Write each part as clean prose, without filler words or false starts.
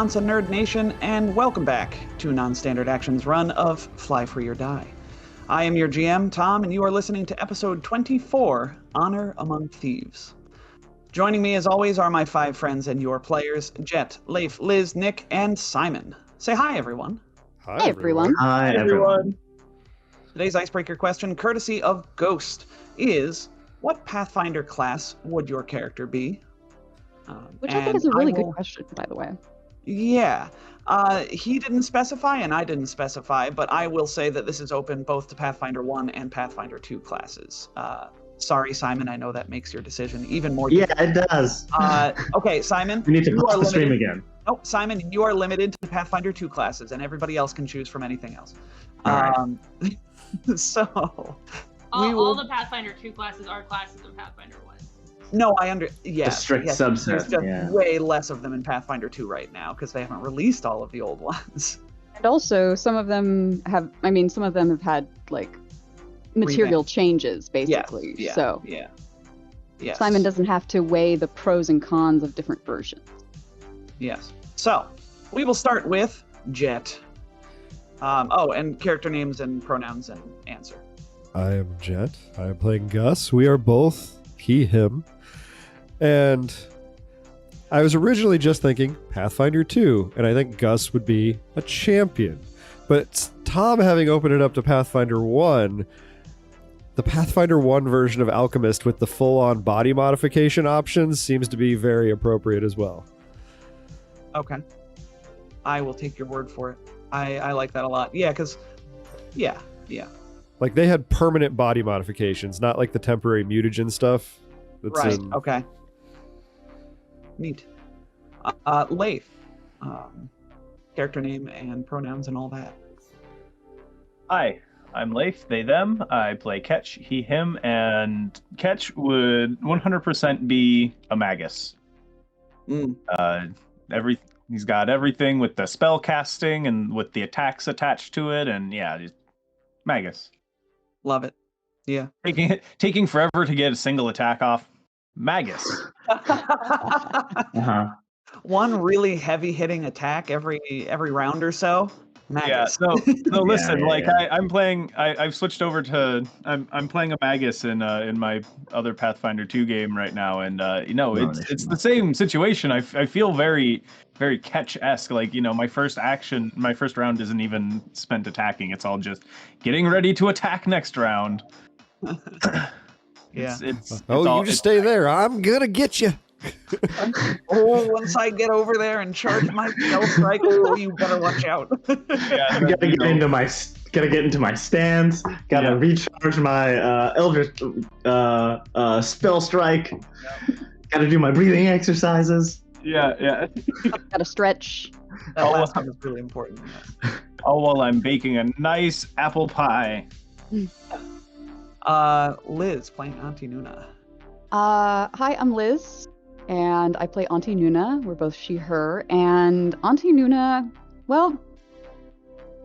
Sansa Nerd Nation, and welcome back to Non-Standard Action's run of Fly Free or Die. I am your GM, Tom, and you are listening to episode 24, Honor Among Thieves. Joining me, as always, are my 5 friends and your players, Jet, Leif, Liz, Nick, and Simon. Say hi, everyone. Hi, everyone. Hi, everyone. Today's icebreaker question, courtesy of Ghost, is, what Pathfinder class would your character be? Which I think is a really good question, by the way. Yeah. He didn't specify, and I didn't specify, but I will say that this is open both to Pathfinder 1 and Pathfinder 2 classes. Sorry, Simon, I know that makes your decision even more difficult. Yeah, it does. Okay, Simon. We need to pause the stream again. Oh, Simon, you are limited to Pathfinder 2 classes, and everybody else can choose from anything else. All right. So... All the Pathfinder 2 classes are classes of Pathfinder 1. No, yeah. A strict subset. There's just way less of them in Pathfinder 2 right now because they haven't released all of the old ones. And also, some of them have had like material changes, basically. Yeah. Simon doesn't have to weigh the pros and cons of different versions. Yes. So we will start with Jet. And character names and pronouns and answer. I am Jet. I am playing Gus. We are both he, him. And I was originally just thinking Pathfinder 2, and I think Gus would be a champion. But Tom having opened it up to Pathfinder 1, the Pathfinder 1 version of Alchemist with the full-on body modification options seems to be very appropriate as well. Okay. I will take your word for it. I like that a lot. Yeah, because... Yeah. Like, they had permanent body modifications, not like the temporary mutagen stuff. Right, okay. Neat. Leif. Character name and pronouns and all that. Hi, I'm Leif, they, them. I play Ketch, he, him, and Ketch would 100% be a magus. He's got everything with the spell casting and with the attacks attached to it, and yeah, just magus. Love it. Yeah. Taking forever to get a single attack off. Magus. One really heavy-hitting attack every round or so. Magus. Yeah. So listen. I'm playing. I've switched over to. I'm playing a magus in my other Pathfinder 2 game right now, and it's the same situation. I feel very very Ketch-esque. Like, my first round isn't even spent attacking. It's all just getting ready to attack next round. Yeah. You just stay there. I'm gonna get you. Once I get over there and charge my spell strike, you better watch out. Yeah, gotta get into my stance. Gotta recharge my Eldritch spell strike. Gotta do my breathing exercises. Yeah. Gotta stretch. That last one is really important. All while I'm baking a nice apple pie. Liz playing Auntie Nuna. Hi, I'm Liz, and I play Auntie Nuna. We're both she, her, and Auntie Nuna, well,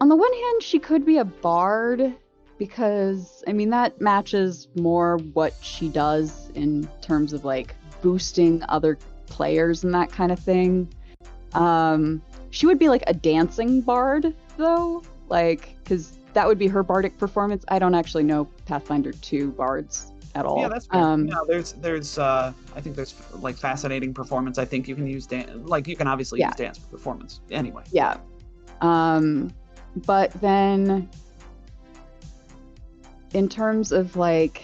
on the one hand, she could be a bard, because, that matches more what she does in terms of, like, boosting other players and that kind of thing. She would be, like, a dancing bard, though, like, because that would be her bardic performance. I don't actually know Pathfinder 2 bards at all. Yeah, that's fair. There's I think there's like fascinating performance. I think you can use you can obviously use dance for performance anyway. Yeah. But then in terms of like,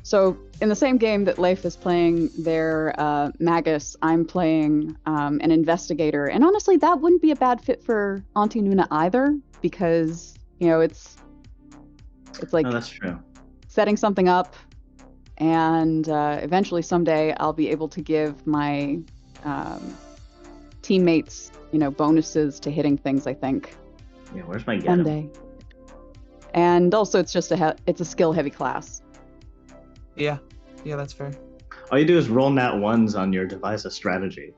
so in the same game that Leif is playing their magus, I'm playing an investigator. And honestly, that wouldn't be a bad fit for Auntie Nuna either, because, it's like that's true. Setting something up, and eventually someday I'll be able to give my teammates, bonuses to hitting things, I think. Yeah, where's my get? Someday. And also it's just it's a skill-heavy class. Yeah, that's fair. All you do is roll nat ones on your devise a strategy.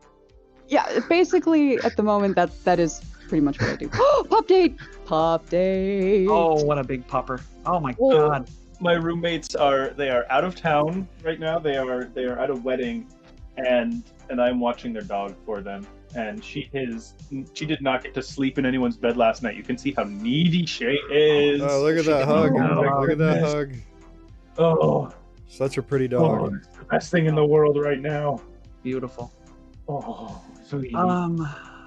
Yeah, basically at the moment that is pretty much what I do. Pop date! Oh, what a big popper. Oh my god. My roommates are out of town right now. They are at a wedding, and and I'm watching their dog for them. And she did not get to sleep in anyone's bed last night. You can see how needy she is. Oh, look at that hug. Look at that hug. Oh, Such a pretty dog. it's the best thing in the world right now. Beautiful. Oh, sweetie. All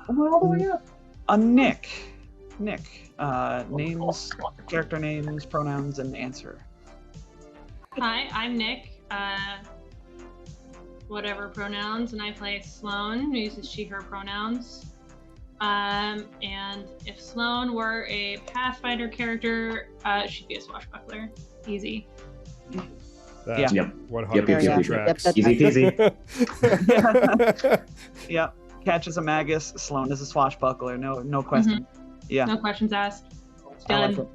the way up. Nick. Names, character names, pronouns, and answer. Hi, I'm Nick. Whatever pronouns, and I play Sloan, who uses she/her pronouns. And if Sloan were a Pathfinder character, she'd be a swashbuckler. Easy. That Yep. 100% tracks. Easy peasy. Yep. Catch is a magus. Sloan is a swashbuckler. No question. Yeah. No questions asked. I like Done.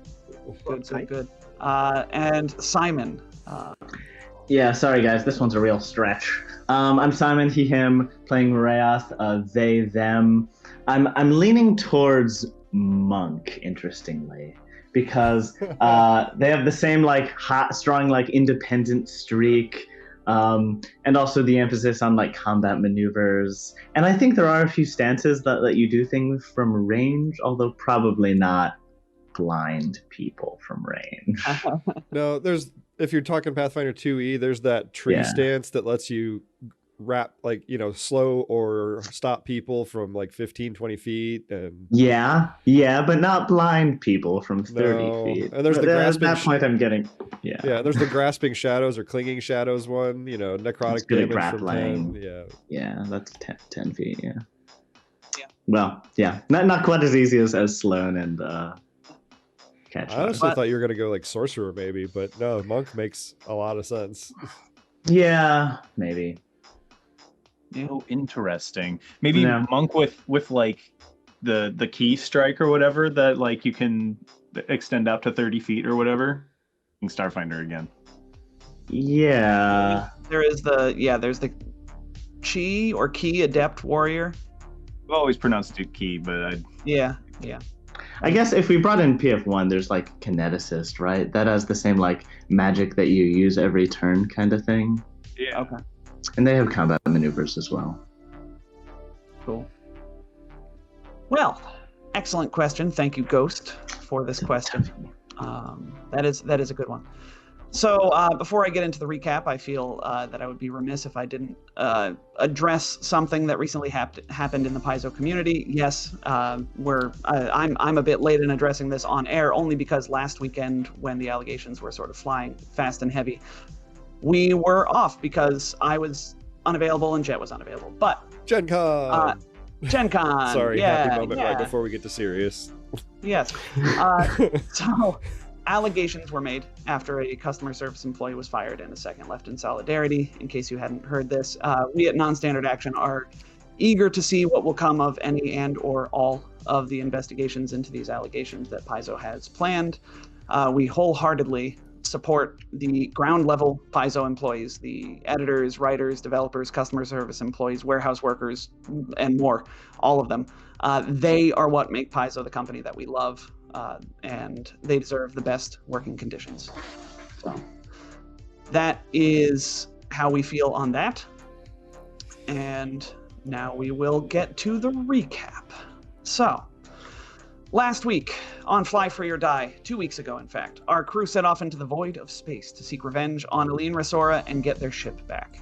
it. Good. And Simon. Yeah, sorry guys, this one's a real stretch. I'm Simon, he, him, playing Rayath, they, them. I'm leaning towards monk, interestingly, because they have the same like hot, strong, like independent streak, and also the emphasis on like combat maneuvers. And I think there are a few stances that let you do things from range, although probably not blind people from range. No, if you're talking Pathfinder 2e, there's that tree stance that lets you wrap, like, slow or stop people from like 15, 20 feet. And Yeah, but not blind people from 30 feet. And there's the grasping. At that point, I'm getting. Yeah, there's the grasping shadows or clinging shadows one. Necrotic damage from 10. Yeah, that's 10 feet. Yeah. Well, yeah, not quite as easy as Sloan and. I honestly thought you were going to go like sorcerer maybe, but no, monk makes a lot of sense. Yeah, maybe. Oh, interesting. Maybe monk with like the key strike or whatever that like you can extend out to 30 feet or whatever. Starfinder again. Yeah. There's the chi or key adept warrior. I've always pronounced it key, but Yeah. I guess if we brought in PF1, there's like kineticist, right? That has the same like magic that you use every turn kind of thing. Yeah. Okay. And they have combat maneuvers as well. Cool. Well, excellent question. Thank you, Ghost, for this question. That is a good one. So before I get into the recap, I feel that I would be remiss if I didn't address something that recently happened in the Paizo community. Yes, I'm a bit late in addressing this on air, only because last weekend, when the allegations were sort of flying fast and heavy, we were off because I was unavailable and Jet was unavailable. But Gen Con. Sorry, happy moment right before we get to serious. Yes. So allegations were made after a customer service employee was fired and a second left in solidarity. In case you hadn't heard this, we at Non-Standard Action are eager to see what will come of any and or all of the investigations into these allegations that Paizo has planned. We wholeheartedly support the ground level Paizo employees, the editors, writers, developers, customer service employees, warehouse workers, and more, all of them. They are what make Paizo the company that we love. And they deserve the best working conditions. So that is how we feel on that. And now we will get to the recap. So, last week on Fly Free or Die, 2 weeks ago in fact, our crew set off into the void of space to seek revenge on Eline, Resora and get their ship back.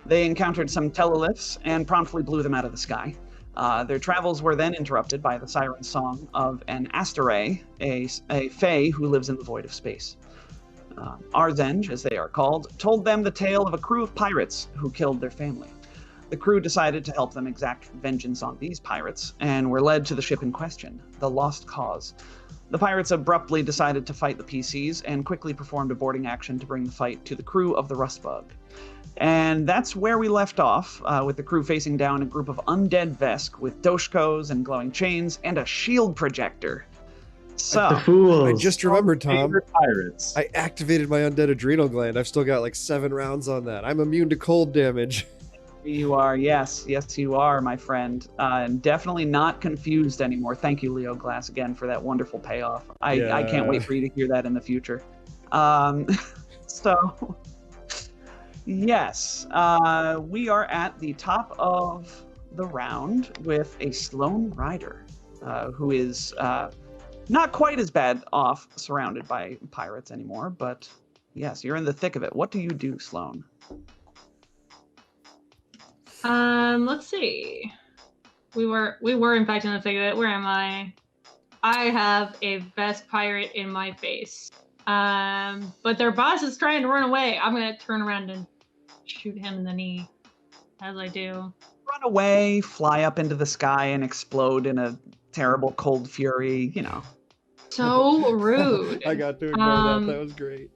They encountered some teleliths and promptly blew them out of the sky. Their travels were then interrupted by the siren song of an Asterae, a fae who lives in the void of space. Arzenge, as they are called, told them the tale of a crew of pirates who killed their family. The crew decided to help them exact vengeance on these pirates, and were led to the ship in question, the Lost Cause. The pirates abruptly decided to fight the PCs, and quickly performed a boarding action to bring the fight to the crew of the Rustbug. And that's where we left off, with the crew facing down a group of undead Vesk with Doshkos and glowing chains and a shield projector. So, the fools. I just remembered, Tom. Pirates. I activated my undead adrenal gland. I've still got like 7 rounds on that. I'm immune to cold damage. You are, yes, you are, my friend. And definitely not confused anymore. Thank you, Leo Glass, again, for that wonderful payoff. I can't wait for you to hear that in the future. So... Yes, we are at the top of the round with a Sloan Rider, who is not quite as bad off surrounded by pirates anymore, but yes, you're in the thick of it. What do you do, Sloan? Let's see. We were in fact in the thick of it. Where am I? I have a vest pirate in my face. But their boss is trying to run away. I'm gonna turn around and shoot him in the knee, as I do. Run away, fly up into the sky, and explode in a terrible cold fury, you know. So rude. I got to ignore that. That was great.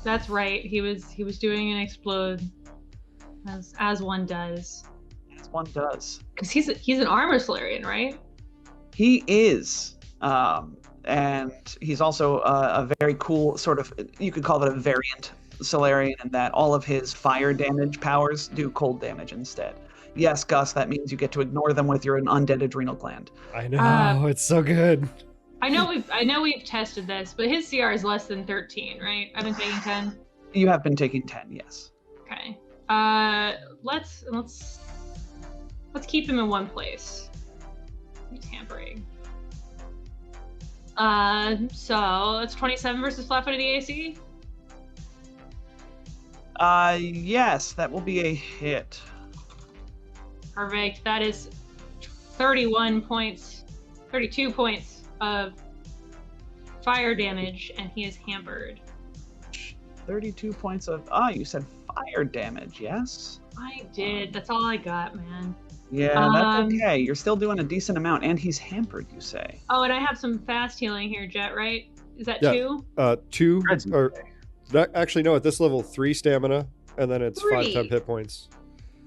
That's right. He was doing an explode, as one does. As one does. Because he's an armor Solarian, right? He is. And he's also a very cool sort of, you could call it a variant Solarian in that all of his fire damage powers do cold damage instead. Yes, Gus, that means you get to ignore them with your undead adrenal gland. I know, it's so good. I know we've tested this, but his CR is less than 13, right? I've been taking 10. You have been taking 10, yes. Okay. Let's keep him in one place. Tampering. So that's 27 versus flat-footed EAC. Yes, that will be a hit. Perfect. That is 32 points of fire damage, and he is hampered. 32 points of, you said fire damage, yes? I did. That's all I got, man. Yeah, that's okay. You're still doing a decent amount, and he's hampered, you say. Oh, and I have some fast healing here, Jet, right? Is that 2? 2, or actually, no, at this level, 3 stamina, and then it's 5 temp hit points.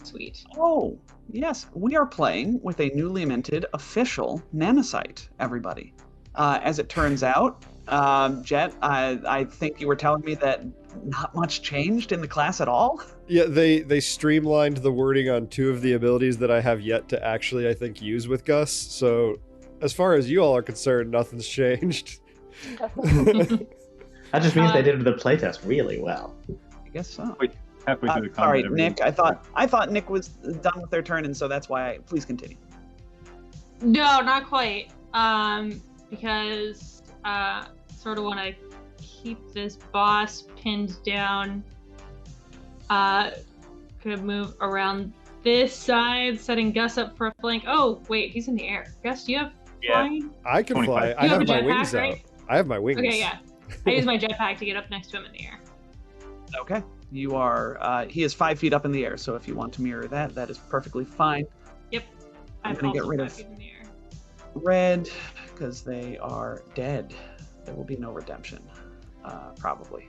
Sweet. Oh, yes. We are playing with a newly minted official nanosite, everybody. As it turns out, Jet, I think you were telling me that not much changed in the class at all? Yeah, they streamlined the wording on 2 of the abilities that I have yet to actually, I think, use with Gus. So, as far as you all are concerned, nothing's changed. That just means they did the playtest really well. I guess so. Wait, halfway through the combat. Sorry, Nick. I thought Nick was done with their turn, and so that's why. Please continue. No, not quite. Because sort of want to keep this boss pinned down. Could move around this side, setting Gus up for a flank. Oh, wait, he's in the air. Gus, do you have flying? I can 25. fly. I You have have a my jetpack, wings right? out. I have my wings. Okay, yeah. I use my jetpack to get up next to him in the air. Okay. You are, he is 5 feet up in the air, so if you want to mirror that, that is perfectly fine. Yep. I'm going to get rid of red, because they are dead. There will be no redemption, probably.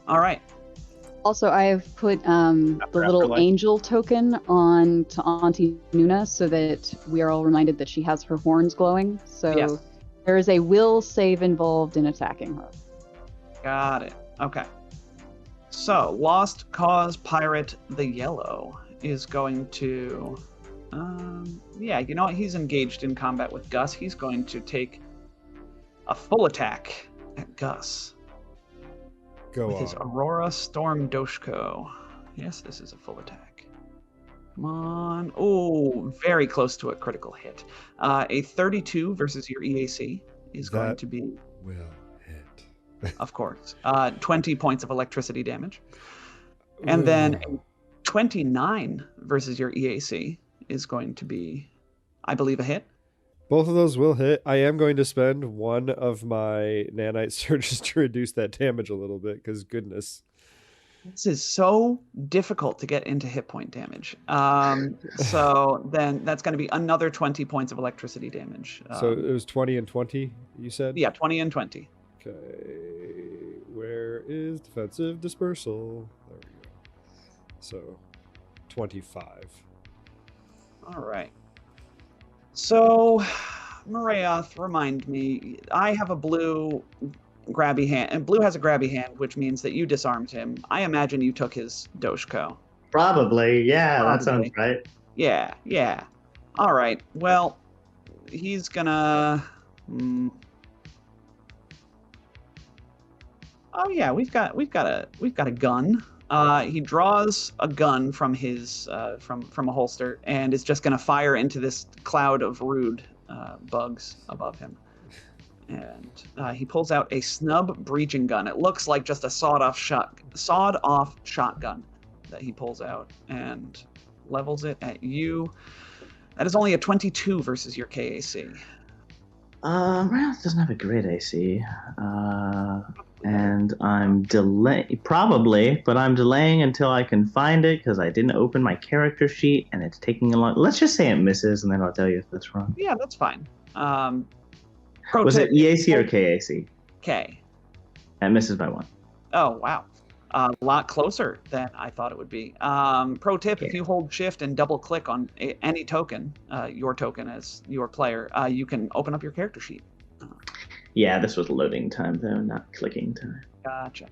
All right. Also, I have put the little angel token on to Auntie Nuna so that we are all reminded that she has her horns glowing. So Yes. there is a will save involved in attacking her. Got it. Okay. So, Lost Cause Pirate the Yellow is going to... yeah, you know what? He's engaged in combat with Gus. He's going to take a full attack at Gus. Go with on. his Aurora Storm Doshko. Yes, this is a full attack. Come on. Oh, very close to a critical hit. A 32 versus your EAC is going to be... will hit. Of course. 20 points of electricity damage. And then a 29 versus your EAC is going to be, I believe, a hit. Both of those will hit. I am going to spend one of my nanite surges to reduce that damage a little bit, because goodness. This is so difficult to get into hit point damage. So then that's going to be another 20 points of electricity damage. So it was 20 and 20, you said? Yeah, 20 and 20. Okay. Where is defensive dispersal? There we go. So 25. All right. So, Marayoth, remind me, I have a blue grabby hand, and blue has a grabby hand, which means that you disarmed him. I imagine you took his Doshko. Probably, yeah, Probably. that sounds right. Yeah. All right, well, he's gonna... Oh yeah, we've got a gun. He draws a gun from his from a holster and is just going to fire into this cloud of rude bugs above him. And he pulls out a snub breaching gun. It looks like just a sawed-off shotgun that he pulls out and levels it at you. That is only a 22 versus your KAC. Ralph doesn't have a great AC. And I'm probably, but I'm delaying until I can find it because I didn't open my character sheet and it's taking a long. Let's just say it misses, and then I'll tell you if that's wrong. Yeah, that's fine. Was it EAC or KAC? K. That misses by 1. Oh wow, a lot closer than I thought it would be. Pro tip: if you hold Shift and double click on any token, your token as your player, you can open up your character sheet. Yeah, this was loading time though, not clicking time. Gotcha.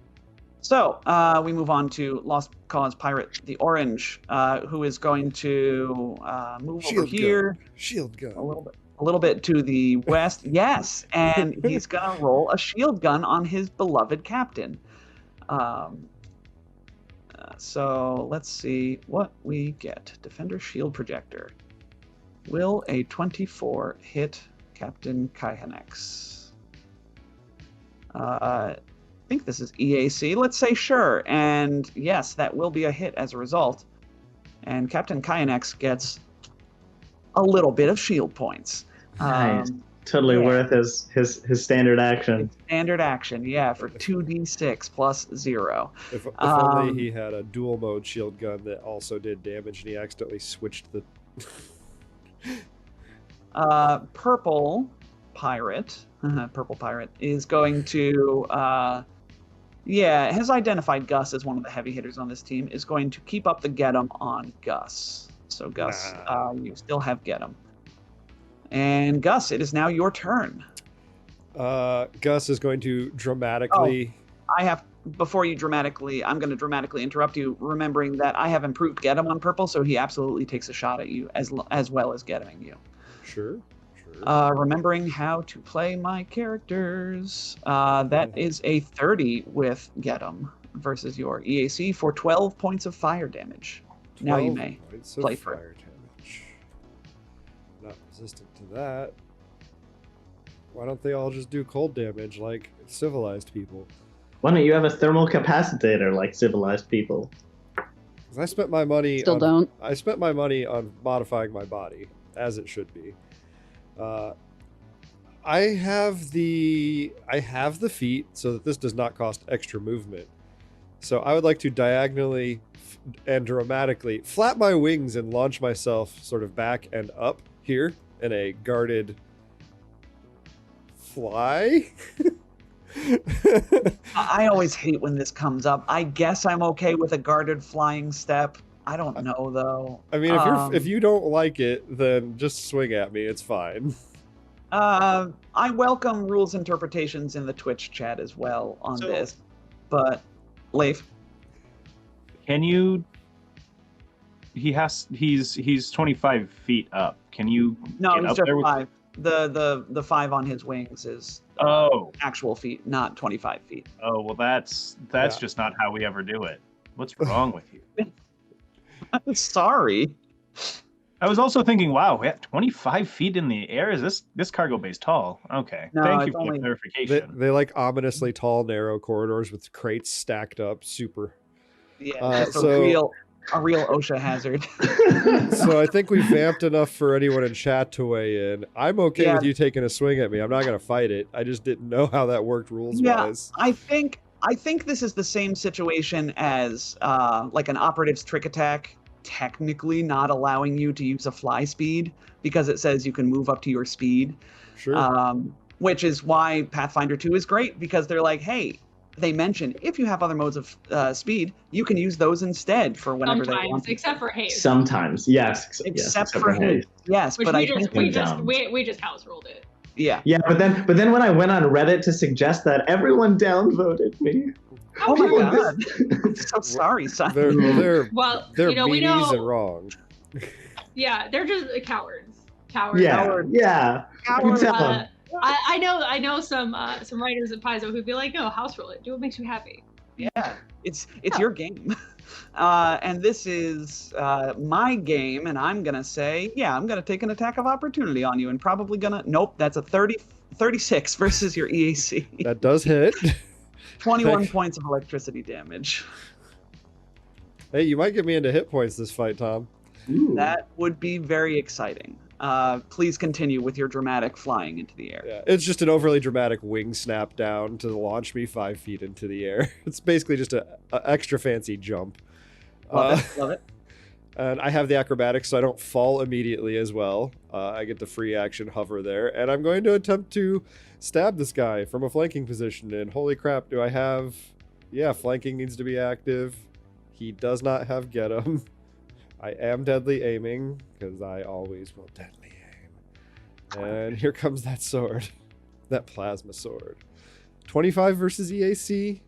So we move on to Lost Cause Pirate, the Orange, who is going to move over here. Shield gun. A little bit to the west. Yes, and he's gonna roll a shield gun on his beloved captain. So let's see what we get. Defender Shield Projector. Will a 24 hit Captain Kaihanex? I think this is EAC. Let's say sure. And yes, that will be a hit as a result. And Captain Kaihanex gets a little bit of shield points. Nice. Totally worth his standard action. Standard action, yeah, for 2d6 plus 0. If only he had a dual mode shield gun that also did damage and he accidentally switched the... Purple Pirate is going to... has identified Gus as one of the heavy hitters on this team, is going to keep up the get 'em on Gus. So Gus, you still have get 'em. And Gus, it is now your turn. Gus is going to dramatically... Before you dramatically... I'm going to dramatically interrupt you, remembering that I have improved get 'em on purple, so he absolutely takes a shot at you as well as getting you. Sure. Remembering how to play my characters. That is a 30 with get 'em versus your EAC for 12 points of fire damage. Now you may play for it. Not resistant to that. Why don't they all just do cold damage like civilized people? Why don't you have a thermal capacitator like civilized people? Because I spent my money. I spent my money on modifying my body as it should be. I have the feat so that this does not cost extra movement. So I would like to diagonally and dramatically flap my wings and launch myself sort of back and up here in a guarded fly. I always hate when this comes up. I guess I'm okay with a guarded flying step. I don't know though. I mean, if you don't like it, then just swing at me. It's fine. I welcome rules interpretations in the Twitch chat as well on this. But Leif, can you? He's 25 feet up. Can you? No, get he's up just there with... 5. The 5 on his wings is actual feet, not 25 feet. Oh well, that's just not how we ever do it. What's wrong with you? I'm sorry. I was also thinking, wow, we have 25 feet in the air. Is this cargo bay's tall? Okay, no, thank you for the clarification. They like ominously tall, narrow corridors with crates stacked up, super. Yeah, it's a real OSHA hazard. So I think we vamped enough for anyone in chat to weigh in. I'm okay with you taking a swing at me. I'm not going to fight it. I just didn't know how that worked rules-wise. I think this is the same situation as like an operative's trick attack, technically not allowing you to use a fly speed because it says you can move up to your speed. Sure. Which is why Pathfinder 2 is great, because they're like, hey, they mention if you have other modes of speed, you can use those instead for whenever they want. Except for haste. Sometimes, yes. Except for haste. Yes, which but we just house ruled it. Yeah. Yeah, but then when I went on Reddit to suggest that, everyone downvoted me. Oh my god! I'm so sorry, son. They're meanies and wrong. Yeah, they're just cowards. Yeah. Cowards. I know some writers at Paizo who'd be like, no, house roll it. Do what makes you happy. Yeah, it's your game. And this is my game, and I'm gonna say, yeah, I'm gonna take an attack of opportunity on you, and probably nope, that's a 36 versus your EAC. That does hit. 21 points of electricity damage. Hey, you might get me into hit points this fight, Tom. Ooh. That would be very exciting. Please continue with your dramatic flying into the air. Yeah, it's just an overly dramatic wing snap down to launch me 5 feet into the air. It's basically just a extra fancy jump. Love it. And I have the acrobatics, so I don't fall immediately as well. I get the free action hover there, and I'm going to attempt to stab this guy from a flanking position. And holy crap, do I have... Yeah, flanking needs to be active. He does not have get him. I am deadly aiming, because I always will deadly aim. And here comes that sword. That plasma sword. 25 versus EAC.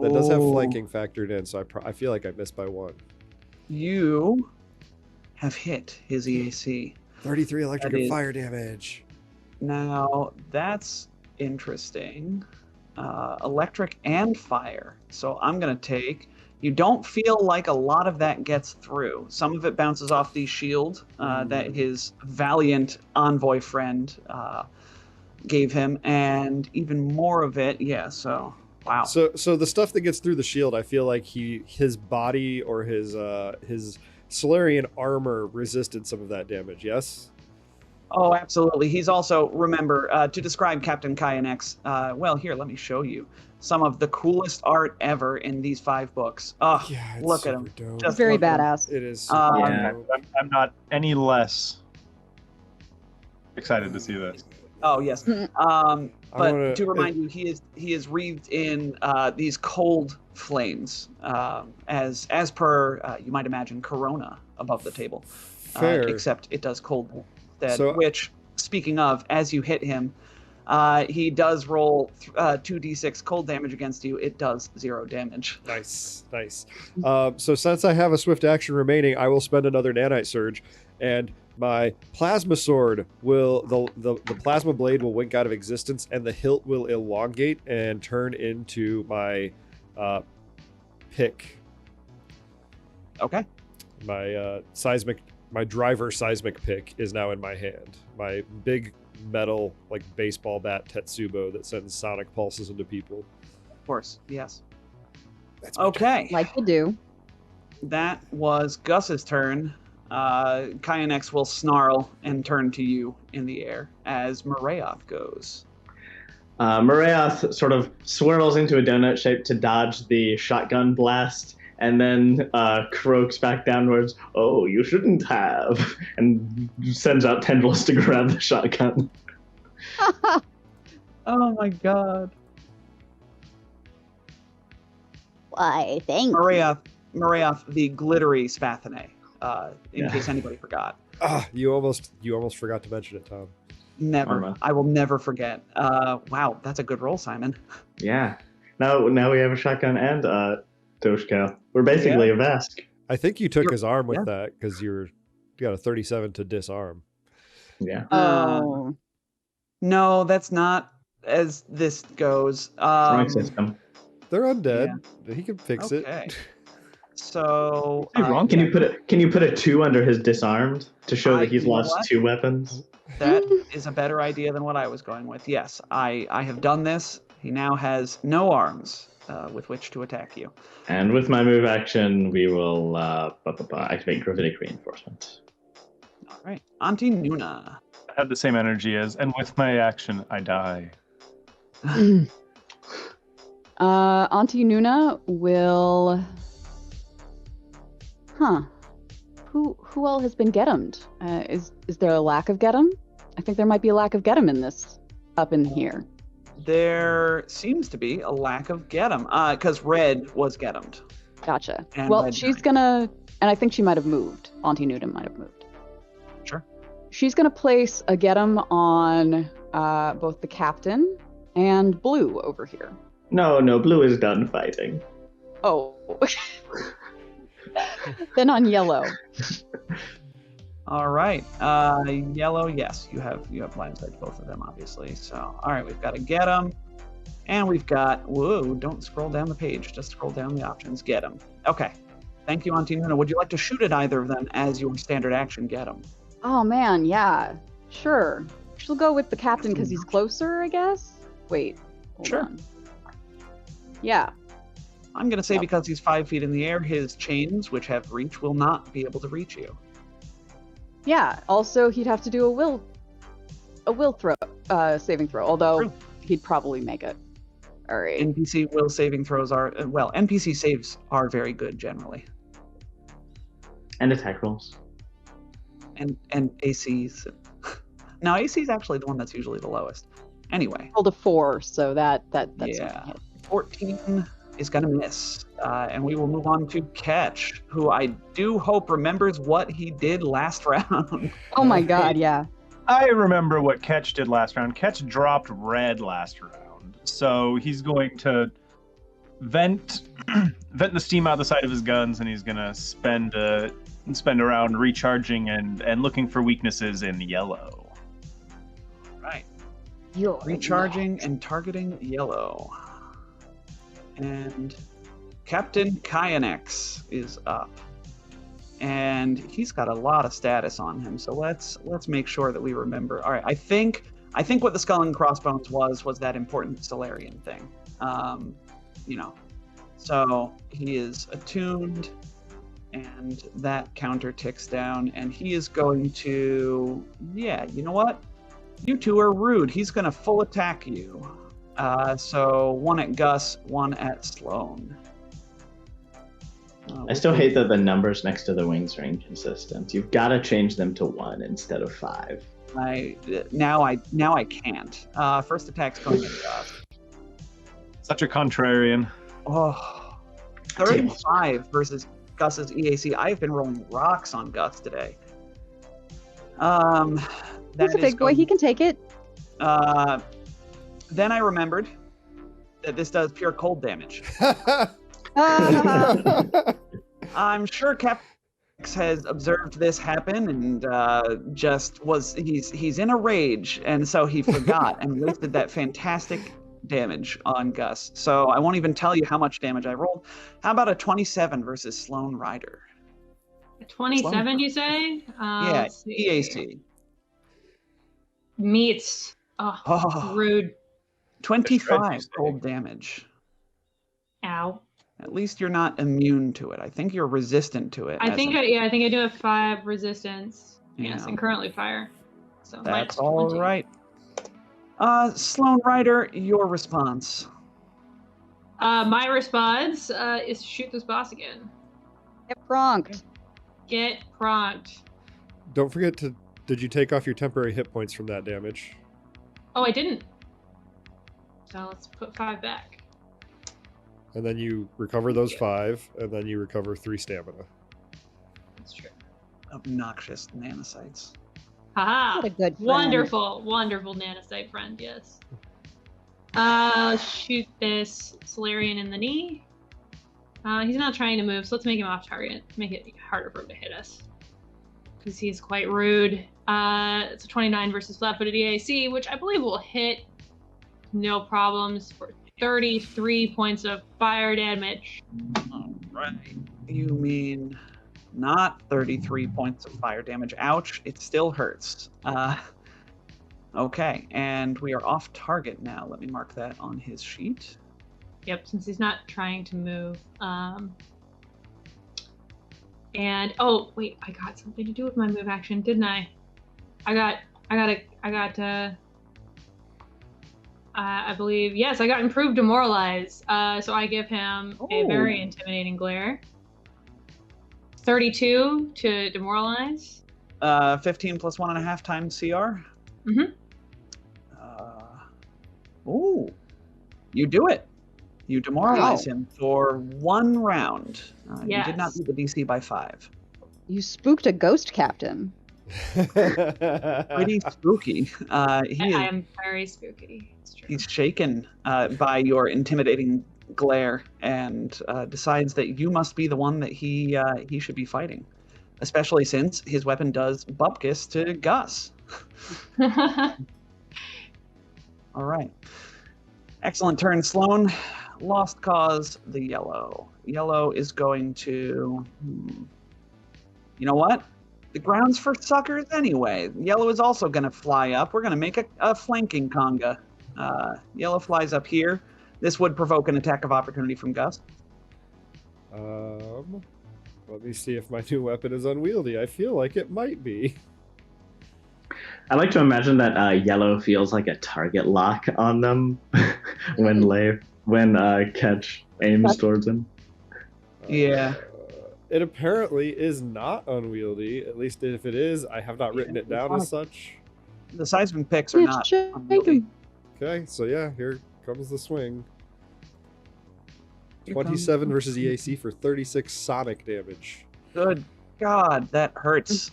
That does have flanking factored in, so I feel like I missed by 1. You have hit his EAC. 33 electric and fire damage. Now, that's interesting. Electric and fire. So I'm going to take... You don't feel like a lot of that gets through. Some of it bounces off the shield that his valiant envoy friend gave him, and even more of it, yeah, so... Wow. So the stuff that gets through the shield, I feel like his body or his Solarian armor resisted some of that damage, yes? Oh, absolutely. He's also, remember, to describe Captain Kyanex, well, here, let me show you some of the coolest art ever in these 5 books. Oh, yeah, look at him. Dope. Just very badass. It is. Yeah, I'm not any less excited to see this. Oh, yes. But to remind you, he is wreathed in these cold flames, as per, you might imagine, Corona above the table. Fair. Except it does cold instead, So, which, speaking of, as you hit him, he does roll 2d6 cold damage against you. It does 0 damage. Nice. So since I have a swift action remaining, I will spend another nanite surge, and my plasma sword will the plasma blade will wink out of existence, and the hilt will elongate and turn into my pick. Okay. My driver seismic pick is now in my hand. My big metal, like baseball bat Tetsubo that sends sonic pulses into people. Of course, yes. That's okay. Like you do. That was Gus's turn. Kyanex will snarl and turn to you in the air as Marayoth goes. Marayoth sort of swirls into a donut shape to dodge the shotgun blast, and then croaks back downwards, "Oh, you shouldn't have," and sends out tendrils to grab the shotgun. Oh my god. Why, thank Marayoth, the glittery Spathine, in case anybody forgot. You almost forgot to mention it, Tom. Never. I will never forget. Wow, that's a good roll, Simon. Yeah. Now we have a shotgun and Doshko. We're basically a Vesk. I think you took his arm with that because you got a 37 to disarm. Yeah. Oh. No, that's not as this goes. Wrong system. They're undead. Yeah. He can fix it. So wrong. Can you put a 2 under his disarmed to show that he's lost 2 weapons? That is a better idea than what I was going with. Yes, I have done this. He now has no arms with which to attack you. And with my move action, we will activate gravitic reinforcement. All right, Auntie Nuna. I have the same energy as, and with my action, I die. Auntie Nuna will... Who all has been get-emmed? Is there a lack of get-em? I think there might be a lack of get-em in this, up in here. There seems to be a lack of get-em, because Red was get-emmed. Gotcha. And well, she's gonna, and I think she might have moved. Auntie Nuna might have moved. Sure. She's gonna place a get-em on both the captain and Blue over here. No, Blue is done fighting. Oh. Then on Yellow. All right. Yellow, yes, you have line of sight to both of them, obviously. So, all right, we've got to get them. And we've got, whoa, don't scroll down the page. Just scroll down the options. Get them. Okay. Thank you, Auntie Nuna. Would you like to shoot at either of them as your standard action get them? Oh, man, yeah. Sure. She'll go with the captain because he's closer, I guess? Wait, hold on. Yeah. I'm going to say because he's 5 feet in the air, his chains, which have reach, will not be able to reach you. Yeah, also he'd have to do a will saving throw, although he'd probably make it. All right. NPC will saving throws are, NPC saves are very good generally. And attack rolls. And ACs. No, AC is actually the one that's usually the lowest. Anyway. Rolled a 4, so that's yeah. 14 is going to miss. And we will move on to Ketch, who I do hope remembers what he did last round. Oh my god, yeah. I remember what Ketch did last round. Ketch dropped red last round. So he's going to vent the steam out the side of his guns, and he's going to spend a round recharging and looking for weaknesses in yellow. Right. You're recharging and targeting yellow. And Captain Kyanex is up. And he's got a lot of status on him, so let's make sure that we remember. All right, I think what the Skull and Crossbones was that important Solarian thing. So he is attuned, and that counter ticks down, and he is going to, you know what? You two are rude. He's going to full attack you. So one at Gus, one at Sloan. I still hate that the numbers next to the wings are inconsistent. You've got to change them to 1 instead of 5. Now I can't. First attack's going at Gus. Such a contrarian. Oh, 35 versus Gus's EAC. I've been rolling rocks on Gus today. He's a big boy. He can take it. Then I remembered that this does pure cold damage. I'm sure Cap has observed this happen and he's in a rage, and so he forgot and wasted that fantastic damage on Gus. So I won't even tell you how much damage I rolled. How about a 27 versus Sloan Rider? A 27, you say? Yeah, EAC. Meets. Rude. 25 cold damage. Ow. At least you're not immune to it. I think you're resistant to it. I think I do have 5 resistance. Yes, and currently fire. So that's all right. Sloan Rider, your response. My response is to shoot this boss again. Get pronked. Get pronked. Don't forget to. Did you take off your temporary hit points from that damage? Oh, I didn't. So let's put 5 back. And then you recover those 5, and then you recover 3 stamina. That's true. Obnoxious nanocytes. Haha! What a good friend. Wonderful nanocyte friend, yes. Shoot this Solarian in the knee. He's not trying to move, so let's make him off target. Make it harder for him to hit us. Because he's quite rude. It's a 29 versus flat-footed EAC, which I believe will hit no problems for 33 points of fire damage. All right. You mean not 33 points of fire damage. Ouch. It still hurts. Okay. And we are off target now. Let me mark that on his sheet. Yep, since he's not trying to move. And oh wait, I got something to do with my move action, didn't I? I believe, yes, I got improved demoralize. So I give him a very intimidating glare. 32 to demoralize. 15 plus 1.5 times CR. Mm-hmm. You do it. You demoralize him for 1 round. You did not beat the DC by 5. You spooked a ghost captain. Pretty spooky. I am very spooky. It's true. He's shaken by your intimidating glare and decides that you must be the one that he should be fighting. especially since his weapon does bupkis to Gus. All right. Excellent turn, Sloan. Lost cause the yellow. Yellow is going to... You know what? The ground's for suckers anyway. Yellow is also going to fly up. We're going to make a flanking conga. Yellow flies up here. This would provoke an attack of opportunity from Gus. Let me see if my new weapon is unwieldy. I feel like it might be. I like to imagine that yellow feels like a target lock on them when Catch aims towards him. Yeah. It apparently is not unwieldy. At least if it is, I have not written it down as such. The seismic picks are not unwieldy. Okay, so yeah, here comes the swing. 27 versus EAC for 36 sonic damage. Good God, that hurts.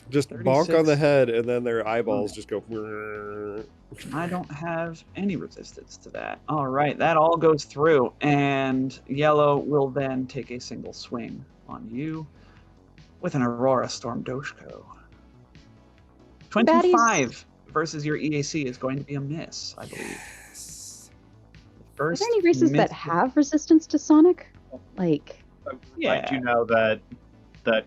Just 36. bonk on the head, and then their eyeballs just go. I don't have any resistance to that. All right, that all goes through, and Yellow will then take a single swing on you with an Aurora Storm Doshko. 25 versus your EAC is going to be a miss, I believe. Are there any races that have resistance to Sonic? Like, I do know that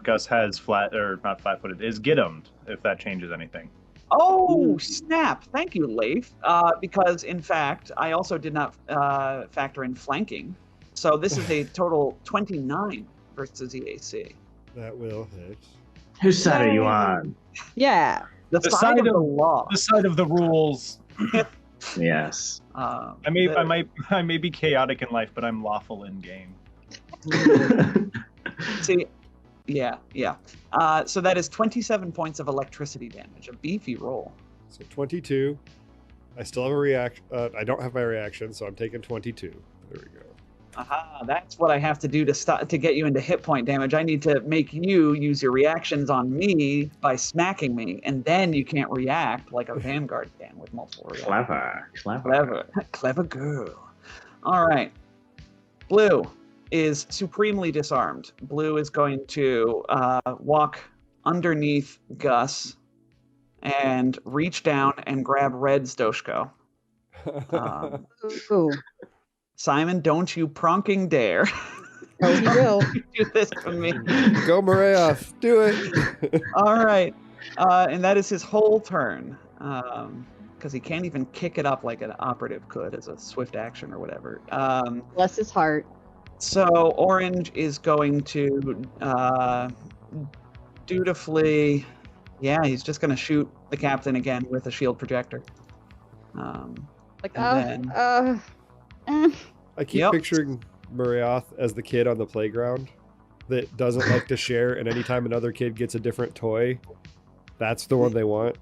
Gus has not flat-footed, is Giddomed, if that changes anything. Oh, snap. Thank you, Leif. Because, in fact, I also did not factor in flanking. So this is a total 29 versus EAC. That will hit. Whose side are you on? yeah. The side of the law. The side of the rules. Yes. I may be chaotic in life, but I'm lawful in game. See, yeah. So that is 27 points of electricity damage, a beefy roll. So 22. I still have a reaction. I don't have my reaction, so I'm taking 22. There we go. Aha, that's what I have to do to get you into hit point damage. I need to make you use your reactions on me by smacking me, and then you can't react like a Vanguard can with multiple reactions. Clever girl. All right. Blue is supremely disarmed. Blue is going to walk underneath Gus and reach down and grab Red's Doshko. Ooh. Simon, don't you pronking dare. Oh, he will. Do this to me. Go Morayoth, do it. All right. And that is his whole turn. Because he can't even kick it up like an operative could as a swift action or whatever. Bless his heart. So Orange is going to dutifully... Yeah, he's just going to shoot the captain again with a shield projector. I keep picturing Morayoth as the kid on the playground that doesn't like to share, and anytime another kid gets a different toy, that's the one they want.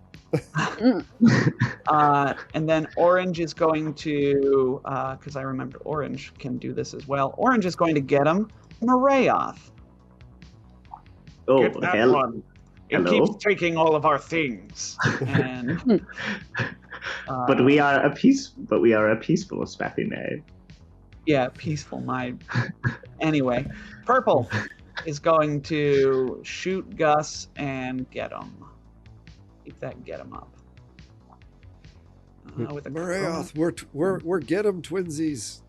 And then Orange is going to, because I remember Orange can do this as well. Orange is going to get him Morayoth. Oh, Get that one. It keeps taking all of our things. And, but we are a peaceful Spathine. Yeah, peaceful mind. Anyway, Purple is going to shoot Gus and get him. Keep that get him up. With a Morayoth, we're get 'em twinsies.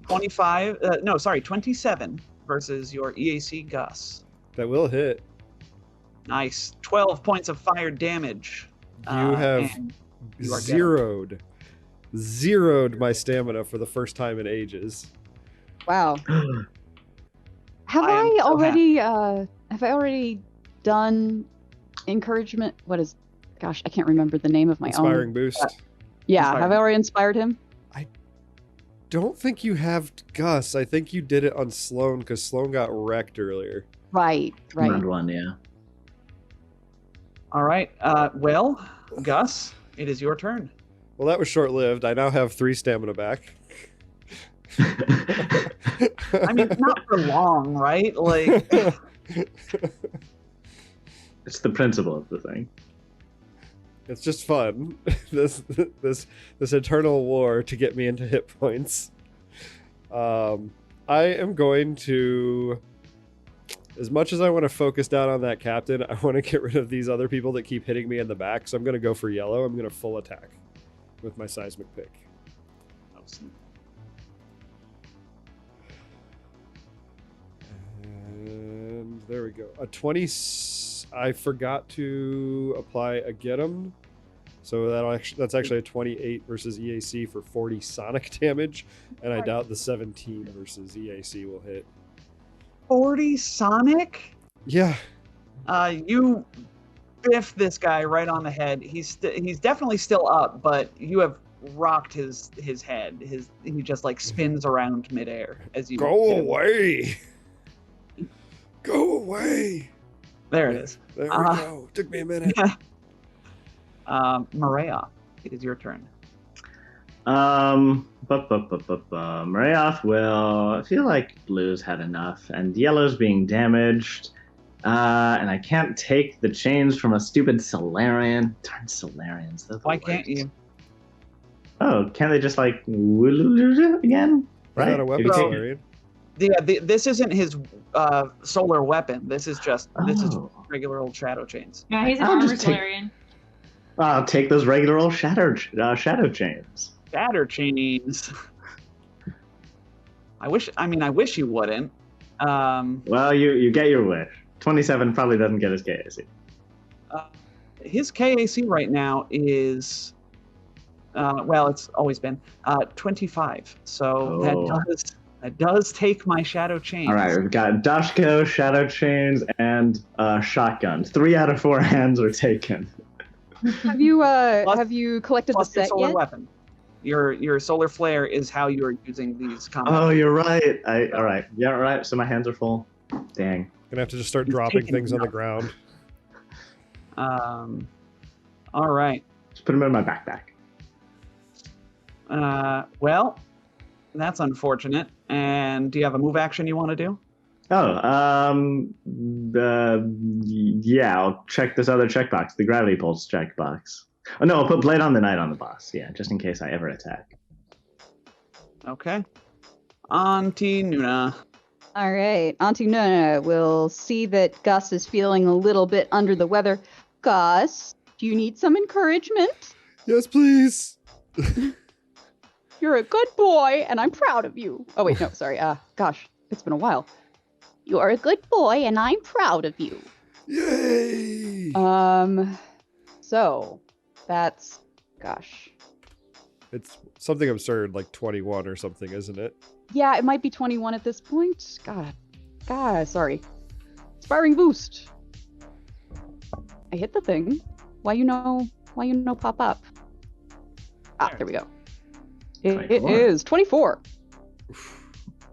27 versus your EAC Gus. That will hit. Nice. 12 points of fire damage. You have zeroed my stamina for the first time in ages. Wow. Have I already done encouragement? Gosh, I can't remember the name of my Inspiring boost. Have I already inspired him? I don't think you have Gus. I think you did it on Sloan because Sloan got wrecked earlier. Right. Round one, yeah. All right. Well, Gus, it is your turn. Well, that was short-lived. I now have 3 stamina back. I mean, not for long, right? Like, it's the principle of the thing. It's just fun. This eternal war to get me into hit points. I am going to As much as I want to focus down on that captain, I want to get rid of these other people that keep hitting me in the back. So I'm going to go for yellow. I'm going to full attack with my seismic pick. And there we go. A 20. I forgot to apply a get 'em. So that's actually a 28 versus EAC for 40 sonic damage. And I doubt the 17 versus EAC will hit. 40 sonic? Yeah. You biff this guy right on the head. He's definitely still up, but you have rocked his head. He just like spins around midair as you go away. Go away. There it is. There we go. Took me a minute. Maria, it is your turn. Marayoth will. I feel like blue's had enough, and yellow's being damaged. And I can't take the chains from a stupid Solarian. Darn Solarians. Why can't you? Oh, can't they just like again? Right? Not a weapon Solarian. Yeah, this isn't his solar weapon. This is just regular old shadow chains. Yeah, he's an armor Solarian. I'll take those regular old shadow chains. Shatter chains. I wish you wouldn't. Well, you get your wish. 27 probably doesn't get his KAC. His KAC right now is, it's always been 25. So that does take my shadow chains. All right, we've got Dashko, shadow chains, and shotgun. 3 out of 4 hands are taken. Have you collected the set solar yet? Weapon. Your solar flare is how you are using these combos. Oh, you're right. All right. Yeah, all right. So my hands are full. Dang. Gonna have to just start dropping things on the ground. All right. Just put them in my backpack. Well, that's unfortunate. And do you have a move action you want to do? Yeah, I'll check this other checkbox, the gravity pulse checkbox. Oh no, I'll put Blade on the Night on the boss. Yeah, just in case I ever attack. Okay. Auntie Nuna. All right, Auntie Nuna will see that Gus is feeling a little bit under the weather. Gus, do you need some encouragement? Yes, please. You're a good boy, and I'm proud of you. Oh wait, no, sorry. Gosh, it's been a while. You're a good boy, and I'm proud of you. Yay! So that's, gosh. It's something absurd, like 21 or something, isn't it? Yeah, it might be 21 at this point. God, sorry. Inspiring boost. I hit the thing. Why you know pop up? There we go. It is 24.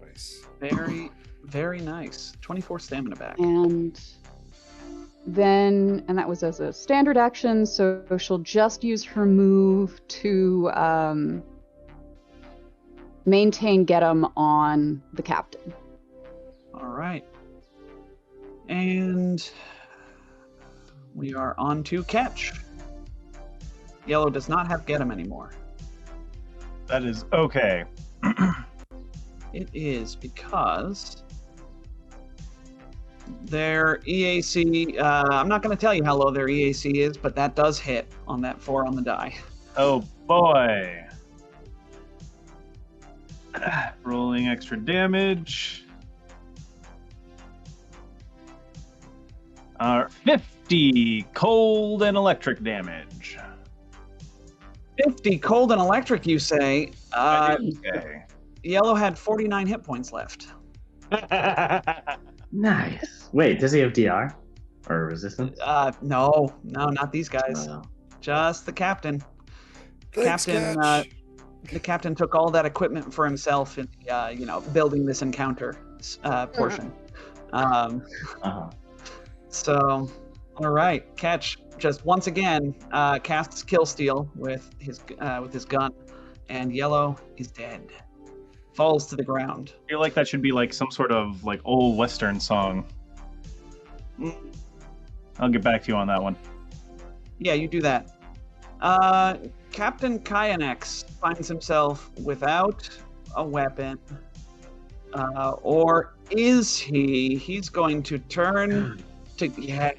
Nice. Very, very nice. 24 stamina back. And that was as a standard action, so she'll just use her move to maintain get 'em on the captain. All right. And we are on to catch. Yellow does not have get 'em anymore. That is okay. It is because their EAC, I'm not going to tell you how low their EAC is, but that does hit on that 4 on the die. Oh boy. Rolling extra damage. 50 cold and electric damage. 50 cold and electric, you say? Okay. Yellow had 49 hit points left. Nice. Wait, does he have DR or resistance? No, not these guys. Just the captain. Thanks, The captain took all that equipment for himself in building this encounter portion. So, all right, Catch just once again casts Kill Steal with his gun, and Yellow is dead. Falls to the ground. I feel like that should be like some sort of like old Western song. I'll get back to you on that one. Yeah, you do that. Captain Kyanex finds himself without a weapon, Or is he? He's going to turn to... Yeah,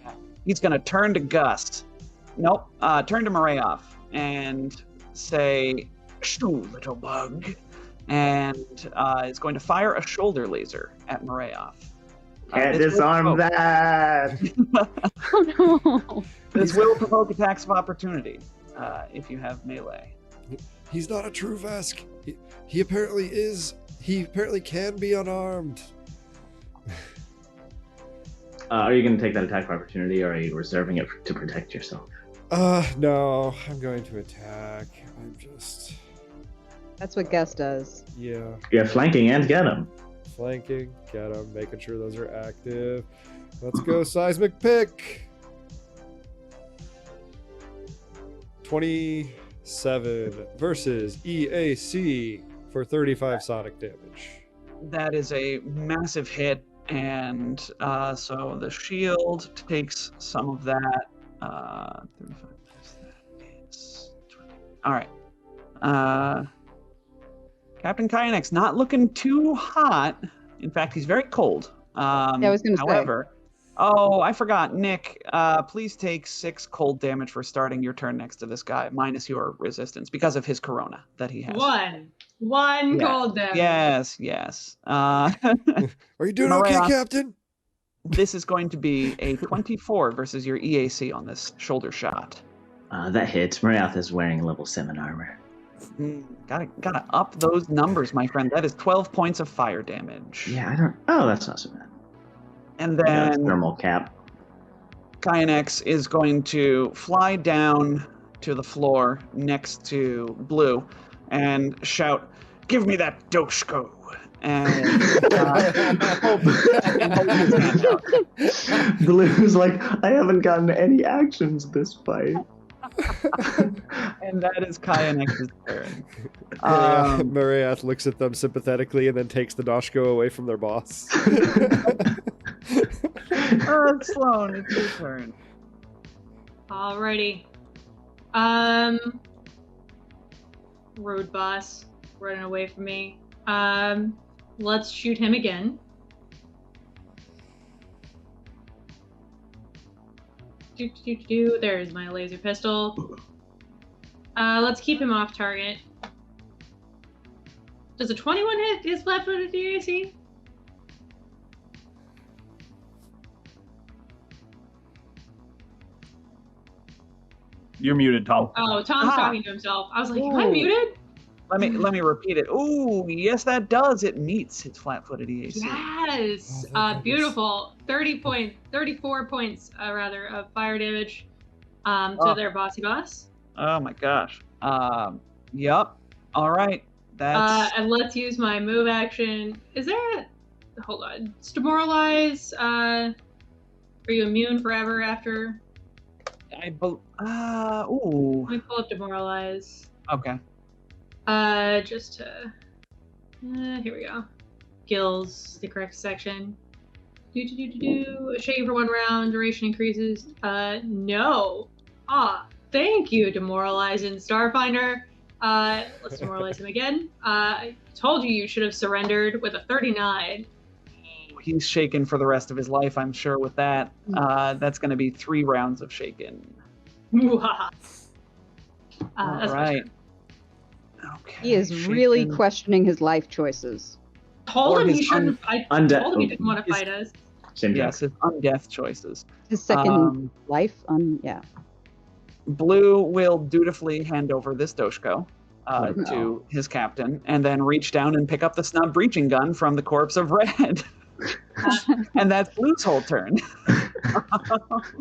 he's going to turn to Gus. Nope, turn to Marayoff and say, "Shoo, little bug," and is going to fire a shoulder laser at Marayoff. Can't disarm that! Oh no! This will provoke attacks of opportunity if you have melee. He's not a true Vesk. He apparently is. He apparently can be unarmed. Are you going to take that attack of opportunity, or are you reserving it to protect yourself? No. I'm going to attack. That's what Gus does. Yeah. Yeah, flanking and get him. Flanking, get him, making sure those are active. Let's go, seismic pick. 27 versus EAC for 35 sonic damage. That is a massive hit, and so the shield takes some of that. 35 plus that is 20. All right. Captain Kyanek's not looking too hot. In fact, he's very cold. Yeah, I was going to say. However, oh, I forgot. Nick, please take 6 cold damage for starting your turn next to this guy, minus your resistance, because of his corona that he has. One cold damage. Yes. Are you doing okay, Captain? This is going to be a 24 versus your EAC on this shoulder shot. That hits. Marayoth is wearing level 7 armor. Gotta up those numbers, my friend. That is 12 points of fire damage. Yeah, Oh, that's not so bad. And then thermal cap. Kyanex is going to fly down to the floor next to Blue and shout, "Give me that Doshko!" And hold his hand out. Blue's like, I haven't gotten any actions this fight. And that is Kyanex's turn. Marayath looks at them sympathetically and then takes the Doshko away from their boss. Sloan, it's your turn. Alrighty. Road boss running away from me. Let's shoot him again. There's my laser pistol. Let's keep him off target. Does a 21 hit his flat-footed DAC? You're muted, Tom. Oh, Tom's talking to himself. I was like, am I muted? Let me repeat it. Ooh, yes, that does. It meets its flat-footed EAC. Yes, beautiful. 34 points, of fire damage to their bossy boss. Oh my gosh. Yep. All right. That's. And let's use my move action. Is there hold on? It's demoralize. Are you immune forever after? Ooh. Let me pull up demoralize. Okay. Just to, here we go. Gills, the correct section. Shake for 1 round, duration increases. No. Thank you, demoralizing Starfinder. Let's demoralize him again. I told you should have surrendered with a 39. He's shaken for the rest of his life, I'm sure, with that. That's going to be 3 rounds of shaken. All right. Okay. He is really questioning his life choices. Told him he shouldn't fight. Told him he didn't want to fight us. Yes, his undeath choices. His second life, yeah. Blue will dutifully hand over this Doshko to his captain, and then reach down and pick up the snub breaching gun from the corpse of Red. And that's Blue's whole turn.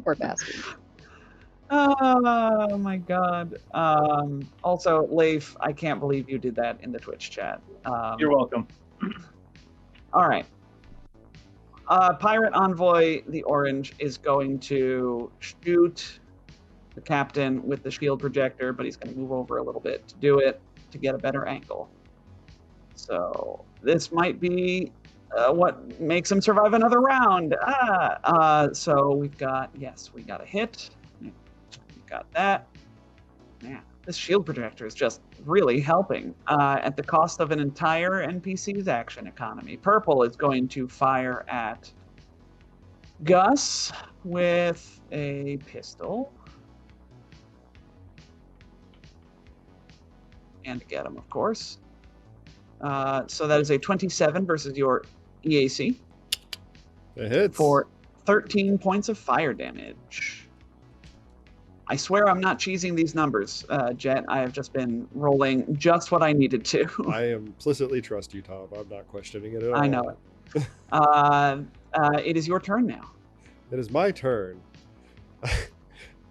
Poor bastard. Oh my god. Also, Leif, I can't believe you did that in the Twitch chat. You're welcome. All right. Pirate Envoy, the orange, is going to shoot the captain with the shield projector, but he's going to move over a little bit to do it, to get a better angle. So this might be what makes him survive another round. So we got a hit. We got that. Yeah, This shield projector is just really helping at the cost of an entire NPC's action economy. Purple is going to fire at Gus with a pistol. And to get him, of course. So that is a 27 versus your EAC. It hits. For 13 points of fire damage. I swear I'm not cheesing these numbers, Jet. I have just been rolling just what I needed to. I implicitly trust you, Tom. I'm not questioning it at all. I know it. It is your turn now. It is my turn.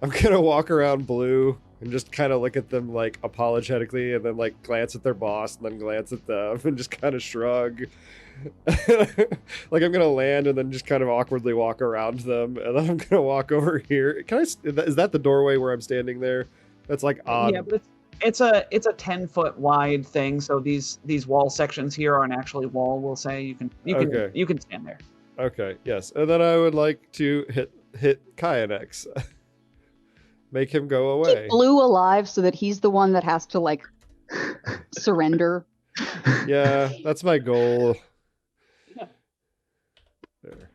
I'm gonna walk around Blue and just kind of look at them like apologetically, and then like glance at their boss, and then glance at them, and just kind of shrug. Like I'm gonna land and then just kind of awkwardly walk around them, and then I'm gonna walk over here. Is that the doorway where I'm standing there? That's like odd. Yeah, but it's a 10-foot wide thing, so these wall sections here aren't actually wall. We'll say you can stand there. Okay, yes, and then I would like to hit Kyanex. Make him go away. Keep Blue alive so that he's the one that has to like surrender. Yeah, that's my goal.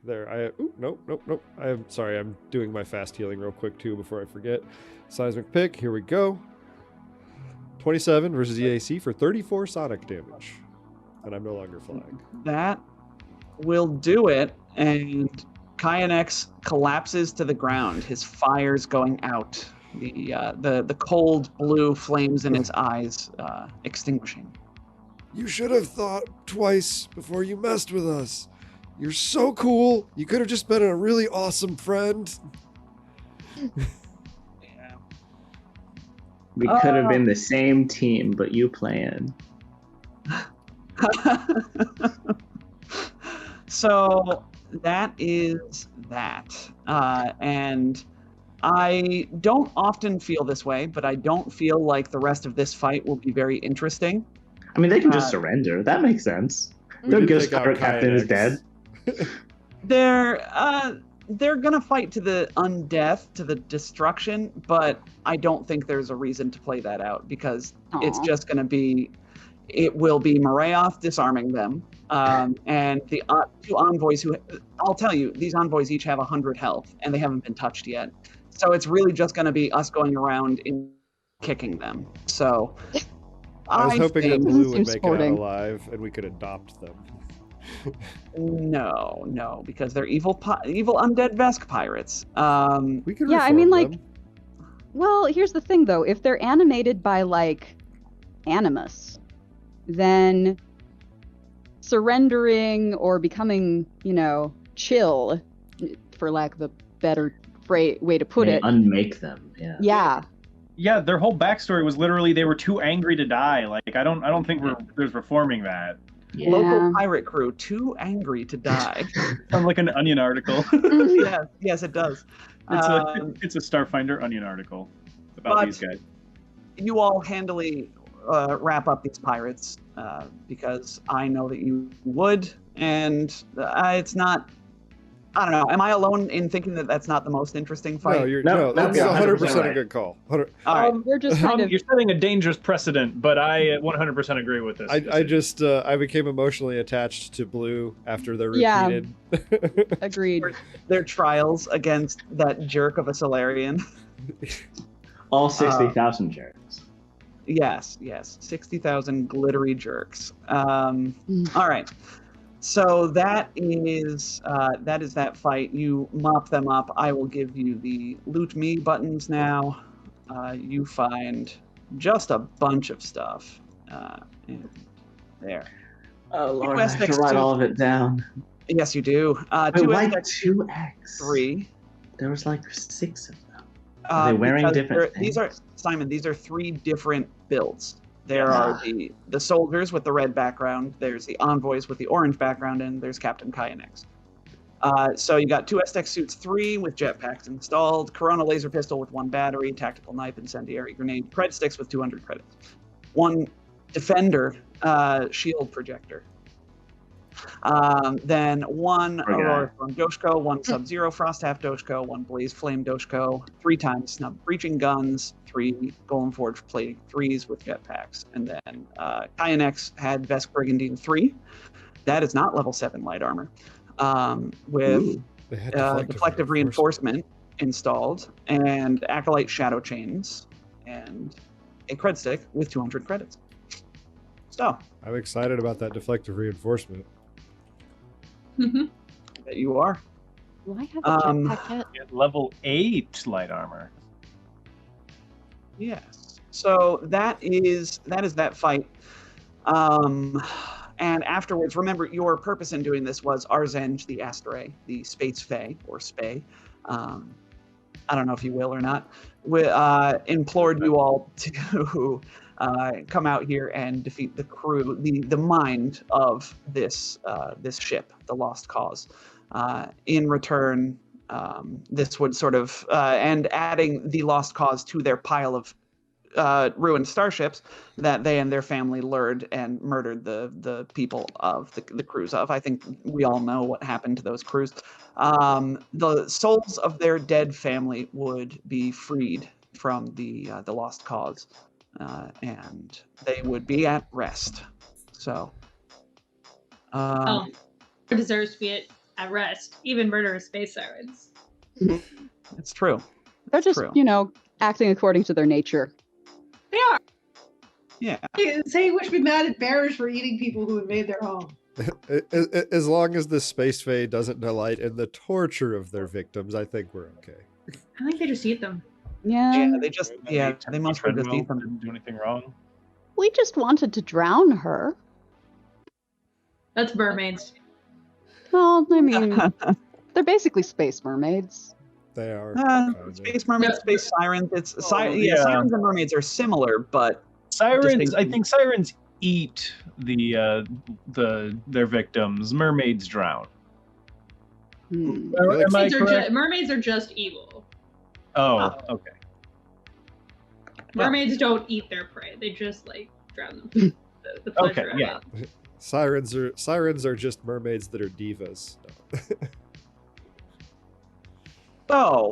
There. Nope. I'm sorry. I'm doing my fast healing real quick too before I forget. Seismic pick. Here we go. 27 versus EAC for 34 sonic damage, and I'm no longer flying. That will do it, and Kyanex collapses to the ground. His fire's going out. The cold blue flames in his eyes extinguishing. You should have thought twice before you messed with us. You're so cool. You could have just been a really awesome friend. Yeah. We could have been the same team, but you playing. So that is that. And I don't often feel this way, but I don't feel like the rest of this fight will be very interesting. I mean, they can just surrender. That makes sense. Their ghost pirate captain is dead. They're gonna fight to the undeath, to the destruction, but I don't think there's a reason to play that out because it's just gonna be, it will be Marayoth disarming them, and the two envoys who, I'll tell you, these envoys each have 100 health and they haven't been touched yet. So it's really just gonna be us going around and kicking them. So I was hoping that Blue would make it out sporting. alive and we could adopt them. No, because they're evil undead Vesk pirates. We could Yeah, I mean, reform like, them. well, here's the thing though. If they're animated by like animus, then surrendering or becoming, chill, for lack of a better way to put it. Unmake them. Yeah. Yeah. Yeah, their whole backstory was literally they were too angry to die. Like I don't think there's reforming that. Yeah. Local pirate crew too angry to die. Sounds like an Onion article. Yes, it does. It's a Starfinder Onion article about these guys. You all handily wrap up these pirates because I know that you would, and it's not. I don't know. Am I alone in thinking that that's not the most interesting fight? No, that's 100% right. a good call. All right. We're just kind of. You're setting a dangerous precedent, but I 100% agree with this. I became emotionally attached to Blue after the repeated. Agreed. Their trials against that jerk of a Solarian. All 60,000 jerks. Yes, 60,000 glittery jerks. All right. So that is that fight. You mop them up. I will give you the loot me buttons now. You find just a bunch of stuff. And there. Oh Lord, I have to write all of it down. Yes, you do. Wait, why 2x? 3. There was like 6 of them. Are they wearing different things? These are 3 different builds. There are the soldiers with the red background, there's the envoys with the orange background, and there's Captain Kyanex. So you got 2 STEC suits 3 with jetpacks installed, Corona laser pistol with 1 battery, tactical knife, incendiary grenade, cred sticks with 200 credits. 1 defender shield projector. Then 1 Okay. Aurora Storm Doshko, 1 Sub-Zero Frost Half Doshko, 1 Blaze Flame Doshko, 3 times Snub Breaching Guns, 3 Golem Forge Plating 3s with jetpacks. And then Kyanex had Vesk Brigandine 3. That is not level 7 light armor. With They had Deflective Reinforcement installed, and Acolyte Shadow Chains, and a cred stick with 200 credits. So, I'm excited about that deflective reinforcement. that you are. Do I have a jetpack yet? Get level 8 light armor. Yes. So that is that fight. And afterwards, remember, your purpose in doing this was Arzenge, the Astray, the Space Fae, or Spay. I don't know if you will or not. We implored you all to come out here and defeat the crew, the mind of this ship, the Lost Cause. In return, this would sort of and adding the Lost Cause to their pile of ruined starships that they and their family lured and murdered the people of the crews of. I think we all know what happened to those crews. The souls of their dead family would be freed from the Lost Cause, and they would be at rest. So, It deserves to be at rest. Even murderous space sirens. It's true. They're just, acting according to their nature. They are. Yeah. Saying we should be mad at bears for eating people who invade their home. As long as the Space Fae doesn't delight in the torture of their victims, I think we're okay. I think they just eat them. Yeah, they just they must have just eat them. Didn't do anything wrong. We just wanted to drown her. That's mermaids. Well, I mean, they're basically space mermaids. They are. Space mermaids, space sirens. Yeah. Sirens and mermaids are similar, but Sirens. I think sirens eat their victims. Mermaids drown. Hmm. Am I correct? Mermaids are just evil. Oh, okay. Mermaids don't eat their prey. They just drown them. The pleasure of yeah. it. Sirens are just mermaids that are divas. So,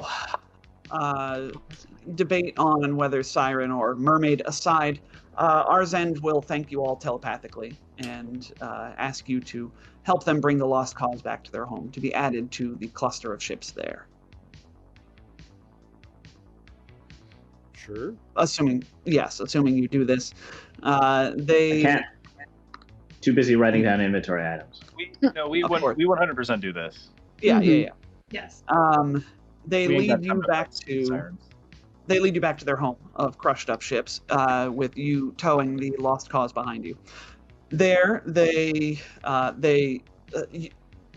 debate on whether siren or mermaid aside, Arzend will thank you all telepathically and ask you to help them bring the Lost Cause back to their home to be added to the cluster of ships there. Sure. Assuming you do this. I can't. Too busy writing down inventory items. We 100% do this. Yeah. Yes. They We ain't got lead you time to back fight to sirens. they lead you back to their home of crushed up ships, with you towing the Lost Cause behind you. There, they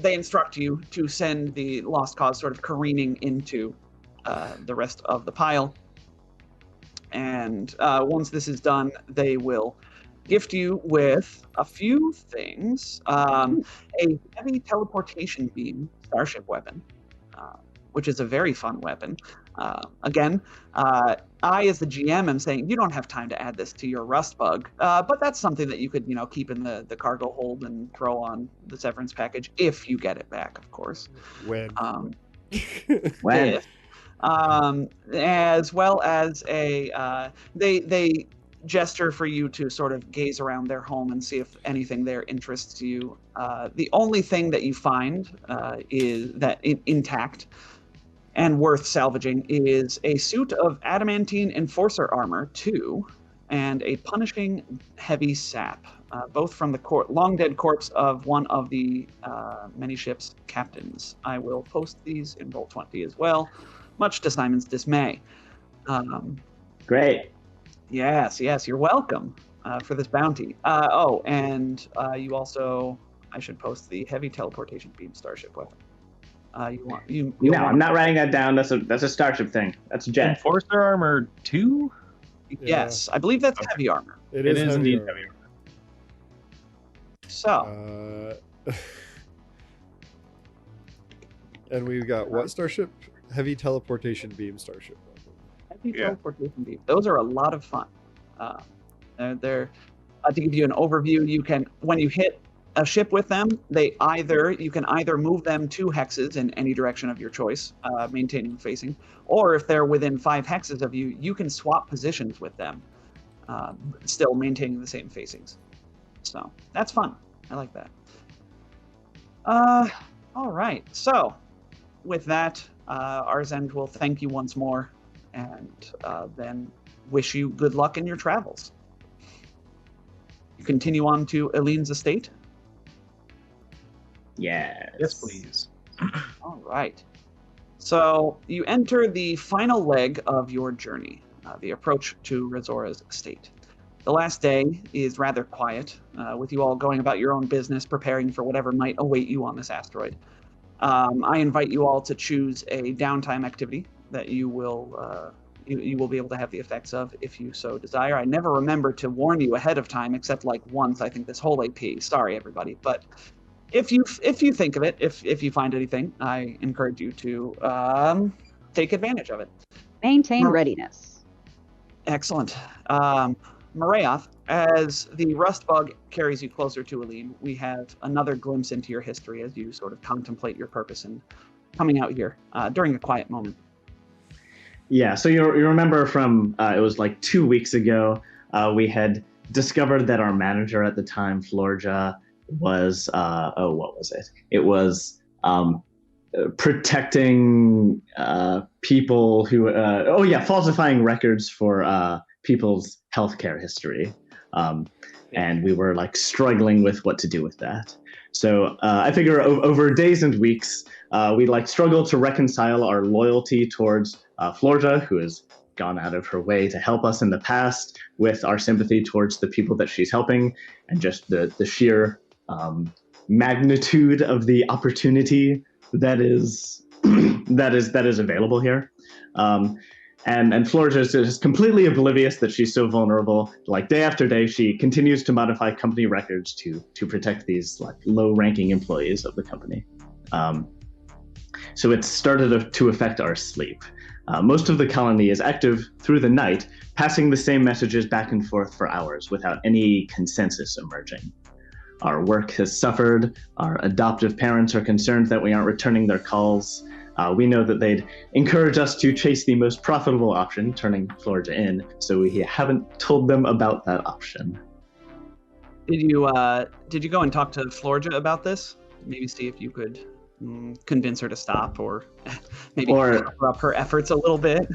instruct you to send the Lost Cause sort of careening into the rest of the pile. And once this is done, they will gift you with a few things. A heavy teleportation beam starship weapon, which is a very fun weapon. Again, I, as the GM, am saying you don't have time to add this to your Rust Bug, but that's something that you could, keep in the cargo hold and throw on the Severance package if you get it back, of course. When? When? If, as well as they gesture for you to sort of gaze around their home and see if anything there interests you. The only thing that you find is that intact and worth salvaging is a suit of adamantine enforcer armor 2 and a punishing heavy sap, both from the long dead corpse of one of the many ships' captains. I will post these in Roll20 as well, much to Simon's dismay. Great. Yes, you're welcome for this bounty. And you also, I should post the heavy teleportation beam starship weapon. No, I'm not writing that down. That's a starship thing. That's a jet. Enforcer armor 2? Yes, I believe that's heavy armor. It is heavy indeed armor. heavy armor. So, And we've got what starship? Heavy teleportation beam starship. heavy teleportation beam. Those are a lot of fun. They're to give you an overview. You can, when you hit a ship with them, you can either move them 2 hexes in any direction of your choice, maintaining facing, or if they're within 5 hexes of you, you can swap positions with them, still maintaining the same facings. So that's fun. I like that. All right. So with that, Arzend will thank you once more, and then wish you good luck in your travels. You continue on to Eline's estate. Yes. Yes, please. All right. So you enter the final leg of your journey, the approach to Resora's estate. The last day is rather quiet, with you all going about your own business, preparing for whatever might await you on this asteroid. I invite you all to choose a downtime activity that you will you will be able to have the effects of if you so desire. I never remember to warn you ahead of time, except like once, I think, this whole AP. Sorry, everybody. But if you think of it, if you find anything, I encourage you to take advantage of it. Maintain readiness. Excellent. Marayoth, as the rust bug carries you closer to Eline, we have another glimpse into your history as you sort of contemplate your purpose in coming out here during a quiet moment. Yeah, so you remember from, it was like 2 weeks ago, we had discovered that our manager at the time, Florja, was, what was it? It was protecting people who, falsifying records for people's healthcare history. And we were like struggling with what to do with that. So I figure over days and weeks, we like struggle to reconcile our loyalty towards Florja, who has gone out of her way to help us in the past, with our sympathy towards the people that she's helping, and just the sheer magnitude of the opportunity that is available here. And Florja is just completely oblivious that she's so vulnerable. Like day after day, she continues to modify company records to protect these like low-ranking employees of the company. So it's started to affect our sleep. Most of the colony is active through the night, passing the same messages back and forth for hours without any consensus emerging. Our work has suffered. Our adoptive parents are concerned that we aren't returning their calls. We know that they'd encourage us to chase the most profitable option, turning Florja in, so we haven't told them about that option. Did you go and talk to Florja about this? Maybe see if you could convince her to stop, or maybe cover up her efforts a little bit?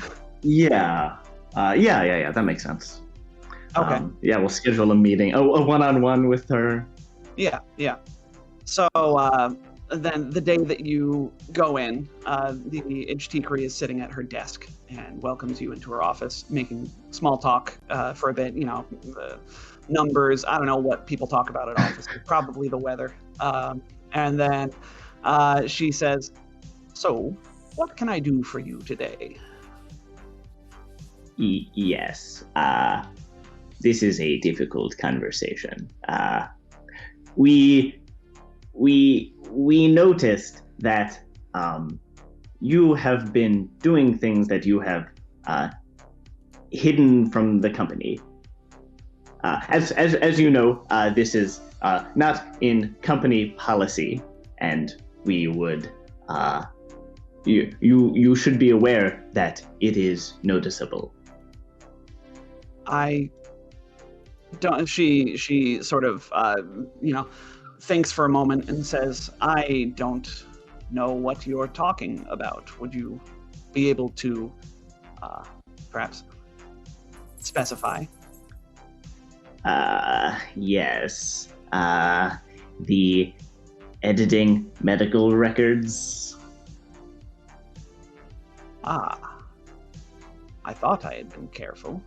Yeah. That makes sense. Okay. We'll schedule a meeting, a one-on-one with her. Yeah. So then the day that you go in, the Ijtikri is sitting at her desk and welcomes you into her office, making small talk for a bit. You know, the numbers. I don't know what people talk about at office. Probably the weather. And then she says, "So, what can I do for you today?" Yes. This is a difficult conversation. We noticed that you have been doing things that you have hidden from the company. As you know, this is not in company policy, and we would you should be aware that it is noticeable. I don't. She sort of thinks for a moment and says, "I don't know what you're talking about. Would you be able to perhaps specify?" Yes. The editing medical records. I thought I had been careful.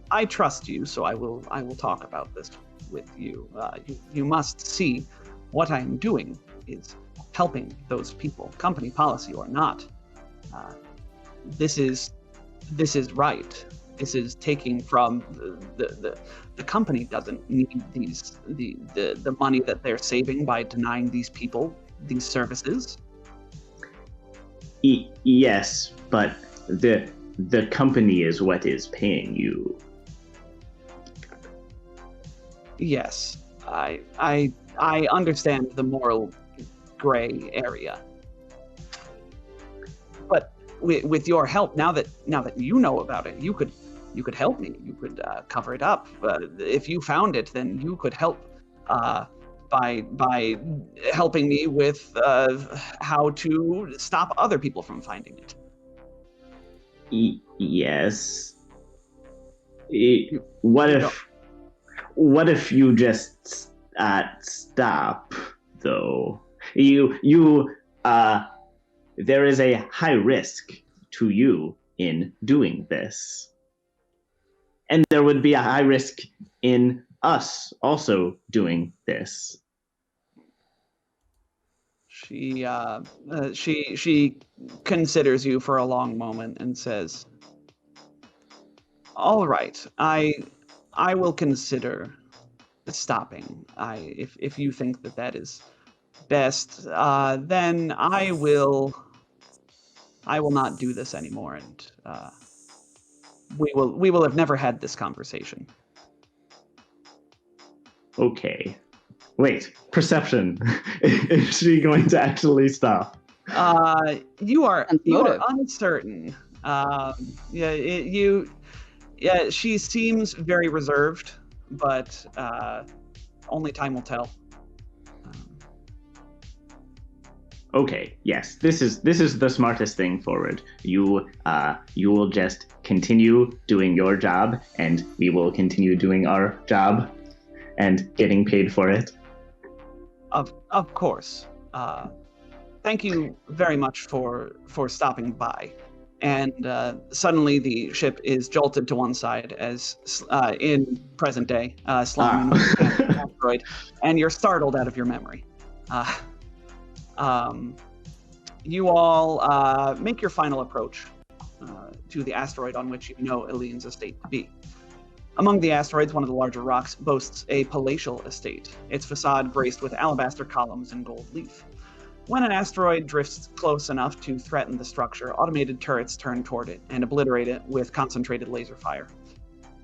I trust you, so I will talk about this with you. You must see what I'm doing is helping those people, company policy or not. This is right. This is taking from the company doesn't need the money that they're saving by denying these people these services. Yes, but the company is what is paying you. Yes, I understand the moral gray area, but with your help, now that you know about it, you could help me. You could cover it up. If you found it, then you could help by helping me with how to stop other people from finding it. Yes. What if you just stop though? There is a high risk to you in doing this. And there would be a high risk in us also doing this. She considers you for a long moment and says, "All right, I will consider stopping. If you think that is best, then I will not do this anymore, and we will have never had this conversation." Okay. Wait, perception. Is she going to actually stop? You are uncertain. She seems very reserved, but only time will tell. Okay, yes, this is the smartest thing forward. You will just continue doing your job, and we will continue doing our job, and getting paid for it. Of course. Thank you very much for stopping by. And suddenly the ship is jolted to one side as in present day slamming into an asteroid, and you're startled out of your memory. You all make your final approach to the asteroid on which you know Eline's estate to be. Among the asteroids, one of the larger rocks boasts a palatial estate, its facade graced with alabaster columns and gold leaf. When an asteroid drifts close enough to threaten the structure, automated turrets turn toward it and obliterate it with concentrated laser fire.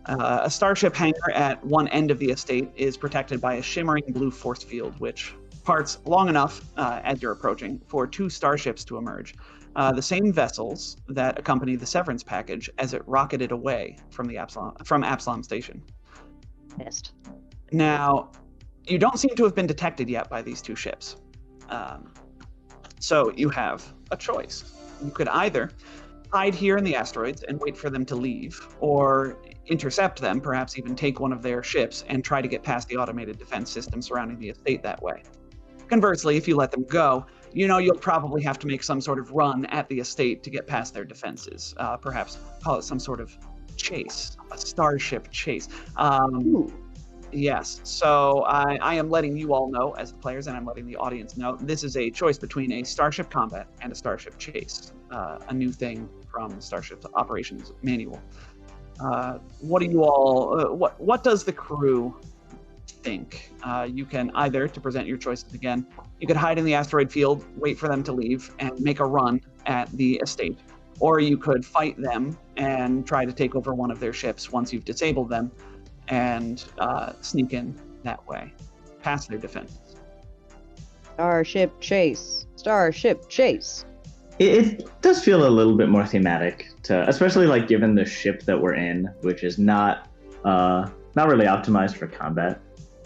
A starship hangar at one end of the estate is protected by a shimmering blue force field, which parts long enough, as you're approaching, for two starships to emerge. The same vessels that accompany the Severance package as it rocketed away from Absalom Station. Missed. Now, you don't seem to have been detected yet by these two ships. So you have a choice. You could either hide here in the asteroids and wait for them to leave, or intercept them, perhaps even take one of their ships and try to get past the automated defense system surrounding the estate that way. Conversely, if you let them go, you'll probably have to make some sort of run at the estate to get past their defenses. Perhaps call it some sort of chase, a starship chase. Yes, so I am letting you all know as the players, and I'm letting the audience know, this is a choice between a starship combat and a starship chase, a new thing from Starship Operations Manual. What do you all, what does the crew think? You can either, to present your choices again, you could hide in the asteroid field, wait for them to leave, and make a run at the estate. Or you could fight them and try to take over one of their ships once you've disabled them, and sneak in that way, past their defenses. Starship Chase. Starship Chase. It does feel a little bit more thematic, especially like given the ship that we're in, which is not really optimized for combat.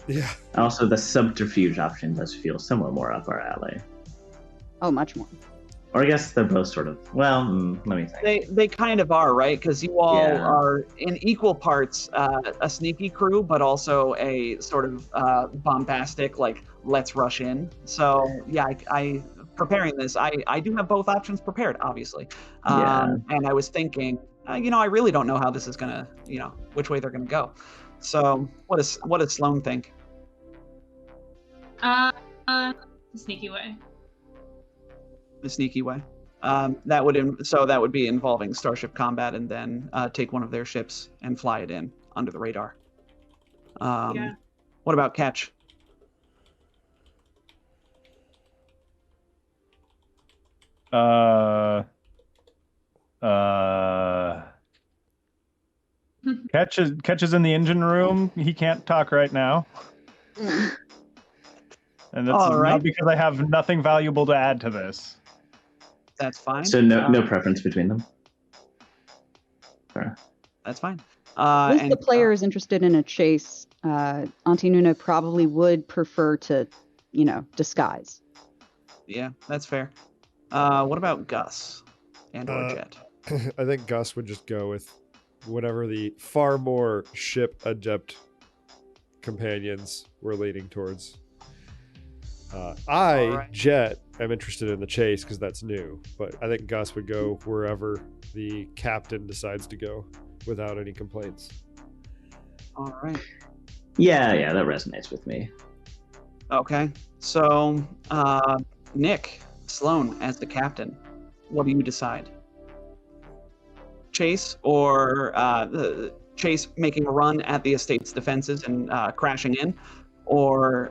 Yeah. Also, the subterfuge option does feel somewhat more up our alley. Oh, much more. Or I guess they're both sort of, let me think. They kind of are, right? Because you all are in equal parts a sneaky crew, but also a sort of bombastic, like, let's rush in. So, yeah, I preparing this, I do have both options prepared, obviously. And I was thinking, I really don't know how this is going to, which way they're going to go. So what does Sloan think? The sneaky way. The sneaky way. That would be involving starship combat, and then take one of their ships and fly it in under the radar. What about Catch? Catches in the engine room. He can't talk right now. And that's not because I have nothing valuable to add to this. That's fine. So no preference between them. Fair. That's fine. If the player is interested in a chase, Auntie Nuna probably would prefer to, disguise. Yeah, that's fair. What about Gus or Jet? I think Gus would just go with whatever the far more ship adept companions we're leaning towards. Jet, am interested in the chase because that's new, but I think Gus would go wherever the captain decides to go without any complaints. All right. Yeah, that resonates with me. Okay, so Nick Sloan as the captain, what do you decide? Chase or Chase making a run at the estate's defenses and crashing in, or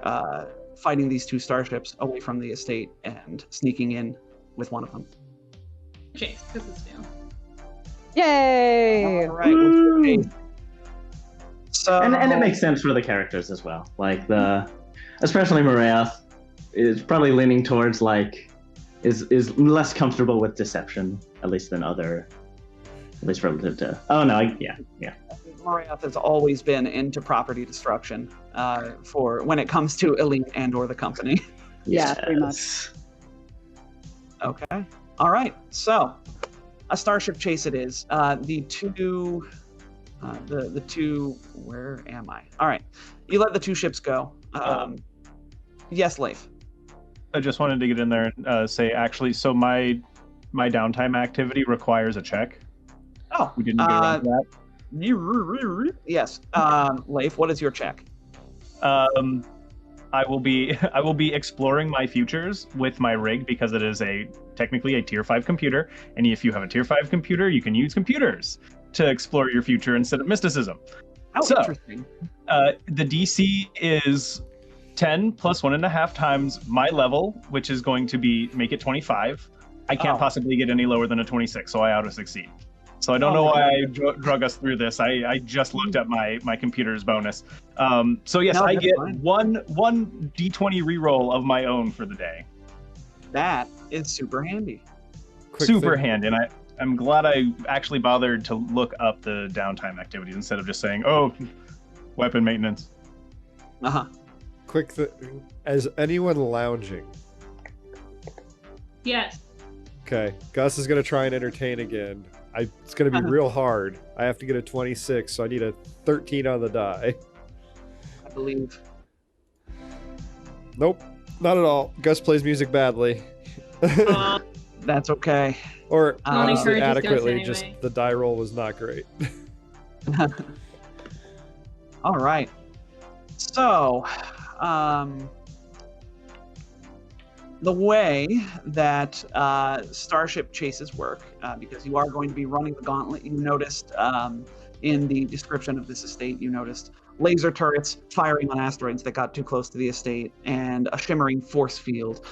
fighting these two starships away from the estate and sneaking in with one of them? Chase, because it's new. Yay! All right, we'll do Chase. So, and it makes sense for the characters as well. Like especially Morath is probably leaning towards is less comfortable with deception, at least relative to. Oh no, yeah. Morath has always been into property destruction for when it comes to Eline and/or the company. Yeah, pretty much. Okay. All right. So, a starship chase it is. The two. Where am I? All right. You let the two ships go. Yes, Leif. I just wanted to get in there and say, actually, so my downtime activity requires a check. Oh, we didn't get around to that. Yes. Leif, what is your check? I will be exploring my futures with my rig because it is technically a tier 5 computer, and if you have a tier 5 computer, you can use computers to explore your future instead of mysticism. Interesting. The DC is 10 plus 1.5 times my level, which is going to make it 25. I can't possibly get any lower than a 26, so I auto-succeed. So I don't know why I drug us through this. I just looked at my computer's bonus. So yes, I get one D20 reroll of my own for the day. That is super handy. Handy, and I'm glad I actually bothered to look up the downtime activities instead of just saying, "Oh, weapon maintenance." Quick thing: as anyone lounging? Yes. Okay, Gus is gonna try and entertain again. It's going to be real hard. I have to get a 26, so I need a 13 on the die. I believe. Nope, not at all. Gus plays music badly. That's okay. Or honestly, adequately, anyway. just the die roll was not great. All right. So, the way that Starship Chases work, because you are going to be running the gauntlet, you noticed in the description of this estate, you noticed laser turrets firing on asteroids that got too close to the estate and a shimmering force field.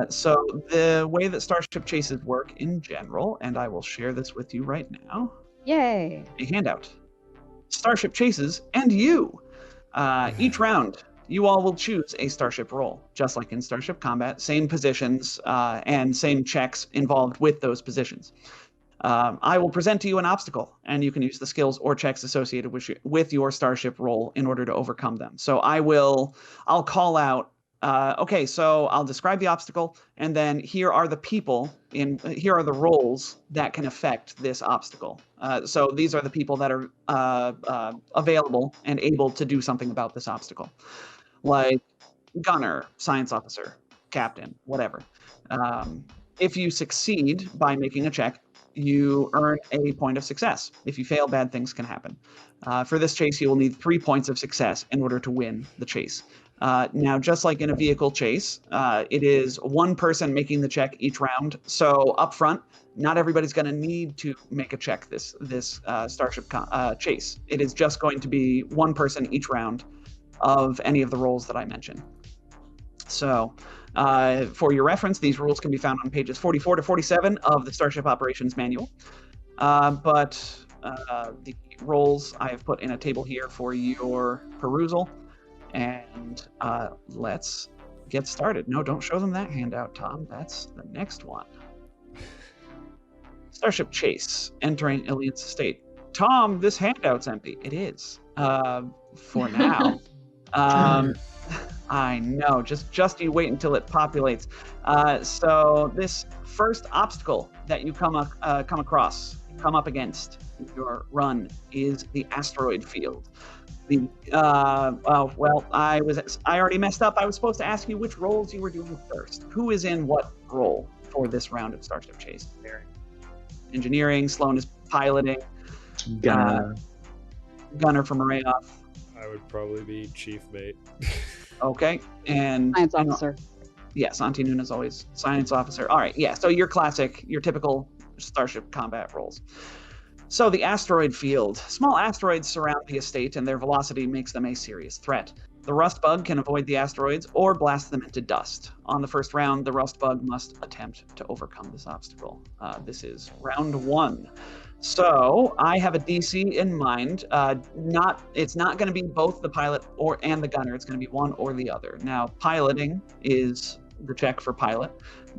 So the way that Starship Chases work in general, and I will share this with you right now. Yay! A handout. Starship Chases and you. Each round, you all will choose a starship role, just like in Starship Combat, same positions and same checks involved with those positions. I will present to you an obstacle, and you can use the skills or checks associated with your starship role in order to overcome them. So I'll call out, okay, so I'll describe the obstacle, and then here are the roles that can affect this obstacle. So these are the people that are available and able to do something about this obstacle. Like gunner, science officer, captain, whatever. If you succeed by making a check, you earn a point of success. If you fail, bad things can happen. For this chase, you will need 3 points of success in order to win the chase. Now, just like in a vehicle chase, it is one person making the check each round. So up front, not everybody's going to need to make a check this Starship chase. It is just going to be one person each round of any of the roles that I mentioned. So for your reference, these rules can be found on pages 44 to 47 of the Starship Operations Manual. But the roles I have put in a table here for your perusal, and let's get started. No, don't show them that handout, Tom. That's the next one. Starship Chase, entering Eline's estate. Tom, this handout's empty. It is. For now. I know. Just you wait until it populates. So this first obstacle that you come up against in your run is the asteroid field. I already messed up. I was supposed to ask you which roles you were doing first. Who is in what role for this round of Starship Chase? Engineering. Sloan is piloting. Gunner for Marayoff. I would probably be chief mate. Okay, and Science officer. Yes, Auntie Nuna's always science officer. All right, yeah. So your typical Starship combat roles. So the asteroid field. Small asteroids surround the estate, and their velocity makes them a serious threat. The rust bug can avoid the asteroids or blast them into dust. On the first round, the rust bug must attempt to overcome this obstacle. This is round 1. So I have a DC in mind. It's not going to be both the pilot and the gunner. It's going to be one or the other. Now, piloting is the check for pilot.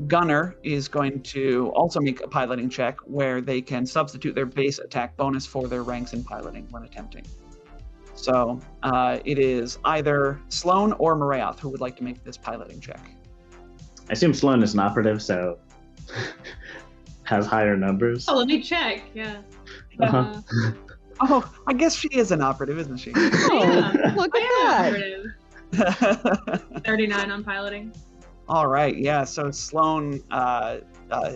Gunner is going to also make a piloting check where they can substitute their base attack bonus for their ranks in piloting when attempting. So it is either Sloan or Marayoth who would like to make this piloting check. I assume Sloan is an operative, so has higher numbers. Oh, let me check. Yeah. Uh-huh. Oh, I guess she is an operative, isn't she? Oh, look I at am that. operative. 39 on piloting. All right, yeah. So Sloan,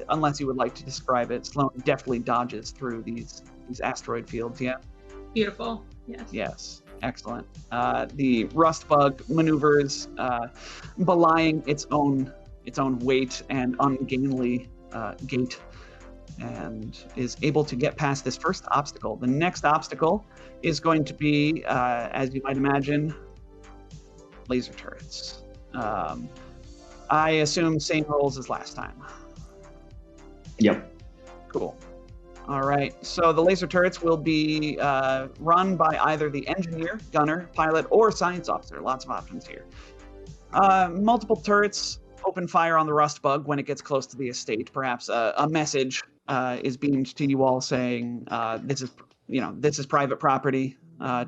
unless you would like to describe it, Sloan definitely dodges through these asteroid fields. Yeah. Beautiful. Yes. Yes. Excellent. The rust bug maneuvers, belying its own weight and ungainly gait, and is able to get past this first obstacle. The next obstacle is going to be, as you might imagine, laser turrets. I assume same roles as last time. Yep. Cool. All right. So the laser turrets will be run by either the engineer, gunner, pilot, or science officer. Lots of options here. Multiple turrets open fire on the rust bug when it gets close to the estate. Perhaps a message is beamed to you all saying, "This is private property.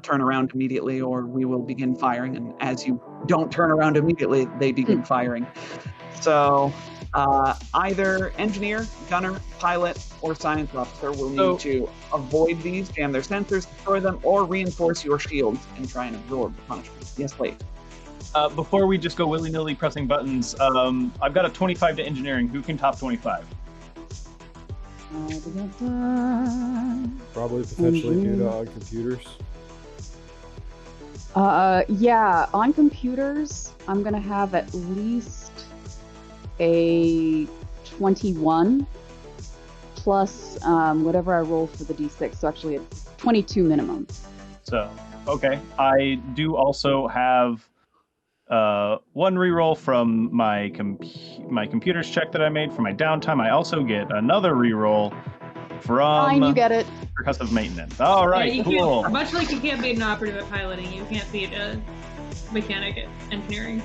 Turn around immediately, or we will begin firing." And as you don't turn around immediately, they begin firing. So either engineer, gunner, pilot, or science officer will need to avoid these, jam their sensors, destroy them, or reinforce your shields and try and absorb the punishment. Yes, please. Before we just go willy-nilly pressing buttons, I've got a 25 to engineering. Who can top 25? Probably potentially Nuda on computers. Yeah, on computers, I'm gonna have at least a 21 plus whatever I roll for the D6, so actually a 22 minimum. So, okay. I do also have one reroll from my computer's check that I made for my downtime. I also get another reroll from Fine, you get it. percussive maintenance. All right, Yeah, cool. Much like you can't be an operative at piloting, you can't be a mechanic at engineering.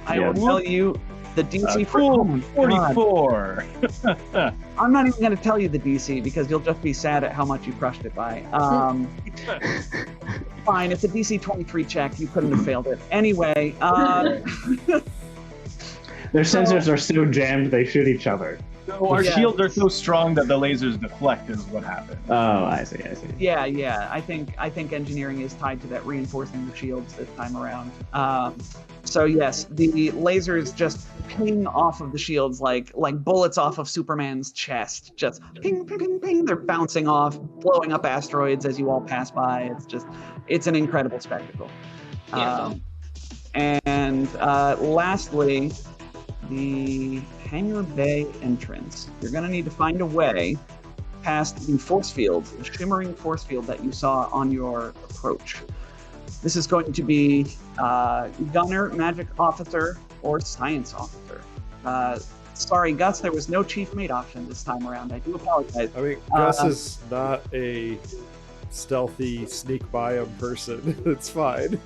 I will tell you the DC Cool, for 44. I'm not even going to tell you the DC because you'll just be sad at how much you crushed it by. Fine, it's a DC 23 check. You couldn't have failed it. Anyway. Their sensors are so jammed they shoot each other. So our shields are so strong that the lasers deflect is what happened. Oh, I see. Yeah. I think engineering is tied to that reinforcing the shields this time around. So yes, the lasers just ping off of the shields like bullets off of Superman's chest. Just ping, ping, ping, ping. They're bouncing off, blowing up asteroids as you all pass by. It's an incredible spectacle. And lastly, the Hangar Bay Entrance. You're going to need to find a way past the force field, the shimmering force field that you saw on your approach. This is going to be gunner, magic officer, or science officer. Sorry, Gus, there was no chief mate option this time around. I do apologize. I mean, Gus is not a stealthy sneak by him person. It's fine.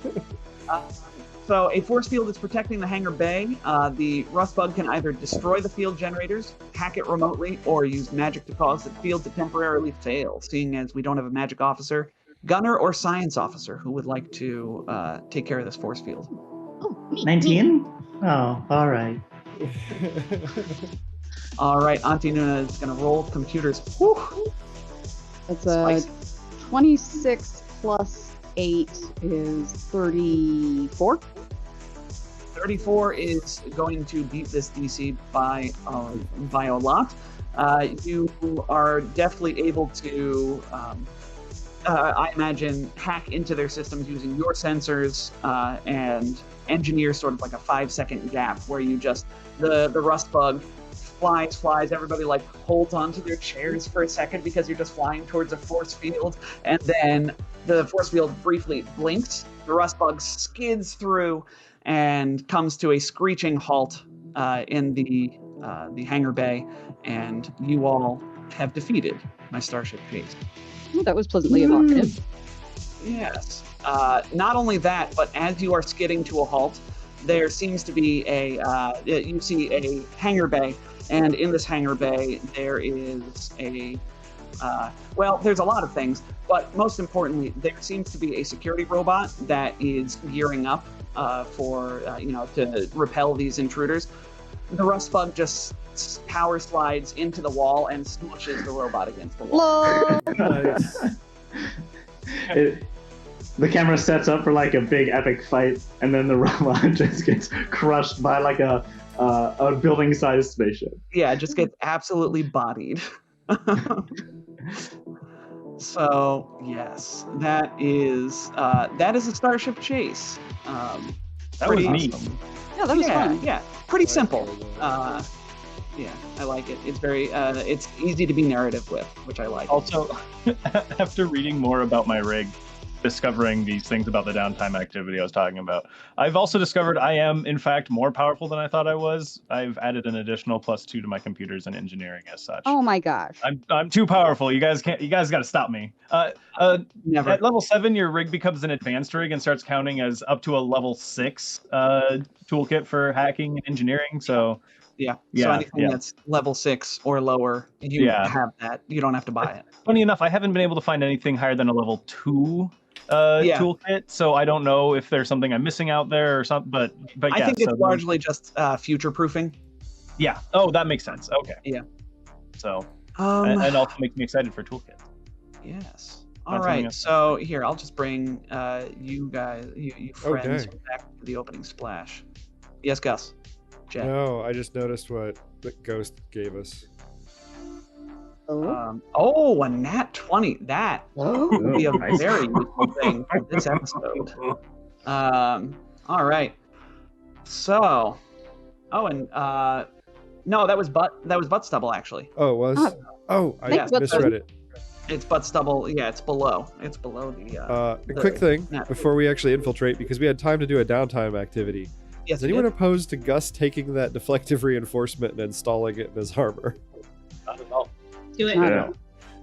So a force field is protecting the hangar bay. The rust bug can either destroy the field generators, hack it remotely, or use magic to cause the field to temporarily fail. Seeing as we don't have a magic officer, gunner or science officer who would like to take care of this force field. 19? Oh, all right. All right, Auntie Nuna is going to roll computers. Whew. It's a 26 plus 8 is 34. 34 is going to beat this DC by a lot. You are definitely able to, I imagine, hack into their systems using your sensors and engineer sort of like a 5-second gap where you just, the rust bug flies, everybody like holds onto their chairs for a second because you're just flying towards a force field, and then the force field briefly blinks, the rust bug skids through and comes to a screeching halt in the hangar bay, and you all have defeated my Starship Chase. That was pleasantly evocative. Yes. Not only that, but as you are skidding to a halt, there seems to be you see a hangar bay, and in this hangar bay there is there's a lot of things, but most importantly, there seems to be a security robot that is gearing up to repel these intruders. The rust bug just power slides into the wall and smushes the robot against the wall. Nice. The camera sets up for like a big epic fight, and then the robot just gets crushed by like a building-sized spaceship. Yeah, it just gets absolutely bodied. So yes, that is a Starship Chase. That was neat. Yeah, that was fun. Yeah, pretty simple. Yeah, I like it. It's very it's easy to be narrative with, which I like. Also, after reading more about my rig, discovering these things about the downtime activity I was talking about, I've also discovered I am, in fact, more powerful than I thought I was. I've added an additional +2 to my computers and engineering as such. Oh my gosh. I'm too powerful. You guys got to stop me. Never. At level 7, your rig becomes an advanced rig and starts counting as up to a level 6 toolkit for hacking and engineering. So so anything that's level 6 or lower, you have that. You don't have to buy it. Funny enough, I haven't been able to find anything higher than a level 2 toolkit, so I don't know if there's something I'm missing out there or something. But I think it's largely just future proofing. Yeah. Oh, that makes sense. Okay. Yeah. So and also makes me excited for toolkit. Yes. All right. So here, I'll just bring you guys, you friends, back to the opening splash. Yes, Gus. Jet. No, I just noticed what the ghost gave us. A nat 20. That would be a very useful thing for this episode. All right. So, no, that was butt stubble actually. Oh, it was. I misread it. It's butt stubble. Yeah, it's below. It's below the. A quick thing before we actually infiltrate, because we had time to do a downtime activity. Yes. Is anyone opposed to Gus taking that deflective reinforcement and installing it in his armor? Not at all. Do it. Yeah.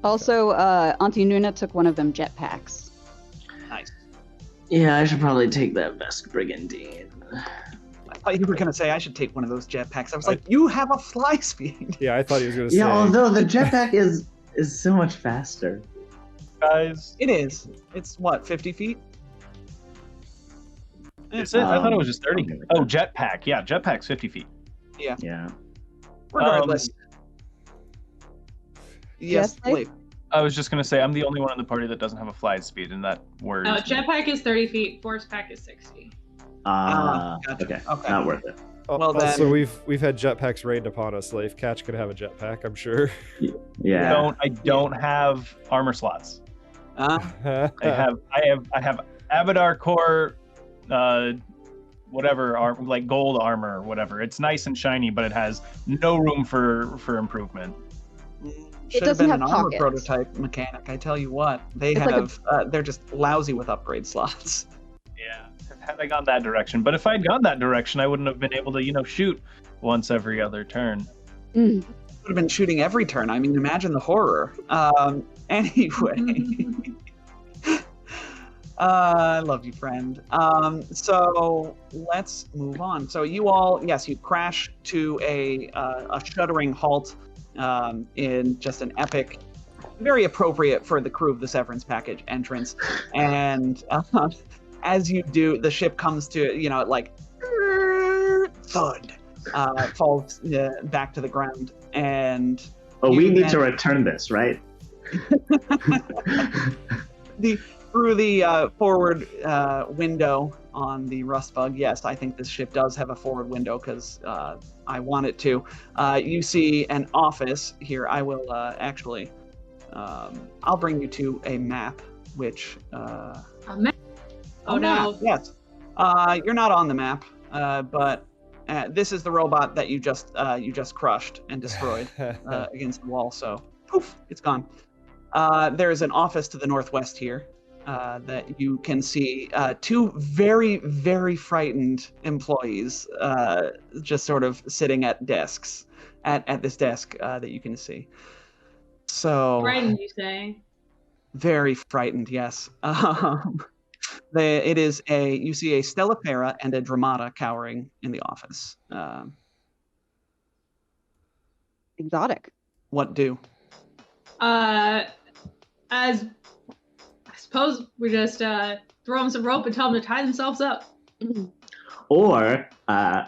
Also, Auntie Nuna took one of them jetpacks. Nice. Yeah, I should probably take that Vest Brigandine. I thought you were going to say I should take one of those jetpacks. I was like, you have a fly speed. Yeah, I thought he was going to say. Yeah, although the jetpack is so much faster. Guys, It is. It's what, 50 feet? that's it. I thought it was just 30. Oh, jetpack. Yeah, jetpack's 50 feet. Yeah. Regardless. Yes, Blake. I was just going to say, I'm the only one in the party that doesn't have a fly speed, and that worries No, me. jetpack is 30 feet, force pack is 60. Gotcha. Okay. Not worth it. Well, then- also, we've had jetpacks rained upon us. Like, if Catch could have a jetpack, I'm sure. Yeah. I don't have armor slots. Uh, I have Abadar core, whatever, like gold armor or whatever. It's nice and shiny, but it has no room for improvement. Should have doesn't been have an armor pockets. prototype mechanic. I tell you what, It's like they're just lousy with upgrade slots. Yeah, had I gone that direction. But if I'd gone that direction, I wouldn't have been able to, shoot once every other turn. Mm. Would have been shooting every turn. I mean, imagine the horror. Anyway. I love you, friend. So let's move on. So you all, yes, you crash to a shuddering halt in just an epic, very appropriate for the crew of the Severance package entrance. And as you do, the ship comes to, like, thud, falls back to the ground. And we need to return this, right? Through the forward window on the Rust Bug, yes, I think this ship does have a forward window because I want it to. You see an office here. I will actually, I'll bring you to a map, which... A map? Oh, map, no. yes. You're not on the map, but this is the robot that you just crushed and destroyed against the wall, so poof, it's gone. There's an office to the northwest here. That you can see two very, very frightened employees just sort of sitting at desks, at this desk that you can see. So Frightened, you say? Very frightened, yes. You see a Stellifera and a Dramata cowering in the office. Exotic. What do? As I suppose we just throw them some rope and tell them to tie themselves up. Or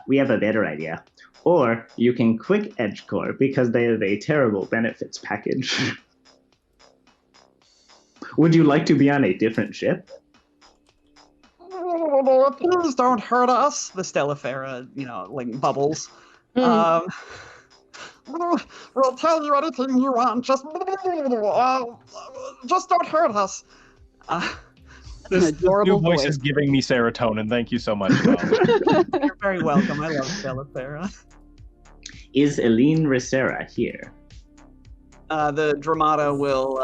we have a better idea. Or you can quick edge core because they have a terrible benefits package. Would you like to be on a different ship? Please don't hurt us. The Stellifera, like bubbles. We'll tell you anything you want. Just don't hurt us. This new voice is giving me serotonin. Thank you so much, Tom. You're very welcome. I love Stellifera. Is Eline Resora here? The Dramata will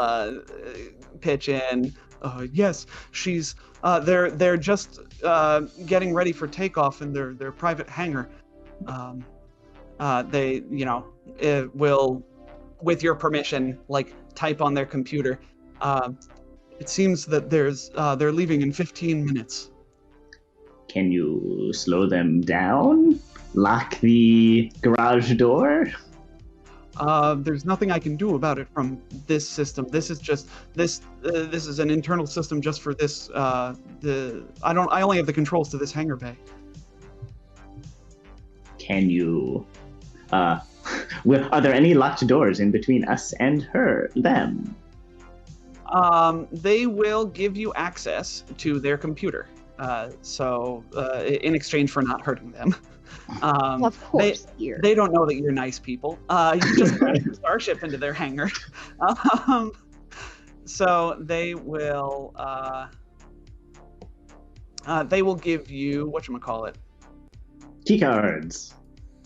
pitch in. Yes, she's. They're just getting ready for takeoff in their private hangar. They, will, with your permission, type on their computer. It seems that they're leaving in 15 minutes. Can you slow them down? Lock the garage door? There's nothing I can do about it from this system. This is just this is an internal system just for this. I only have the controls to this hangar bay. Can you? Are there any locked doors in between us and them? They will give you access to their computer. In exchange for not hurting them. Of course, they don't know that you're nice people. You just crashed the Starship into their hangar. So they will give you whatchamacallit? Key cards.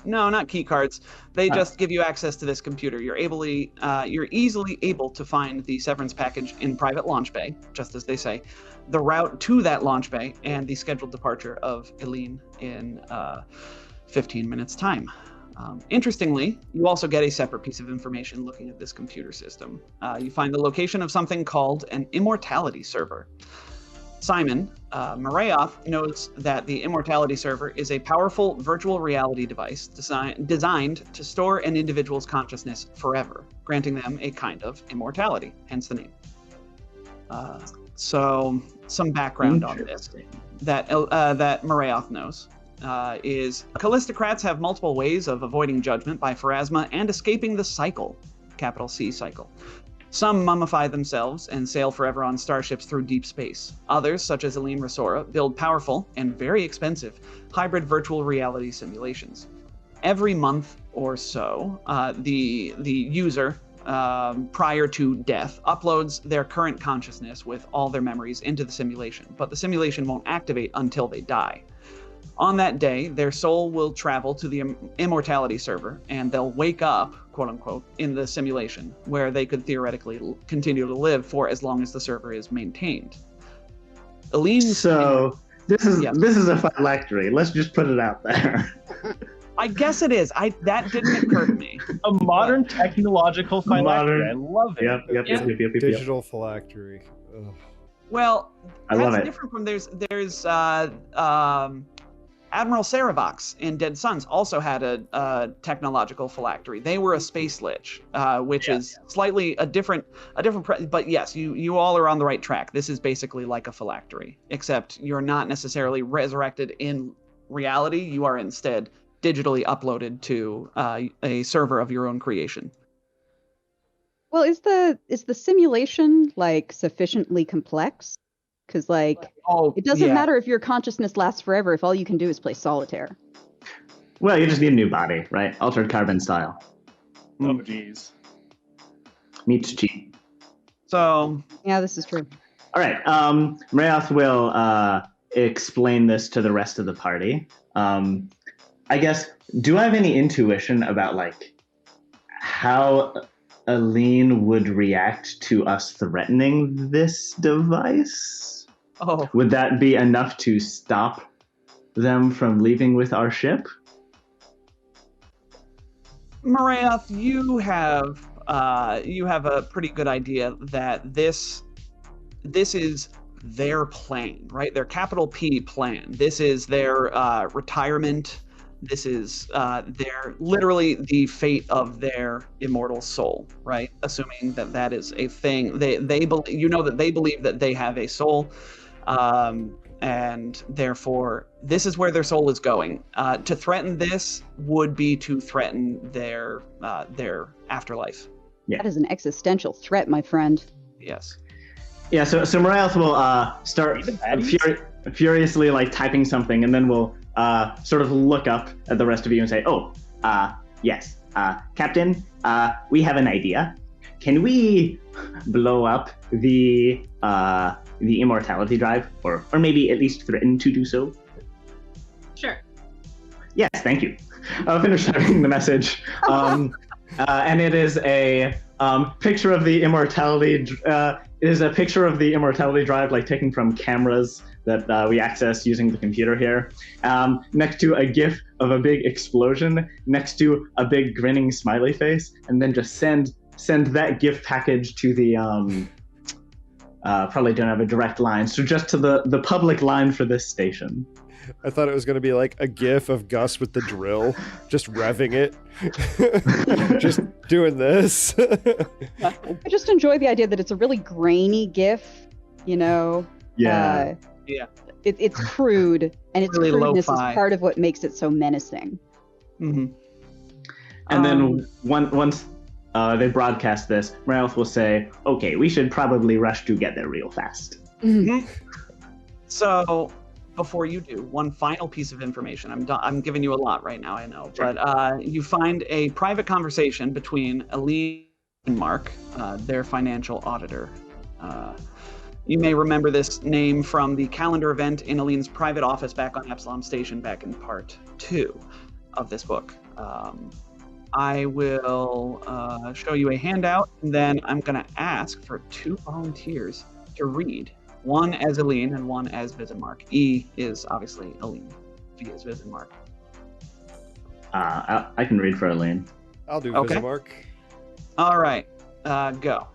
No, not key cards. They just give you access to this computer. You're easily able to find the Severance package in private launch bay, just as they say, the route to that launch bay, and the scheduled departure of Eline in 15 minutes time. Interestingly, you also get a separate piece of information looking at this computer system. You find the location of something called an Immortality Server. Simon, Marayoth knows that the Immortality Server is a powerful virtual reality device designed to store an individual's consciousness forever, granting them a kind of immortality, hence the name. So, some background on this that Marayoth knows is Callistocrats have multiple ways of avoiding judgment by Pharasma and escaping the cycle, capital C cycle. Some mummify themselves and sail forever on starships through deep space. Others, such as Eline Resora, build powerful and very expensive hybrid virtual reality simulations. Every month or so, the user, prior to death, uploads their current consciousness with all their memories into the simulation, but the simulation won't activate until they die. On that day, their soul will travel to the Immortality Server, and they'll wake up, quote-unquote, in the simulation, where they could theoretically continue to live for as long as the server is maintained. Eline... So, this is a phylactery. Let's just put it out there. I guess it is. That didn't occur to me. A modern technological phylactery. I love it. Yep. Digital phylactery. Ugh. Well, I love that's it. different from there's Admiral Saravox in Dead Suns also had a technological phylactery. They were a space lich, which is slightly a different but yes, you all are on the right track. This is basically like a phylactery, except you're not necessarily resurrected in reality. You are instead digitally uploaded to a server of your own creation. Well, is the simulation like sufficiently complex? Because it doesn't matter if your consciousness lasts forever if all you can do is play solitaire. Well, you just need a new body, right? Altered carbon style. Oh, jeez. Meets cheap. So yeah, this is true. All right. Mrayoth will explain this to the rest of the party. I guess, do I have any intuition about how Eline would react to us threatening this device? Oh. Would that be enough to stop them from leaving with our ship? Marayoth, you have a pretty good idea that this is their plan, right? Their capital P plan. This is their retirement. This is their literally the fate of their immortal soul, right? Assuming that is a thing. They believe, that they believe that they have a soul. And therefore, this is where their soul is going. To threaten this would be to threaten their afterlife. Yeah. That is an existential threat, my friend. Yes. Yeah. So Mrayoth will start furiously typing something, and then we'll sort of look up at the rest of you and say, "Oh, yes, Captain, we have an idea. Can we blow up the immortality drive, or maybe at least threaten to do so?" Sure. Yes, thank you. I'll finish typing the message. And it is a picture of the immortality. It is a picture of the immortality drive, taken from cameras that we access using the computer here. Next to a GIF of a big explosion, next to a big grinning smiley face, and then just send that GIF package to the probably don't have a direct line, so just to the public line for this station. I thought it was going to be a GIF of Gus with the drill, just revving it, just doing this. I just enjoy the idea that it's a really grainy GIF, Yeah. It's crude, and its Really crudeness lo-fi. is part of what makes it so menacing. Mm-hmm. And then once they broadcast this, Mrayoth will say, "Okay, we should probably rush to get there real fast." Mm-hmm. So, before you do, one final piece of information. I'm giving you a lot right now, I know, Sure. but you find a private conversation between Eline and Mark, their financial auditor. You may remember this name from the calendar event in Eline's private office back on Epsilon Station back in part 2 of this book. I will show you a handout, and then I'm going to ask for 2 volunteers to read. One as Eline and one as Visimark. E is obviously Eline. V is Visimark. I can read for Eline. I'll do Okay. Visimark. All right, go.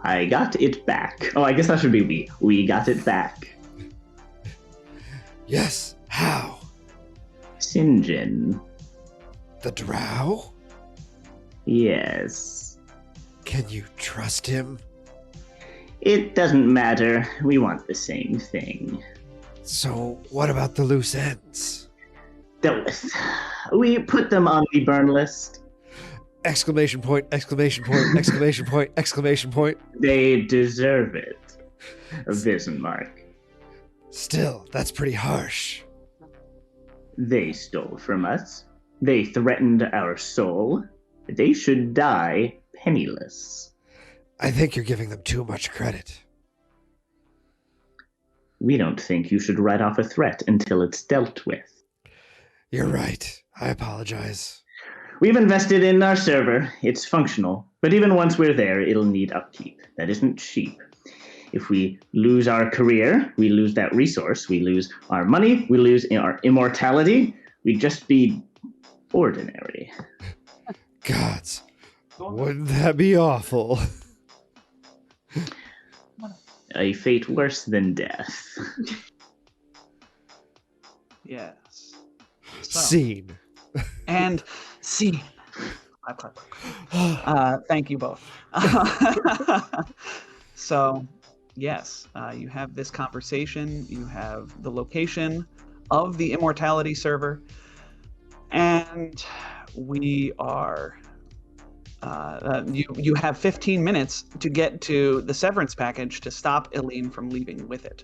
I got it back. Oh, I guess that should be we. We got it back. Yes. How? Sinjin. The drow? Yes. Can you trust him? It doesn't matter. We want the same thing. So, what about the loose ends? We put them on the burn list. Exclamation point, exclamation point, exclamation point, exclamation point. They deserve it. Visinmark. Still, that's pretty harsh. They stole from us. They threatened our soul. They should die penniless. I think you're giving them too much credit. We don't think you should write off a threat until it's dealt with. You're right. I apologize. We've invested in our server. It's functional. But even once we're there, it'll need upkeep. That isn't cheap. If we lose our career, we lose that resource. We lose our money. We lose our immortality. we'd just be ordinary. Gods, wouldn't that be awful? A fate worse than death. Yes. So, Scene. and scene. Thank you both. So, yes, you have this conversation. You have the location of the Immortality Server. And we are... you have 15 minutes to get to the severance package to stop Eline from leaving with it.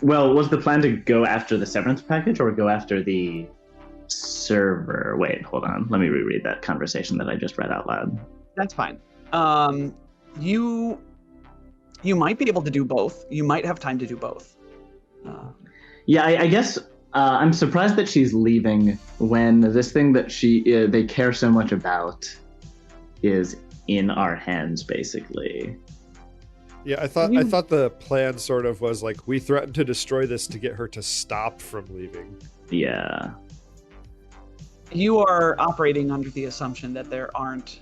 Well, was the plan to go after the severance package or go after the server? Wait, hold on. Let me reread that conversation that I just read out loud. That's fine. You might be able to do both. You might have time to do both. Yeah, I guess I'm surprised that she's leaving when this thing that they care so much about is in our hands, basically. Yeah, I thought the plan sort of was like, we threatened to destroy this to get her to stop from leaving. Yeah. You are operating under the assumption that there aren't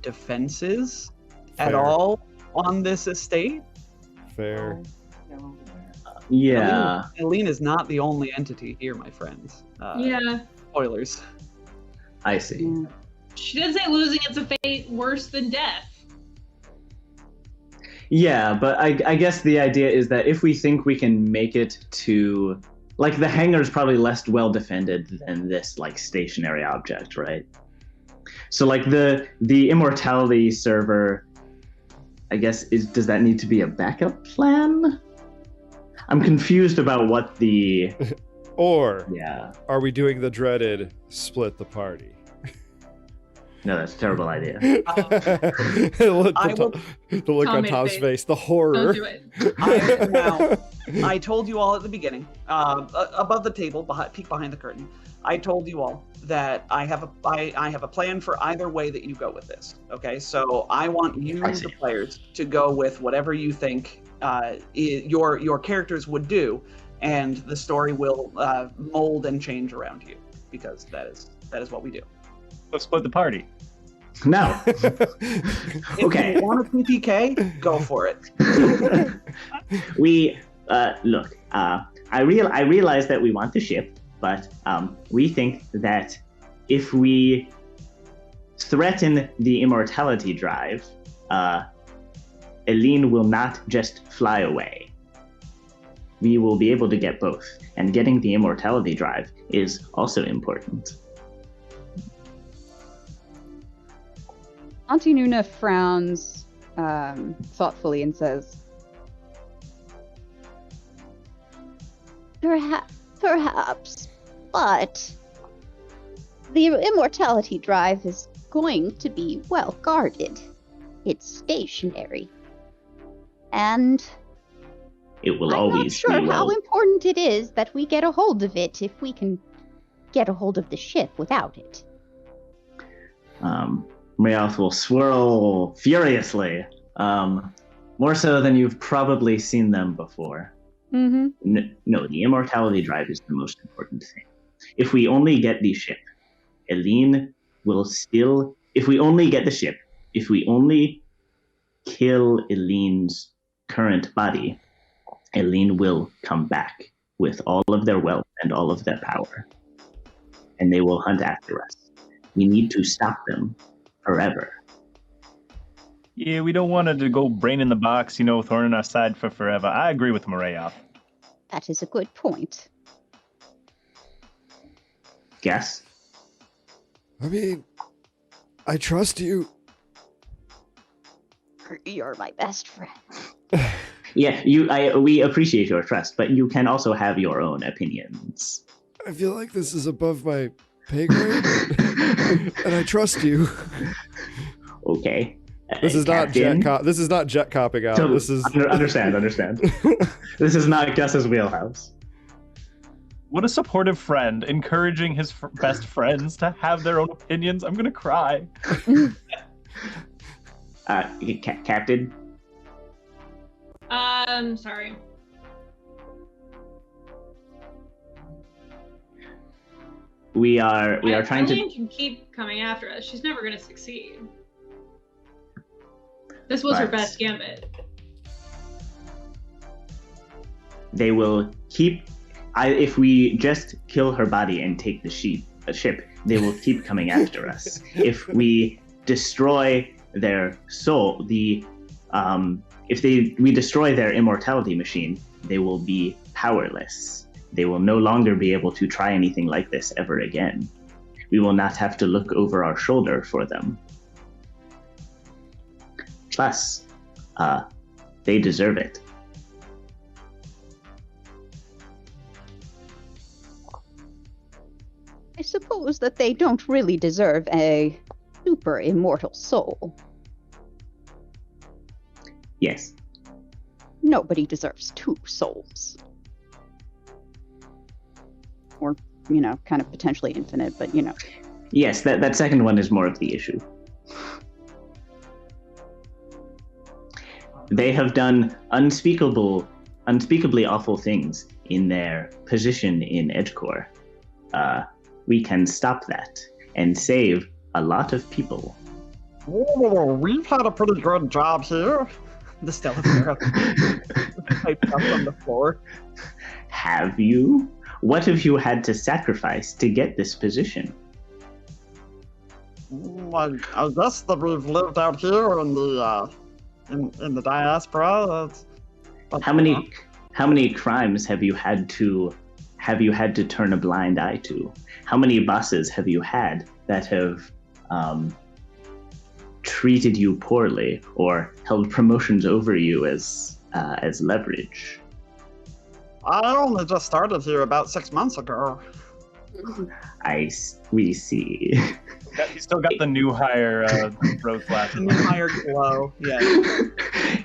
defenses at Fair. all on this estate. Fair. Yeah. Eline is not the only entity here, my friends. Yeah. Spoilers. I see. She did say losing it's a fate worse than death. Yeah, but I guess the idea is that if we think we can make it to... Like, the hangar's probably less well defended than this, like, stationary object, right? So, like, the Immortality Server, I guess, does that need to be a backup plan? I'm confused about what the... Or Yeah. are we doing the dreaded split the party? No, that's a terrible idea. The look on Tom's face, the horror. Don't do it. I told you all at the beginning, above the table, peek behind the curtain. I told you all that I have a plan for either way that you go with this. Okay, so I want you, the players, to go with whatever you think your characters would do, and the story will mold and change around you, because that is what we do. Let's split the party. No. Okay. If you want a PPK, go for it. We look. I realize that we want the ship, but we think that if we threaten the immortality drive, Eline will not just fly away. We will be able to get both, and getting the immortality drive is also important. Auntie Nuna frowns thoughtfully and says, Perhaps, but the immortality drive is going to be well guarded. It's stationary. And It will I'm always not sure be how well. important it is that we get a hold of it if we can get a hold of the ship without it. Mouth will swirl furiously, more so than you've probably seen them before. mm-hmm. No, the immortality drive is the most important thing. If we only get the ship, Eline will still... If we only get the ship, if we only kill Eline's current body, Eline will come back with all of their wealth and all of their power. And they will hunt after us. We need to stop them forever. Yeah, we don't want it to go brain in the box, thorn in our side for forever. I agree with Marayoth. That is a good point. Guess? I mean, I trust you. You're my best friend. Yeah, we appreciate your trust, but you can also have your own opinions. I feel like this is above my pay grade, and I trust you. Okay. This is not Captain? this is not jet copping out. So, This is understand. This is not Gus's wheelhouse. What a supportive friend, encouraging his best friends to have their own opinions. I'm gonna cry. Captain? Sorry. we are trying to. Eline can keep coming after us. She's never going to succeed. This was her best gambit. They will keep. If we just kill her body and take the ship, they will keep coming after us. If we destroy their soul, we destroy their immortality machine, they will be powerless. They will no longer be able to try anything like this ever again. We will not have to look over our shoulder for them. Plus, they deserve it. I suppose that they don't really deserve a super immortal soul. Yes. Nobody deserves 2 souls. Or, kind of potentially infinite, but Yes, that second one is more of the issue. They have done unspeakably awful things in their position in Edgecore. We can stop that and save a lot of people. Whoa, we've had a pretty good job here. The Stellar Pharaoh piped up on the floor. Have you? What have you had to sacrifice to get this position? I guess that we've lived out here in the diaspora. How many crimes have you had to turn a blind eye to? How many bosses have you had that have treated you poorly or held promotions over you as leverage? I only just started here about 6 months ago. We see. He's still got the new hire rose glasses. The new hire glow, yeah.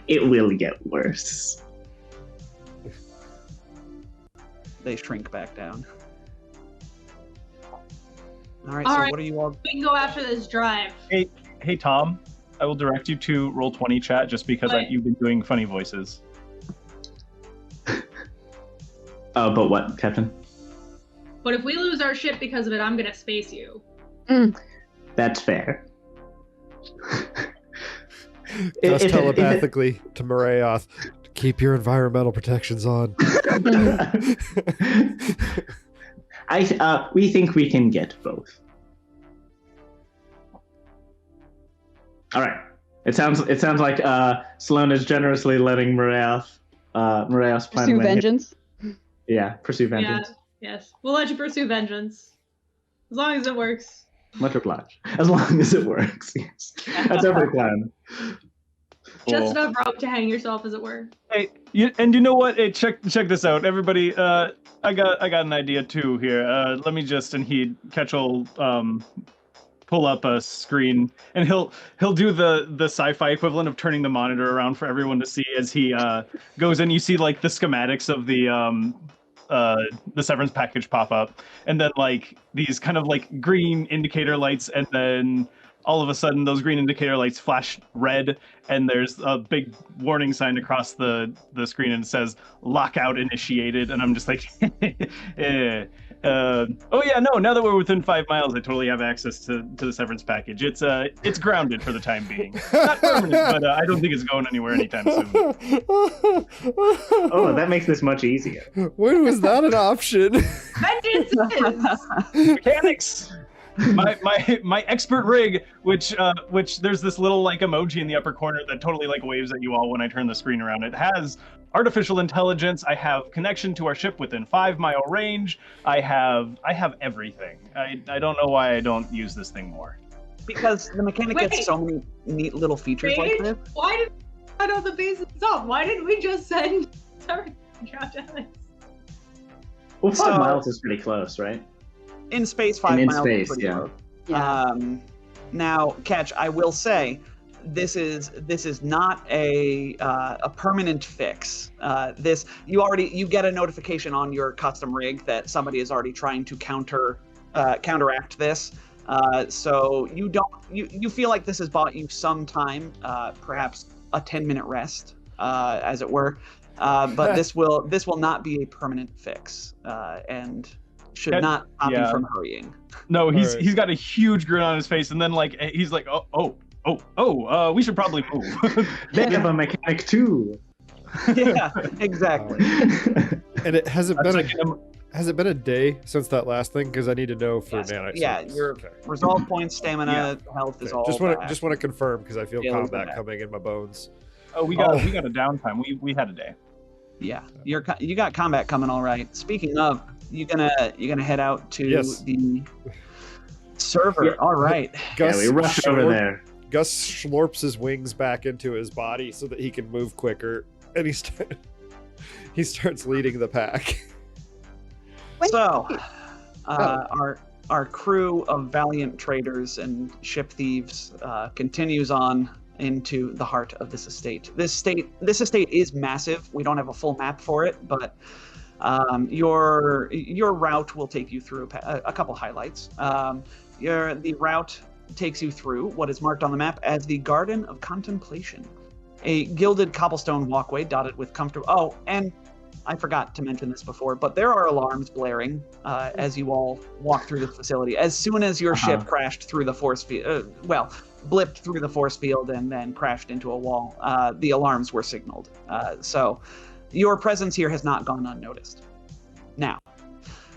It will get worse. They shrink back down. All right, what are you all... We can go after this drive. Hey, Tom. I will direct you to Roll20 chat just because you've been doing funny voices. But what, Captain? But if we lose our ship because of it, I'm gonna space you. That's fair. Just telepathically to Marayoth, keep your environmental protections on. We think we can get both. All right. It sounds like Sloane is generously letting Marayoth's plan pursue vengeance. Yeah, pursue vengeance. Yeah, yes. We'll let you pursue vengeance. As long as it works. Much obliged. As long as it works, yes. That's every plan. Just enough rope to hang yourself, as it were. Hey, you know what? Hey, check this out, everybody. I got an idea too here. Let me just, and Ketch'll pull up a screen, and he'll do the sci-fi equivalent of turning the monitor around for everyone to see as he goes in. You see like the schematics of the severance package pop up, and then like these kind of like green indicator lights, and then all of a sudden those green indicator lights flash red, and there's a big warning sign across the screen, and it says lockout initiated. And I'm just like oh yeah, no, now that we're within 5 miles, I totally have access to the severance package. It's grounded for the time being. Not permanent, but I don't think it's going anywhere anytime soon. Oh, that makes this much easier. When was that an option? Mechanics. My expert rig, which there's this little like emoji in the upper corner that totally like waves at you all when I turn the screen around. It has artificial intelligence. I have connection to our ship within 5-mile range. I have everything. I don't know why I don't use this thing more. Because the mechanic gets so many neat little features like this. Why did I know the base is up? Why didn't we just send Well, 5 miles is pretty close, right? In space, 5 miles. In space, yeah. Now, Catch, I will say, this is not a permanent fix. You get a notification on your custom rig that somebody is already trying to counteract this. So you feel like this has bought you some time, perhaps a 10-minute rest, as it were. But this will not be a permanent fix, and should not stop you from hurrying. No, he's got a huge grin on his face, and then like he's like, we should probably move. They have a mechanic too. Yeah, exactly. And it has it been a day since that last thing? Because I need to know for nanites. Yeah, your resolve points, stamina, health is all. Just want to confirm because I feel combat coming in my bones. Oh, we got a downtime. We had a day. Yeah, you got combat coming all right. Speaking of, you gonna head out to the server. Yeah. All right. We rush over there. Gus slurps his wings back into his body so that he can move quicker, and he starts leading the pack. So, our crew of valiant traders and ship thieves continues on into the heart of this estate. This estate is massive. We don't have a full map for it, but your route will take you through a couple highlights. The route takes you through what is marked on the map as the Garden of Contemplation, a gilded cobblestone walkway dotted with comfortable. Oh, and I forgot to mention this before, but there are alarms blaring as you all walk through the facility. As soon as your ship crashed through the force field, blipped through the force field and then crashed into a wall, the alarms were signaled. So your presence here has not gone unnoticed. Now,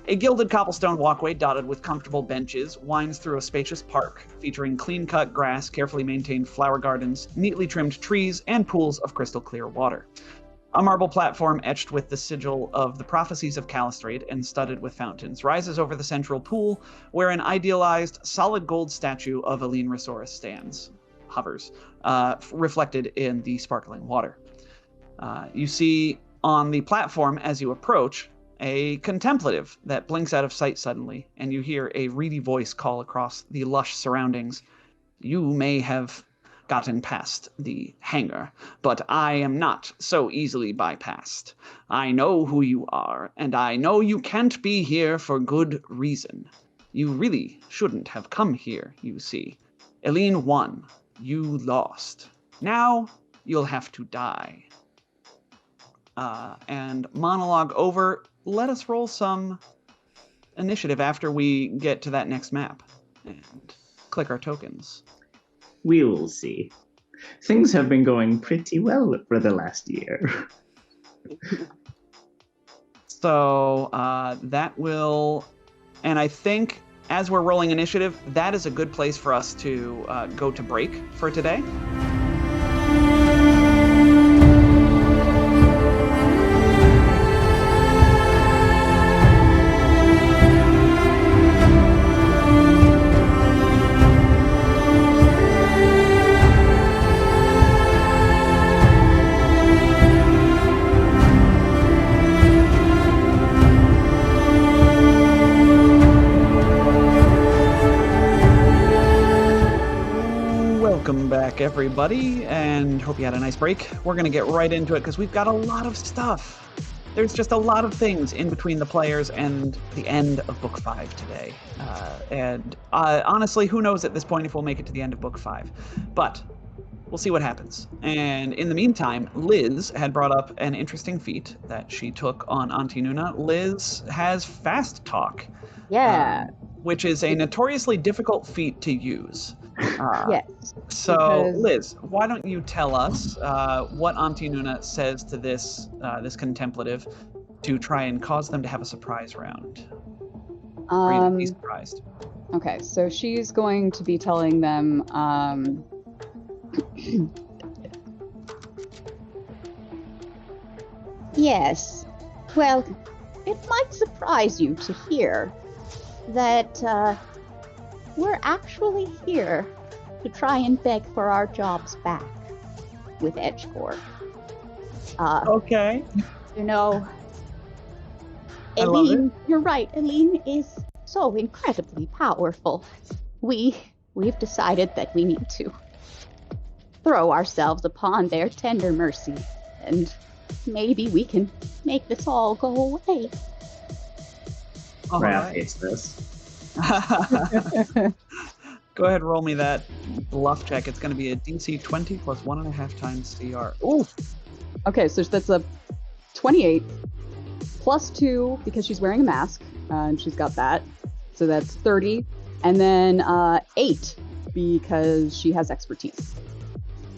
a gilded cobblestone walkway dotted with comfortable benches winds through a spacious park featuring clean-cut grass, carefully maintained flower gardens, neatly trimmed trees, and pools of crystal clear water. A marble platform etched with the sigil of the prophecies of Calistrate and studded with fountains rises over the central pool, where an idealized solid gold statue of Eline Resora hovers, reflected in the sparkling water. You see on the platform as you approach a contemplative that blinks out of sight suddenly, and you hear a reedy voice call across the lush surroundings. You may have gotten past the hangar, but I am not so easily bypassed. I know who you are, and I know you can't be here for good reason. You really shouldn't have come here, you see. Eline won. You lost. Now you'll have to die. And monologue over. Let us roll some initiative after we get to that next map and click our tokens. We will see. Things have been going pretty well for the last year. So that will, and I think as we're rolling initiative, that is a good place for us to go to break for today. Welcome back, everybody, and hope you had a nice break. We're going to get right into it because we've got a lot of stuff. There's just a lot of things in between the players and the end of Book 5 today. Honestly, who knows at this point if we'll make it to the end of Book 5. But we'll see what happens. And in the meantime, Liz had brought up an interesting feat that she took on Auntie Nuna. Liz has Fast Talk. Yeah. Which is a notoriously difficult feat to use. Yes. So, Liz, why don't you tell us what Auntie Nuna says to this contemplative to try and cause them to have a surprise round? Or you to be surprised. Okay, so she's going to be telling them, Yes. Well, it might surprise you to hear that we're actually here to try and beg for our jobs back with EdgeCorp. Okay. You know, Eline, you're right. Eline is so incredibly powerful. We've decided that we need to throw ourselves upon their tender mercy, and maybe we can make this all go away. Raph hates this. Go ahead, roll me that bluff check. It's going to be a DC 20 plus 1.5 times CR. Ooh. Okay, so that's a 28 plus 2 because she's wearing a mask, and she's got that. So that's 30. And then 8 because she has expertise.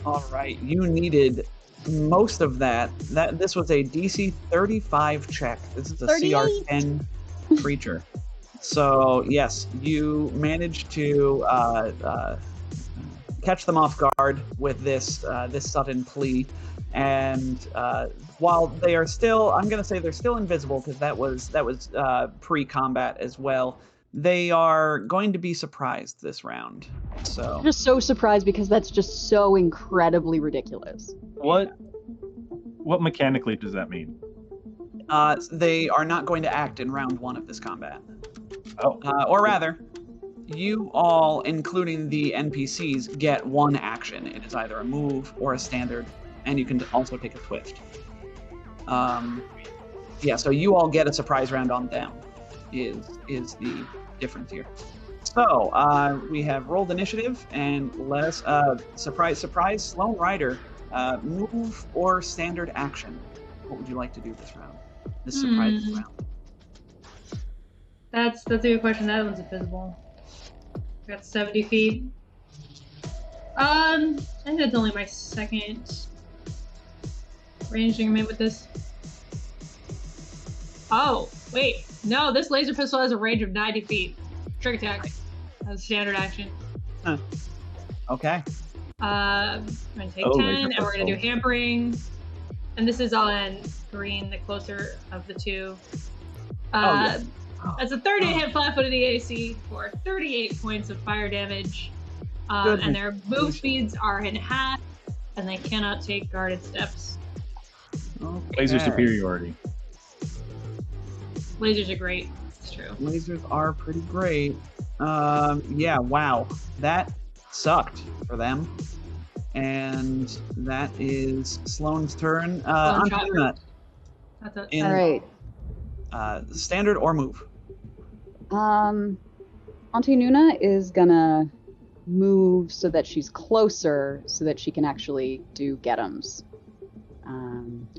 All right, you needed most of that. This was a DC 35 check. This is a 38. CR10 creature. So yes, you managed to catch them off guard with this sudden plea, and while they are still, I'm going to say they're still invisible because that was pre-combat as well. They are going to be surprised this round. So I'm just so surprised because that's just so incredibly ridiculous. What mechanically does that mean? they are not going to act in round 1 of this combat. Oh. Or rather, you all, including the NPCs, get 1 action. It is either a move or a standard, and you can also take a swift. Yeah, so you all get a surprise round on them, is the difference here. So, we have rolled initiative, and let us, surprise, Sloan Rider, move or standard action. What would you like to do this round? This surprise round. That's a good question. That one's invisible. Got 70 feet. I think that's only my second ranging made with this. Oh, wait. No, this laser pistol has a range of 90 feet. Trick attack. That's standard action. Huh. Okay. I'm gonna take 10, and we're gonna do hampering. And this is on green, the closer of the two. Yeah. That's a 30 hit flat-footed AC for 38 points of fire damage. And their move speeds are in half, and they cannot take guarded steps. Okay. Laser superiority. Lasers are great. It's true. Lasers are pretty great. Yeah, wow. That sucked for them. And that is Sloan's turn. Sloan shot. All right. Standard or move? Auntie Nuna is gonna move so that she's closer, so that she can actually do get-ems.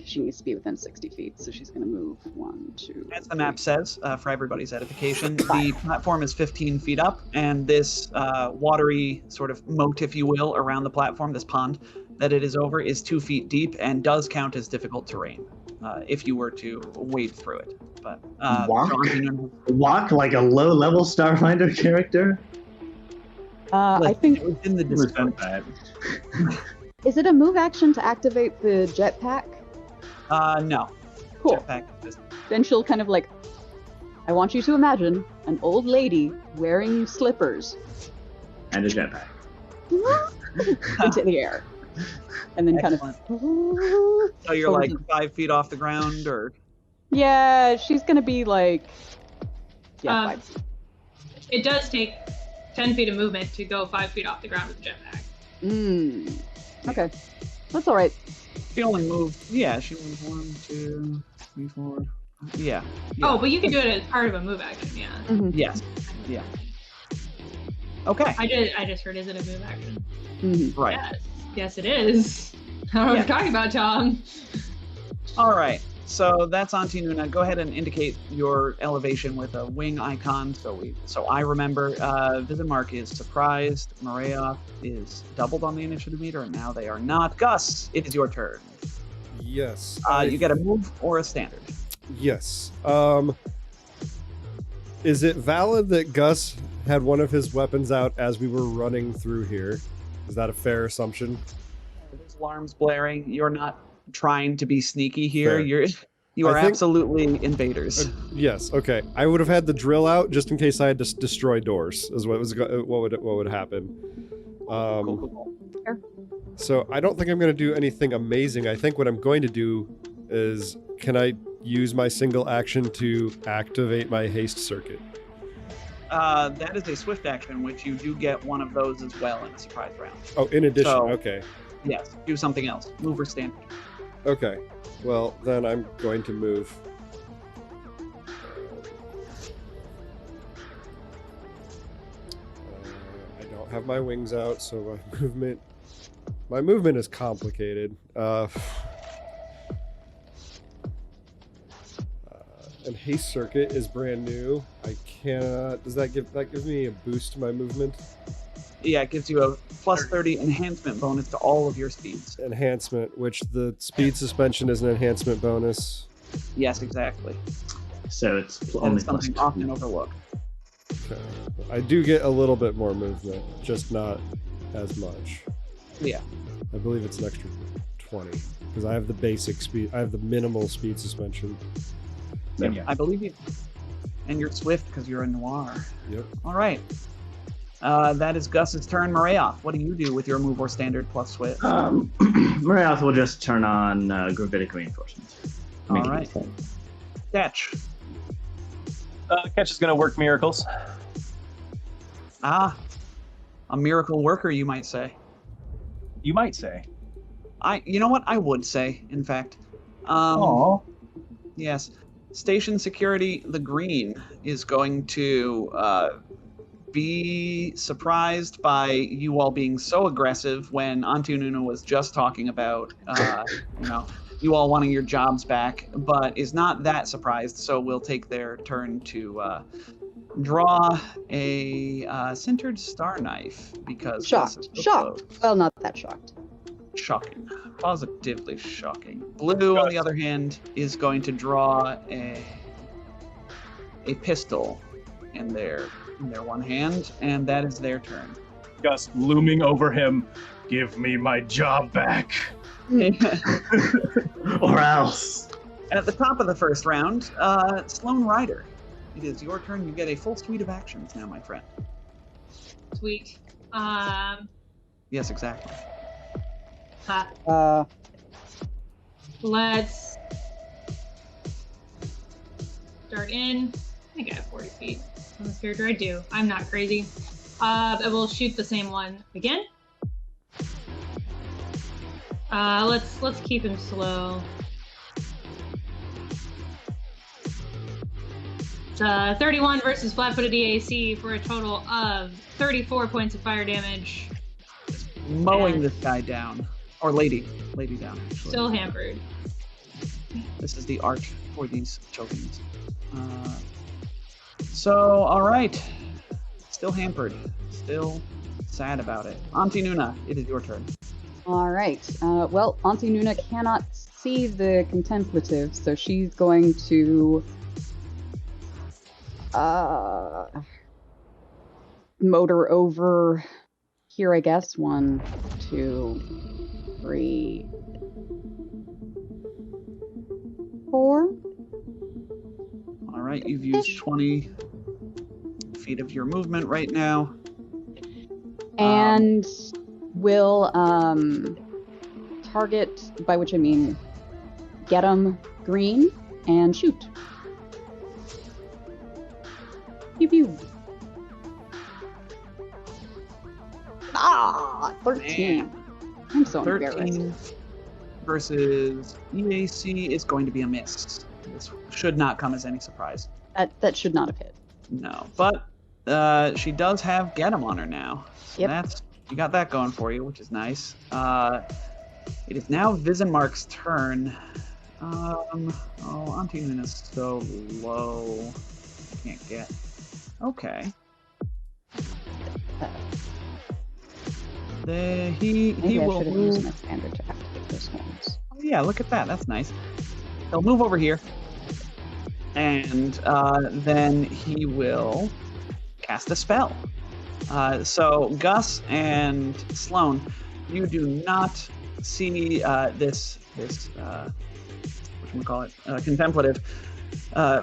She needs to be within 60 feet, so she's gonna move 1, 2. As the map says, for everybody's edification, the platform is 15 feet up, and this watery sort of moat, if you will, around the platform, this pond that it is over, is 2 feet deep and does count as difficult terrain if you were to wade through it. But walk like a low-level Starfinder character. I think in the description. Is it a move action to activate the jetpack? No. Cool. Jetpack is- Then she'll kind of like, I want you to imagine an old lady wearing slippers And a jetpack. into the air. And then Excellent. So you're like 5 feet off the ground, or? Yeah, she's gonna be like, 5 feet. It does take 10 feet of movement to go 5 feet off the ground with a jetpack. Okay. That's alright. She only moved. Yeah, she moved 1, 2, 3, 4. Yeah. Oh, but you can do it as part of a move action, yeah. Mm-hmm. Yes. Yeah. Okay. I just heard, is it a move action? Mm-hmm. Right. Yes, it is. I don't know what you're talking about, Tom. All right. So that's Auntie Nuna. Go ahead and indicate your elevation with a wing icon. So I remember. Visimark is surprised. Maria is doubled on the initiative meter, and now they are not. Gus, it is your turn. Yes. You get a move or a standard. Yes. Is it valid that Gus had one of his weapons out as we were running through here? Is that a fair assumption? There's alarms blaring. You're not trying to be sneaky here. Fair. You are I think- absolutely invaders. Yes. Okay. I would have had the drill out just in case I had to destroy doors. Is what would happen. Cool. So I don't think I'm going to do anything amazing. I think what I'm going to do is, can I use my single action to activate my haste circuit? That is a swift action, which you do get one of those as well in a surprise round. Oh, in addition. So- Okay. Yes, do something else. Move or standard. Okay. Well, then I'm going to move. I don't have my wings out, so my movement is complicated. And haste circuit is brand new. I cannot. Does that give me a boost to my movement? Yeah, it gives you a plus 30 enhancement bonus to all of your speeds. Enhancement, which the speed suspension is an enhancement bonus. Yes, exactly. So it's And only it's something plus often overlooked. Okay. I do get a little bit more movement, just not as much. Yeah. I believe it's an extra 20 because I have the basic speed. I have the minimal speed suspension. Yeah. I believe you. And you're swift because you're a noir. Yep. All right. That is Gus's turn. Marayoth, what do you do with your move or standard plus swift? Marayoth will just turn on gravitic reinforcements. All right. Catch. Catch is going to work miracles. Ah, a miracle worker, you might say. You might say. You know what? I would say, in fact. Aww. Yes. Station security, the green, is going to be surprised by you all being so aggressive when Antununa was just talking about, you all wanting your jobs back, but is not that surprised, so we'll take their turn to draw a sintered star knife because Shocked. so Shocked. close. Well, not that shocked. Shocking. Positively shocking. Blue, on the other hand, is going to draw a pistol in their one hand, and that is their turn. Gus looming over him. Give me my job back. Or else. And at the top of the first round, Sloan Ryder. It is your turn. You get a full suite of actions now, my friend. Sweet. Yes, exactly. Let's start in. I think I have 40 feet on this character. I do. I'm not crazy. I will shoot the same one again. Let's keep him slow. 31 versus flat-footed EAC for a total of 34 points of fire damage. Mowing this guy down. Or lady down, actually. Still hampered. This is the art for these children. So, all right. Still hampered. Still sad about it. Auntie Nuna, it is your turn. All right. Well, Auntie Nuna cannot see the contemplative, so she's going to motor over here, I guess. 1, 2, 3, 4. All right, you've used 20 feet of your movement right now. And will target, by which I mean get him green and shoot. Pew pew. 13. Man. I'm so 13 embarrassed. versus EAC is going to be a miss. This should not come as any surprise. That should not have hit. No, but she does have Get 'em on her now. So Yep. you got that going for you, which is nice. It is now Visimark's turn. Auntie Nuna's so low. Can't get. Okay. He Maybe I will should have move. used my standard to activate those ones. Oh, yeah, look at that. That's nice. He'll move over here. And then he will cast a spell. So Gus and Sloan, you do not see this whatchamacallit, contemplative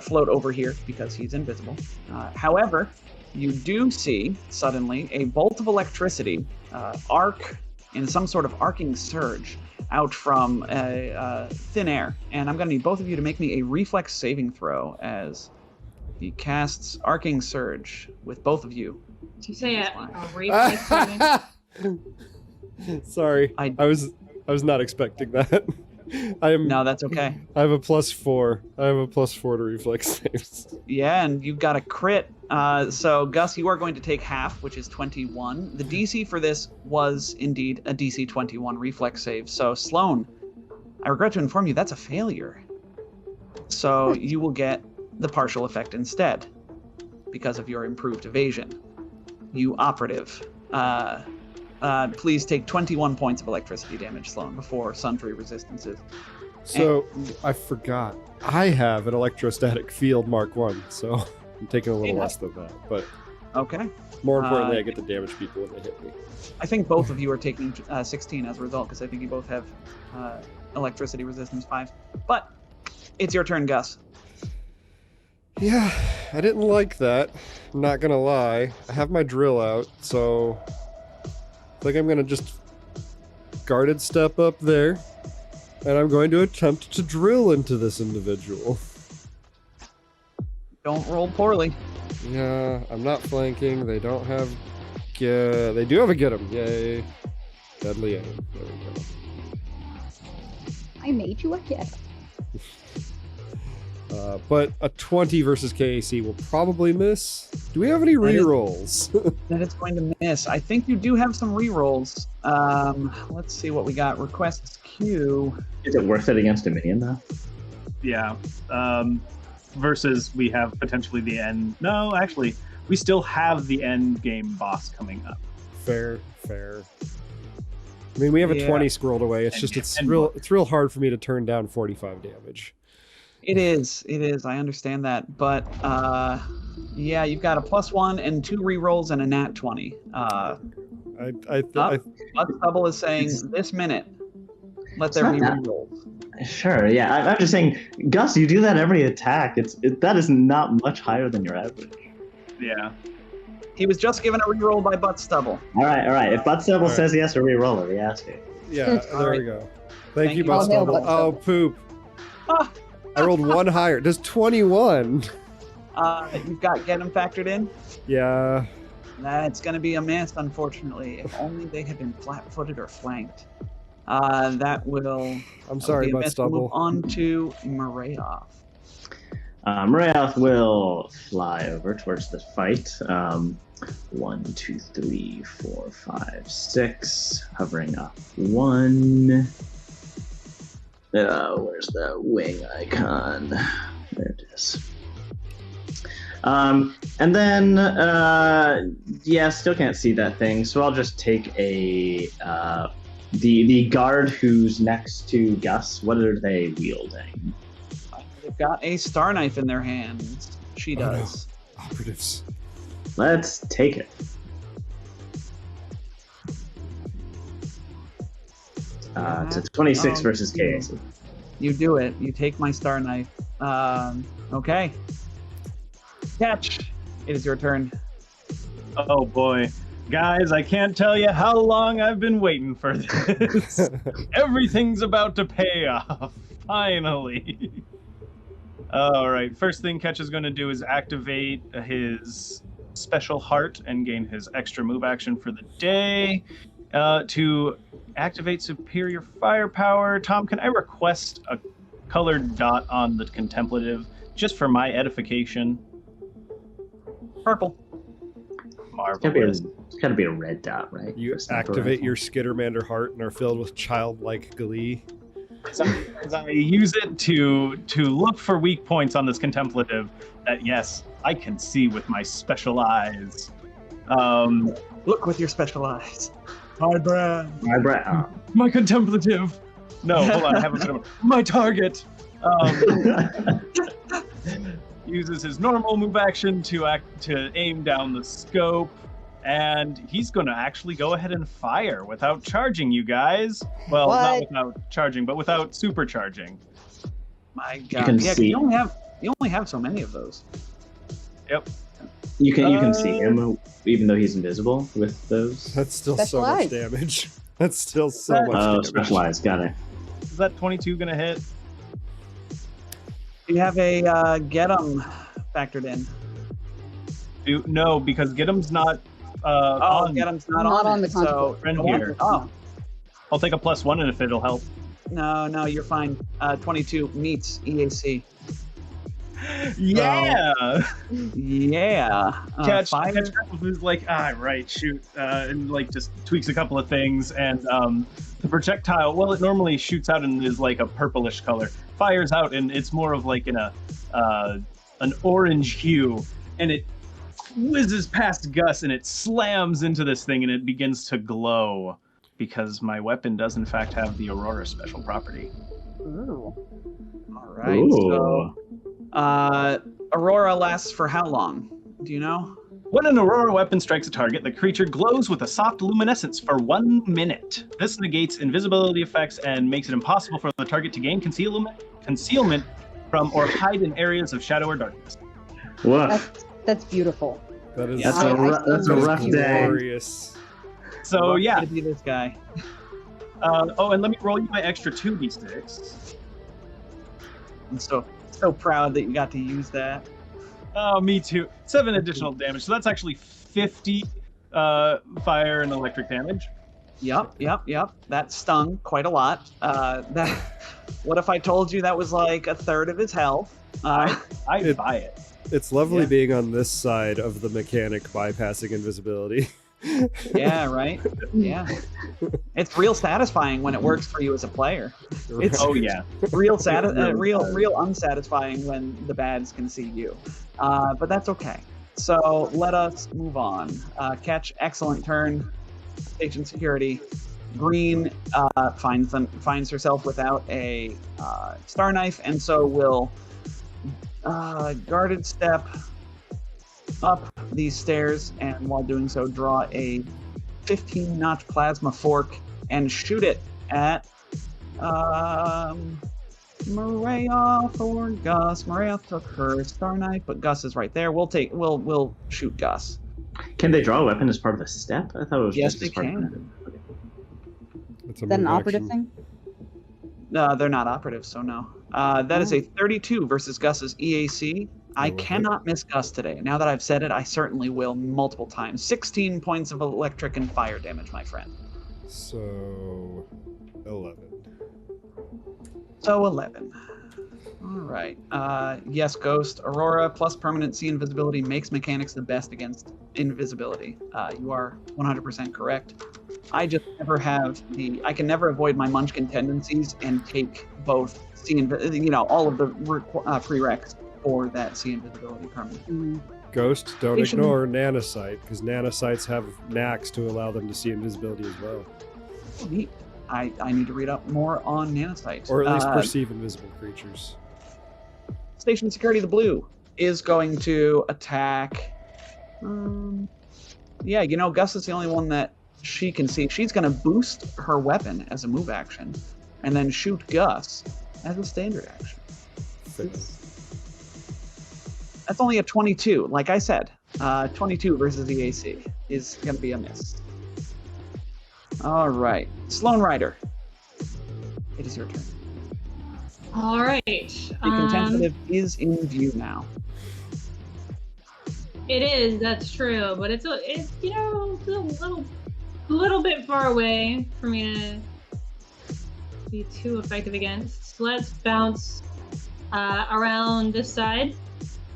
float over here because he's invisible. However, you do see suddenly a bolt of electricity arc in some sort of arcing surge out from thin air. And I'm going to need both of you to make me a reflex saving throw as he casts arcing surge with both of you. Did you say a reflex saving? Sorry, I was not expecting that. No, that's okay. I have a +4. I have a +4 to reflex saves. Yeah, and you've got a crit. So, Gus, you are going to take half, which is 21. The DC for this was indeed a DC 21 reflex save. So, Sloan, I regret to inform you that's a failure. So, you will get the partial effect instead because of your improved evasion. You operative, please take 21 points of electricity damage, Sloan, before sundry resistances. So, I forgot. I have an electrostatic field Mark 1, so I'm taking a little less than that. But okay. More importantly, I get to damage people when they hit me. I think both of you are taking 16 as a result, because I think you both have electricity resistance 5. But it's your turn, Gus. Yeah, I didn't like that. I'm not gonna lie. I have my drill out, so I think I'm gonna just guarded step up there, and I'm going to attempt to drill into this individual. Don't roll poorly. Yeah, I'm not flanking. They don't have... they do have a get 'em. Yay. Deadly aim. There we go. I made you a get. But a 20 versus KAC will probably miss. Do we have any rerolls? That it's going to miss. I think you do have some rerolls. Let's see what we got. Requests queue. Is it worth it against a minion, though? Yeah. Versus we have potentially the end. No, actually, we still have the end game boss coming up. Fair. I mean, we have a 20 scrolled away. It's just it's real hard for me to turn down 45 damage. It is. I understand that, but yeah, you've got a +1 and 2 rerolls and a nat 20. Double is saying this minute. Let there be rerolls. Sure. Yeah, I'm just saying, Gus, you do that every attack. That is not much higher than your average. Yeah. He was just given a reroll by Butt Stubble. All right. If Butt Stubble says he has to reroll it, he has to. Yeah, there we go. Thank you, Butt Stubble. Oh, poop. Ah. I rolled 1 higher. Does 21? You've got get him factored in? Yeah. That's going to be a miss, unfortunately. If only they had been flat-footed or flanked. That will... I'm sorry, Butt Stubble. Move on to Marayoth. Marayoth will fly over towards the fight. 1, 2, 3, 4, 5, 6. Hovering up 1. Where's the wing icon? There it is. And then, still can't see that thing, so I'll just take a, the guard who's next to Gus. What are they wielding? They've got a star knife in their hands. She does. No. Operatives. Let's take it. It's a 26 versus KAC. You do it. You take my star knife. Okay. Catch. It is your turn. Oh boy. Guys, I can't tell you how long I've been waiting for this. Everything's about to pay off. Finally. All right. First thing Ketch is going to do is activate his special heart and gain his extra move action for the day. To activate superior firepower, Tom, can I request a colored dot on the contemplative just for my edification? Purple. Marvelous. It's got to be a red dot, right? You activate your Skittermander heart and are filled with childlike glee. As I use it to look for weak points on this contemplative that, yes, I can see with my special eyes. Look with your special eyes. Eyebrow. My contemplative. No, hold on. I have a bit of my target. Uses his normal move action to aim down the scope, and he's going to actually go ahead and fire without charging, you guys. Well, not without charging, but without supercharging. My God! You only have so many of those. Yep. You can see him even though he's invisible with those. That's still so much damage. That's still so much damage. Specialized, got it. Is that 22 gonna hit? You have a get 'em factored in. No, because get 'em's not. Get 'em's not on the so friend here. Oh, I'll take a +1 and if it'll help. No, you're fine. 22 meets EAC. Yeah. Yeah. Catch is like, right, shoot, and like just tweaks a couple of things, and the projectile, well, it normally shoots out and is like a purplish color, fires out, and it's more of like in a an orange hue, and it whizzes past Gus, and it slams into this thing, and it begins to glow, because my weapon does, in fact, have the Aurora special property. Ooh. All right. Ooh. So, Aurora lasts for how long? Do you know? When an Aurora weapon strikes a target, the creature glows with a soft luminescence for 1 minute. This negates invisibility effects and makes it impossible for the target to gain concealment from or hide in areas of shadow or darkness. Woof. That's beautiful. That is That's a rough day. glorious. So yeah. To be this guy. Oh, and let me roll you my extra 2d6. I'm so proud that you got to use that. Oh, me too. 7 additional damage. So that's actually 50 fire and electric damage. Yep. That stung quite a lot. What if I told you that was like a third of his health? I buy it. It's lovely being on this side of the mechanic bypassing invisibility. Yeah, right? Yeah. It's real satisfying when it works for you as a player. It's real unsatisfying when the bads can see you. But that's okay. So let us move on. Catch, excellent turn. Station security. Green finds herself without a star knife, and so will guarded step up these stairs, and while doing so, draw a 15-notch plasma fork and shoot it at Marayoth or Gus. Marayoth took her star knife, but Gus is right there. We'll shoot Gus. Can they draw a weapon as part of a step? I thought it was Yes, just they as part can. of it. Is that an operative thing? They're not operative, so no. That is a 32 versus Gus's EAC. I cannot miss Gus today. Now that I've said it, I certainly will multiple times. 16 points of electric and fire damage, my friend. So 11. So 11. All right. Yes, Ghost. Aurora plus permanent sea invisibility makes mechanics the best against invisibility. You are 100% correct. I just never have I can never avoid my Munchkin tendencies and take both all of the prereqs for that sea invisibility permanent. Ghost, don't ignore Nanosight, because Nanosights have knacks to allow them to see invisibility as well. Oh, neat. I need to read up more on Nanosight. Or at least perceive invisible creatures. Station security, the blue, is going to attack. Gus is the only one that she can see. She's going to boost her weapon as a move action, and then shoot Gus as a standard action. That's only a 22. Like I said, 22 versus the AC is going to be a miss. All right, Sloan Rider, it is your turn. All right. The contemplative is in view now. It is. That's true, but it's a little bit far away for me to be too effective against. So let's bounce around this side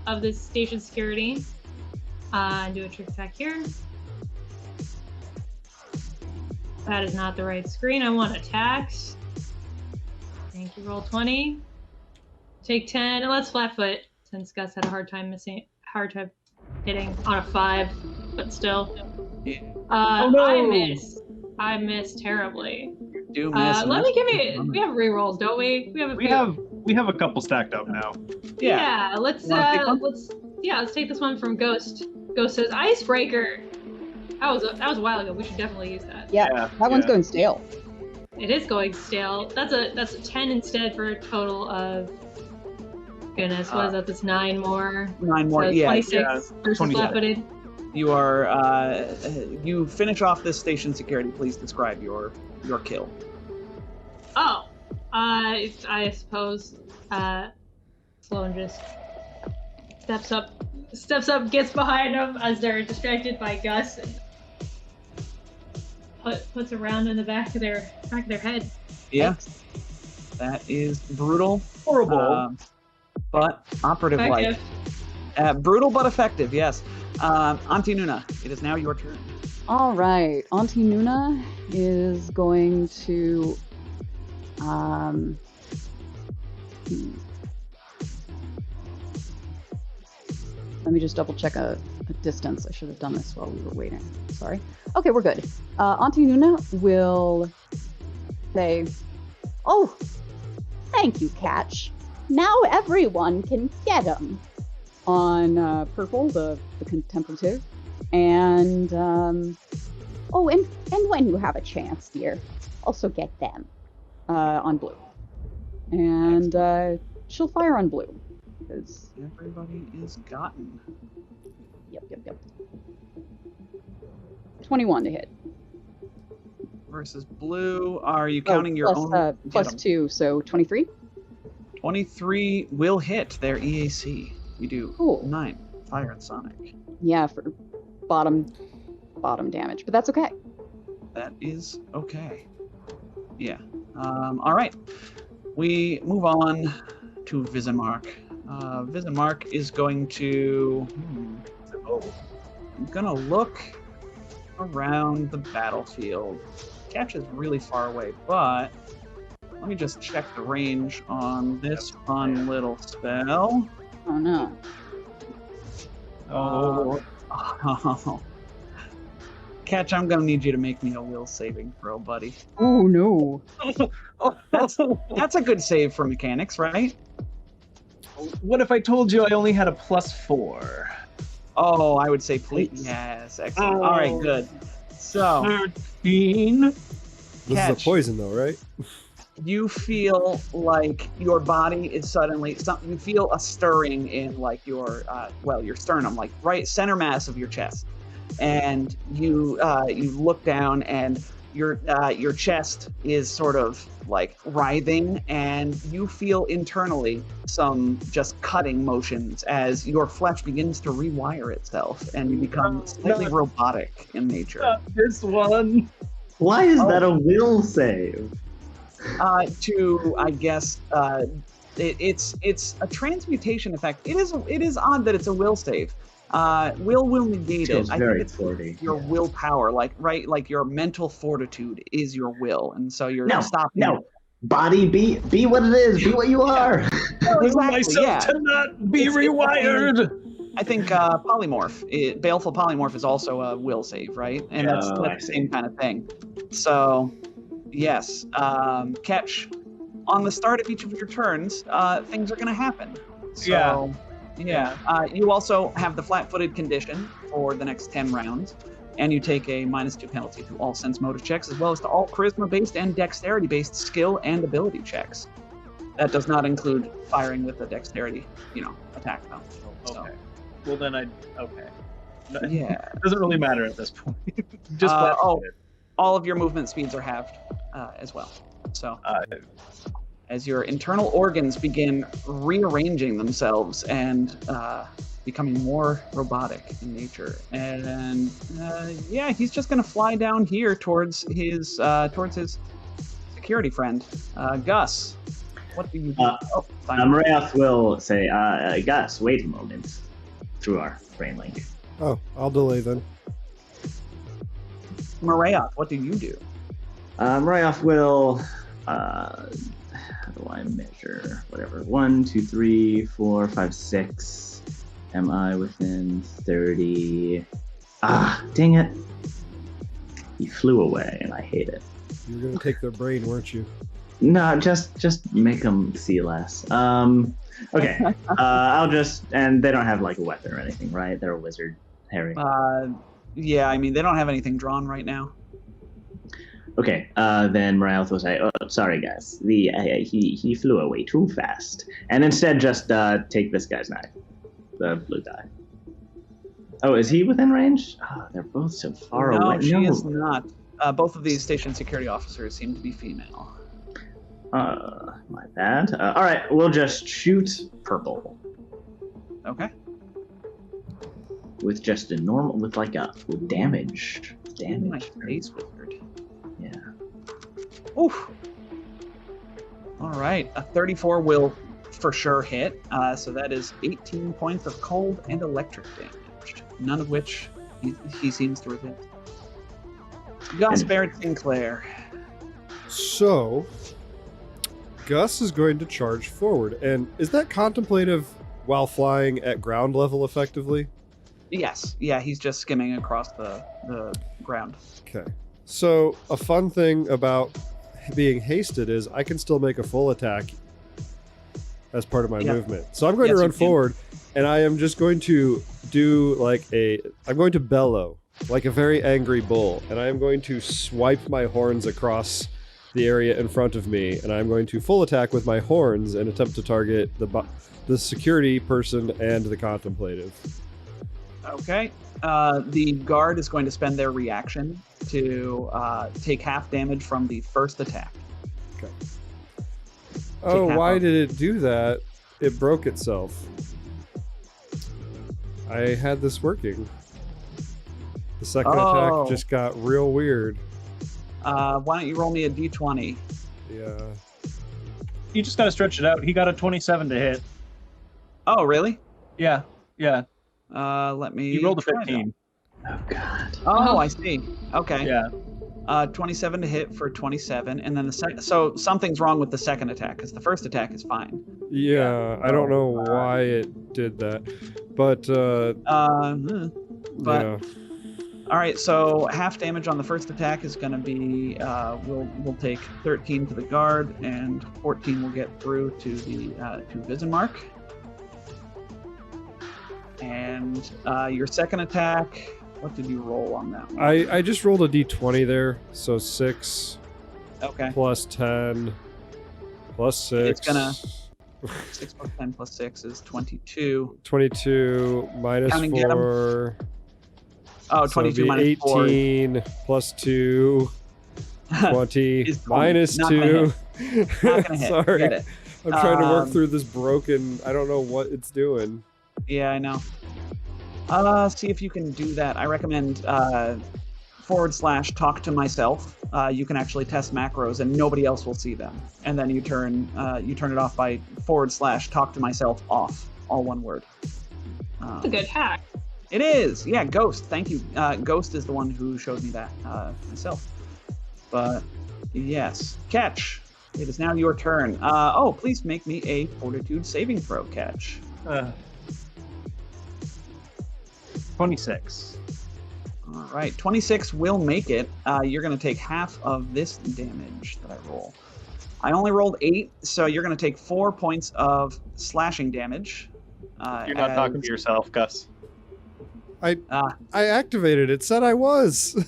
of this station security and do a trick attack here. That is not the right screen. I want attacks. Thank you. Roll 20. Take 10. And let's flatfoot, since Gus had a hard time hitting on a 5, but still. Oh, no. I miss terribly. You do miss. We have rerolls, don't we? We have a couple stacked up now. Yeah. Let's take this one from Ghost. Ghost says Icebreaker. That was a while ago. We should definitely use that. Yeah, that one's going stale. It is going stale. That's a 10 instead for a total of, goodness, what is that? That's 9 more. 9 more, so yeah. 26 versus flat-footed. You are you finish off this station security. Please describe your kill. Oh, I suppose Sloan just steps up, gets behind them as they're distracted by Gus, and puts a round in the back of their head. Yeah, that is brutal, horrible, but operative-like. Brutal but effective. Yes. Auntie Nuna, it is now your turn. All right, Auntie Nuna is going to Let me just double check a distance. I should have done this while we were waiting. Sorry. Okay, we're good. Auntie Nuna will say, Oh, thank you, Catch. Now everyone can get them. on purple, the contemplative, and Oh, and when you have a chance, dear, also get them. on blue. And she'll fire on blue. Because Everybody is gotten. Yep. 21 to hit. Versus blue. Are you counting your plus, own? plus 2, so 23. 23 will hit their EAC. You do Cool. 9 fire and sonic. Yeah, for bottom damage, but that's okay. That is okay. Yeah. All right. We move on to Visimark. Visimark is going to. I'm gonna look around the battlefield. Catch is really far away, but let me just check the range on this fun little spell. Oh no. Oh. Catch, I'm gonna need you to make me a will saving throw, buddy. Oh no. That's a good save for mechanics, right? What if I told you I only had a +4? Oh, I would say please. Yes, excellent. All right, good. So, 13. This is Catch. a poison, though, right? You feel like your body is suddenly you feel a stirring in like your your sternum, like right center mass of your chest, and you look down and your chest is sort of like writhing, and you feel internally some just cutting motions as your flesh begins to rewire itself and you become slightly robotic in nature. This one. Why is that a will save? To I guess it's a transmutation effect. It is odd that it's a will save. Will negate Feels it. I very think it's 40. your willpower, like your mental fortitude is your will, and so you're stopping. No, body, be what it is. Be what you are. Exactly, to not be rewired. I think baleful polymorph is also a will save, right? And that's the same kind of thing. So, yes, Catch. On the start of each of your turns, things are going to happen. So, yeah. You also have the flat-footed condition for the next 10 rounds, and you take a -2 penalty to all sense motive checks, as well as to all charisma-based and dexterity-based skill and ability checks. That does not include firing with a dexterity, attack though. So. Okay. Well, then Yeah. It doesn't really matter at this point. Just all of your movement speeds are halved as well. So as your internal organs begin rearranging themselves and becoming more robotic in nature, and he's just gonna fly down here towards his security friend, Gus. What do you do? Marath will say, Gus, wait a moment, through our brain link. Oh, I'll delay then. Marath, what do you do? Marath will, how do I measure? Whatever. 1, 2, 3, 4, 5, 6. Am I within 30? Ah, dang it. He flew away, and I hate it. You were going to take their brain, weren't you? No, just make them see less. Okay. I'll just, and they don't have like a weapon or anything, right? They're a wizard, Harry. Yeah, I mean, they don't have anything drawn right now. Okay, then Morales will say, "Oh, sorry, guys. He flew away too fast." And instead, just take this guy's knife, the blue guy. Oh, is he within range? Oh, they're both so far away. No, she is not. Both of these station security officers seem to be female. My bad. All right, we'll just shoot purple. Okay. With just a normal, with like a damage. My face wizard. Yeah. Oof. All right, a 34 will for sure hit. So that is 18 points of cold and electric damage, none of which he seems to resist. Gus Barrett Sinclair. So, Gus is going to charge forward. And is that contemplative while flying at ground level effectively? Yes. Yeah, he's just skimming across the ground. Okay. So a fun thing about being hasted is I can still make a full attack as part of my movement. So I'm going to run forward, and I am just going to do I'm going to bellow like a very angry bull, and I am going to swipe my horns across the area in front of me, and I'm going to full attack with my horns and attempt to target the security person and the contemplative. Okay. The guard is going to spend their reaction to take half damage from the first attack. Okay. Oh, why did it do that? It broke itself. I had this working. The second attack just got real weird. Why don't you roll me a d20? Yeah. You just gotta stretch it out. He got a 27 to hit. Oh, really? Yeah. Let me. He rolled a 15. Oh God. Oh, I see. Okay. Yeah. 27 to hit for 27, and then the second. So something's wrong with the second attack because the first attack is fine. Yeah, I don't know why it did that, but yeah. All right, so half damage on the first attack is going to be we'll take 13 to the guard, and 14 will get through to the to Visinmark. And your second attack, what did you roll on that one? I just rolled a d20 there, so 6 plus 10 plus 6. It's gonna 6 plus 10 plus 6 is 22. 22 minus 4. Oh, 22 minus 18 plus 2. 20 minus 2. Not gonna hit. Sorry. Get it. I'm trying to work through this broken. I don't know what it's doing. Yeah, I know. See if you can do that. I recommend / talk to myself. You can actually test macros and nobody else will see them. And then you turn it off by / talk to myself off. All one word. That's a good hack. It is. Yeah, Ghost. Thank you. Ghost is the one who showed me that myself. But yes. Catch. It is now your turn. Please make me a fortitude saving throw, Catch. 26. All right, 26 will make it. You're going to take half of this damage that I roll. I only rolled 8, so you're going to take 4 points of slashing damage. You're not talking to yourself, Gus. I activated it. Said I was.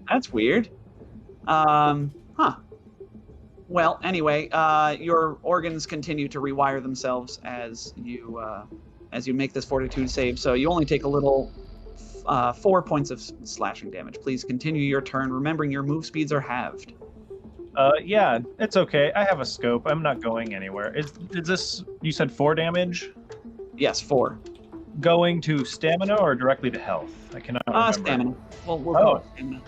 That's weird. Well, anyway, your organs continue to rewire themselves as you make this fortitude save. So you only take a little 4 points of slashing damage. Please continue your turn, remembering your move speeds are halved. Yeah, it's okay. I have a scope. I'm not going anywhere. Is this, you said 4 damage? Yes, 4. Going to stamina or directly to health? I cannot remember. Stamina. We'll call it stamina.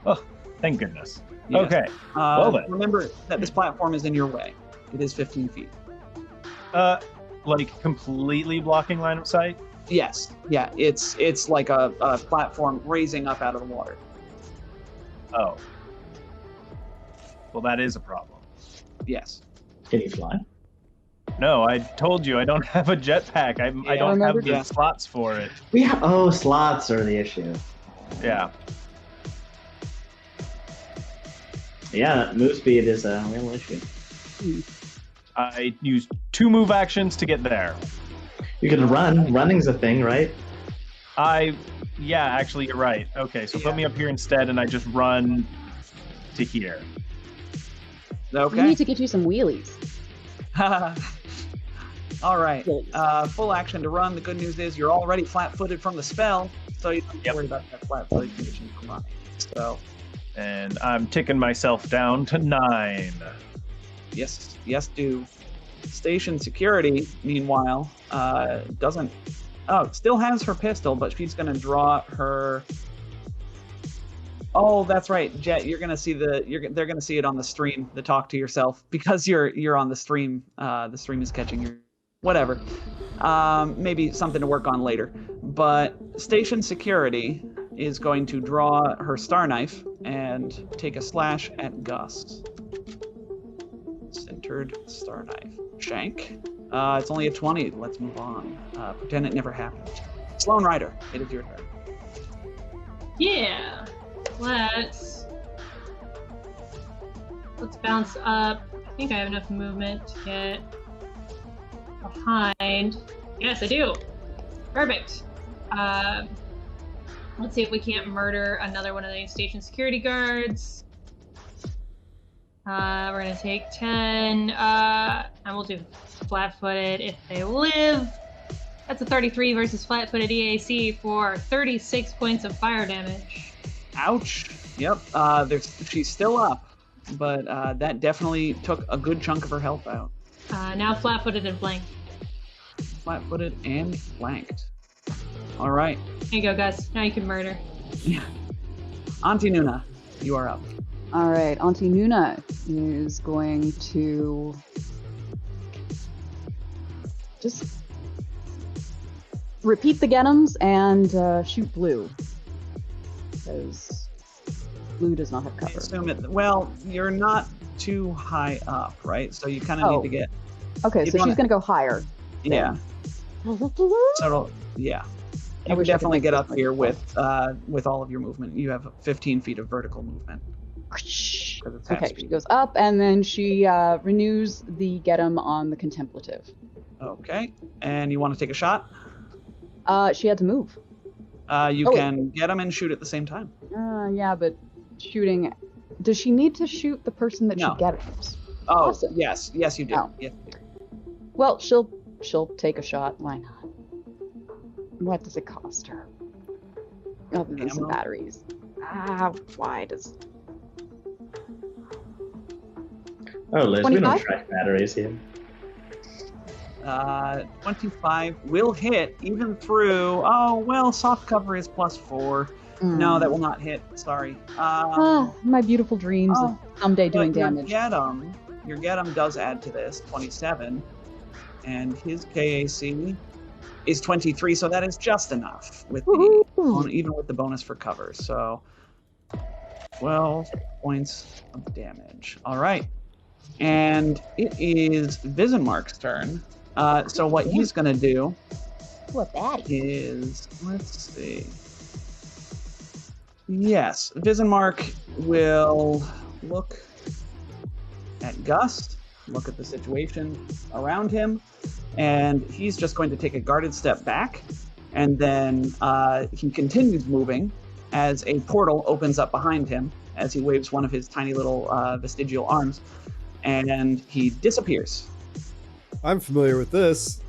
Oh, thank goodness. Yes. Okay. Well then. Remember that this platform is in your way. It is 15 feet. Like completely blocking line of sight? Yes. Yeah, it's like a platform raising up out of the water. Oh. Well, that is a problem. Yes. Can you fly? No, I told you I don't have a jetpack. I don't have the slots for it. Slots are the issue. Yeah. Yeah, move speed is a real issue. I used 2 move actions to get there. You can run. Running's a thing, right? Yeah, actually, you're right. Okay, so put me up here instead, and I just run to here. Okay. We need to get you some wheelies. All right. Full action to run. The good news is you're already flat-footed from the spell, so you don't have to worry about that flat-footed condition from running. So. And I'm ticking myself down to 9. Yes, do. Station security, meanwhile, still has her pistol, but she's going to draw her. Oh, that's right, Jet. You're going to see they're going to see it on the stream. The talk to yourself because you're on the stream. The stream is catching your whatever. Maybe something to work on later. But station security is going to draw her star knife and take a slash at Gus. Centered star knife. Shank. It's only a 20. Let's move on. Pretend it never happened. Sloan Rider, it is your turn. Yeah. Let's bounce up. I think I have enough movement to get behind. Yes, I do. Perfect. Let's see if we can't murder another one of the station security guards. We're gonna take 10, and we'll do flat-footed if they live. That's a 33 versus flat-footed EAC for 36 points of fire damage. Ouch. Yep. She's still up, but that definitely took a good chunk of her health out. Now flat-footed and flanked. Flat-footed and flanked. All right. There you go, guys. Now you can murder. Yeah. Auntie Nuna, you are up. All right, Auntie Nuna is going to just repeat the Genims and shoot blue, because blue does not have cover. Well, you're not too high up, right? So you kind of need to get... Okay, so she's going to go higher. Yeah. So, yeah. You can definitely get up here with all of your movement. You have 15 feet of vertical movement. Okay, she goes up, and then she renews the Genim on the Contemplative. Okay, and you want to take a shot? She had to move. You can get them and shoot at the same time. Yeah, but shooting... Does she need to shoot the person that she gets? Oh, awesome. yes, you do. Oh. Yes. Well, she'll take a shot. Why not? What does it cost her? Other than some batteries. Why does... Oh, Liz, 25? we don't track batteries here. 25 will hit even through... Oh, well, soft cover is +4. No, that will not hit. Sorry. My beautiful dreams of someday doing damage. Your Genim does add to this, 27. And his KAC is 23, so that is just enough with even with the bonus for cover. So 12 points of damage. All right. And it is Visinmark's turn. So what he's going to do is, let's see. Yes, Visimark will look at Gus, look at the situation around him, and he's just going to take a guarded step back, and then he continues moving as a portal opens up behind him as he waves one of his tiny little vestigial arms, and he disappears. I'm familiar with this.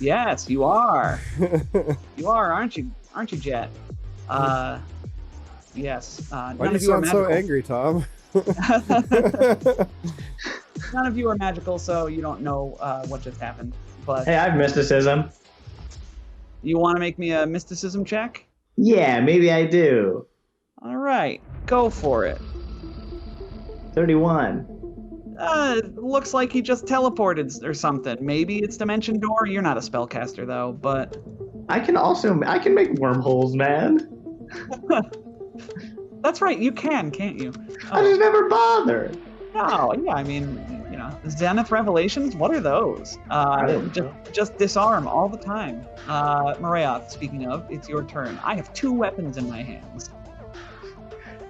Yes, you are. You are, aren't you, Jet? Yes. Why do you sound so angry, Tom? None of you are magical, so you don't know what just happened. But hey, I have mysticism. You want to make me a mysticism check? Yeah, maybe I do. All right, go for it. 31. Looks like he just teleported or something. Maybe it's Dimension Door. You're not a spellcaster, though, but... I can make wormholes, man. That's right, you can't you? Oh. I just never bother. Oh, yeah, I mean, you know, Zenith Revelations, what are those? Just disarm all the time. Marayoth, speaking of, it's your turn. I have 2 weapons in my hands.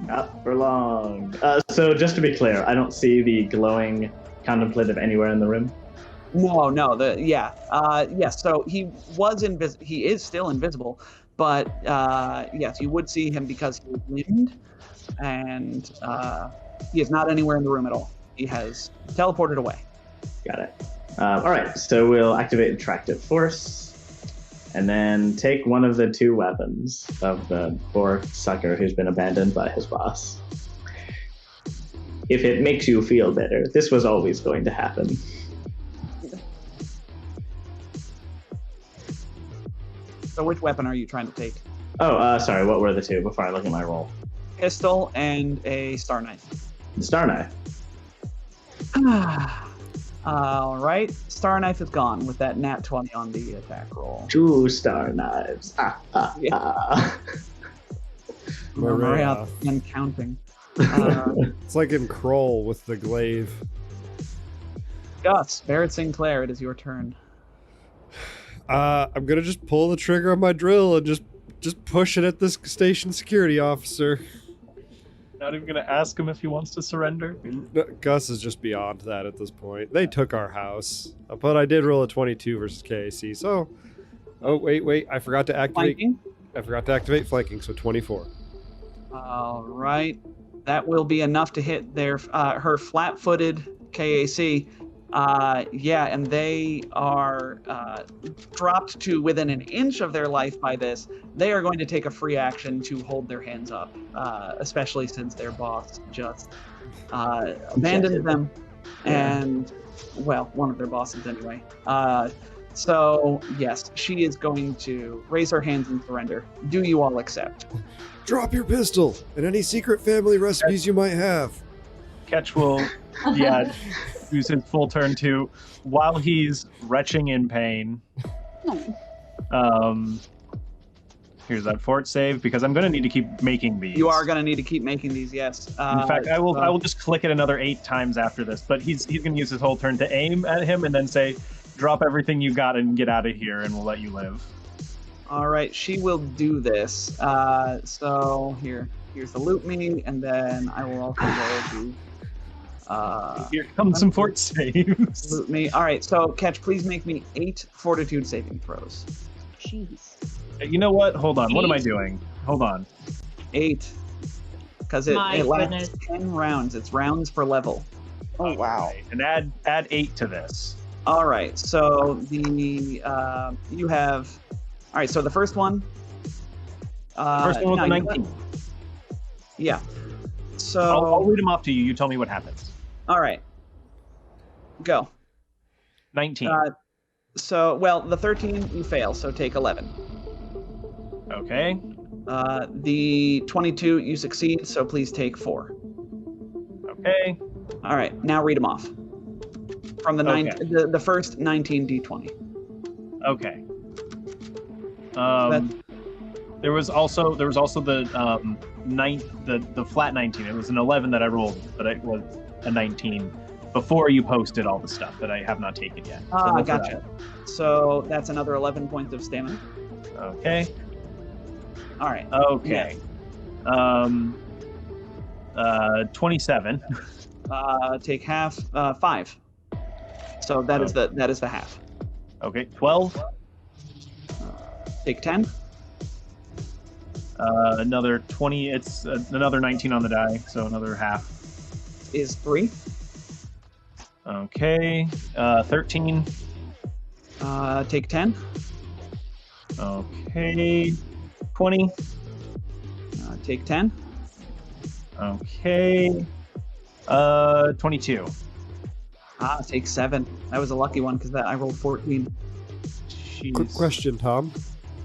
Not for long. So just to be clear, I don't see the glowing contemplative anywhere in the room. No. Yes. So he is still invisible, but yes, you would see him because he was limbed, and he is not anywhere in the room at all. He has teleported away. Got it. All right. So we'll activate Attractive Force. And then take one of the 2 weapons of the poor sucker who's been abandoned by his boss. If it makes you feel better, this was always going to happen. So which weapon are you trying to take? Oh, sorry, what were the 2 before I look at my roll? Pistol and a Star Knife. The Star Knife. All right, Star Knife is gone with that nat 20 on the attack roll. 2 Star Knives. Maria and counting. It's like in Kroll with the glaive. Gus, Barrett Sinclair, it is your turn. I'm gonna just pull the trigger on my drill and just push it at this station security officer. Not even gonna ask him if he wants to surrender. No, Gus is just beyond that at this point. They took our house, but I did roll a 22 versus KAC. So, oh wait, I forgot to activate. Flanking. I forgot to activate flanking. So 24. All right, that will be enough to hit their her flat-footed KAC. Yeah, and they are dropped to within an inch of their life by this. They are going to take a free action to hold their hands up, especially since their boss just abandoned them. And, well, one of their bosses anyway. So, yes, she is going to raise her hands and surrender. Do you all accept? Drop your pistol and any secret family recipes you might have. Catch will, use his full turn to, while he's retching in pain. Here's that fort save, because I'm going to need to keep making these. You are going to need to keep making these, yes. In fact, I will just click it another 8 times after this, but he's going to use his whole turn to aim at him and then say, drop everything you got and get out of here, and we'll let you live. All right, she will do this. So here's the loot me, and then I will also go to... Here comes some fort saves. Loot me. All right, so Catch, please make me 8 fortitude saving throws. Jeez. You know what? Hold on. What am I doing? Hold on. 8. Because it My lasts goodness. 10 rounds. It's rounds per level. Oh, wow. Okay, and add 8 to this. All right, so you have... All right, so the first one... First one was a 19. Yeah. So... I'll read them off to you. You tell me what happens. All right. Go. 19. So, well, the 13, you fail, so take 11. Okay. The 22, you succeed, so please take 4. Okay. All right, now read them off. From the the first 19 d20. Okay. There was also the the flat 19. It was an 11 that I rolled, but it was a 19 before you posted all the stuff that I have not taken yet. So Gotcha. So that's another 11 points of stamina. Okay. All right. Okay. Yeah. 27. Take half. 5. So that is the half. Okay. 12. Take 10. Another 20. It's another 19 on the die, so another half. Is 3. Okay. 13. Take 10. Okay. 20. Take 10. Okay. 22. Take 7. That was a lucky one because I rolled 14. Jeez. Quick question, Tom.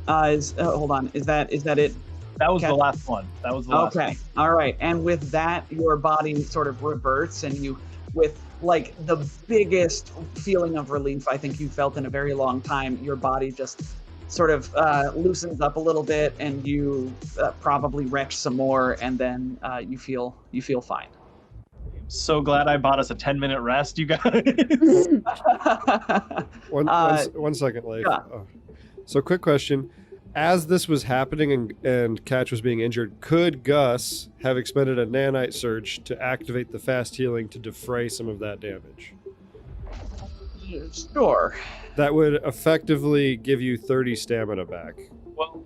Hold on. Is that it? That was Catch. the last one. That was the last one. Okay. All right. And with that, your body sort of reverts, and you, with like the biggest feeling of relief I think you felt in a very long time, your body just sort of loosens up a little bit, and you probably retch some more, and then you feel fine. So glad I bought us a 10-minute rest, you guys. One second, Leif. Yeah. So, quick question. As this was happening and Catch was being injured, could Gus have expended a nanite surge to activate the fast healing to defray some of that damage? Sure. That would effectively give you 30 stamina back. Well,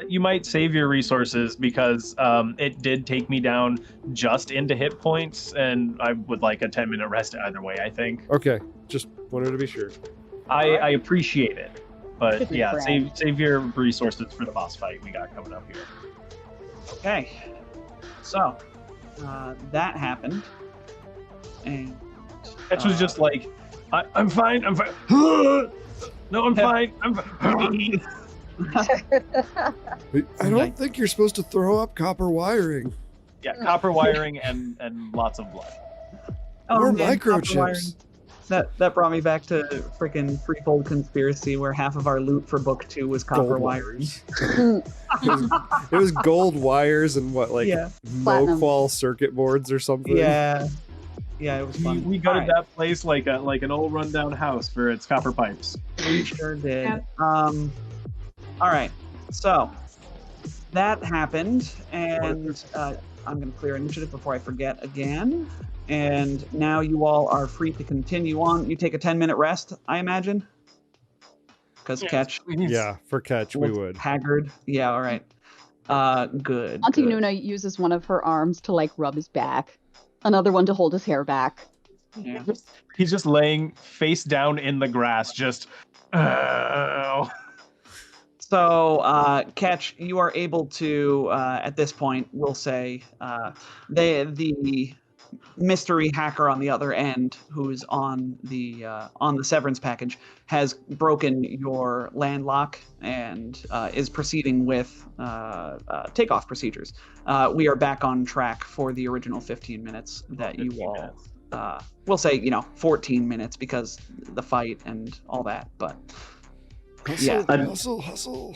you might save your resources because it did take me down just into hit points, and I would like a 10-minute rest either way, I think. Okay, just wanted to be sure. I appreciate it. But yeah, save your resources for the boss fight we got coming up here. Okay. So, that happened. And Catch was just like, I'm fine. No, I'm fine. I'm fine. I don't think you're supposed to throw up copper wiring. Yeah, copper wiring and lots of blood. Or man, copper wiring. microchips. That brought me back to freaking Threefold Conspiracy, where half of our loot for book 2 was copper Gold wiring. it was gold wires and Moqual circuit boards or something. Yeah, it was fun. We gutted that place like an old rundown house for its copper pipes. We sure did. Yep. All right. So that happened, and I'm going to clear initiative before I forget again. And now you all are free to continue on. You take a 10-minute rest, I imagine? Because Catch Yeah, for Catch, we looks would. haggard. Yeah, all right. Good. Auntie good. Nuna uses one of her arms to like rub his back, another one to hold his hair back. Yeah. He's just laying face down in the grass, just. So, Catch, you are able to, at this point, we'll say, the mystery hacker on the other end, who's on the severance package, has broken your landlock and is proceeding with takeoff procedures. We are back on track for the original 15 minutes that you all, we'll say, 14 minutes because the fight and all that, but. Hustle.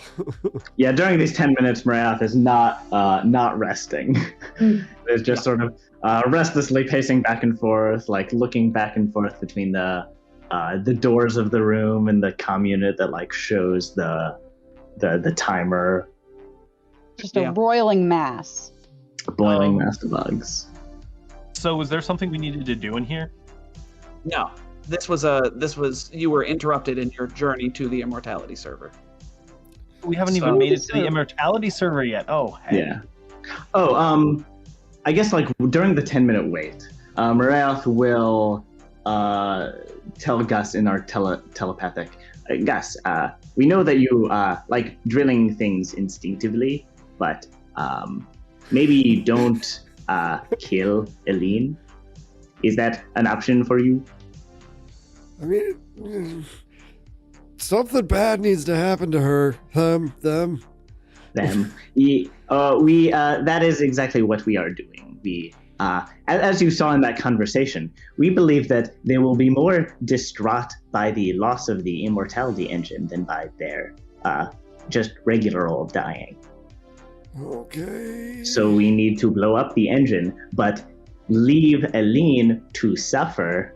Yeah, during these 10 minutes, Marath is not resting. There's just sort of restlessly pacing back and forth, like looking back and forth between the doors of the room and the comm unit that like shows the timer. Just a roiling mass. A boiling mass of bugs. So was there something we needed to do in here? No. This was you were interrupted in your journey to the Immortality Server. We haven't even made it to the Immortality Server yet. Oh, hey. Yeah. Oh, I guess like during the 10-minute wait, Marath will tell Gus in our telepathic, Gus, we know that you like drilling things instinctively, but maybe you don't kill Eline. Is that an option for you? I mean, something bad needs to happen to her. Them. We that is exactly what we are doing. We, as you saw in that conversation, we believe that they will be more distraught by the loss of the immortality engine than by their just regular old dying. Okay. So we need to blow up the engine, but leave Eline to suffer.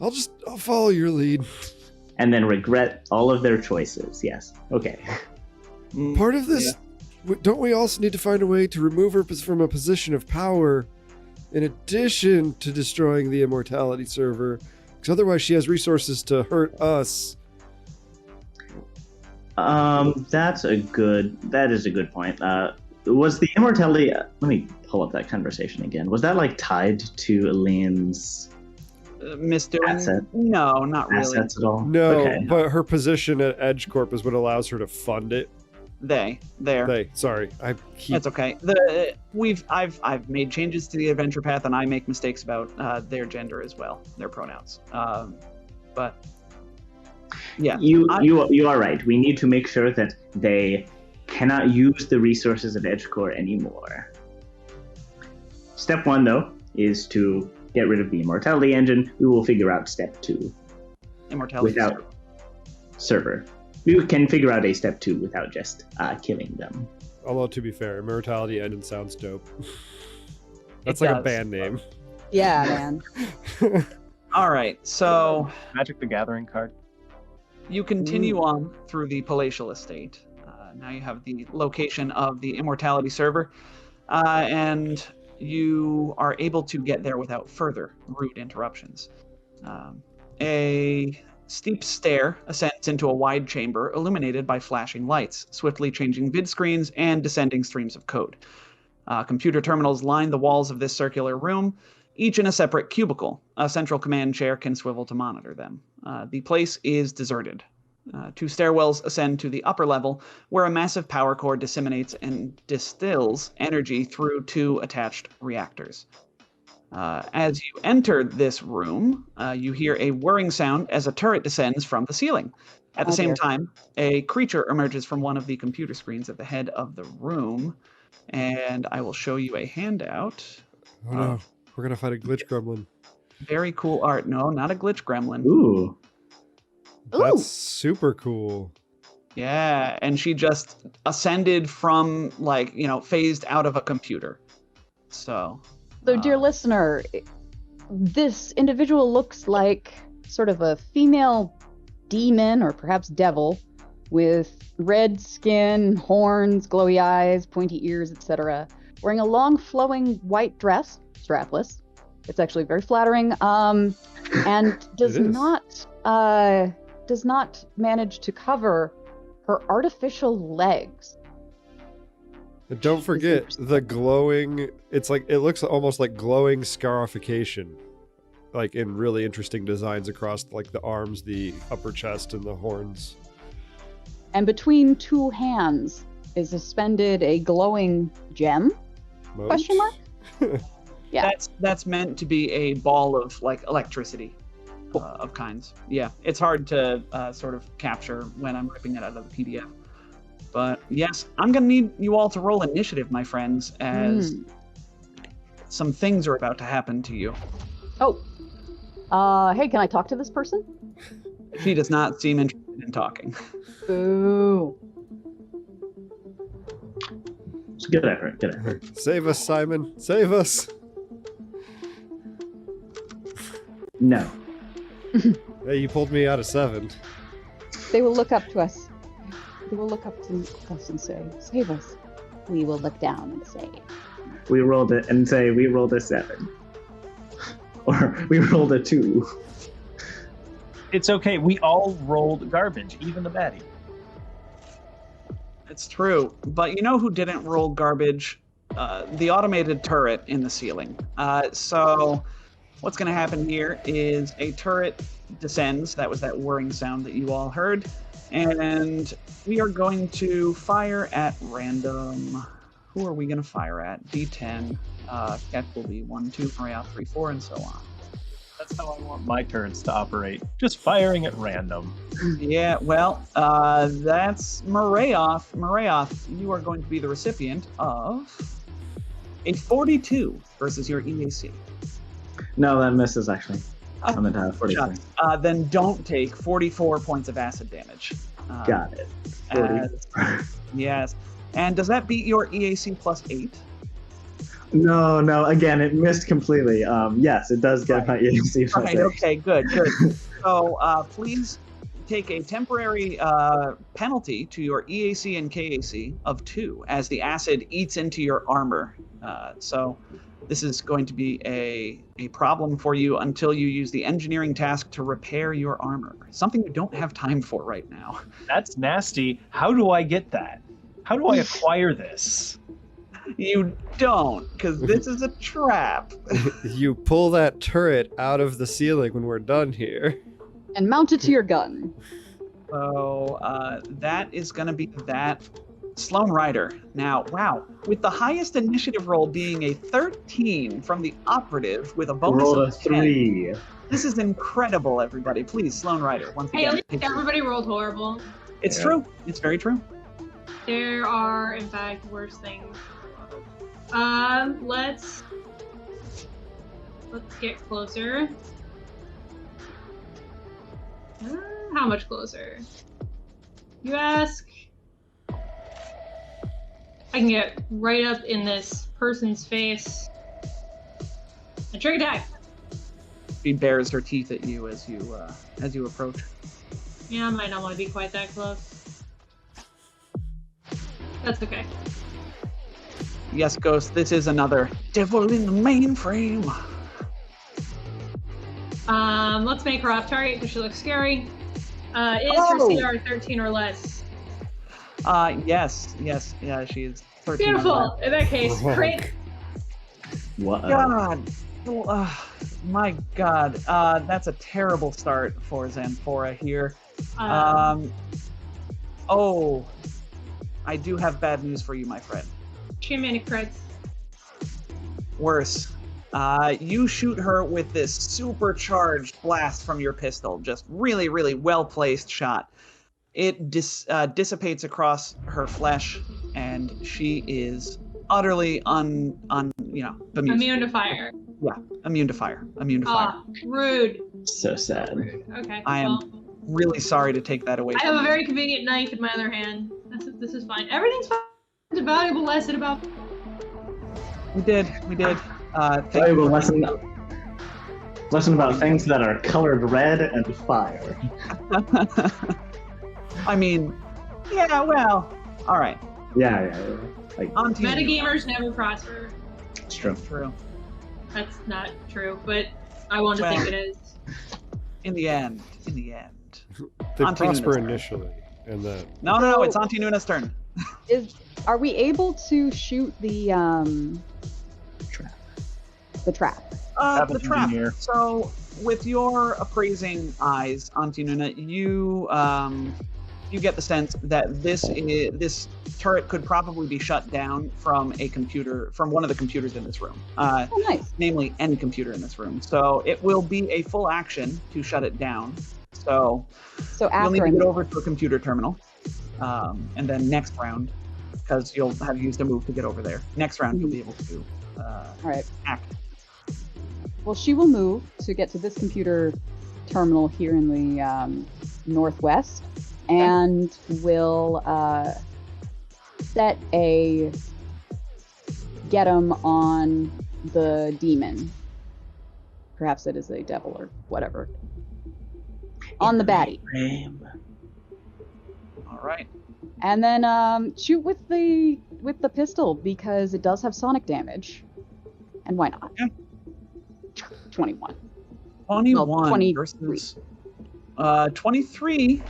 I'll follow your lead. And then regret all of their choices. Yes. Okay. Part of this, don't we also need to find a way to remove her from a position of power in addition to destroying the Immortality Server? Because otherwise she has resources to hurt us. That is a good point. Was the Immortality, let me pull up that conversation again. Was that like tied to Eline's asset? No, not really. Assets at all? No, Okay. but her position at Edge Corp is what allows her to fund it. Sorry. That's okay. I've made changes to the adventure path, and I make mistakes about their gender as well, their pronouns. But yeah, you are right. We need to make sure that they cannot use the resources of EdgeCore anymore. Step 1, though, is to get rid of the Immortality engine. We will figure out step 2. Immortality Server. We can figure out a step 2 without just killing them. Although, to be fair, Immortality engine sounds dope. That's It like a does. band name. Yeah, man. All right, so Magic the Gathering card. you continue on through the palatial estate. Now you have the location of the Immortality Server, and you are able to get there without further route interruptions. A steep stair ascends into a wide chamber illuminated by flashing lights, swiftly changing vid screens and descending streams of code. Computer terminals line the walls of this circular room, each in a separate cubicle. A central command chair can swivel to monitor them. The place is deserted. 2 stairwells ascend to the upper level, where a massive power core disseminates and distills energy through 2 attached reactors. As you enter this room, you hear a whirring sound as a turret descends from the ceiling. At the same time, a creature emerges from one of the computer screens at the head of the room, and I will show you a handout. Oh no, we're gonna fight a glitch gremlin. Very cool art. No, not a glitch gremlin. Ooh. That's super cool. Yeah, and she just ascended from, phased out of a computer. So, dear listener, this individual looks like sort of a female demon or perhaps devil with red skin, horns, glowy eyes, pointy ears, etc., wearing a long flowing white dress, strapless. It's actually very flattering, and does not manage to cover her artificial legs. Don't forget the glowing. It looks almost like glowing scarification, like in really interesting designs across like the arms, the upper chest, and the horns. And between two hands is suspended a glowing gem? Moat? Question mark? Yeah. That's meant to be a ball of like electricity of kinds. Yeah, it's hard to sort of capture when I'm ripping it out of the PDF. But yes, I'm gonna need you all to roll initiative, my friends, as some things are about to happen to you. Oh. Hey, can I talk to this person? She does not seem interested in talking. Ooh. It's good effort. Good effort. Save us, Simon. Save us. No. Hey, you pulled me out of 7. They will look up to us. They will look up to us and say, "Save us." We will look down and say, We rolled it and say we rolled a 7. Or we rolled a 2. It's okay. We all rolled garbage, even the baddie. It's true, but you know who didn't roll garbage? The automated turret in the ceiling. So what's going to happen here is a turret descends. That was that whirring sound that you all heard. And we are going to fire at random. Who are we going to fire at? D10. Cat will be 1, 2, 3, 4, and so on. That's how I want my turrets to operate. Just firing at random. Yeah, well, that's Marayoth. Marayoth, you are going to be the recipient of a 42 versus your EAC. No, that misses actually. I'm at 43. Then don't take 44 points of acid damage. Got it. Yes. And does that beat your EAC plus 8? No. Again, it missed completely. Yes, it does get my EAC. Right. Okay. Good. So please take a temporary penalty to your EAC and KAC of 2 as the acid eats into your armor. So this is going to be a problem for you until you use the engineering task to repair your armor. Something you don't have time for right now. That's nasty. How do I get that? How do I acquire this? You don't, because this is a trap. You pull that turret out of the ceiling when we're done here. And mount it to your gun. So that is going to be that. Sloan Rider. Now, wow, with the highest initiative roll being a 13 from the operative with a bonus Roll of a 3. This is incredible, everybody. Please, Sloan Rider. Once Hey, again. at least everybody rolled horrible. It's true. It's very true. There are, in fact, worse things. Let's get closer. How much closer? You ask. I can get right up in this person's face. A trick attack. She bares her teeth at you as you approach. Yeah, I might not want to be quite that close. That's okay. Yes, Ghost, this is another devil in the mainframe. Let's make her off target because she looks scary. Is her CR 13 or less? Yes, yeah, she is 13. Beautiful. In that case, great. What? God, my God, that's a terrible start for Xanthora here. Oh, I do have bad news for you, my friend. Chimney crits. Worse. You shoot her with this supercharged blast from your pistol. Just really, really well-placed shot. It dissipates across her flesh, and she is utterly bemused. Immune to fire. Yeah, immune to fire. Rude. So sad. Rude. Okay. I am really sorry to take that away I from have a you. very convenient knife in my other hand. This is fine. Everything's fine. It's a valuable lesson about. We did. Valuable lesson. Lesson about things that are colored red and fire. I mean, yeah, well, all right. Yeah. Like, Metagamers never prosper. it's true. True. That's not true, but I want to think it is. In the end. They Auntie prosper Nuna's turn. initially, and then No, it's Auntie Nuna's turn. Are we able to shoot the Trap. The trap. The trap. So, with your appraising eyes, Auntie Nuna, you get the sense that this turret could probably be shut down from one of the computers in this room. Nice. Namely, any computer in this room. So it will be a full action to shut it down. So you'll need to get over to a computer terminal, and then next round, because you'll have used a move to get over there. Next round, you'll be able to act. Well, she will move to get to this computer terminal here in the northwest, and will set a get 'em on the demon. Perhaps it is a devil or whatever. On the baddie. All right. And then shoot with the pistol because it does have sonic damage. And why not? Yeah. 21. 21 well, 23. versus 23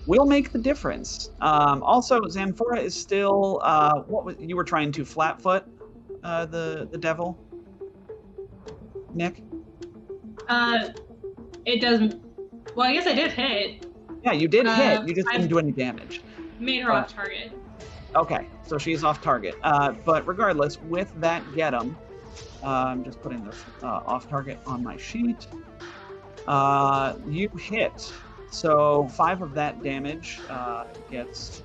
will make the difference. Also, Xanphora is still you were trying to flatfoot the devil, Nick? It doesn't. Well, I guess I did hit. Yeah, you did hit. You just didn't do any damage. Made her off target. Okay, so she's off target. But regardless, with that get 'em, I'm just putting this off target on my sheet. You hit. So 5 of that damage gets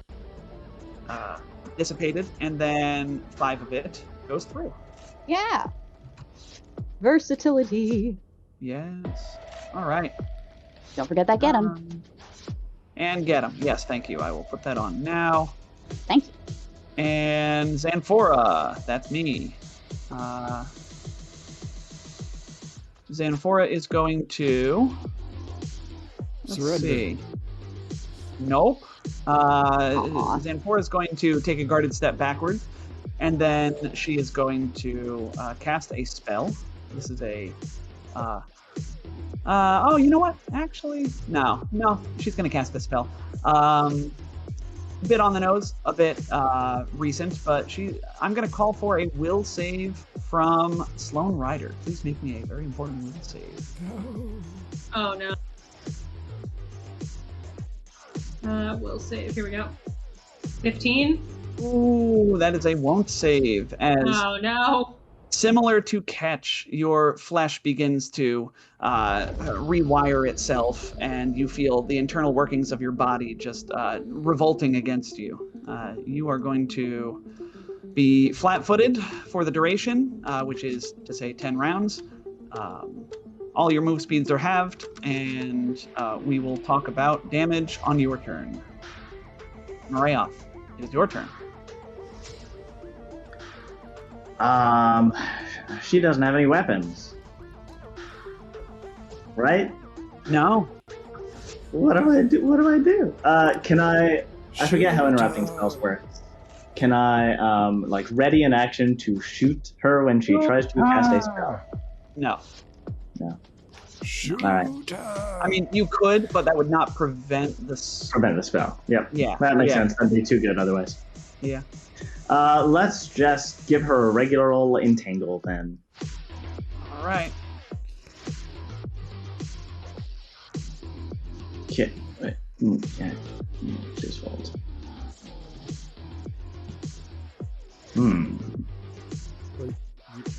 dissipated, and then 5 of it goes through. Yeah. Versatility. Yes. All right. Don't forget that get 'em. And get 'em. Yes, thank you. I will put that on now. Thank you. And Xanphora, that's me. Xanphora is going to... Let's see. Nope. Xanphora is going to take a guarded step backward, and then she is going to cast a spell. This is a... oh, you know what? Actually, no. She's going to cast a spell. A bit on the nose, a bit recent, but I'm going to call for a will save from Sloan Ryder. Please make me a very important will save. Oh, no. Will save. Here we go. 15? Ooh, that is a won't save. Oh, no. Similar to Catch, your flesh begins to rewire itself, and you feel the internal workings of your body just revolting against you. You are going to be flat-footed for the duration, which is to say 10 rounds. All your move speeds are halved, and we will talk about damage on your turn. Marayoth, it is your turn. She doesn't have any weapons. Right? No. What do I do? Can I forget how interrupting spells work. Can I, ready an action to shoot her when she tries to cast a spell? No. Shoot. All right. I mean, you could, but that would not prevent the spell. Yep. Yeah. That makes sense. That'd be too good otherwise. Yeah. Let's just give her a regular old entangle then. All right. Okay. Wait. Yeah. Just hold.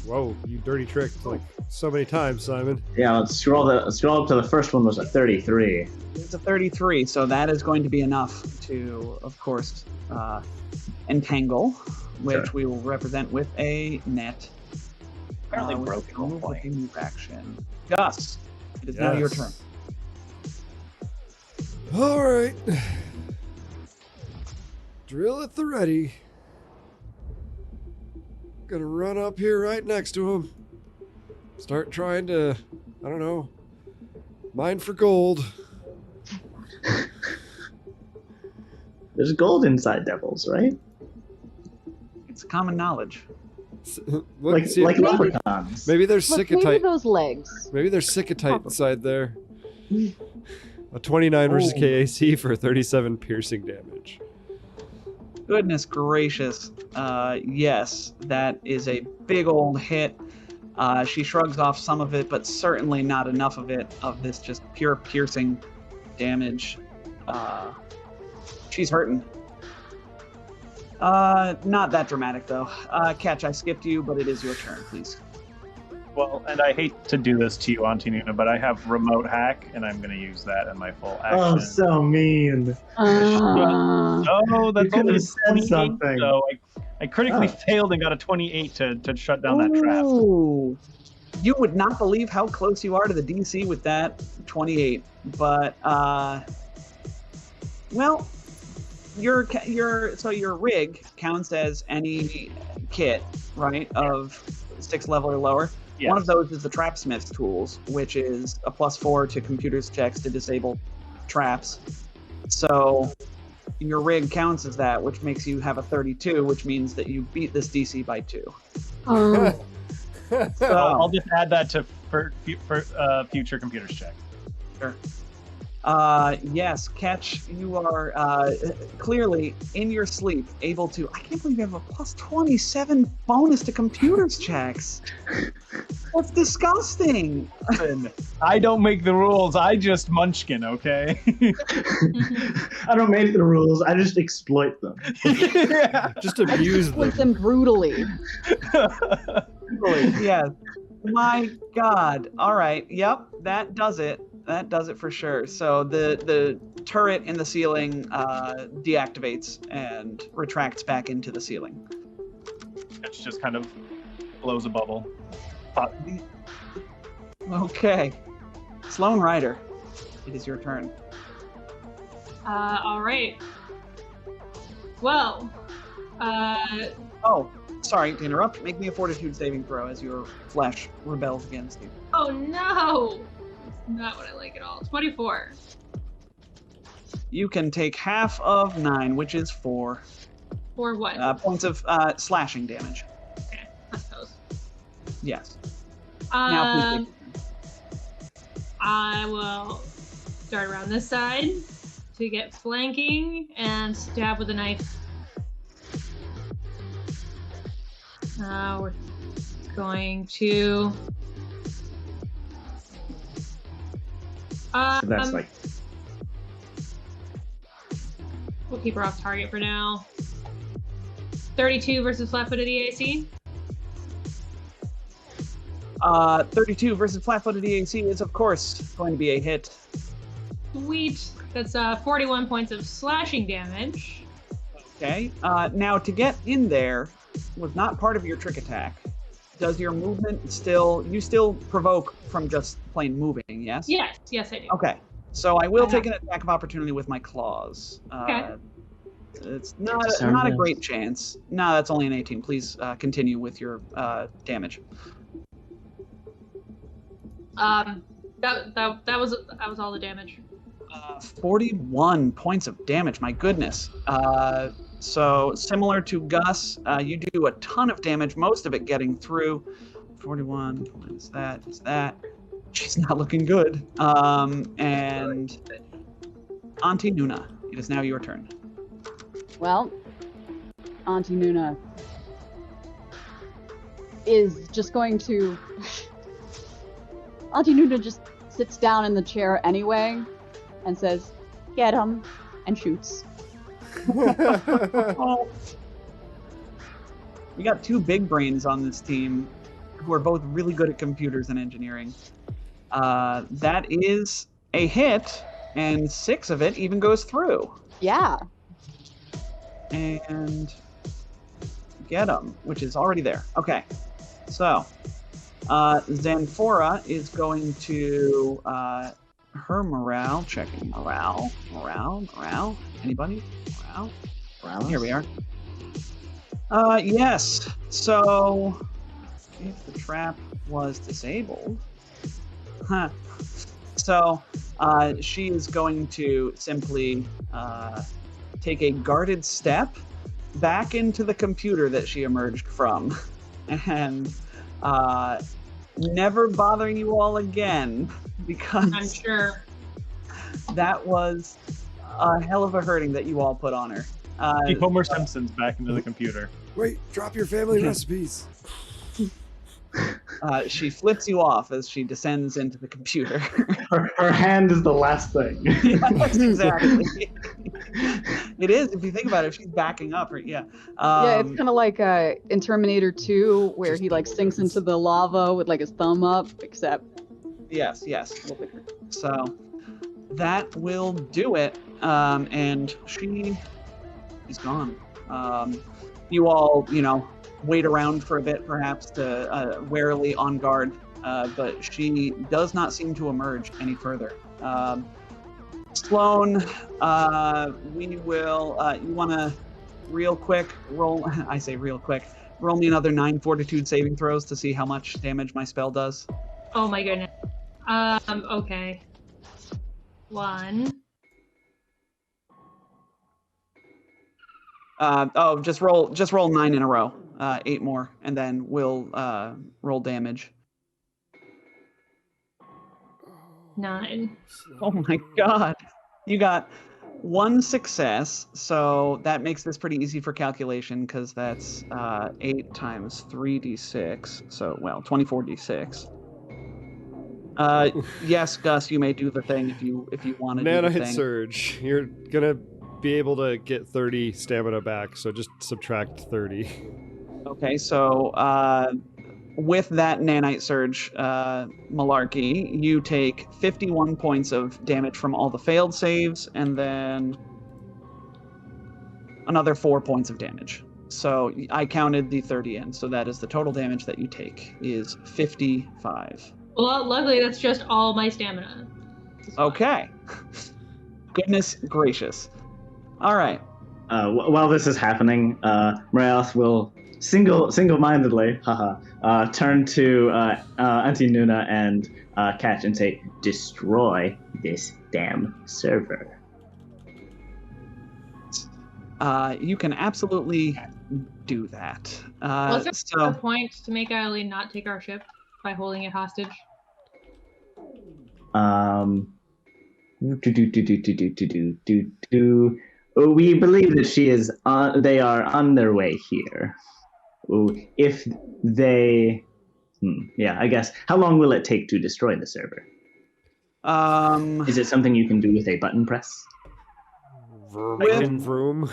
Whoa, you dirty trick like so many times, Simon. Yeah, let's scroll up to the first one was a 33. It's a 33, so that is going to be enough to, of course, entangle, which we will represent with a net. Apparently broken on point. Move action. Gus, it is now your turn. All right. Drill at the ready. Gonna run up here right next to him. Start trying to I don't know. Mine for gold. There's gold inside devils, right? It's common knowledge. Like leprechauns. Maybe there's Look, maybe Sickatite. those legs. Maybe there's Sickatite inside there. A 29 versus KAC for 37 piercing damage. Goodness gracious. Yes, that is a big old hit. She shrugs off some of it, but certainly not enough of it, of this just pure piercing damage. She's hurting. Not that dramatic, though. Catch, I skipped you, but it is your turn, please. Well, and I hate to do this to you, Auntie Nuna, but I have remote hack, and I'm going to use that in my full action. Oh, so mean. Oh, that's only said 28, something. so I critically failed and got a 28 to shut down that trap. Ooh. You would not believe how close you are to the DC with that 28, but well, your rig counts as any kit, right, of 6th level or lower. Yes. One of those is the Trapsmith's tools, which is a +4 to computers checks to disable traps. So your rig counts as that, which makes you have a 32, which means that you beat this DC by 2. So I'll just add that to for future computers check. Sure. Yes, Catch, you are clearly in your sleep able to. I can't believe you have a +27 bonus to computers checks. That's disgusting. I don't make the rules. I just munchkin, okay? I don't make the rules. I just exploit them. Yeah. Just abuse them. With them brutally. Yes. My God. All right. Yep. That does it. That does it for sure. So the turret in the ceiling deactivates and retracts back into the ceiling. It just kind of blows a bubble. Okay. Sloan Rider, it is your turn. All right. Well, Oh, sorry to interrupt. Make me a fortitude saving throw as your flesh rebels against you. oh no! That's not what I like at all. 24. You can take half of 9, which is 4 For what? points of slashing damage. Okay, I suppose. Yes. Now, please I will start around this side to get flanking and stab with a knife. We're going to. So that's like We'll keep her off target for now. 32 versus flat-footed EAC. 32 versus flat-footed EAC is, of course, going to be a hit. Sweet. That's 41 points of slashing damage. Okay. Now, to get in there was not part of your trick attack. Does your movement still... You still provoke from just plain moving, yes? Yes, I do. Okay. So I will take an attack of opportunity with my claws. Okay. It's not a great chance. No, that's only an 18. Please continue with your damage. That was all the damage. 41 points of damage. My goodness. So similar to Gus, you do a ton of damage. Most of it getting through. 41 minus that is that. She's not looking good. And Auntie Nuna, it is now your turn. Well, Auntie Nuna is just going to... Auntie Nuna just sits down in the chair anyway and says, "Get him," and shoots. We got two big brains on this team who are both really good at computers and engineering. That is a hit, and 6 of it even goes through. Yeah. And get him, which is already there. Okay, so Xanphora is going to her morale, checking morale. Anybody? Morale. Here we are. Yes. So if the trap was disabled, So she is going to simply take a guarded step back into the computer that she emerged from, and never bothering you all again, because I'm sure. that was a hell of a hurting that you all put on her. Keep Homer Simpson's back into the computer. Wait, drop your family recipes. She flips you off as she descends into the computer. Her hand is the last thing. Yes, exactly. It is, if you think about it, if she's backing up. Yeah, it's kind of like in Terminator 2, where he like sinks into the lava with like his thumb up, except... Yes. So that will do it. And she's gone. You all, wait around for a bit, perhaps, to warily on guard, but she does not seem to emerge any further. Sloan, we will, you want to real quick roll, I say real quick, roll me another 9 fortitude saving throws to see how much damage my spell does. Oh my goodness. Okay. 1. Just roll 9 in a row. 8 more, and then we'll roll damage. 9. Oh my god. You got 1 success, so that makes this pretty easy for calculation, because that's 8 times 3d6, so, 24d6. Yes, Gus, you may do the thing if you want to do the thing. Nanite Surge. You're gonna be able to get 30 stamina back, so just subtract 30. Okay, so with that Nanite Surge malarkey, you take 51 points of damage from all the failed saves, and then another 4 points of damage. So I counted the 30 in, so that is the total damage that you take, is 55. Well, luckily, that's just all my stamina. Okay. Goodness gracious. All right. While this is happening, Moreas will single-mindedly turn to Auntie Nuna and Catch and say, "Destroy this damn server." You can absolutely do that. Was there a point to make Eline not take our ship by holding it hostage? We believe that she is. They are on their way here. If they, I guess. How long will it take to destroy the server? Is it something you can do with a button press? Vroom.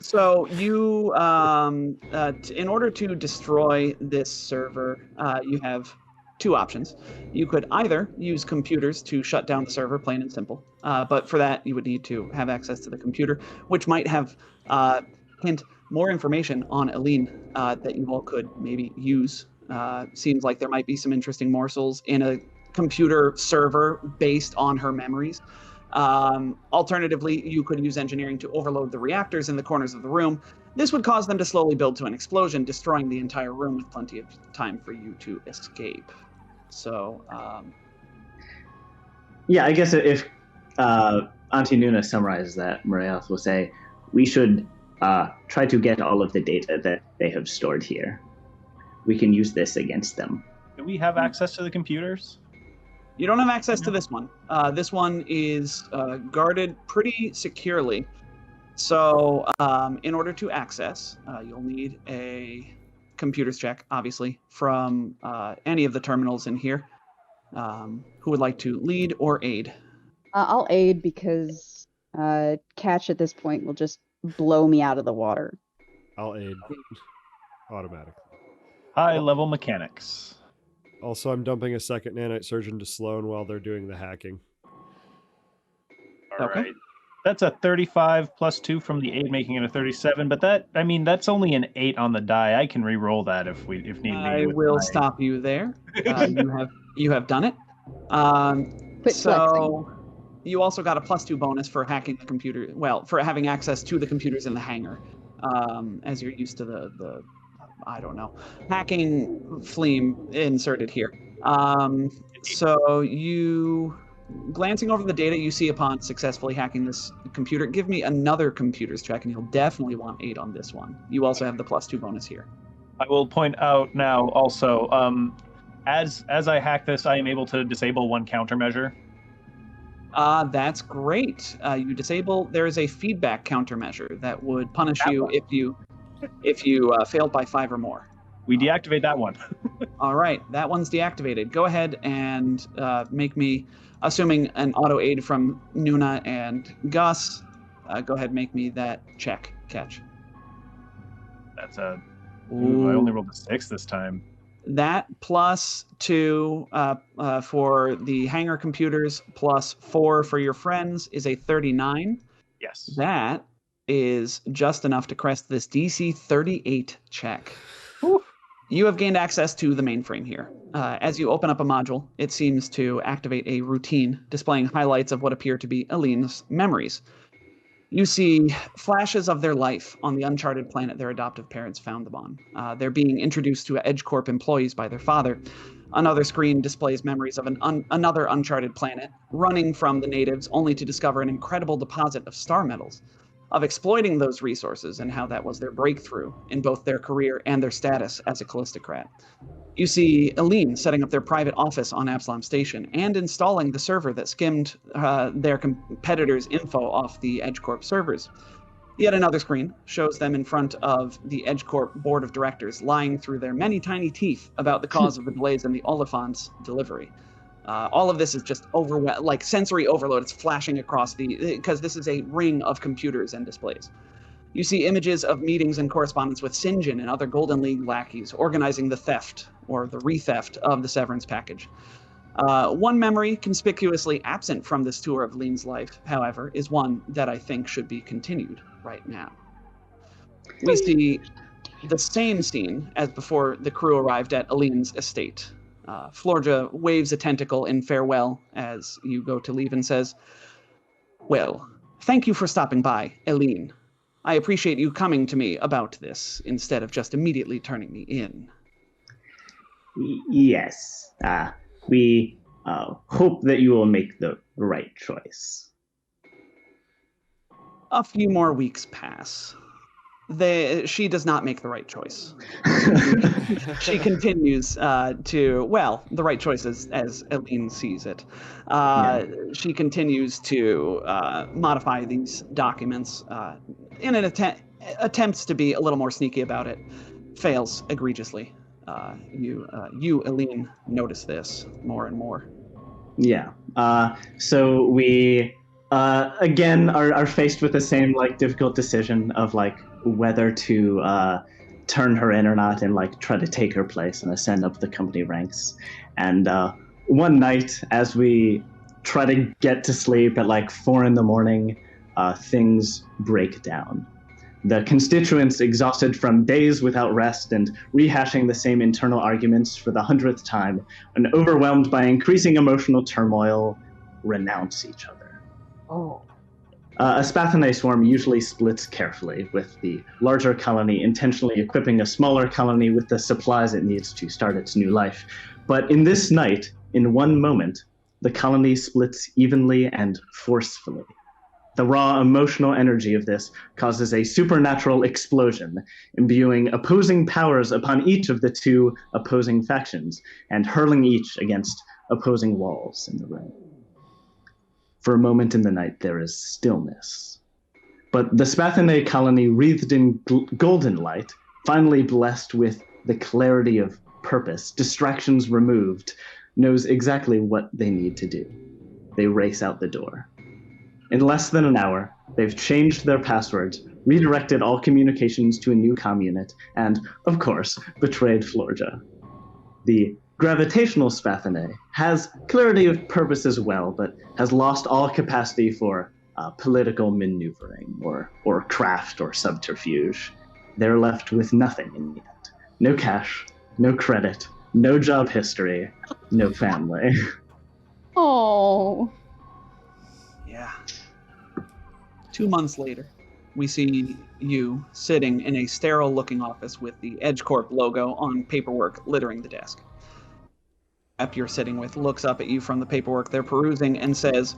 So you, in order to destroy this server, you have 2 options. You could either use computers to shut down the server, plain and simple. But for that, you would need to have access to the computer, which might have more information on Eline that you all could maybe use. Seems like there might be some interesting morsels in a computer server based on her memories. Alternatively, you could use engineering to overload the reactors in the corners of the room. This would cause them to slowly build to an explosion, destroying the entire room with plenty of time for you to escape. So, yeah, I guess if Auntie Nuna summarizes that, Moreas will say, we should try to get all of the data that they have stored here. We can use this against them. Do we have access to the computers? You don't have access to this one. This one is guarded pretty securely. So in order to access, you'll need a computers check, obviously, from any of the terminals in here. Who would like to lead or aid? I'll aid, because Catch at this point will just blow me out of the water. I'll aid. Automatically. High-level mechanics. Also, I'm dumping a second nanite surgeon to Sloan while they're doing the hacking. All right. That's a 35 plus 2 from the 8, making it a 37. But that's only an 8 on the die. I can re-roll that if need be. I will stop you there. You have done it. Flexing. You also got a +2 bonus for hacking the computer. Well, for having access to the computers in the hangar, as you're used to the I don't know, hacking phlegm inserted here. So you, glancing over the data you see upon successfully hacking this computer, give me another computers check, and you'll definitely want 8 on this one. You also have the +2 bonus here. I will point out now also, as I hack this, I am able to disable 1 countermeasure. That's great. You disable. There is a feedback countermeasure that would punish you if you failed by 5 or more. We deactivate that one. All right, that one's deactivated. Go ahead and make me, assuming an auto aid from Nuna and Gus, go ahead and make me that catch. That's a. Ooh, I only rolled a 6 this time. That +2 for the hangar computers, +4 for your friends is a 39. Yes. That is just enough to crest this DC 38 check. Whew. You have gained access to the mainframe here. As you open up a module, it seems to activate a routine displaying highlights of what appear to be Eline's memories. You see flashes of their life on the uncharted planet their adoptive parents found them on. They're being introduced to EdgeCorp employees by their father. Another screen displays memories of another uncharted planet, running from the natives only to discover an incredible deposit of star metals, of exploiting those resources and how that was their breakthrough in both their career and their status as a Callistocrat. You see Eline setting up their private office on Absalom Station and installing the server that skimmed their competitors' info off the EdgeCorp servers. Yet another screen shows them in front of the EdgeCorp board of directors, lying through their many tiny teeth about the cause of the delays in the Oliphant's delivery. All of this is just like sensory overload. It's flashing across because this is a ring of computers and displays. You see images of meetings and correspondence with Sinjin and other Golden League lackeys organizing the theft or the re-theft of the Severance package. One memory conspicuously absent from this tour of Eline's life, however, is one that I think should be continued right now. We see the same scene as before the crew arrived at Eline's estate. Florja waves a tentacle in farewell as you go to leave and says, "Well, thank you for stopping by, Eline. I appreciate you coming to me about this instead of just immediately turning me in." Yes. We hope that you will make the right choice. A few more weeks pass. She does not make the right choice. She continues the right choice as Eline sees it. She continues to modify these documents in an attempts to be a little more sneaky about it. Fails egregiously. You, Eline, notice this more and more. Yeah. So we again are faced with the same difficult decision of whether to turn her in or not and try to take her place and ascend up the company ranks. And one night, as we try to get to sleep at 4 a.m, things break down. The constituents, exhausted from days without rest and rehashing the same internal arguments for the 100th time, and overwhelmed by increasing emotional turmoil, renounce each other. Oh. A Spathinae swarm usually splits carefully, with the larger colony intentionally equipping a smaller colony with the supplies it needs to start its new life. But in this night, in one moment, the colony splits evenly and forcefully. The raw emotional energy of this causes a supernatural explosion, imbuing opposing powers upon each of the two opposing factions, and hurling each against opposing walls in the room. For a moment in the night, there is stillness. But the Spathinae colony, wreathed in golden light, finally blessed with the clarity of purpose, distractions removed, knows exactly what they need to do. They race out the door. In less than an hour, they've changed their passwords, redirected all communications to a new comm unit, and, of course, betrayed Florja. The gravitational Spathinae has clarity of purpose as well, but has lost all capacity for political maneuvering or craft or subterfuge. They're left with nothing in the end. No cash, no credit, no job history, no family. Oh. Yeah. 2 months later. we see you sitting in a sterile-looking office with the EdgeCorp logo on paperwork littering the desk. The rep you're sitting with looks up at you from the paperwork they're perusing and says,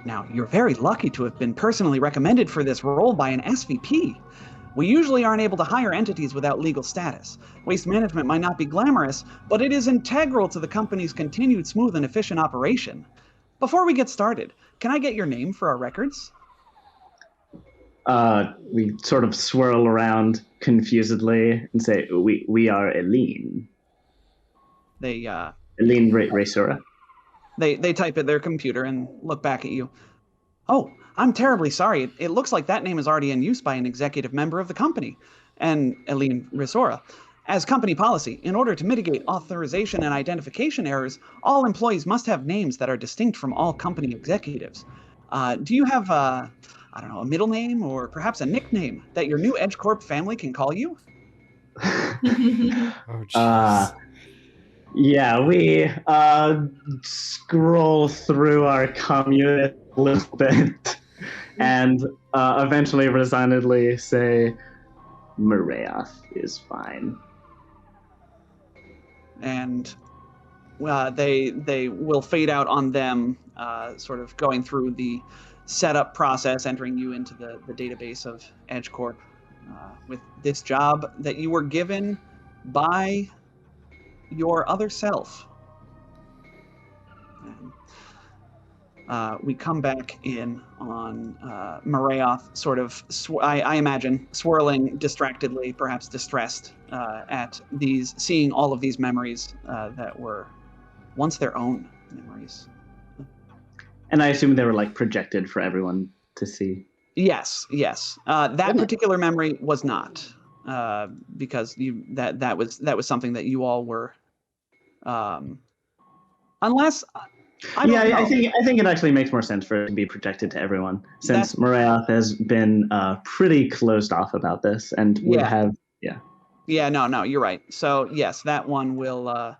"Now, you're very lucky to have been personally recommended for this role by an SVP. We usually aren't able to hire entities without legal status. Waste management might not be glamorous, but it is integral to the company's continued smooth and efficient operation. Before we get started, can I get your name for our records?" We sort of swirl around confusedly and say, we are Eline. Eline Resora. They type at their computer and look back at you. "Oh, I'm terribly sorry. It looks like that name is already in use by an executive member of the company." And Eline Resora. "As company policy, in order to mitigate authorization and identification errors, all employees must have names that are distinct from all company executives. Do you have, a middle name or perhaps a nickname that your new EdgeCorp family can call you?" Yeah, we scroll through our commune a little bit and eventually resignedly say, Maraeoth is fine. And they will fade out on them, sort of going through the setup process, entering you into the database of EdgeCorp with this job that you were given by your other self. We come back in on Maraeoth, sort of, I imagine, swirling distractedly, perhaps distressed at seeing all of these memories that were once their own memories. And I assume they were like projected for everyone to see. Yes. That particular memory was not, because that was something that you all were, unless. I think it actually makes more sense for it to be projected to everyone, since Maraeoth has been pretty closed off about this and would have. Yeah, no, you're right. So yes, that one will.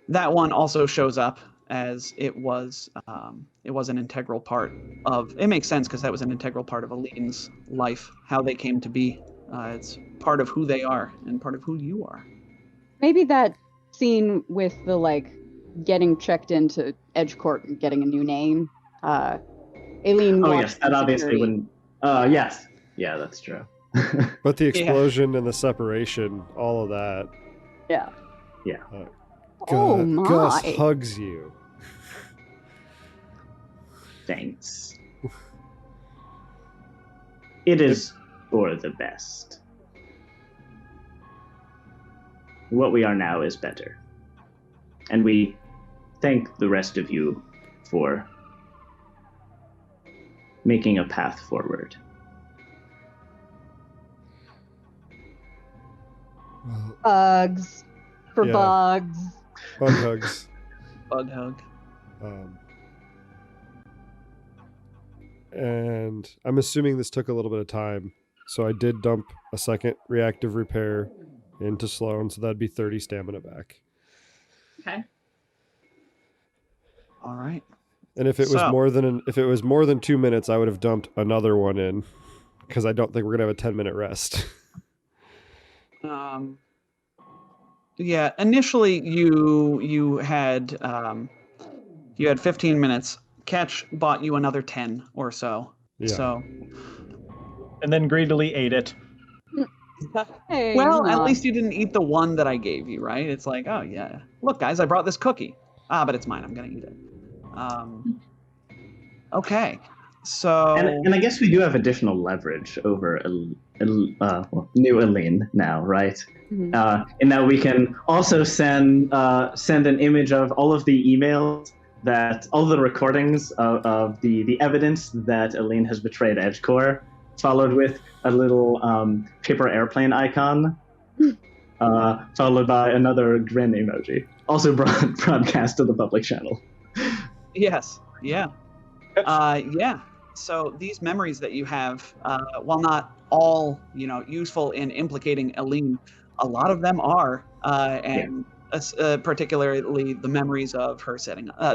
That one also shows up as it was an integral part of. It makes sense because that was an integral part of Eline's life, how they came to be. It's part of who they are and part of who you are. Maybe that scene with the getting checked into EdgeCorp and getting a new name. Eline. Oh yes, that obviously wouldn't. Yes, yeah, that's true. But the explosion and the separation, all of that. Yeah. Yeah. My. Gus hugs you. Thanks. It is for the best. What we are now is better. And we thank the rest of you for making a path forward. Bugs. For bugs. Bug hugs. Bug hug. And I'm assuming this took a little bit of time. So I did dump a second reactive repair into Sloan, so that'd be 30 stamina back. Okay. All right. And if it was more than 2 minutes, I would have dumped another one in, because I don't think we're gonna have a 10-minute rest. Yeah. Initially, you had 15 minutes. Catch bought you another 10 or so. Yeah. So. And then greedily ate it. Hey, well, at least you didn't eat the one that I gave you, right? It's like, oh yeah, look, guys, I brought this cookie. But it's mine. I'm gonna eat it. Okay. So. And I guess we do have additional leverage over new Eline now, right? Mm-hmm. In that we can also send an image of all of the emails all the recordings of the evidence that Eline has betrayed EdgeCorp, followed with a little paper airplane icon, followed by another grin emoji. Also broadcast to the public channel. Yes. Yeah. Yeah. So these memories that you have, while not all, useful in implicating Eline, a lot of them are, particularly the memories of her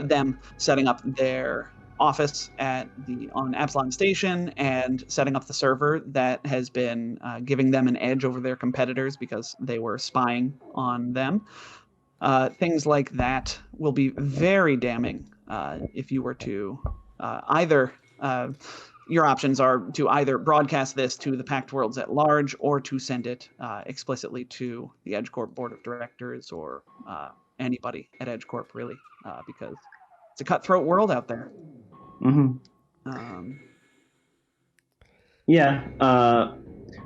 them setting up their office on Absalom Station and setting up the server that has been giving them an edge over their competitors because they were spying on them. Things like that will be very damning if you were to your options are to either broadcast this to the Pact Worlds at large or to send it explicitly to the EdgeCorp Board of Directors or anybody at EdgeCorp, really, because it's a cutthroat world out there. Mm-hmm.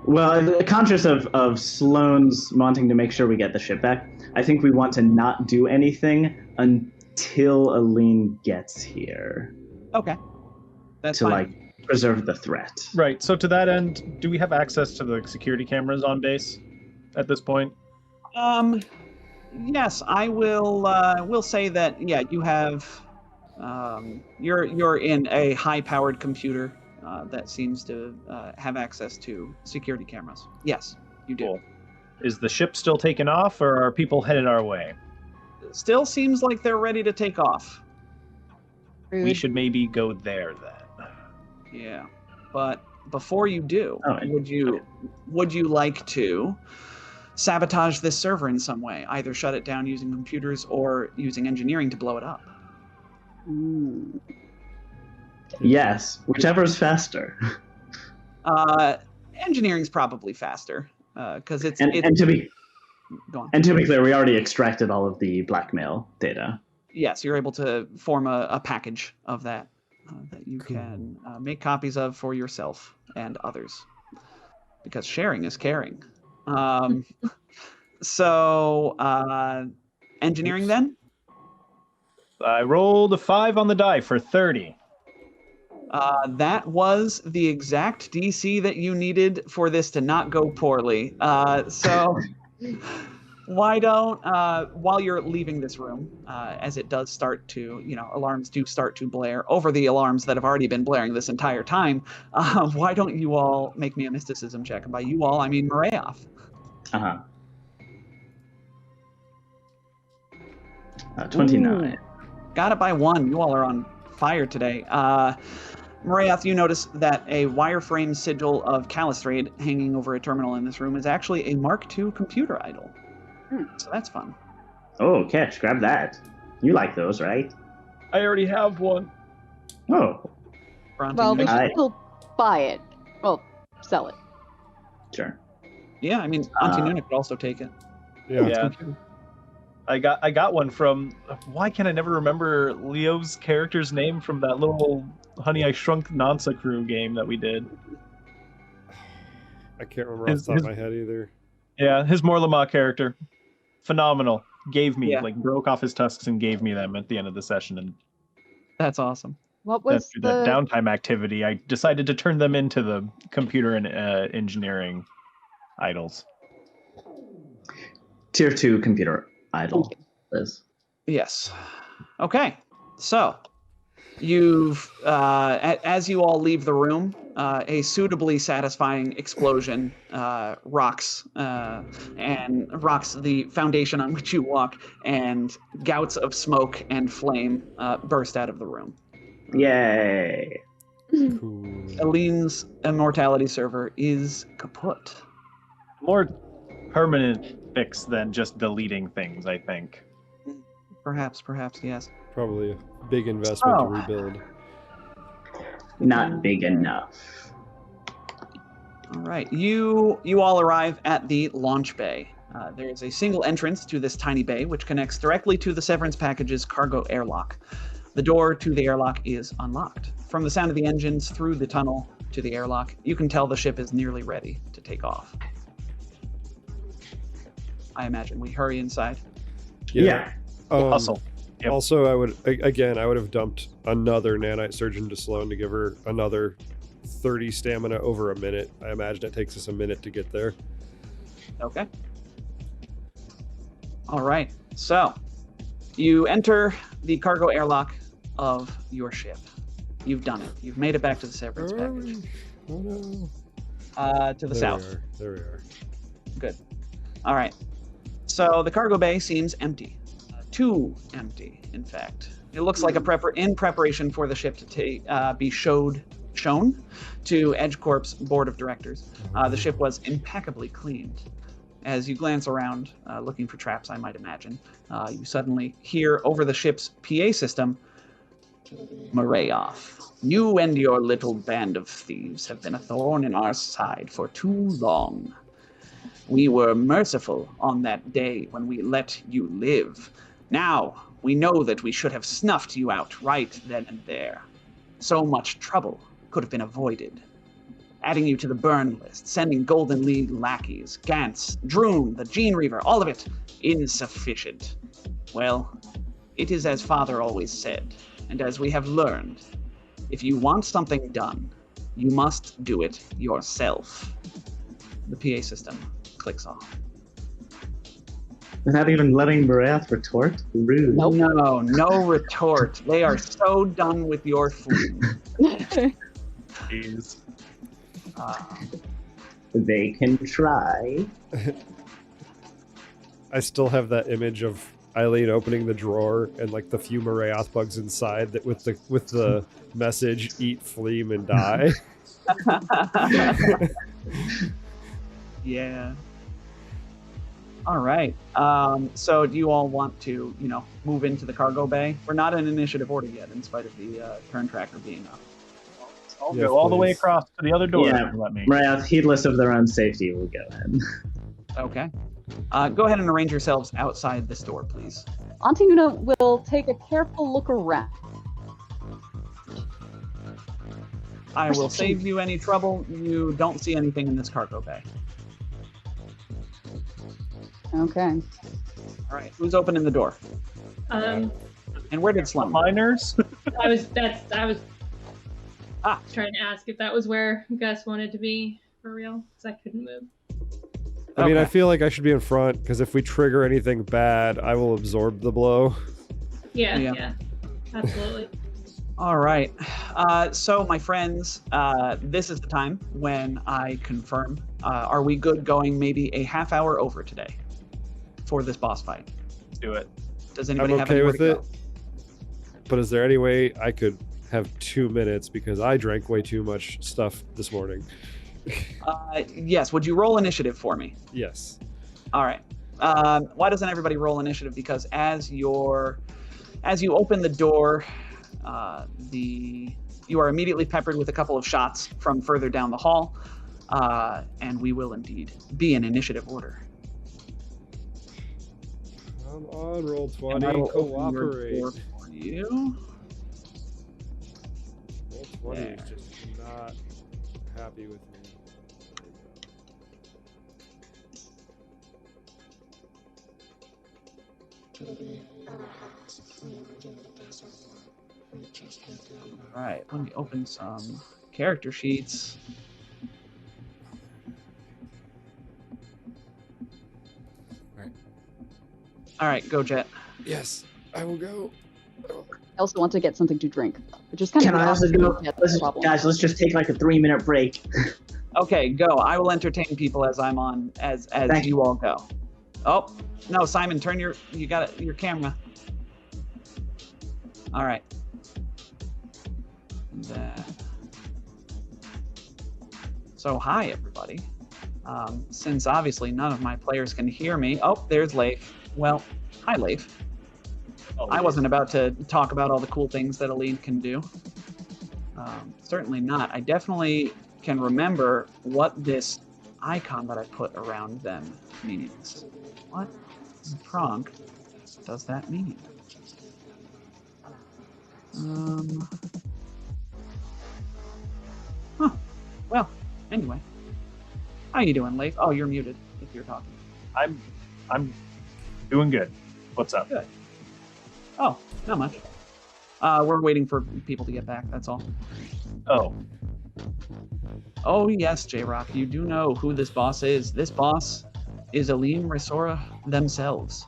Well, conscious of Sloane's wanting to make sure we get the ship back, I think we want to not do anything until Eline gets here. Okay. That's to fine. Preserve the threat. Right. So to that end, do we have access to the security cameras on base at this point? Yes, I will say that. Yeah, you have. You're in a high-powered computer that seems to have access to security cameras. Yes, you do. Cool. Is the ship still taking off, or are people headed our way? Still seems like they're ready to take off. We should maybe go there then. Yeah, but before you do, right. would you like to sabotage this server in some way? Either shut it down using computers or using engineering to blow it up? Yes, whichever is faster. Engineering's probably faster because it's and to be go on. And to be clear, we already extracted all of the blackmail data. Yes, you're able to form a package of that that you can make copies of for yourself and others, because sharing is caring. So, engineering then? I rolled a 5 on the die for 30. That was the exact DC that you needed for this to not go poorly. So why don't, while you're leaving this room, as it does start to, alarms do start to blare over the alarms that have already been blaring this entire time, why don't you all make me a mysticism check? And by you all, I mean Marayoth. 29. Ooh, got it by 1. You all are on fire today. Marayoth, you notice that a wireframe sigil of Calistrade hanging over a terminal in this room is actually a Mark II computer idol. So that's fun. Oh, Catch, grab that. You like those, right? I already have one. Oh. Well, we should still buy it. Well, sell it. Sure. Yeah, I mean, Auntie Nuna could also take it. Yeah. I got one from. Why can I never remember Leo's character's name from that little Honey I Shrunk Nansa Crew game that we did? I can't remember off the top of my head either. Yeah, his Morlama character, phenomenal. Gave me broke off his tusks and gave me them at the end of the session, and that's awesome. What was that downtime activity? I decided to turn them into the computer and engineering idols. Tier 2 computer idol, Liz. Yes. Okay. So, you've as you all leave the room, a suitably satisfying explosion rocks the foundation on which you walk, and gouts of smoke and flame burst out of the room. Yay! Cool. Eline's Immortality Server is kaput. More permanent fix than just deleting things, I think. Perhaps, yes. Probably a big investment to rebuild. Not big enough. All right, you all arrive at the launch bay. There is a single entrance to this tiny bay, which connects directly to the Severance Package's cargo airlock. The door to the airlock is unlocked. From the sound of the engines through the tunnel to the airlock, you can tell the ship is nearly ready to take off. I imagine we hurry inside. Yeah. Hustle. Yep. Also, I would have dumped another nanite surgeon to Sloane to give her another 30 stamina over a minute. I imagine it takes us a minute to get there. Okay. All right. So, you enter the cargo airlock of your ship. You've done it. You've made it back to the Severance Package. Oh no. To the south. There we are. Good. All right. So the cargo bay seems empty. Too empty, in fact. It looks like in preparation for the ship to be shown to EdgeCorp's board of directors. The ship was impeccably cleaned. As you glance around, looking for traps, I might imagine, you suddenly hear over the ship's PA system, Marayoth, you and your little band of thieves have been a thorn in our side for too long. We were merciful on that day when we let you live. Now, we know that we should have snuffed you out right then and there. So much trouble could have been avoided. Adding you to the burn list, sending Golden League lackeys, Gantz, Droon, the Gene Reaver, all of it insufficient. Well, it is as Father always said, and as we have learned, if you want something done, you must do it yourself. The PA system clicks off. Without even letting Marath retort? Rude. Nope. No retort. They are so done with your fleet. Jeez. They can try. I still have that image of Eileen opening the drawer and like the few Marayoth bugs inside that with the message "Eat, Fleam, and Die." Yeah. All right. So do you all want to, move into the cargo bay? We're not in initiative order yet, in spite of the turn tracker being up. I'll go all the way across to the other door. Yeah, Marayoth, heedless of their own safety, will go ahead. Okay. Go ahead and arrange yourselves outside this door, please. Auntie Nuna will take a careful look around. I will save you any trouble. You don't see anything in this cargo bay. Okay. All right. Who's opening the door? And where did Slum? Miners. I was trying to ask if that was where Gus wanted to be for real, because I couldn't move. I mean, I feel like I should be in front because if we trigger anything bad, I will absorb the blow. Yeah, absolutely. All right. So, my friends, this is the time when I confirm. Are we good going maybe a half hour over today for this boss fight? Let's do it. Does anybody I'm have okay anywhere with to it. go? But is there any way I could have 2 minutes because I drank way too much stuff this morning? Yes. Would you roll initiative for me? Yes. All right. Why doesn't everybody roll initiative? Because as you open the door, you are immediately peppered with a couple of shots from further down the hall, and we will indeed be in initiative order. Come on, roll 20, And I will open your cooperate. door for you. Roll 20 There. is just not happy with me. All right. Let me open some character sheets. All right, go Jet. Yes, I will go. I also want to get something to drink. But just kind Can of I also go? problem. Let's just take like a 3-minute break. Okay, go. I will entertain people as I'm on as you all go. Oh no, Simon, turn your camera. All right. So hi everybody. Since obviously none of my players can hear me. Oh, there's Leif. Well, hi Leif. I wasn't about to talk about all the cool things that Eline can do. Certainly not. I definitely can remember what this icon that I put around them means. What in Pronk does that mean? Huh. Well, anyway. How you doing, Leif? Oh, you're muted if you're talking. I'm doing good. What's up? Good. Oh, not much. We're waiting for people to get back, that's all. Oh. Oh yes, J-Rock, you do know who this boss is. This boss is Eline Resora themselves.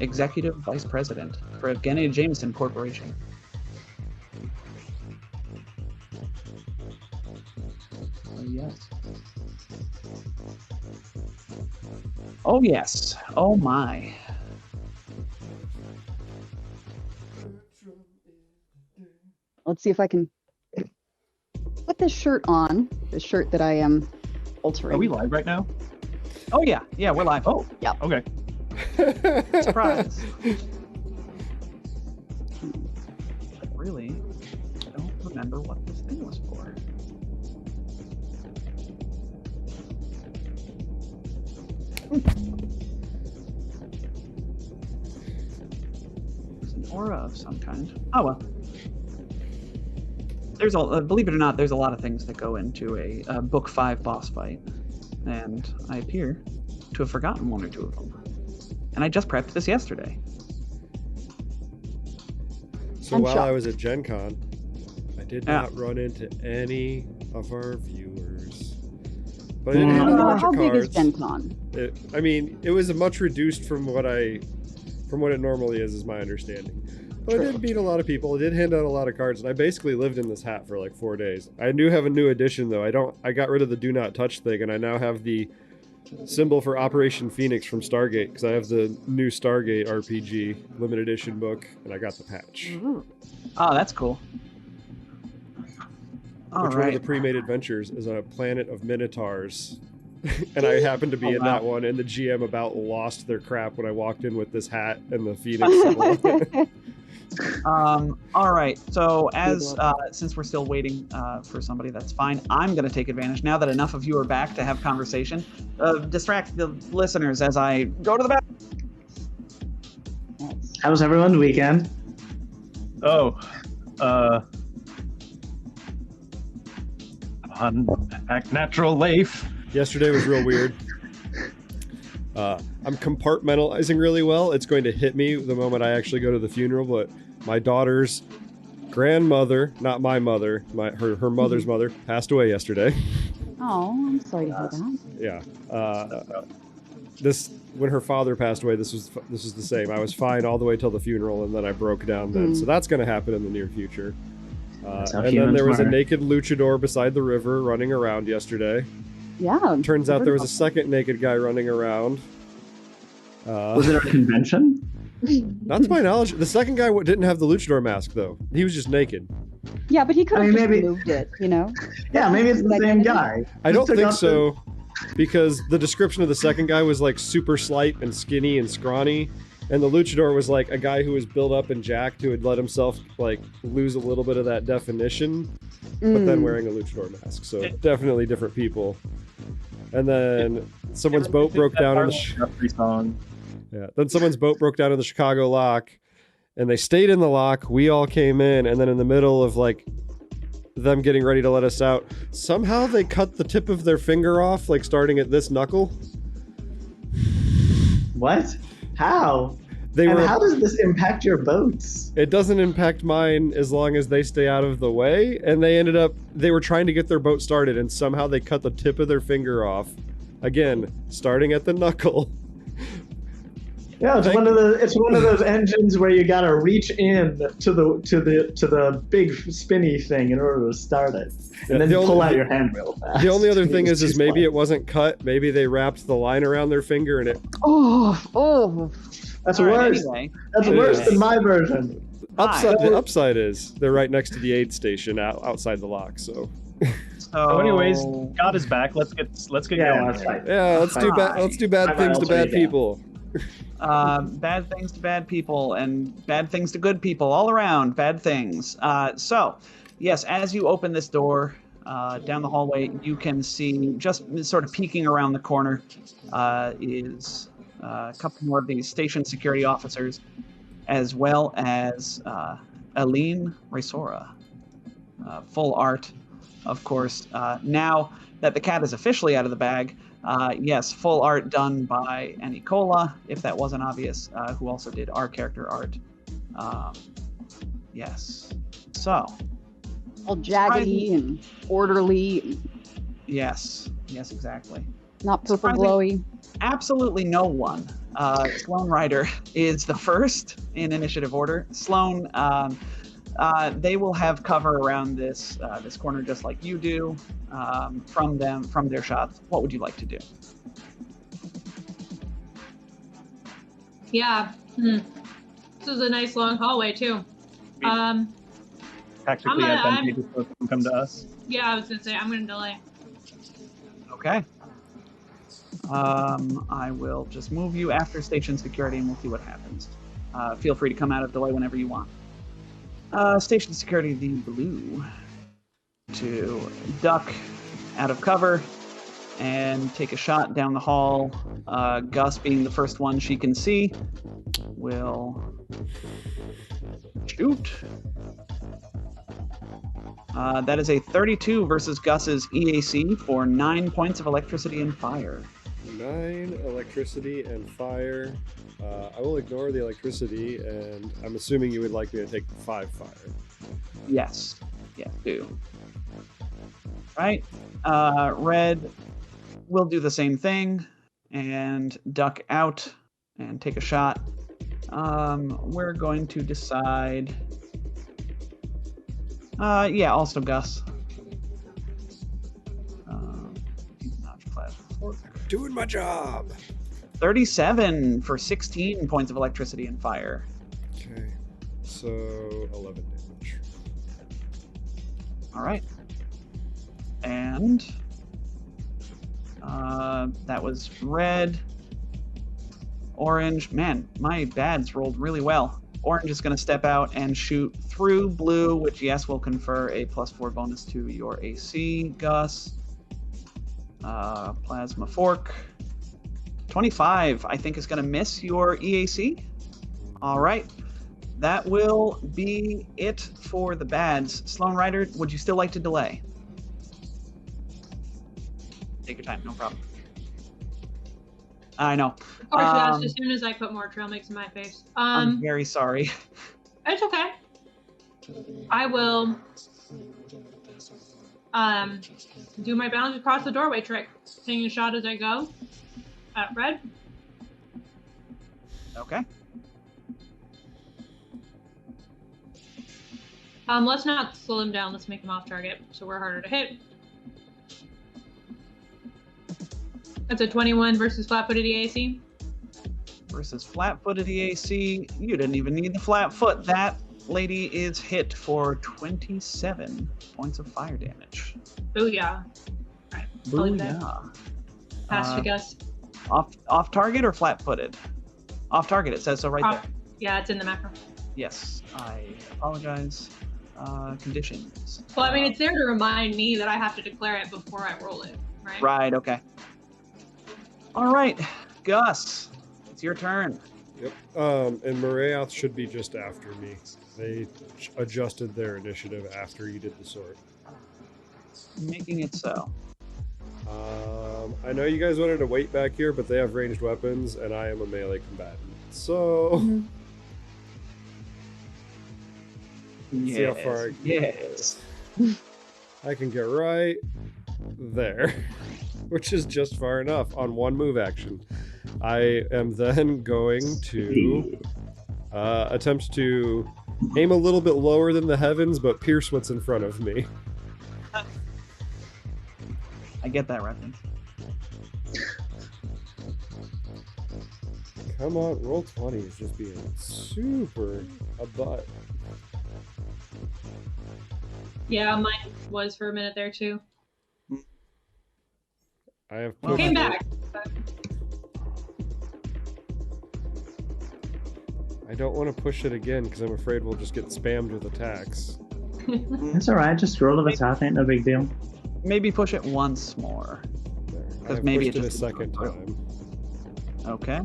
Executive Vice President for Evgeny Jameson Corporation. Oh yes. Oh yes. Oh my. let's see if I can put this shirt on. This shirt that I am altering. Are we live right now? Oh yeah, we're live. Oh, yeah. Okay. Surprise. But really, I don't remember what this thing was for. It's an aura of some kind. Oh well. There's believe it or not, there's a lot of things that go into a Book 5 boss fight, and I appear to have forgotten one or two of them. And I just prepped this yesterday. So while I was at Gen Con, I did not run into any of our viewers. But I did hand out a bunch How of big is cards. Gen Con? It was a much reduced from what it normally is my understanding. But I did meet a lot of people. I did hand out a lot of cards, and I basically lived in this hat for like 4 days. I do have a new edition though. I got rid of the do not touch thing, and I now have the symbol for Operation Phoenix from Stargate, because I have the new Stargate RPG limited edition book, and I got the patch. Oh, that's cool. One of the pre-made adventures is on a planet of minotaurs. And I happened to be in that one, and the GM about lost their crap when I walked in with this hat and the Phoenix symbol. All right. So since we're still waiting for somebody, that's fine. I'm going to take advantage now that enough of you are back to have conversation. Distract the listeners as I go to the back. How was everyone's weekend? Act natural life. Yesterday was real weird. I'm compartmentalizing really well. It's going to hit me the moment I actually go to the funeral, but my daughter's grandmother, not my mother, her mother's mother, passed away yesterday. Oh, I'm sorry to hear that. Yeah. When her father passed away, this was the same. I was fine all the way till the funeral, and then I broke down then. So that's going to happen in the near future. And then there was a naked luchador beside the river running around yesterday. Yeah. Turns out there was a second naked guy running around. Was it a convention? Not to my knowledge. The second guy didn't have the luchador mask, though. He was just naked. Yeah, but he could have just moved it, you know? Yeah, maybe it's the same guy. I don't think so, because the description of the second guy was like super slight and skinny and scrawny, and the luchador was like a guy who was built up and jacked who had let himself like lose a little bit of that definition, but then wearing a luchador mask. So definitely different people. And then someone's boat broke down in Then someone's boat broke down in the Chicago lock, and they stayed in the lock. We all came in, and then in the middle of like them getting ready to let us out, somehow they cut the tip of their finger off, like starting at this knuckle. What? How? How does this impact your boats? It doesn't impact mine as long as they stay out of the way. And they were trying to get their boat started, and somehow they cut the tip of their finger off. Again, starting at the knuckle. Yeah, it's one of those engines where you gotta reach in to the big spinny thing in order to start it, and then pull out your hand real fast. The only other thing is maybe it wasn't cut. Maybe they wrapped the line around their finger and it. Oh. That's worse. Anyway. That's worse than my version. The upside is they're right next to the aid station outside the lock. So anyways, God is back. Let's get going. That's right. Yeah, let's do bad things to bad people. Bad things to bad people and bad things to good people, all around bad things. So yes, as you open this door down the hallway, you can see, just sort of peeking around the corner, is a couple more of these station security officers, as well as Eline, Resora. Full art, of course. Now that the cat is officially out of the bag, yes, full art done by Nicola, if that wasn't obvious, who also did our character art. Yes. So. All jaggedy and orderly. Yes, exactly. Not purple glowy. Absolutely no one. Sloan Rider is the first in initiative order. Sloan, they will have cover around this corner just like you do, from their shots. What would you like to do? Yeah. This is a nice long hallway too. Have tactically advantageous for them to come to us. Yeah, I was gonna say I'm gonna delay. Okay. I will just move you after station security, and we'll see what happens. Feel free to come out of delay whenever you want. Station security, the blue, to duck out of cover and take a shot down the hall. Gus, being the first one she can see, will shoot. That is a 32 versus Gus's EAC for 9 points of electricity and fire. 9 electricity and fire. I will ignore the electricity, and I'm assuming you would like me to take 5 fire. Yes. Yeah, do. Right. Red will do the same thing and duck out and take a shot. We're going to decide. Yeah, also Gus. Doing my job. 37 for 16 points of electricity and fire. Okay, so 11 damage. All right. And that was red. Orange. Man, my bads rolled really well. Orange is going to step out and shoot through blue, which, yes, will confer a +4 bonus to your AC, Gus. Plasma fork. 25, I think, is going to miss your EAC. All right. That will be it for the bads. Sloan Rider, would you still like to delay? Take your time, no problem. I know. Of course, Gus, as soon as I put more trail mix in my face. I'm very sorry. It's okay. I will do my bounce across the doorway trick, taking a shot as I go at red. Okay. Let's not slow him down. Let's make him off target, so we're harder to hit. That's a 21 versus flat-footed EAC. Versus flat-footed EAC. You didn't even need the flat foot. That lady is hit for 27 points of fire damage. Booyah. Alright, I'll leave that. Pass to Gus. Off target or flat-footed? Off target, it says so right there. Yeah, it's in the macro. Yes, I apologize. Conditions. Well, I mean, it's there to remind me that I have to declare it before I roll it, right? Right, okay. All right, Gus, it's your turn. Yep. And Marayoth should be just after me. They adjusted their initiative after you did the sort. Making it so. I know you guys wanted to wait back here, but they have ranged weapons, and I am a melee combatant. So... Yes. See how far I can go. I can get right there, which is just far enough on one move action. I am then going to attempt to aim a little bit lower than the heavens, but pierce what's in front of me. I get that reference. Come on, roll 20 is just being super a butt. Yeah, mine was for a minute there too. I have pushed came back. I don't want to push it again because I'm afraid we'll just get spammed with attacks. That's alright, just roll to the top, ain't no big deal. Maybe push it once more. Because maybe it just a second time. Okay.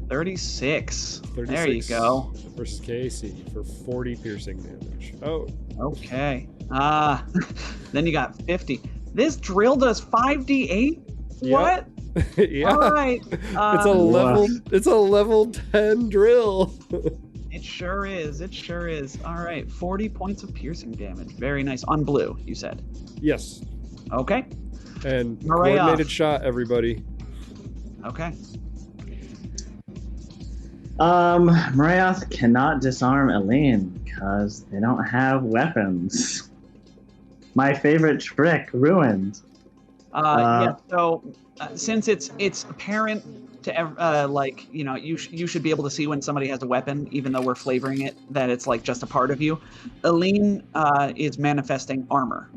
36. There you go. Versus Casey for 40 piercing damage. Oh. Okay. Then you got 50. This drill does 5d8? Yep. What? Yeah. All right. It's a level 10 drill. It sure is. It sure is. All right. 40 points of piercing damage. Very nice. On blue, you said. Yes. Okay. And coordinated shot, everybody. Okay. Marayoth cannot disarm Eline because they don't have weapons. My favorite trick ruined. Yeah. So since it's apparent to like you should be able to see when somebody has a weapon, even though we're flavoring it that it's like just a part of you. Eline is manifesting armor.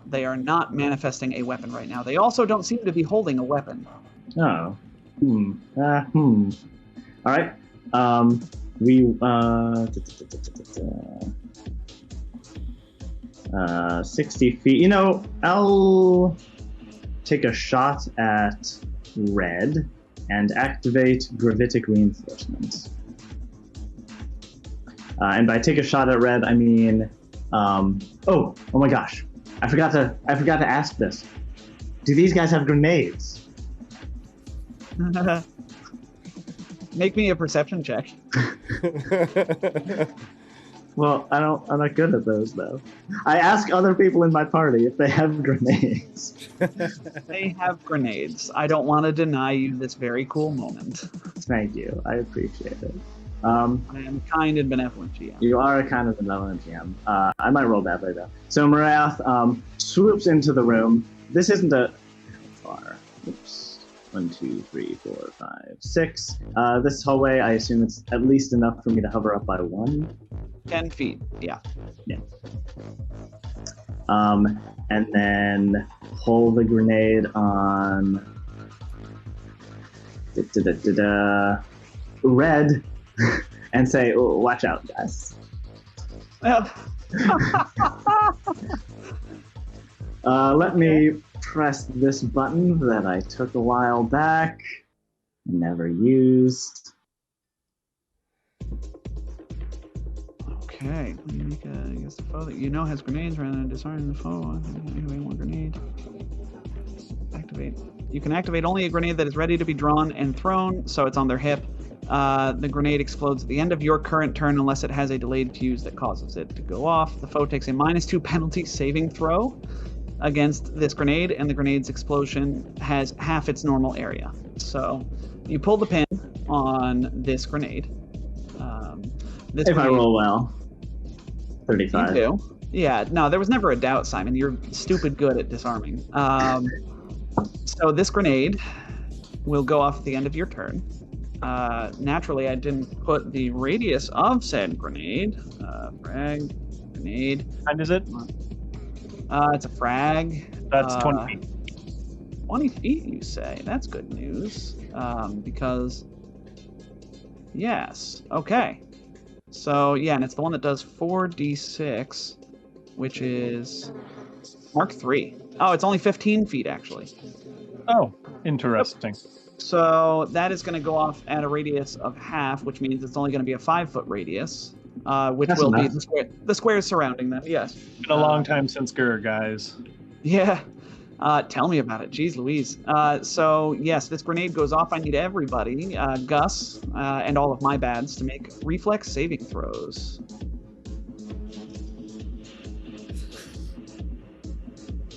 They are not manifesting a weapon right now. They also don't seem to be holding a weapon. Oh. All right. We 60 feet. I'll take a shot at red and activate gravitic reinforcements. And by take a shot at red, I mean, oh my gosh, I forgot to ask this. Do these guys have grenades? Make me a perception check. Well, I'm not good at those though. I ask other people in my party if they have grenades. They have grenades. I don't want to deny you this very cool moment. Thank you. I appreciate it. I am a kind and benevolent GM. You are a kind of benevolent GM. I might roll badly though. So Marath swoops into the room. This isn't a far. Oops. 1, 2, 3, 4, 5, 6. This hallway, I assume it's at least enough for me to hover up by 1. 10 feet, yeah. And then pull the grenade on red and say, oh, watch out, guys. Let me press this button that I took a while back and never used. Okay, let me make against the foe that you know has grenades rather than disarming the foe. Activate one grenade. Activate. You can activate only a grenade that is ready to be drawn and thrown, so it's on their hip. The grenade explodes at the end of your current turn unless it has a delayed fuse that causes it to go off. The foe takes a -2 penalty saving throw against this grenade, and the grenade's explosion has half its normal area. So you pull the pin on this grenade. If I roll well. 35. You do. Yeah, no, there was never a doubt, Simon. You're stupid good at disarming. So this grenade will go off at the end of your turn. Naturally, I didn't put the radius of said grenade. Frag, grenade. And is it? It's a frag. That's 20 feet. 20 feet, you say? That's good news. Because, yes. Okay. So, yeah, and it's the one that does 4d6, which is Mark 3. Oh, it's only 15 feet, actually. Oh, interesting. So that is going to go off at a radius of half, which means it's only going to be a 5-foot radius, which That's will enough. be the squares surrounding them. Yes. Been a long time since Gur, guys. Yeah. Tell me about it. Jeez Louise. So, yes, this grenade goes off. I need everybody, Gus, and all of my bads to make reflex saving throws.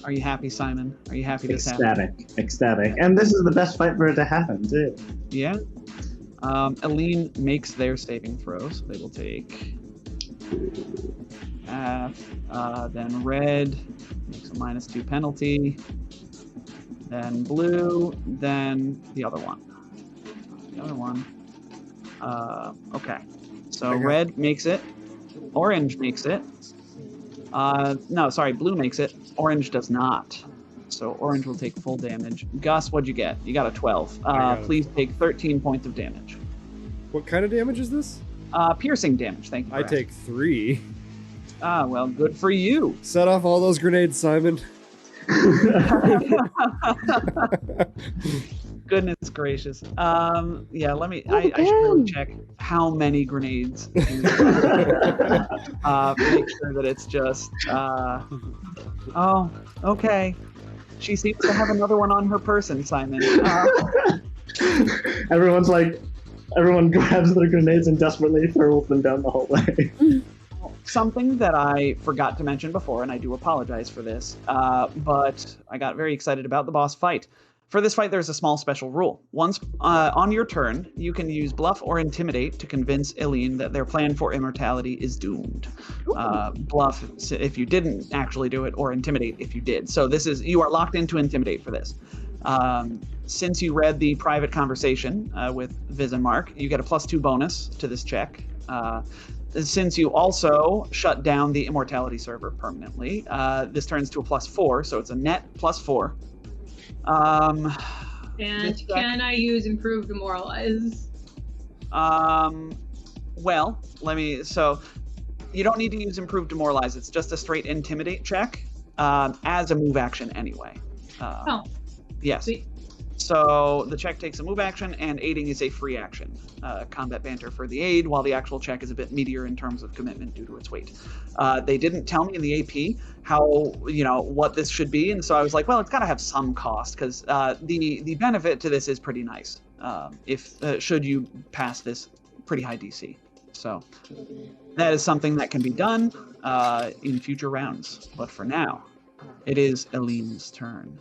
Are you happy, Simon? Are you happy this happened? Ecstatic. And this is the best fight for it to happen, too. Yeah. Eline makes their saving throws. They will take half. Then red makes a -2 penalty. Then blue. Then the other one. Okay. So red makes it. Orange makes it. No, sorry, blue makes it. Orange does not. So orange will take full damage. Gus, what'd you get? You got a 12. Please take 13 points of damage. What kind of damage is this? Piercing damage, thank you. I take 3. Ah, well, good for you. Set off all those grenades, Simon. Goodness gracious. Yeah, let me. I should really check how many grenades. Make sure that it's just. Oh, okay. She seems to have another one on her person, Simon. Everyone grabs their grenades and desperately throws them down the hallway. Something that I forgot to mention before, and I do apologize for this, but I got very excited about the boss fight. For this fight, there's a small special rule. Once on your turn, you can use Bluff or Intimidate to convince Eline that their plan for immortality is doomed. Bluff if you didn't actually do it, or Intimidate if you did. So you are locked into Intimidate for this. Since you read the private conversation with Visimark, you get a +2 bonus to this check. Since you also shut down the Immortality Server permanently, this turns to a +4, so it's a net +4. And can I use Improved Demoralize? Well, so you don't need to use Improved Demoralize. It's just a straight Intimidate check as a move action anyway. Yes. Sweet. So the check takes a move action, and aiding is a free action. Combat banter for the aid, while the actual check is a bit meatier in terms of commitment due to its weight. They didn't tell me in the AP what this should be, and so I was like, well, it's got to have some cost, because the benefit to this is pretty nice should you pass this pretty high DC. So that is something that can be done in future rounds. But for now, it is Eline's turn.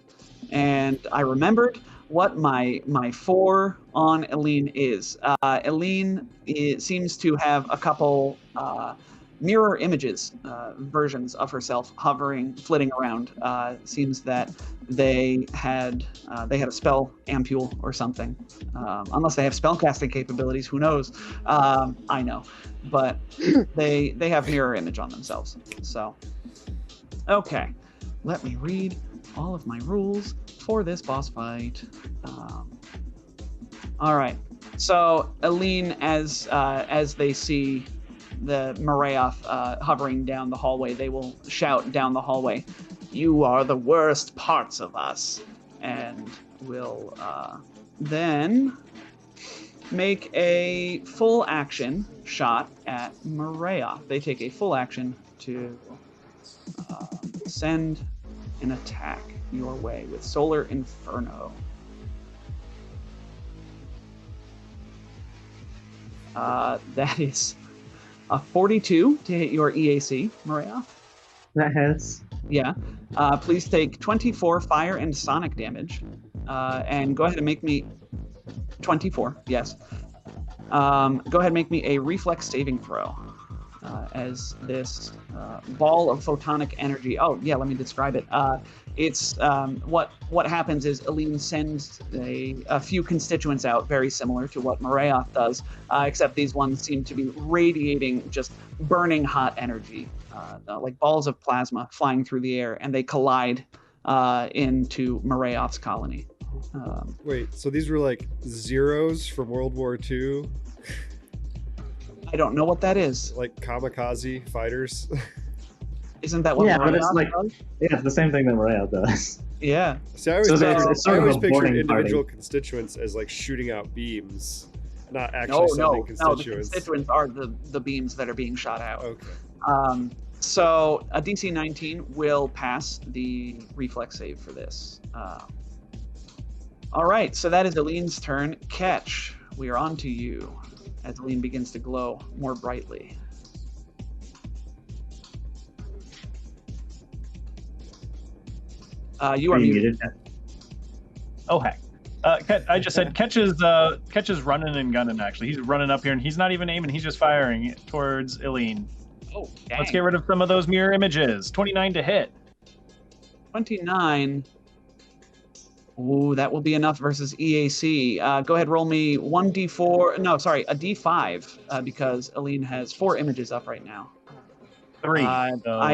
And I remembered what my 4 on Eline is. Eline seems to have a couple mirror images, versions of herself flitting around. Seems that they had a spell ampule or something. Unless they have spellcasting capabilities, who knows? I know, but they have mirror image on themselves. So, okay, let me read all of my rules for this boss fight. All right. So Eline, as they see the Marayoth hovering down the hallway, they will shout down the hallway, "You are the worst parts of us," and will then make a full action shot at Marayoth. They take a full action to send an attack your way with Solar Inferno. That is a 42 to hit your EAC, Maria. That hits. Yeah. Please take 24 fire and sonic damage. And go ahead and make me 24, yes. Go ahead and make me a reflex saving throw. As this ball of photonic energy. Oh, yeah, let me describe it. It's what happens is Eline sends a few constituents out, very similar to what Marayoth does, except these ones seem to be radiating just burning hot energy, like balls of plasma flying through the air, and they collide into Marayoth's colony. Wait, so these were like zeros from World War II? I don't know what that is. Like kamikaze fighters? Isn't that what Marayoth does? Yeah, it's the same thing that Marayoth does. Yeah. See, I always pictured individual constituents as like shooting out beams, not actually sending constituents. No, the constituents are the beams that are being shot out. Okay. So a DC 19 will pass the reflex save for this. All right, so that is Eline's turn. Catch, we are on to you as Eline begins to glow more brightly. You are muted. Oh, heck. I just said Catch is running and gunning, actually. He's running up here, and he's not even aiming. He's just firing towards Eline. Oh, dang. Let's get rid of some of those mirror images. 29 to hit. 29. Ooh, that will be enough versus EAC. Go ahead, roll me a D5, because Eline has 4 images up right now. 3.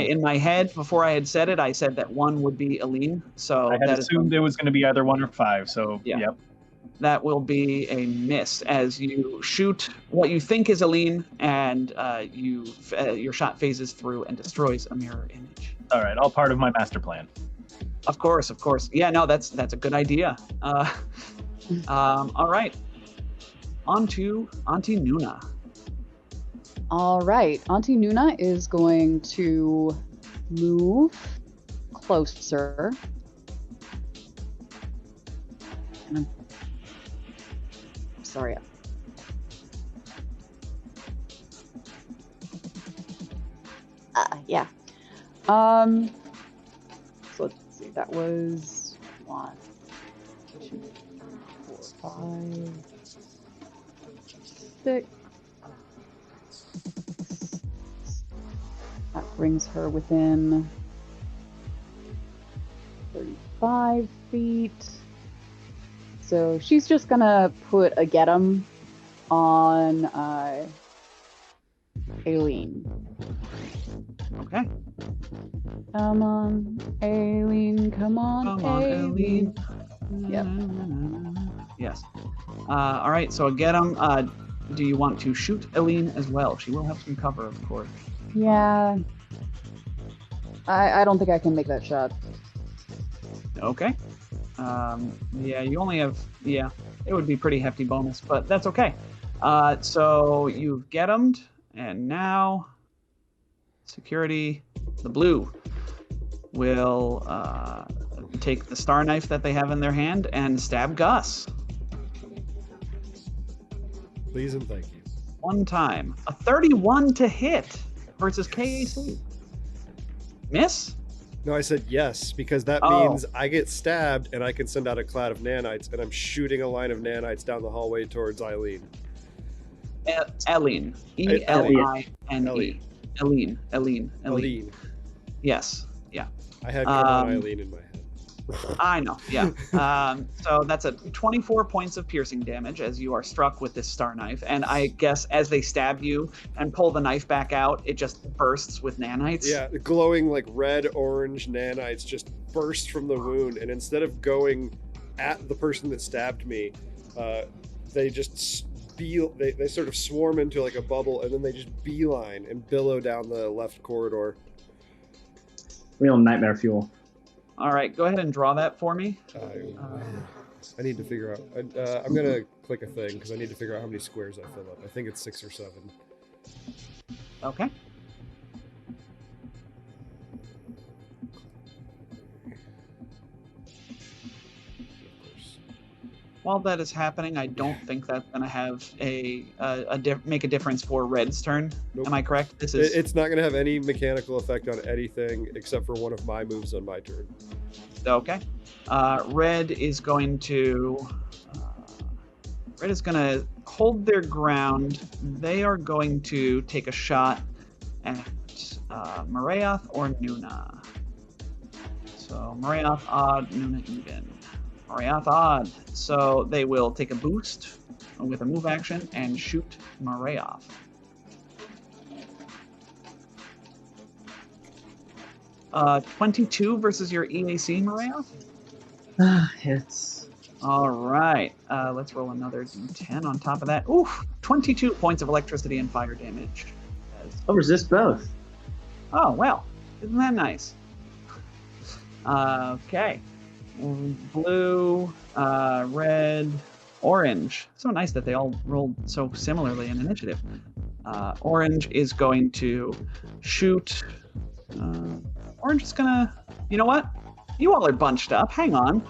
In my head, before I had said it, I said that 1 would be Eline. So I had assumed it was going to be either 1 or 5. So yeah. Yep. That will be a miss as you shoot what you think is Eline, and your shot phases through and destroys a mirror image. All right, all part of my master plan. Of course. Yeah, no, that's a good idea. All right. On to Auntie Nuna. All right. Auntie Nuna is going to move closer. And I'm sorry. Yeah. So let's see. That was 1, 2, 5, 6. That brings her within 35 feet. So she's just gonna put a get 'em on Eline. Okay. Come on, Eline. Come on, Eline. Yep. Yes. All right. So get 'em. Do you want to shoot Eline as well? She will have some cover, of course. Yeah. I don't think I can make that shot. Okay. Yeah, you only have, yeah, it would be pretty hefty bonus, but that's okay. So you've get 'em'd, and now security, the blue, will take the star knife that they have in their hand and stab Gus. Please and thank you. One time. A 31 to hit versus KAC. Miss? No, I said yes, because that means I get stabbed and I can send out a cloud of nanites, and I'm shooting a line of nanites down the hallway towards Eline. Eline. E-L-I-N-E. Eline. Yes. Yeah. I had come on Eline in my head. I know, yeah. So that's a 24 points of piercing damage as you are struck with this star knife. And I guess as they stab you and pull the knife back out, it just bursts with nanites. Yeah, the glowing like red, orange nanites just burst from the wound. And instead of going at the person that stabbed me, they just they sort of swarm into like a bubble, and then they just beeline and billow down the left corridor. Real nightmare fuel. All right, go ahead and draw that for me. I need to figure out. I'm gonna click a thing because I need to figure out how many squares I fill up. I think it's 6 or 7. Okay. While that is happening, I don't think that's going to have make a difference for Red's turn. Nope. Am I correct? It's not going to have any mechanical effect on anything except for one of my moves on my turn. Okay. Red is going to hold their ground. They are going to take a shot at Marayoth or Nuna. So Marayoth odd, Nuna even. Marayoth odd. So they will take a boost with a move action and shoot Marayoth. Uh, 22 versus your EAC, Marayoth? Hits. All right. Let's roll another d10 on top of that. Oof! 22 points of electricity and fire damage. I'll resist both. Oh, well. Isn't that nice? Okay. Blue, red, orange. So nice that they all rolled so similarly in initiative. Orange is going to shoot. Orange is gonna. You know what? You all are bunched up. Hang on.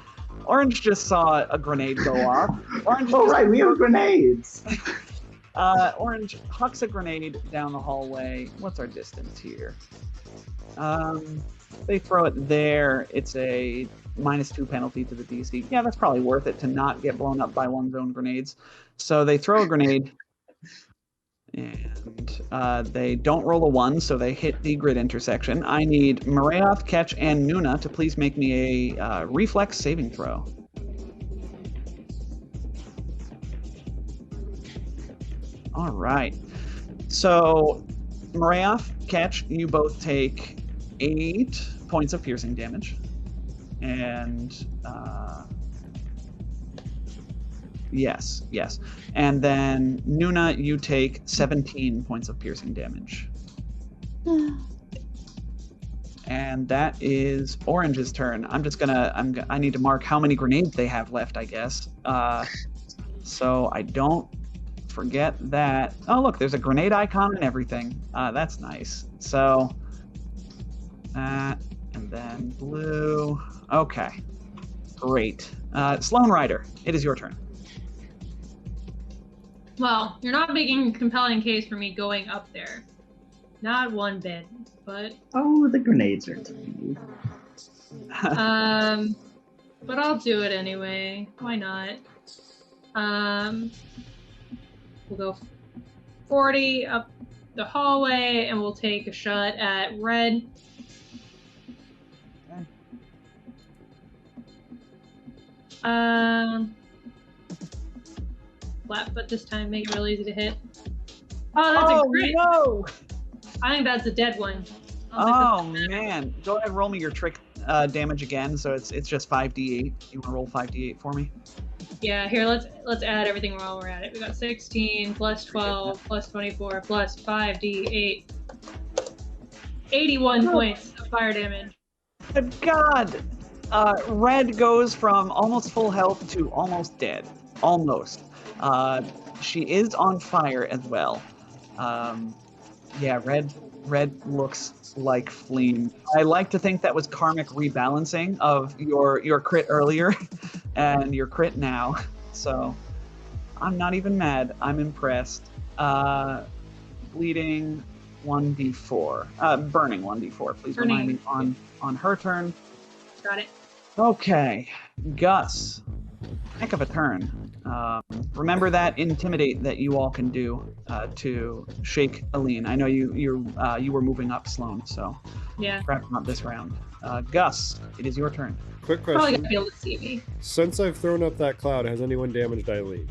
Orange just saw a grenade go off. Orange. Oh right, we have grenades. Orange hucks a grenade down the hallway. What's our distance here? They throw it there. It's a -2 penalty to the DC. Yeah, that's probably worth it to not get blown up by one's own grenades. So they throw a grenade, and they don't roll a 1, so they hit the grid intersection. I need Marayoth, Ketch, and Nuna to please make me a reflex saving throw. All right. So Marayoth, Ketch, you both take 8 points of piercing damage. And yes. And then Nuna, you take 17 points of piercing damage. And that is Orange's turn. I need to mark how many grenades they have left, I guess. So I don't forget that. Oh, look, there's a grenade icon and everything. That's nice. So that, and then blue. Okay, great. Sloan Rider, it is your turn. Well, you're not making a compelling case for me going up there. Not one bit, but... Oh, the grenades are tiny. But I'll do it anyway. Why not? We'll go 40 up the hallway, and we'll take a shot at Red. Okay. Flat foot this time, make it real easy to hit. Oh, that's a crit! No! I think that's a dead one. Oh man! Go ahead and roll me your trick damage again. So it's just 5d8. You want to roll 5d8 for me? Yeah, here let's add everything while we're at it. We got 16 plus 12 plus 24 plus 5d8. 81 points of fire damage. Good God! Red goes from almost full health to almost dead. Almost. She is on fire as well. Yeah, Red looks like flame. I like to think that was karmic rebalancing of your crit earlier and your crit now. So I'm not even mad. I'm impressed. Bleeding 1d4. Burning 1d4. Please remind me on her turn. Got it. Okay. Gus. Heck of a turn. Remember that intimidate that you all can do to shake Eline. I know you were moving up, Sloan, so yeah. Perhaps not this round. Gus, it is your turn. Quick question. Probably gonna be able to see me. Since I've thrown up that cloud, has anyone damaged Eline?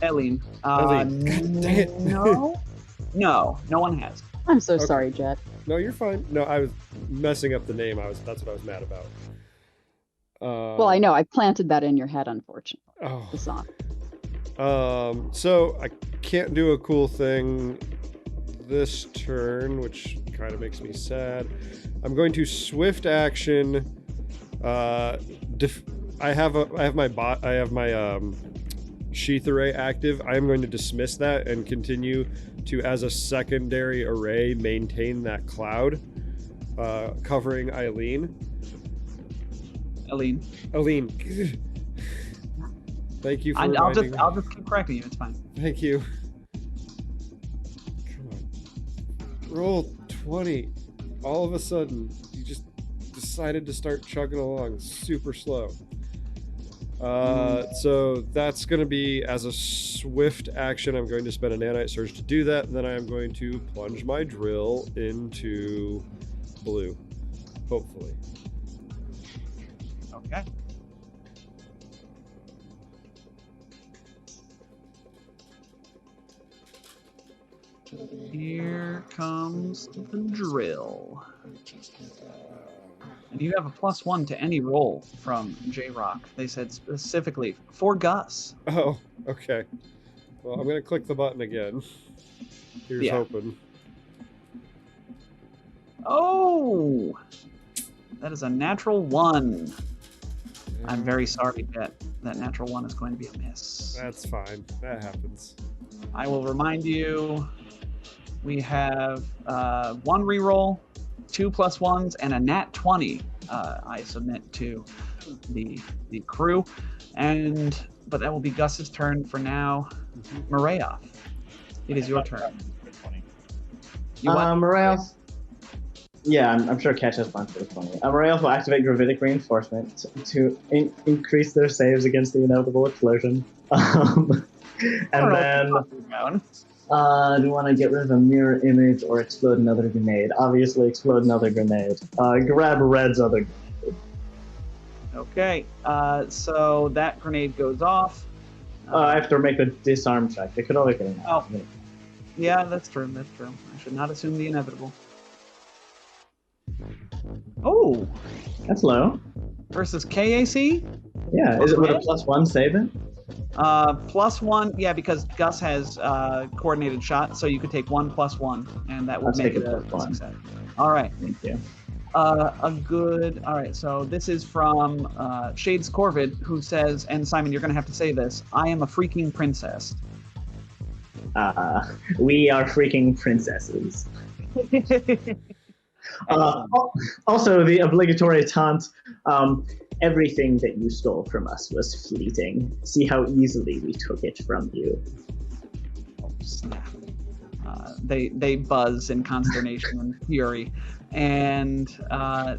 Eline. Eline. God dang it. No one has. I'm so sorry, Jet. No, you're fine. No, I was messing up the name. That's what I was mad about. Well, I know. I planted that in your head, unfortunately. Oh. The song. So I can't do a cool thing this turn, which kind of makes me sad. I'm going to swift action. I have my sheath array active. I am going to dismiss that and continue to, as a secondary array, maintain that cloud covering Eline. Thank you for reminding me. I'll just keep correcting you. It's fine. Thank you. Come on. Roll 20. All of a sudden, you just decided to start chugging along super slow. So that's going to be, as a swift action, I'm going to spend a nanite surge to do that, and then I am going to plunge my drill into blue, hopefully. Okay. Here comes the drill. And you have a +1 to any roll from J-Rock. They said specifically for Gus. Oh, okay. Well, I'm going to click the button again. Here's hoping. Oh! That is a natural 1. I'm very sorry, Bet. That natural 1 is going to be a miss. That's fine. That happens. I will remind you, we have 1 reroll, 2 +1s, and a nat 20 I submit to the crew. But that will be Gus's turn for now. Marayoth, it is your turn. Marayoth. Yeah, I'm sure Catch has planned for this one. Marayoth will activate Gravitic Reinforcement to increase their saves against the inevitable explosion. And then, do you want to get rid of a mirror image or explode another grenade? Obviously, explode another grenade. Grab Red's other grenade. Okay, so that grenade goes off. I have to make a disarm check. They could always get an accident. Yeah, that's true. I should not assume the inevitable. Oh! That's low. Versus KAC? Yeah, is it with a +1 save it? +1, yeah, because Gus has coordinated shot, so you could take 1 +1, and that would make it a success. All right. Thank you. All right, so this is from Shades Corvid, who says, and Simon, you're going to have to say this, I am a freaking princess. We are freaking princesses. Also, the obligatory taunt, everything that you stole from us was fleeting. See how easily we took it from you. Oh, snap. They buzz in consternation and fury. And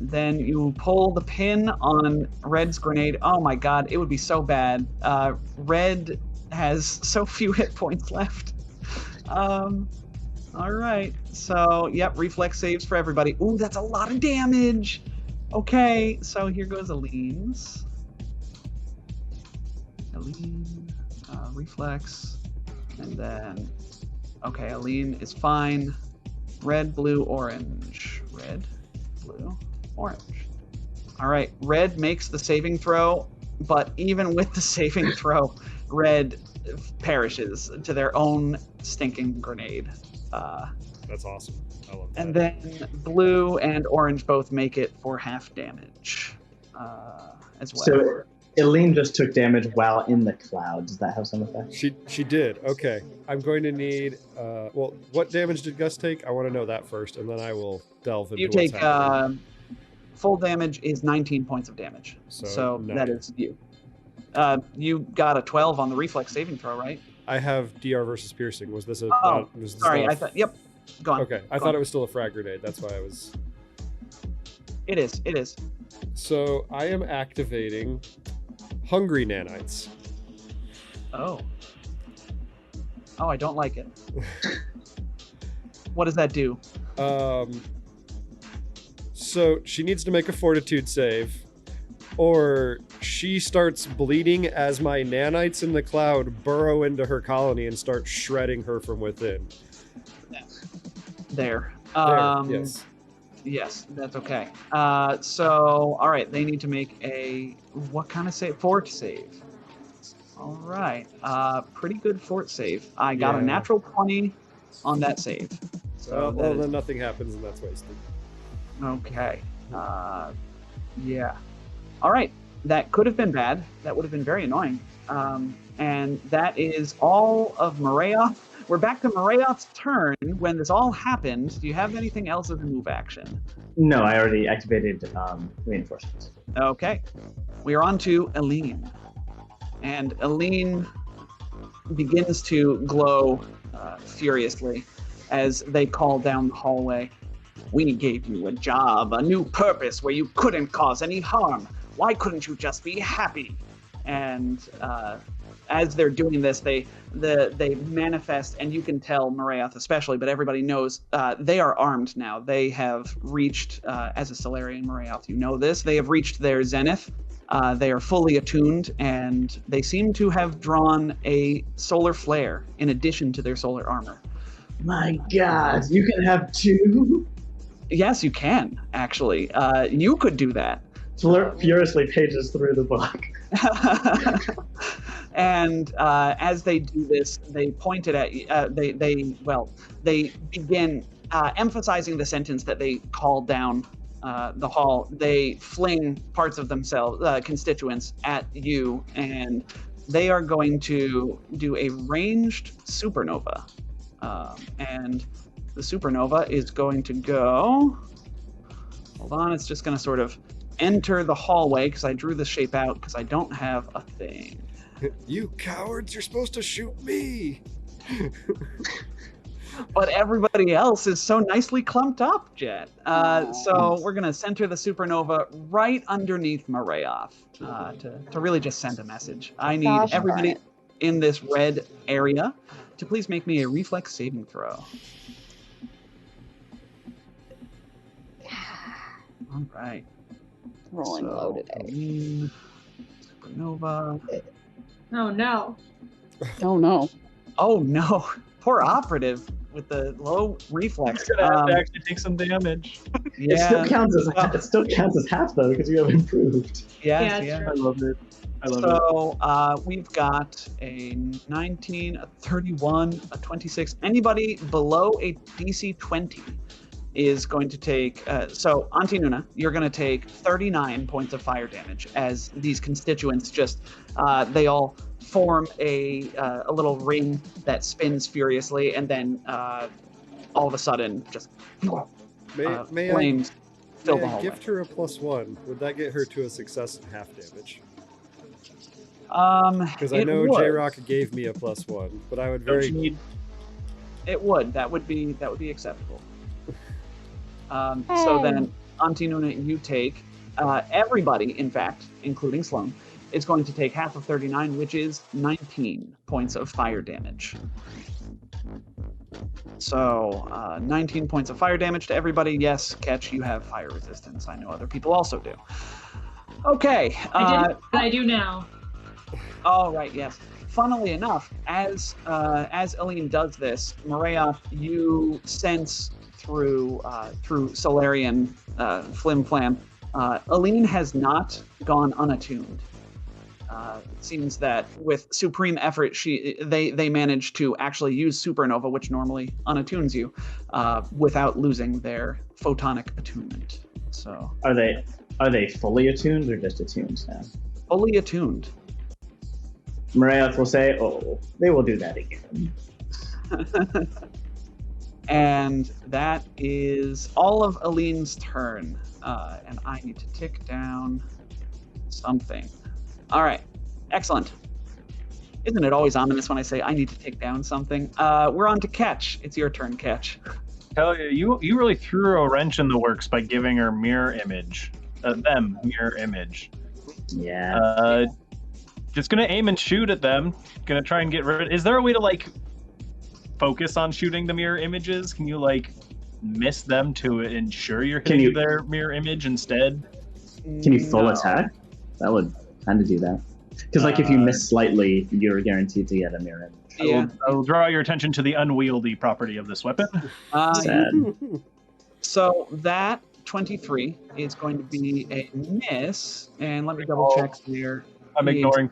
then you pull the pin on Red's grenade. Oh my god, it would be so bad. Red has so few hit points left. All right, so yep, reflex saves for everybody. Ooh, that's a lot of damage. Okay, so here goes Eline's. Eline, reflex, and then, okay, Eline is fine. Red, blue, orange. Red, blue, orange. All right, Red makes the saving throw, but even with the saving throw, Red perishes to their own stinking grenade. That's awesome. I love that. And then blue and orange both make it for half damage as well. So Eline just took damage while in the cloud. Does that have some effect? She did. Okay. I'm going to need... well, what damage did Gus take? I want to know that first, and then I will delve into You what's take... happening. full damage is 19 points of damage. So that is you. You got a 12 on the reflex saving throw, right? I have DR versus piercing. Was this a... Oh, was this sorry. not I thought... Yep. Go on. Okay. I thought it was still a frag grenade. That's why I was... It is. It is. So I am activating Hungry Nanites. Oh. Oh, I don't like it. What does that do? So she needs to make a fortitude save, or she starts bleeding as my nanites in the cloud burrow into her colony and start shredding her from within. There. Yes. Yes, that's okay. So, all right, they need to make a, what kind of save? Fort save. All right. Pretty good fort save. I got a natural 20 on that save. So well, then nothing happens and that's wasted. Okay. Yeah. All right. That could have been bad. That would have been very annoying. And that is all of Marayoth. We're back to Marayoth's turn when this all happened. Do you have anything else as a move action? No, I already activated reinforcements. Okay. We are on to Eline. And Eline begins to glow furiously as they call down the hallway. We gave you a job, a new purpose where you couldn't cause any harm. Why couldn't you just be happy? And as they're doing this, they manifest, and you can tell Marayoth especially, but everybody knows they are armed now. They have reached, as a Solarian Marayoth, you know this, they have reached their zenith. They are fully attuned, and they seem to have drawn a solar flare in addition to their solar armor. My God, you can have two? Yes, you can, actually. You could do that. Furiously pages through the book. And as they do this, they point it at they begin emphasizing the sentence that they called down the hall. They fling parts of themselves, constituents, at you, and they are going to do a ranged supernova. And the supernova is going to go... Hold on, it's just going to sort of enter the hallway because I drew the shape out because I don't have a thing. You cowards, you're supposed to shoot me! But everybody else is so nicely clumped up, Jet. So we're going to center the supernova right underneath Marayoth to really just send a message. I need everybody in this red area to please make me a reflex saving throw. All right. Rolling low today. Supernova. Oh no. Oh no. Oh no. Poor operative with the low reflex. You're gonna have to actually take some damage. Yeah. It still counts as half though because you have improved. Yes, Yeah, I love it. So we've got a 19, a 31, a 26. Anybody below a DC 20 is going to take, so Auntie Nuna, you're going to take 39 points of fire damage as these constituents just, they all form a little ring that spins furiously, and then all of a sudden just flames fill the hallway. Gift her a +1. Would that get her to a success and half damage? Because I know J-Rock gave me a +1, but I would It would. That would be acceptable. So Hey. then, Auntie Nuna, you take everybody, in fact, including Sloan, is going to take half of 39, which is 19 points of fire damage. So 19 points of fire damage to everybody. Yes, Ketch, you have fire resistance. I know other people also do. Okay. I do now. Oh, right, yes. Funnily enough, as Eline does this, Marayoth, you sense through Solarian flim flam, Eline has not gone unattuned. It seems that with supreme effort, they managed to actually use Supernova, which normally unattunes you, without losing their photonic attunement. So Are they fully attuned or just attuned now? fully attuned. Marayoth will say, "Oh, they will do that again." And that is all of Eline's turn. And I need to tick down something. All right, excellent. Isn't it always ominous when I say I need to tick down something? We're on to Ketch. It's your turn, Ketch. Tell you really threw a wrench in the works by giving her mirror image. Mirror image. Yeah. Just gonna aim and shoot at them. Gonna try and get rid. Is there a way to like focus on shooting the mirror images? Can you like miss them to ensure you're hitting their mirror image instead? Can you full attack? That would kind of do that. Because like if you miss slightly, you're guaranteed to get a mirror image. Yeah. I'll draw your attention to the unwieldy property of this weapon. Sad. So that 23 is going to be a miss, and let me double check here. I'm ignoring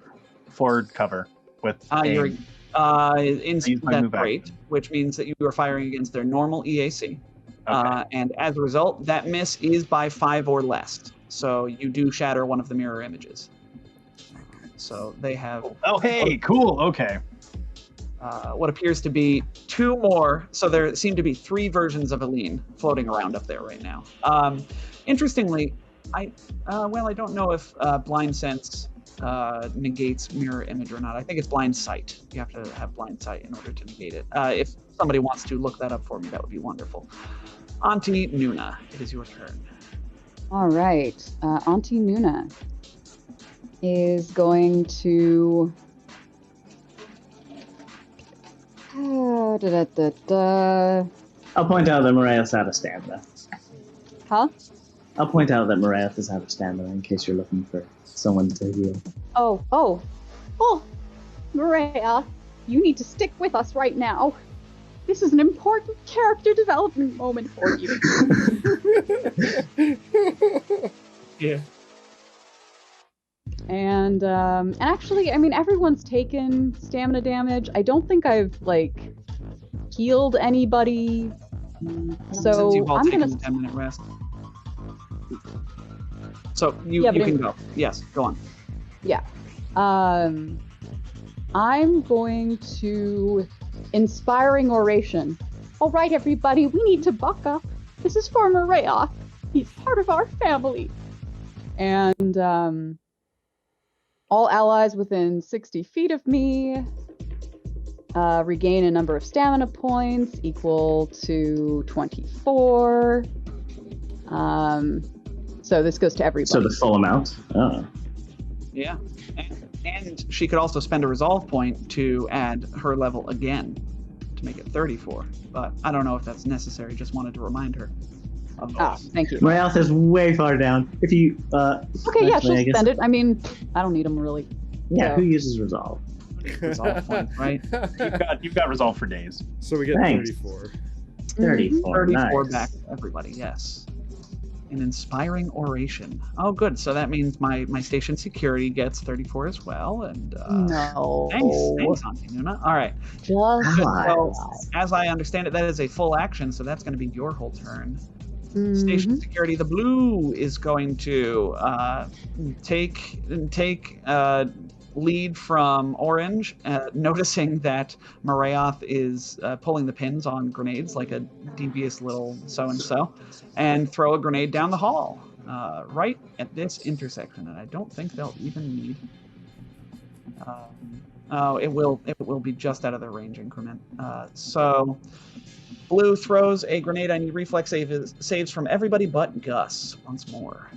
forward cover with you're that's move great, which means that you are firing against their normal EAC. Okay. And as a result, that miss is by 5 or less. So you do shatter one of the mirror images. So they have... Oh, hey, cool, okay. What appears to be 2 more. So there seem to be 3 versions of Eline floating around up there right now. Interestingly, I don't know if Blind Sense negates mirror image or not. I think it's blind sight. You have to have blind sight in order to negate it. If somebody wants to look that up for me, that would be wonderful. Auntie Nuna, it is your turn. All right. Auntie Nuna is going to... I'll point out that Marayoth's out of stamina. Huh? I'll point out that Marayoth is out of stamina in case you're looking for someone to heal. Oh, Maria, you need to stick with us right now. This is an important character development moment for you. Yeah. And actually, I mean, everyone's taken stamina damage. I don't think I've healed anybody. So you've all I'm taken gonna a 10-minute rest. So you can go. Yes, go on. Yeah. I'm going to inspiring oration. All right, everybody, we need to buck up. This is for Maria. He's part of our family. And all allies within 60 feet of me regain a number of stamina points equal to 24. So this goes to everybody. So the full amount? Oh. Yeah. And she could also spend a resolve point to add her level again to make it 34. But I don't know if that's necessary. Just wanted to remind her. Thank you. Marayoth is way far down. If you okay, yeah, she'll spend it. I mean, I don't need them really. Yeah, so. Who uses resolve? Resolve point, right? You've got resolve for days. So we get Thanks. 34. 34. 34 Nice. back to everybody, yes. An inspiring oration. Oh, good. So that means my station security gets 34 as well. And No. Thanks, Auntie Nuna. All right. Just So, as I understand it, that is a full action, so that's going to be your whole turn. Station security, the blue is going to take lead from orange, noticing that Marayoth is pulling the pins on grenades like a devious little so-and-so, and throw a grenade down the hall right at this intersection. And I don't think they'll even need Oh, it will be just out of their range increment. So Blue throws a grenade. I need reflex saves from everybody but Gus once more.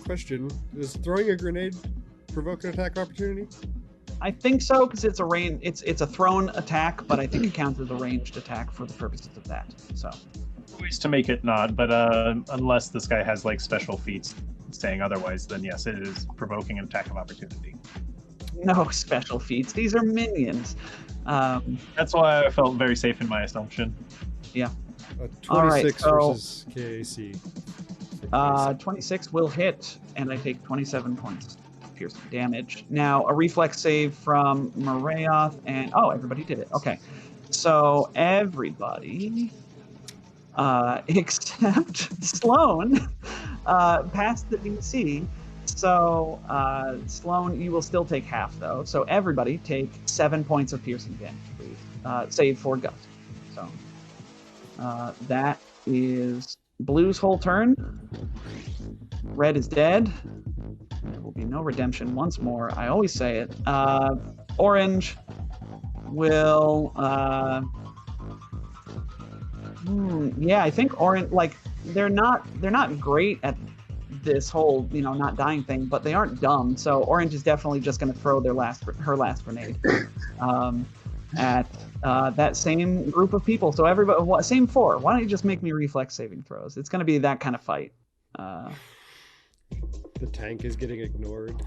Question: does throwing a grenade provoke an attack opportunity? I think so, because it's a range. It's a thrown attack, but I think it counts as a ranged attack for the purposes of that. So Ways to make it not, but unless this guy has like special feats saying otherwise, then yes, it is provoking an attack of opportunity. no special feats. These are minions. That's why I felt very safe in my assumption. Yeah. 26 All right, so, versus KAC. 26 will hit, and I take 27 points of piercing damage. Now, a reflex save from Marayoth, and everybody did it. Okay. So everybody, except Sloan, passed the DC. So, Sloan, you will still take half, though. So everybody take 7 points of piercing damage, please. Save for Gus. So, that is Blue's whole turn. Red is dead. There will be no redemption once more. I always say it. Orange will... yeah, I think Orange... Like, they're not great at this whole, not dying thing, but they aren't dumb. So Orange is definitely just going to throw her last grenade at that same group of people. So everybody, same 4. Why don't you just make me reflex saving throws? It's going to be that kind of fight. The tank is getting ignored.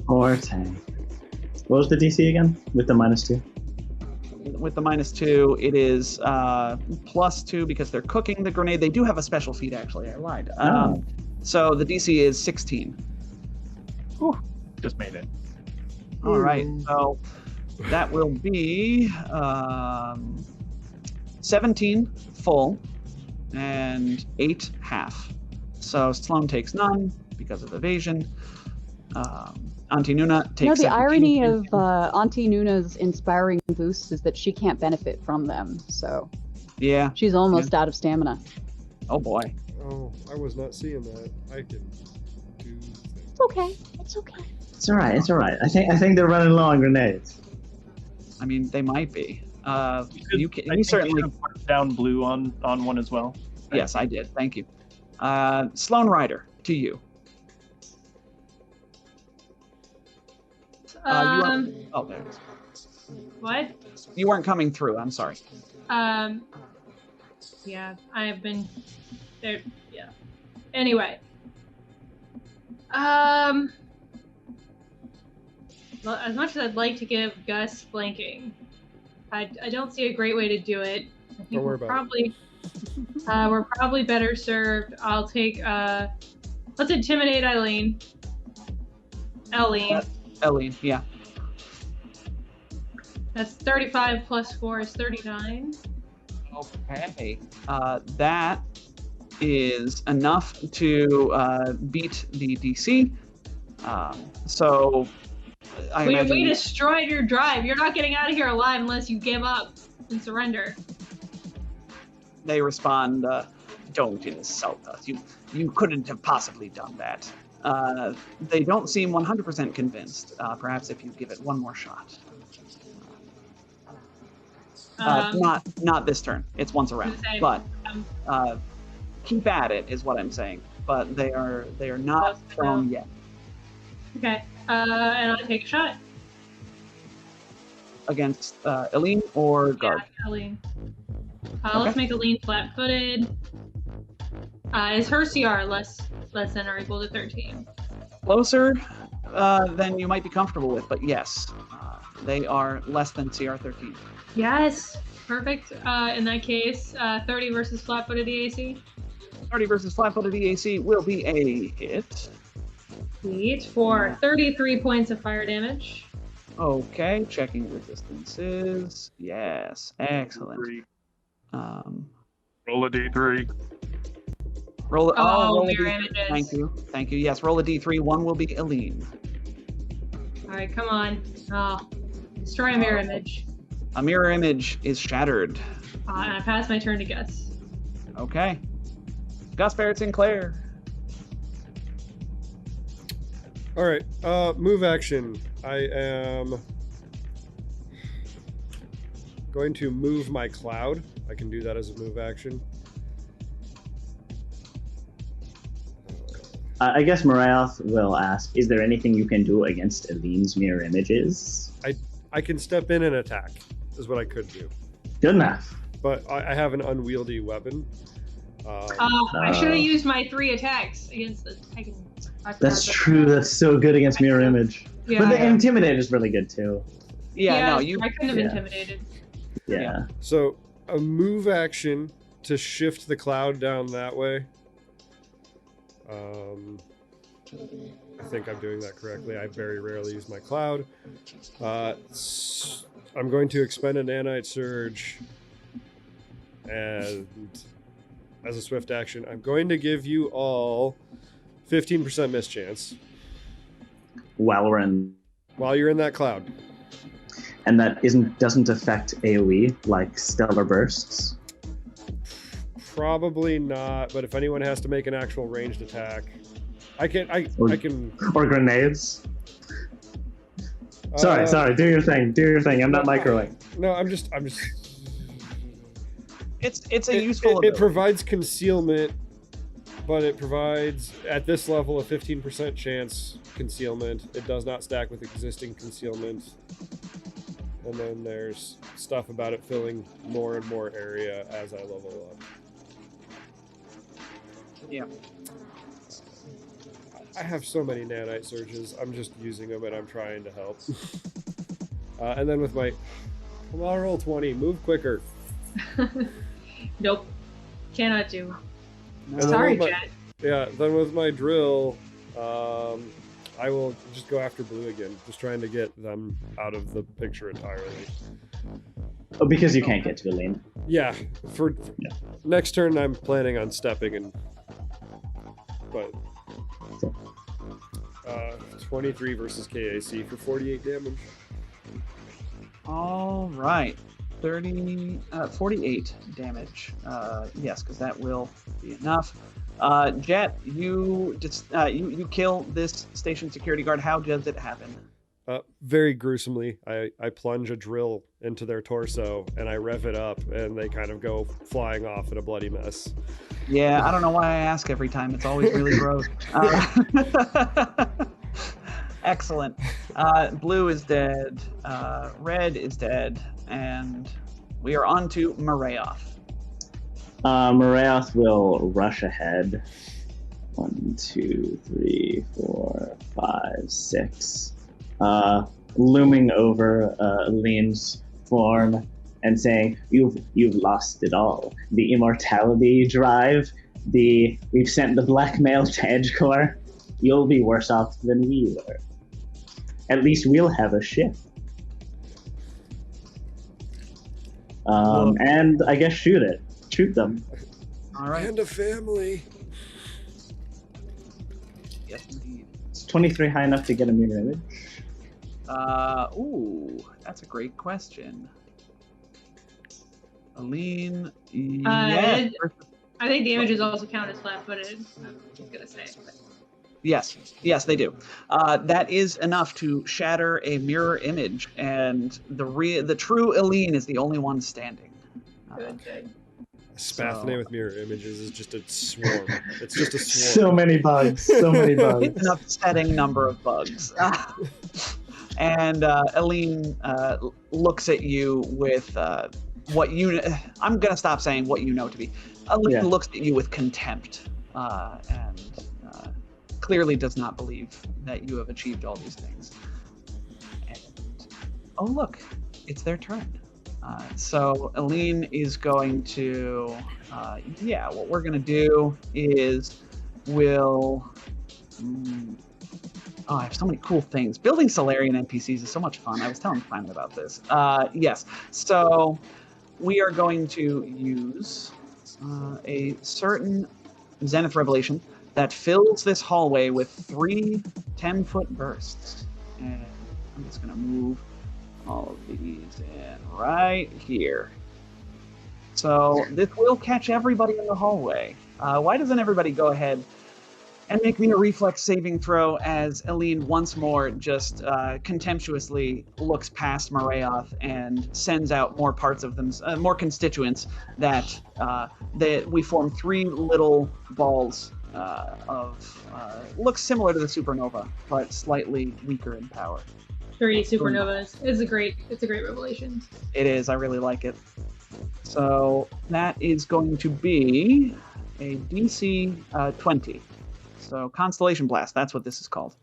Poor tank. What was the DC again with the -2? With the -2, it is +2 because they're cooking the grenade. They do have a special feat, actually. I lied. So the DC is 16. Whew, just made it. All right. So that will be 17 full and 8 half. So Sloan takes none because of evasion. Auntie Nuna takes. The irony of Auntie Nuna's inspiring boosts is that she can't benefit from them. So yeah, she's almost out of stamina. Oh boy. Oh, I was not seeing that. I can do things. It's okay. It's okay. It's all right. It's all right. I think they're running low on grenades. I mean, they might be. You you certainly put down Blue on one as well. Yes, I did. Thank you. Sloan Rider, to you. There it is. What? You weren't coming through. I'm sorry. Yeah, I have been there. Yeah. Anyway. Well, as much as I'd like to give Gus flanking, I don't see a great way to do it. I think we're probably better served. I'll take let's intimidate Eline. Eline, yeah. That's 35 plus 4 is 39. Okay. That is enough to beat the DC. So I imagine we destroyed your drive. You're not getting out of here alive unless you give up and surrender. They respond, don't insult us. You couldn't have possibly done that. They don't seem 100% convinced. Perhaps if you give it one more shot. Not this turn. It's once around. But keep at it is what I'm saying. But they are not thrown yet. Okay. And I'll take a shot. Against Eline or Guard? Yeah, Eline. Okay. Let's make Eline flat-footed. Is her CR less than or equal to 13? Closer than you might be comfortable with, but yes. They are less than CR 13. Yes! Perfect. In that case, 30 versus flat-footed EAC? 30 versus flat-footed EAC will be a hit. Sweet. For 33 points of fire damage. Okay, checking resistances. Yes, excellent. Roll a D3. Roll a mirror D3. images. Thank you. Yes, roll a D3. 1 will be Eline. All right, come on. Destroy a mirror image. A mirror image is shattered. And I pass my turn to Gus. Okay. Gus Barrett Sinclair. All right. Move action. I am going to move my cloud. I can do that as a move action. I guess Marayoth will ask, is there anything you can do against Eline's mirror images? I can step in and attack, is what I could do. Good enough. But I have an unwieldy weapon. I should have used my 3 attacks against the... That's true. That's so good against mirror image. Yeah, but the intimidate is really good too. Yeah, no, I couldn't have intimidated. Yeah. So a move action to shift the cloud down that way. I think I'm doing that correctly. I very rarely use my cloud. I'm going to expend a nanite surge, and as a swift action, I'm going to give you all 15% miss chance While you're in that cloud. And that doesn't affect AoE like stellar bursts. Probably not, but if anyone has to make an actual ranged attack, I can. Or grenades. Sorry. Do your thing. I'm not microing. No, I'm just. It's a useful. It provides concealment, but it provides at this level a 15% chance concealment. It does not stack with existing concealment. And then there's stuff about it filling more and more area as I level up. Yeah. I have so many nanite surges. I'm just using them and I'm trying to help. And then with my... Come on, roll 20. Move quicker. Nope. Cannot do. No. Sorry, Jet. Yeah, then with my drill, I will just go after blue again. Just trying to get them out of the picture entirely. Oh, because you can't get to Eline. Yeah. Next turn, I'm planning on stepping and... But... 23 versus KAC for 48 damage. All right. 48 damage. Yes, because that will be enough. Jet, you kill this station security guard. How does it happen? Very gruesomely. I plunge a drill into their torso and I rev it up, and they kind of go flying off in a bloody mess. Yeah, I don't know why I ask every time. It's always really gross. Excellent. Blue is dead. Red is dead. And we are on to Marayoth. Marayoth will rush ahead. 1, 2, 3, 4, 5, 6. Looming over Eline's form and saying, "You've lost it all. The immortality drive. We've sent the blackmail to Edgecore. You'll be worse off than we were. At least we'll have a ship. And I guess shoot them. All right. And a family." Yes, indeed. Is 23 high enough to get a mirror image? Ooh, that's a great question. Eline, I think damages also count as flat-footed. I'm just gonna say. Yes, they do. That is enough to shatter a mirror image, and the true Eline is the only one standing. Good. Spathne with mirror images is just a swarm. It's just a swarm. So many bugs. It's an upsetting number of bugs. And Eline looks at you with what you... I'm going to stop saying what you know to be. Eline looks at you with contempt and clearly does not believe that you have achieved all these things. And, oh, look, it's their turn. So Eline is going to... what we're going to do is we'll... I have so many cool things. Building Solarian NPCs is so much fun. I was telling Simon about this. Yes, so we are going to use a certain Zenith Revelation that fills this hallway with 3 10-foot bursts. And I'm just going to move all of these in right here. So this will catch everybody in the hallway. Why doesn't everybody go ahead And make me a reflex saving throw as Eline once more just contemptuously looks past Marayoth and sends out more parts of them, more constituents that we form 3 little balls looks similar to the supernova, but slightly weaker in power. 3 supernovas. It's a great revelation. It is. I really like it. So that is going to be a DC 20. So Constellation Blast, that's what this is called.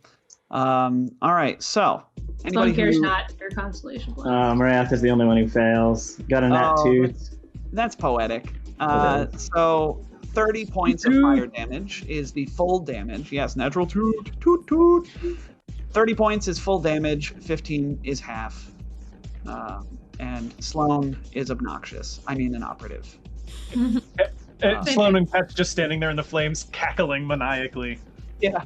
All right, so anybody Sloan cares not your Constellation Blast. Marath is the only one who fails. Got a nat 2. That's poetic. So 30 points of fire damage is the full damage. Yes, natural toot, toot, toot. 30 points is full damage, 15 is half. And Sloan is obnoxious. I mean, inoperative. Sloan and Pet just standing there in the flames, cackling maniacally. Yeah.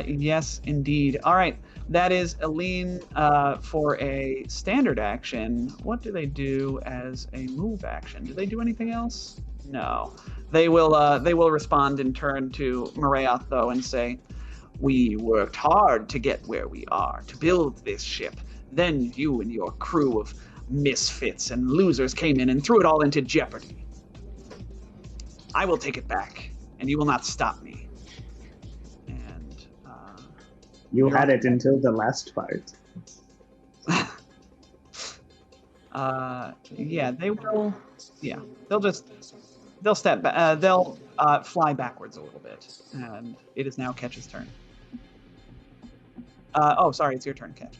Yes, indeed. All right. That is Eline for a standard action. What do they do as a move action? Do they do anything else? No. They will respond in turn to Marayoth, though, and say, "We worked hard to get where we are, to build this ship. Then you and your crew of misfits and losers came in and threw it all into jeopardy. I will take it back, and you will not stop me." And you had it until the last part. Yeah, they will. Yeah, they'll step back. They'll fly backwards a little bit, and it is now Ketch's turn. Oh, sorry, it's your turn, Ketch.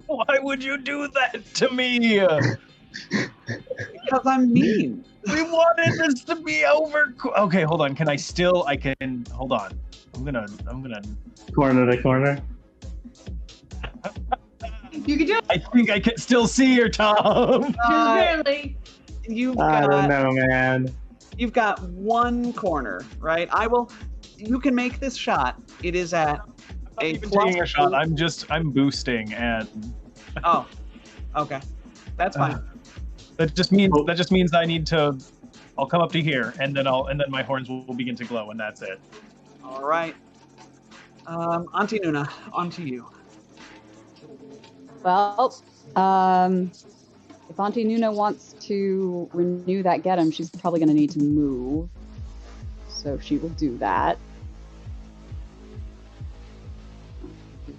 Why would you do that to me? Because I'm mean. We wanted this to be over. Okay, hold on. I can hold on. I'm gonna corner to corner. You can do it. I think I can still see her, Tom. Barely. I don't know, man. You've got 1 corner, right? You can make this shot. It is at a even taking a shot. I'm boosting and. Oh, okay, that's fine. That just means I need to. I'll come up to here, and then my horns will begin to glow, and that's it. All right. Auntie Nuna, on to you. Well, if Auntie Nuna wants to renew that get 'em, she's probably going to need to move. So she will do that.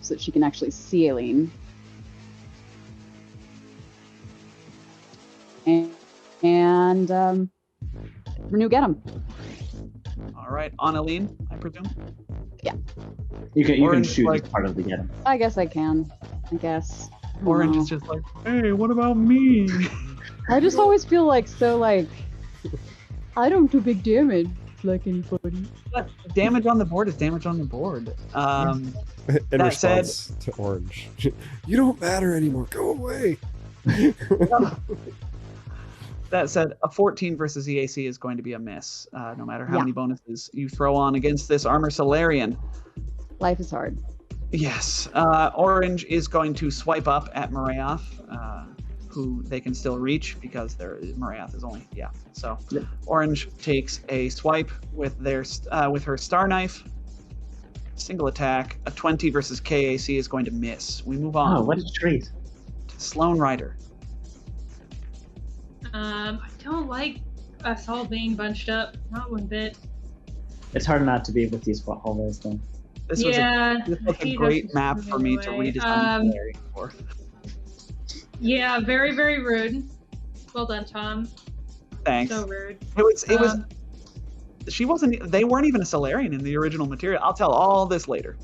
So that she can actually see Eline. And renew get 'em. All right, on Eline, I presume. Yeah. You can Orange, shoot like, as part of the get 'em. I guess I can. I guess. Orange is just like, hey, what about me? I just always feel like I don't do big damage like anybody. But damage on the board is damage on the board. In response to Orange, you don't matter anymore. Go away. That said, a 14 versus EAC is going to be a miss, no matter how many bonuses you throw on against this Armor Solarian. Life is hard. Yes. Orange is going to swipe up at Marayoth, who they can still reach because Marayoth is only, So Orange takes a swipe with her Star Knife. Single attack. A 20 versus KAC is going to miss. We move on. Oh, what a treat. To Sloan Rider. I don't like us all being bunched up. Not one bit. It's hard not to be with these hallways, though. This was a great map for me to redesign for. Yeah, very, very rude. Well done, Tom. Thanks. So rude. It was. She wasn't. They weren't even a Solarian in the original material. I'll tell all this later.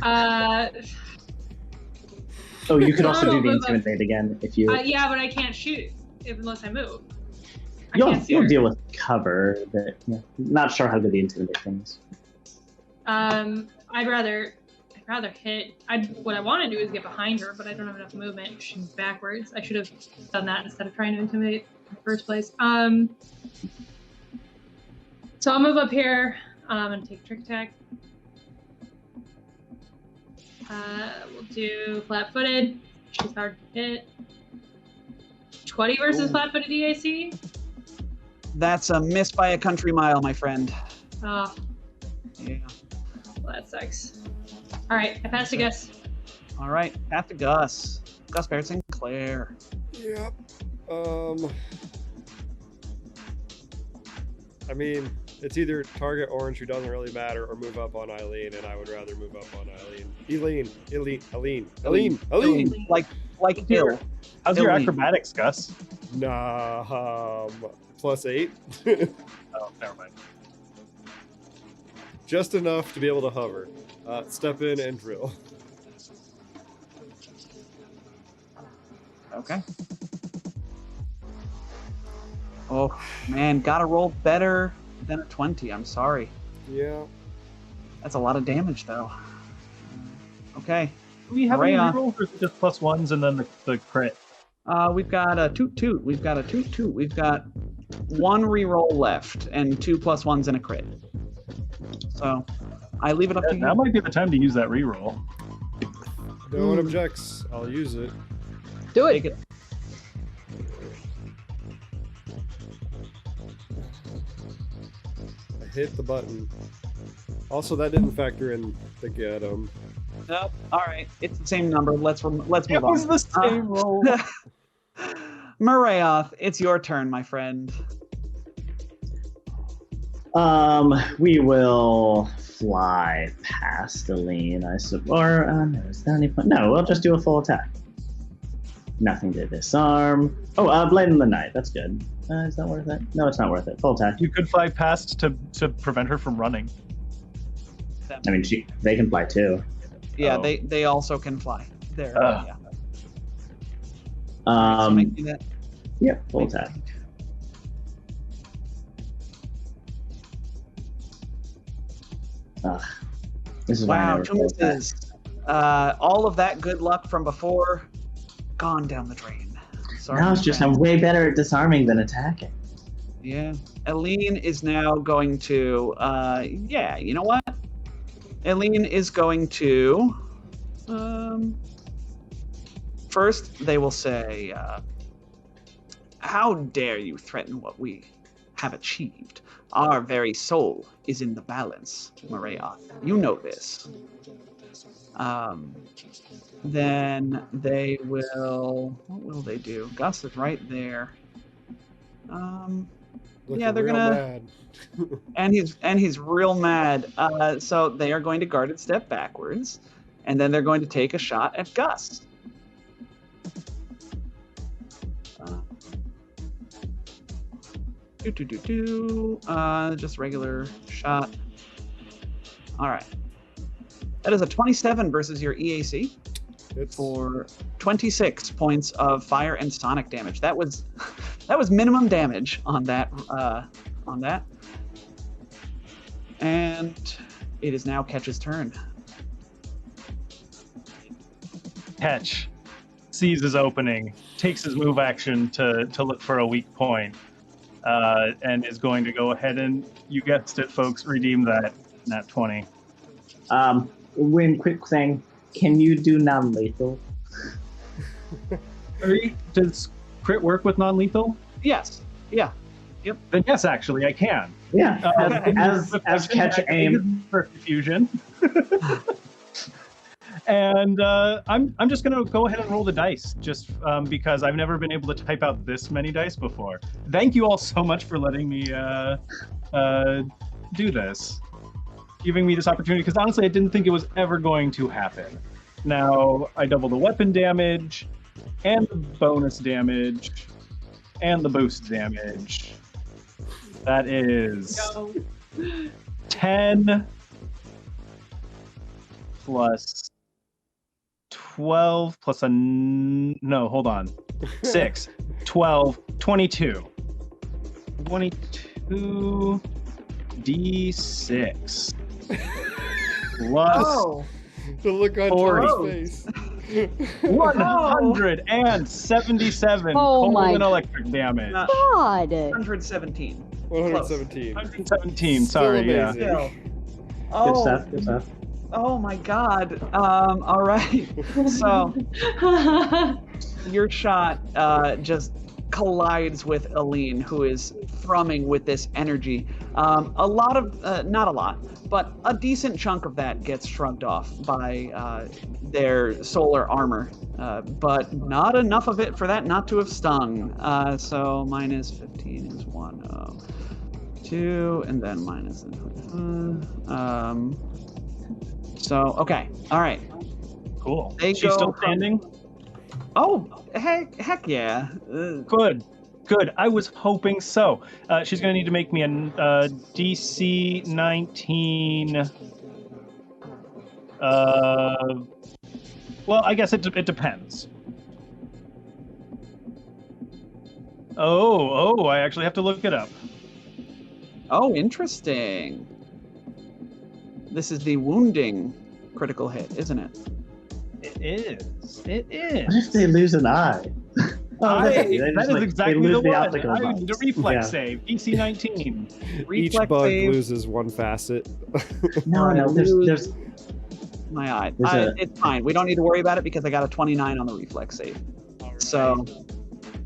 Oh, you could also do the Intimidate again if you. Yeah, but I can't shoot unless I move. You'll deal with cover, but not sure how good the Intimidate thing is. I'd rather hit. What I want to do is get behind her, but I don't have enough movement. She's backwards. I should have done that instead of trying to intimidate in the first place. So I'll move up here and take trick attack. We'll do flat-footed. She's hard to hit. 20 versus flat-footed EAC. That's a miss by a country mile, my friend. Oh, Yeah. well, that sucks. All right, I passed to Gus. All right, path to Gus. Gus Barrett Sinclair. Yep. I mean, it's either target Orange, who doesn't really matter, or move up on Eline, and I would rather move up on Eline. Eline. Like ill. How's your Eline. acrobatics, Gus? Nah, +8. Oh, never mind. Just enough to be able to hover. Step in and drill. Okay. Oh, man, gotta roll better than a 20. I'm sorry. Yeah. That's a lot of damage, though. Okay. Do we have any Rhea. rerolls, or is it just +1s and then the crit? We've got a toot. We've got a toot. We've got 1 reroll left and 2 +1s and a crit. So I leave it up to you. That might be the time to use that reroll. No one objects. I'll use it. Do it. Take it. I hit the button. Also, that didn't factor in the get 'em. Nope. All right. It's the same number. Let's move It on. was the same roll. Marayoth, it's your turn, my friend. We will fly past Eline, I suppose. Or, no, is there any point? No, we'll just do a full attack. Nothing to disarm. Oh, Blade in the Night. That's good. Is that worth it? No, it's not worth it. Full attack. You could fly past to prevent her from running. I mean, they can fly too. Yeah, Oh. they also can fly. There. Ugh. Yeah. So make me that. Yep, full attack. This is why I Wow, never two full attack. misses. All of that good luck from before, gone down the drain. Sorry. Now it's just I'm way better at disarming than attacking. Yeah. Eline is now going to, yeah, you know what? Eline is going to, first they will say, how dare you threaten what we have achieved? Our very soul is in the balance, Marayoth. You know this. Then they will, what will they do? Gus is right there. Looking Yeah, they're real gonna- mad. and he's real mad. So they are going to guarded step backwards, and then they're going to take a shot at Gus. Just regular shot. All right. That is a 27 versus your EAC It's for 26 points of fire and sonic damage. That was minimum damage on that. And it is now Ketch's turn. Ketch sees his opening, takes his move action to look for a weak point, and is going to go ahead and, you guessed it, folks, redeem that nat 20. Win, quick thing. Can you do non-lethal? Does crit work with non-lethal? Yes. Yeah. Then yes, actually, I can. Yeah. As Ketch aim. For confusion. And I'm just gonna go ahead and roll the dice, just because I've never been able to type out this many dice before. Thank you all so much for letting me do this, giving me this opportunity, because honestly I didn't think it was ever going to happen. Now I double the weapon damage, and the bonus damage, and the boost damage. That is 10 plus 12 plus no, hold on. 6, 12, 22. 22 D6. Plus Oh, the look on 40. Tori's face. 177 Oh cold my and electric damage. God. 117. 117. 117, Still sorry, yeah. amazing. Still. Good Oh, stuff. Good stuff. oh my God. All right. So your shot just collides with Eline, who is thrumming with this energy. A lot of, not a lot, but a decent chunk of that gets shrugged off by their solar armor, but not enough of it for that not to have stung. So minus 15 is 102, and then minus the 25. So, okay, all right. Cool. She's still standing? Oh, heck yeah. Good. I was hoping so. She's going to need to make me a DC 19. Well, I guess it depends. Oh, I actually have to look it up. Oh, interesting. This is the wounding critical hit, isn't it? It is. What if they lose an eye? That is exactly the one. I box. need a reflex save. DC 19. Each Reflex bug save. loses one facet. No, there's My eye. There's It's fine. We don't need to worry about it because I got a 29 on the reflex save. So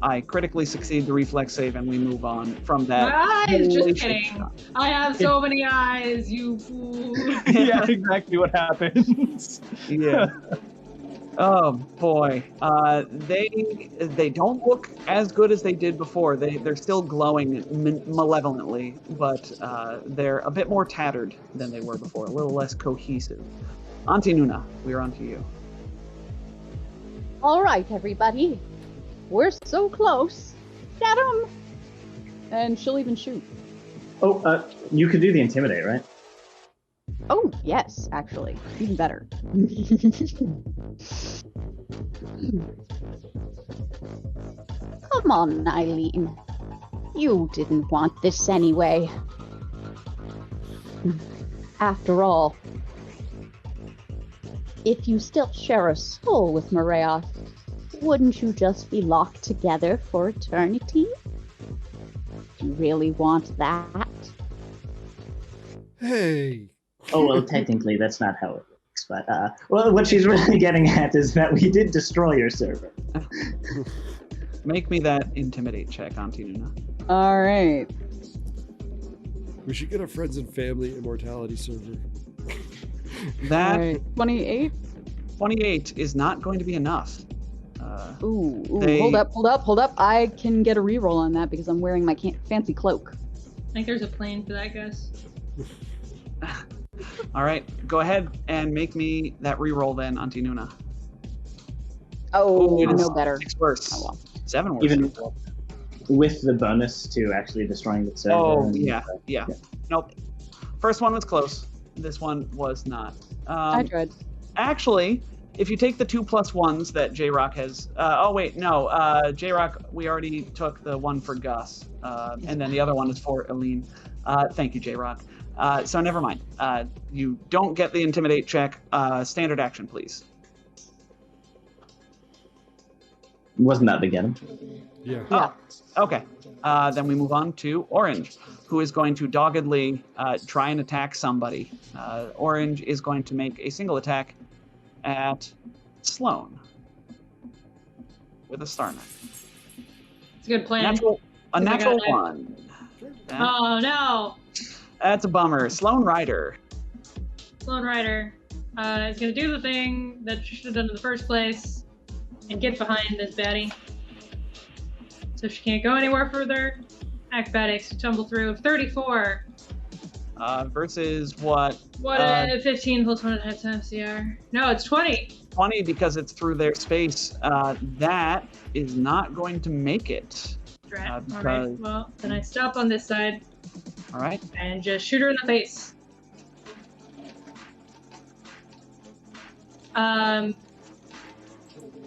I critically succeed the reflex save, and we move on from that. My eyes, just Holy kidding. shit. I have so many eyes, you fool. Yeah, exactly what happens. Yeah. Oh boy. They don't look as good as they did before. They're still glowing malevolently, but they're a bit more tattered than they were before. A little less cohesive. Auntie Nuna, we're on to you. All right, everybody. We're so close. Get 'em! And she'll even shoot. Oh, you could do the intimidate, right? Oh, yes, actually. Even better. Come on, Eline. You didn't want this anyway. After all, if you still share a soul with Maria, wouldn't you just be locked together for eternity? Do you really want that? Hey. Oh, well, technically that's not how it works. But, well, what she's really getting at is that we did destroy your server. Make me that intimidate check, Auntie Nuna. All right. We should get a friends and family immortality server. That All right. 28? 28 is not going to be enough. Ooh, They- hold up. I can get a reroll on that because I'm wearing my fancy cloak. I think there's a plane for that, Gus. All right, go ahead and make me that reroll then, Auntie Nuna. Oh, it I is know better. 6 worse. Oh, well. 7 worse. Even with the bonus to actually destroying the server. Oh, and- yeah. Nope. First one was close. This one was not. I tried. Actually, if you take the 2 plus 1s that J-Rock has... J-Rock, we already took the one for Gus, and then the other one is for Eline. Thank you, J-Rock. So never mind. You don't get the intimidate check. Standard action, please. Wasn't that the get him? Yeah. Oh, okay. Then we move on to Orange, who is going to doggedly try and attack somebody. Orange is going to make a single attack at Sloane with a star knife. It's a good plan. A I natural got it. 1. Oh no! That's a bummer. Sloane Ryder. Lone Rider is gonna do the thing that she should have done in the first place and get behind this baddie. So she can't go anywhere further. Acrobatics to tumble through. 34. Versus what? What? 15 plus 1.5 times CR. No, it's 20. 20 because it's through their space. That is not going to make it. Drat. All because- right. Well, then I stop on this side All right. and just shoot her in the face.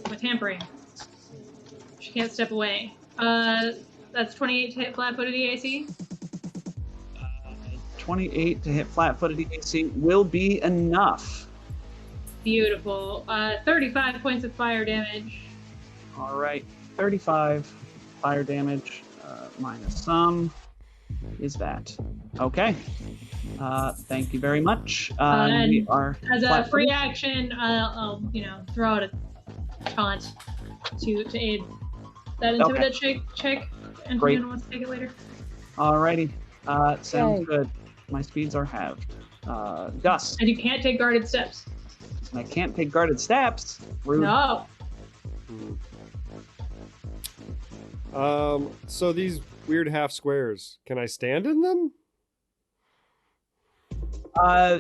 With tampering. She can't step away. That's 28 to hit flat-footed EAC. 28 to hit flat-footed EAC will be enough. Beautiful. 35 points of fire damage. All right. 35 fire damage minus some is that. Okay. Thank you very much. And We are As a flat-footed. free action, I'll throw out a taunt to aid. that intimidate check, and Great. Nuna wants to take it later. Alrighty. Sounds Yay. good. My speeds are halved. Gus. And you can't take guarded steps. I can't take guarded steps. Rude. No. So these weird half squares, can I stand in them?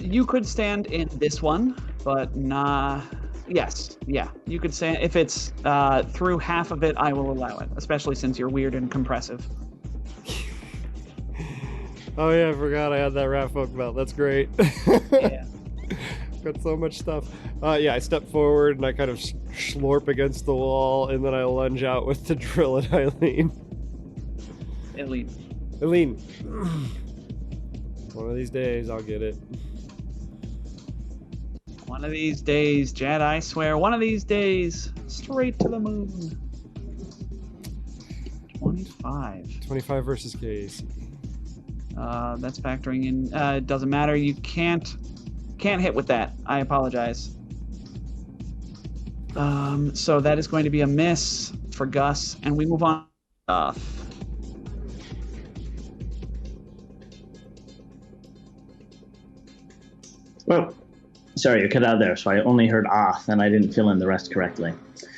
You could stand in this one, but nah. Yes, yeah. You could stand if it's through half of it. I will allow it, especially since you're weird and compressive. Oh yeah, I forgot I had that rat folk belt. That's great. Yeah. Got so much stuff. Yeah, I step forward and I kind of slurp against the wall, and then I lunge out with the drill at Eline. Eline. One of these days, I'll get it. One of these days, Jed, I swear, one of these days, straight to the moon. 25. 25 versus Casey. That's factoring in. It doesn't matter. You can't hit with that. I apologize. So that is going to be a miss for Gus, and we move on. Well, sorry, you cut out there, so I only heard Oth, and I didn't fill in the rest correctly.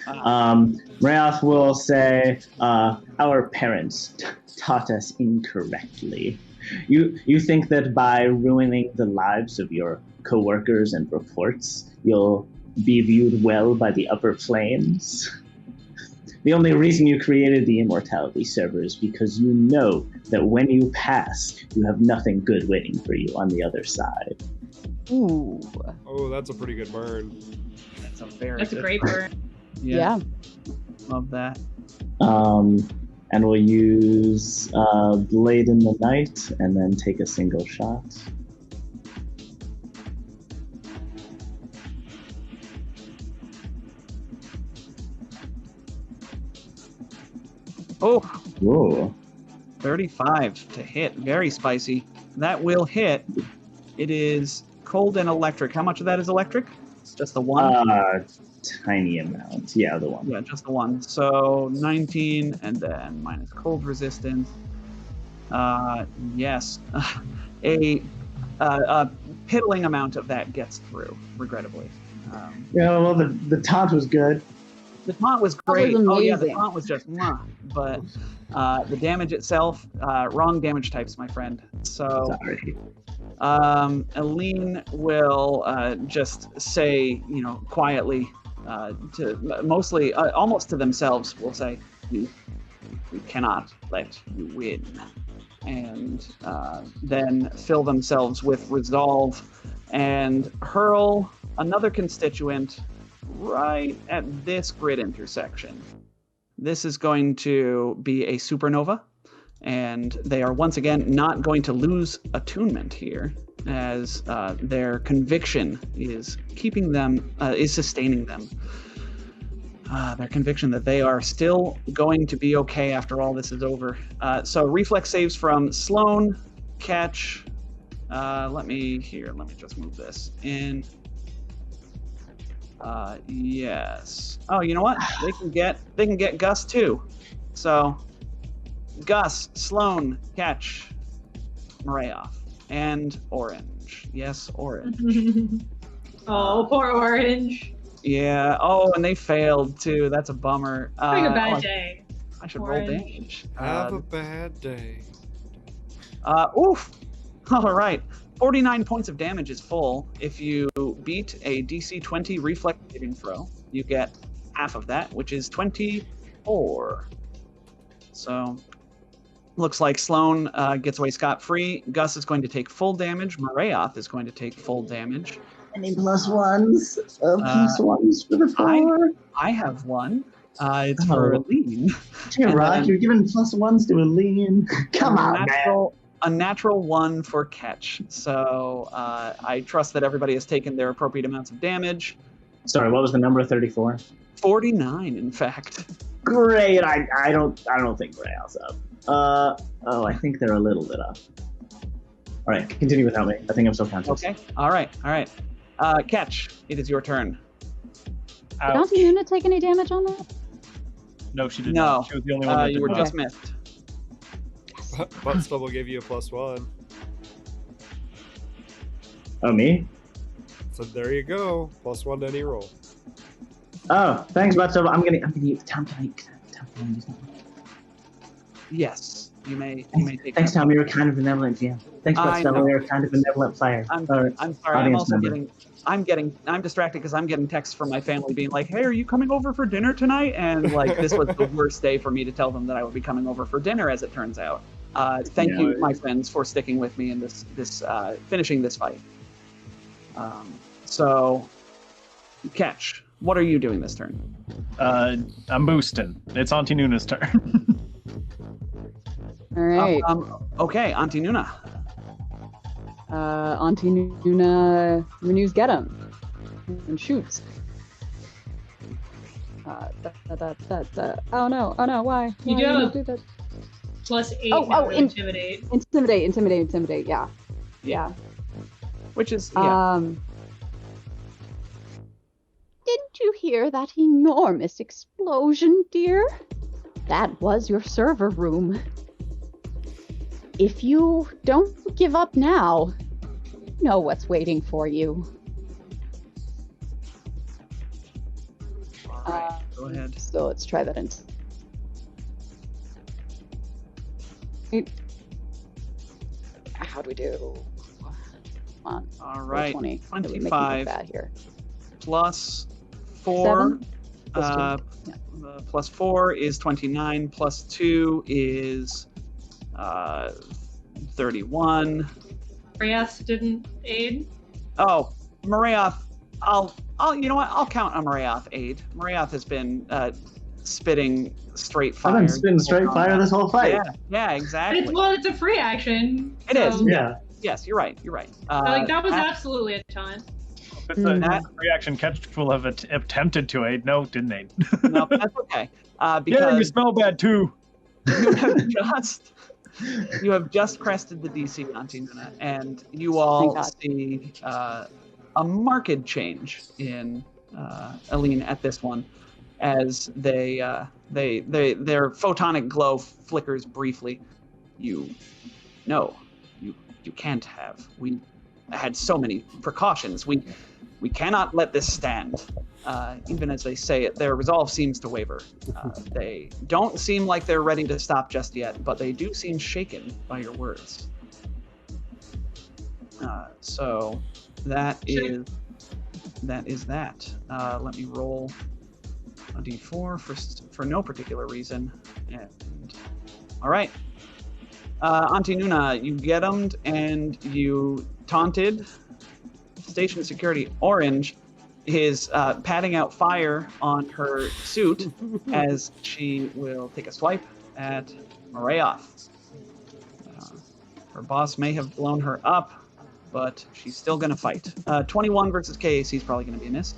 Rayoth will say, our parents taught us incorrectly. You think that by ruining the lives of your coworkers and reports, you'll be viewed well by the upper planes? The only reason you created the Immortality Server is because you know that when you pass, you have nothing good waiting for you on the other side. Ooh. Oh, that's a pretty good burn. That's a That's a great burn. Yeah. Love that. And we'll use Blade in the Night and then take a single shot. Oh, Whoa. 35 to hit. Very spicy. That will hit. It is cold and electric. How much of that is electric? It's just the one? Tiny amount. Yeah, the one. Yeah, just the one. So 19 and then minus cold resistance. Yes. A piddling amount of that gets through, regrettably. Yeah, well, the taunt was good. The taunt was was great. Oh yeah, the amazing. taunt was just mwah. But the damage itself, wrong damage types, my friend. So Sorry. Eline will just say, quietly, to mostly, almost to themselves, will say, we cannot let you win. And then fill themselves with resolve and hurl another constituent right at this grid intersection. This is going to be a supernova, and they are once again not going to lose attunement here, as their conviction is keeping them, is sustaining them. Their conviction that they are still going to be okay after all this is over. So reflex saves from Sloan, Catch. Let me just move this in. Yes. Oh, you know what? They can get Gus too. So Gus, Sloan, Catch, Marayoff, and Orange. Yes, Orange. Oh, poor Orange. Yeah. Oh, and they failed too. That's a bummer. Having a bad day. I should Orange. roll damage. Have a bad day. Oof. All right. 49 points of damage is full. If you beat a DC 20 reflex saving throw, you get half of that, which is 24. So, looks like Sloan gets away scot-free. Gus is going to take full damage. Marayoth is going to take full damage. Any plus ones? Plus ones for the 4? I have one. It's for Eline. Dear Rod, you're giving plus ones to Eline. Come on, man. A natural 1 for Catch. So I trust that everybody has taken their appropriate amounts of damage. Sorry, what was the number? 34? 49, in fact. Great. I don't think Rayo's up. I think they're a little bit up. All right, continue without me. I think I'm still conscious. Okay. All right. Catch. It is your turn. Did Auntie Nuna take any damage on that? No, she did No. not. She was the only one that You did were not. just missed. Butt Stubble gave you a +1. Oh, me? So there you go. +1 to any roll. Oh, thanks, Butterfly. I'm gonna use Tom. Can I use that? Yes, you may take. Thanks, that. Tom. You're kind of benevolent, GM. Thanks, I Butterfly. know. You're kind of benevolent player. I'm sorry. I'm audience also member. I'm distracted because I'm getting texts from my family being like, "Hey, are you coming over for dinner tonight?" And like, this was the worst day for me to tell them that I would be coming over for dinner, as it turns out. Thank you, my friends, for sticking with me in this finishing this fight. So, Catch, what are you doing this turn? I'm boosting. It's Auntie Nuna's turn. All right. Okay, Auntie Nuna. Auntie Nuna renews Get 'em and shoots. Oh no, why? You Why do you have do that? +8 Oh, now to intimidate. Intimidate, yeah. Which is, yeah. Didn't you hear that enormous explosion, dear? That was your server room. If you don't give up now, you know what's waiting for you. All right, go ahead. So let's try that in. How do we do? Come on. All right, 20. 25 bad here. plus 4. 7? Plus 2. Plus 4 is 29. Plus 2 is 31. Reyes didn't aid. Oh, Marayoth. You know what? I'll count a Marayoth aid. Marayoth has been spitting straight fire. I've been spitting straight fire this whole fight. Yeah, exactly. It's a free action. It is. Yeah. Yes, you're right. That was absolutely a taunt. It's a reaction. Catch will have attempted to aid. No, didn't aid. No, that's okay. Yeah, Because you smell bad too. you have just crested the DC, Auntie Nuna, and you all see a marked change in Eline at this one, as their photonic glow flickers briefly. You can't have. We had so many precautions. We cannot let this stand. Even as they say it, their resolve seems to waver. They don't seem like they're ready to stop just yet, but they do seem shaken by your words. So that is that. Let me roll a d4 for no particular reason. And all right. Auntie Nuna, you get 'em and you taunted. Station security Orange is patting out fire on her suit as she will take a swipe at Marayoth. Her boss may have blown her up, but she's still going to fight. 21 versus KAC is probably going to be a miss.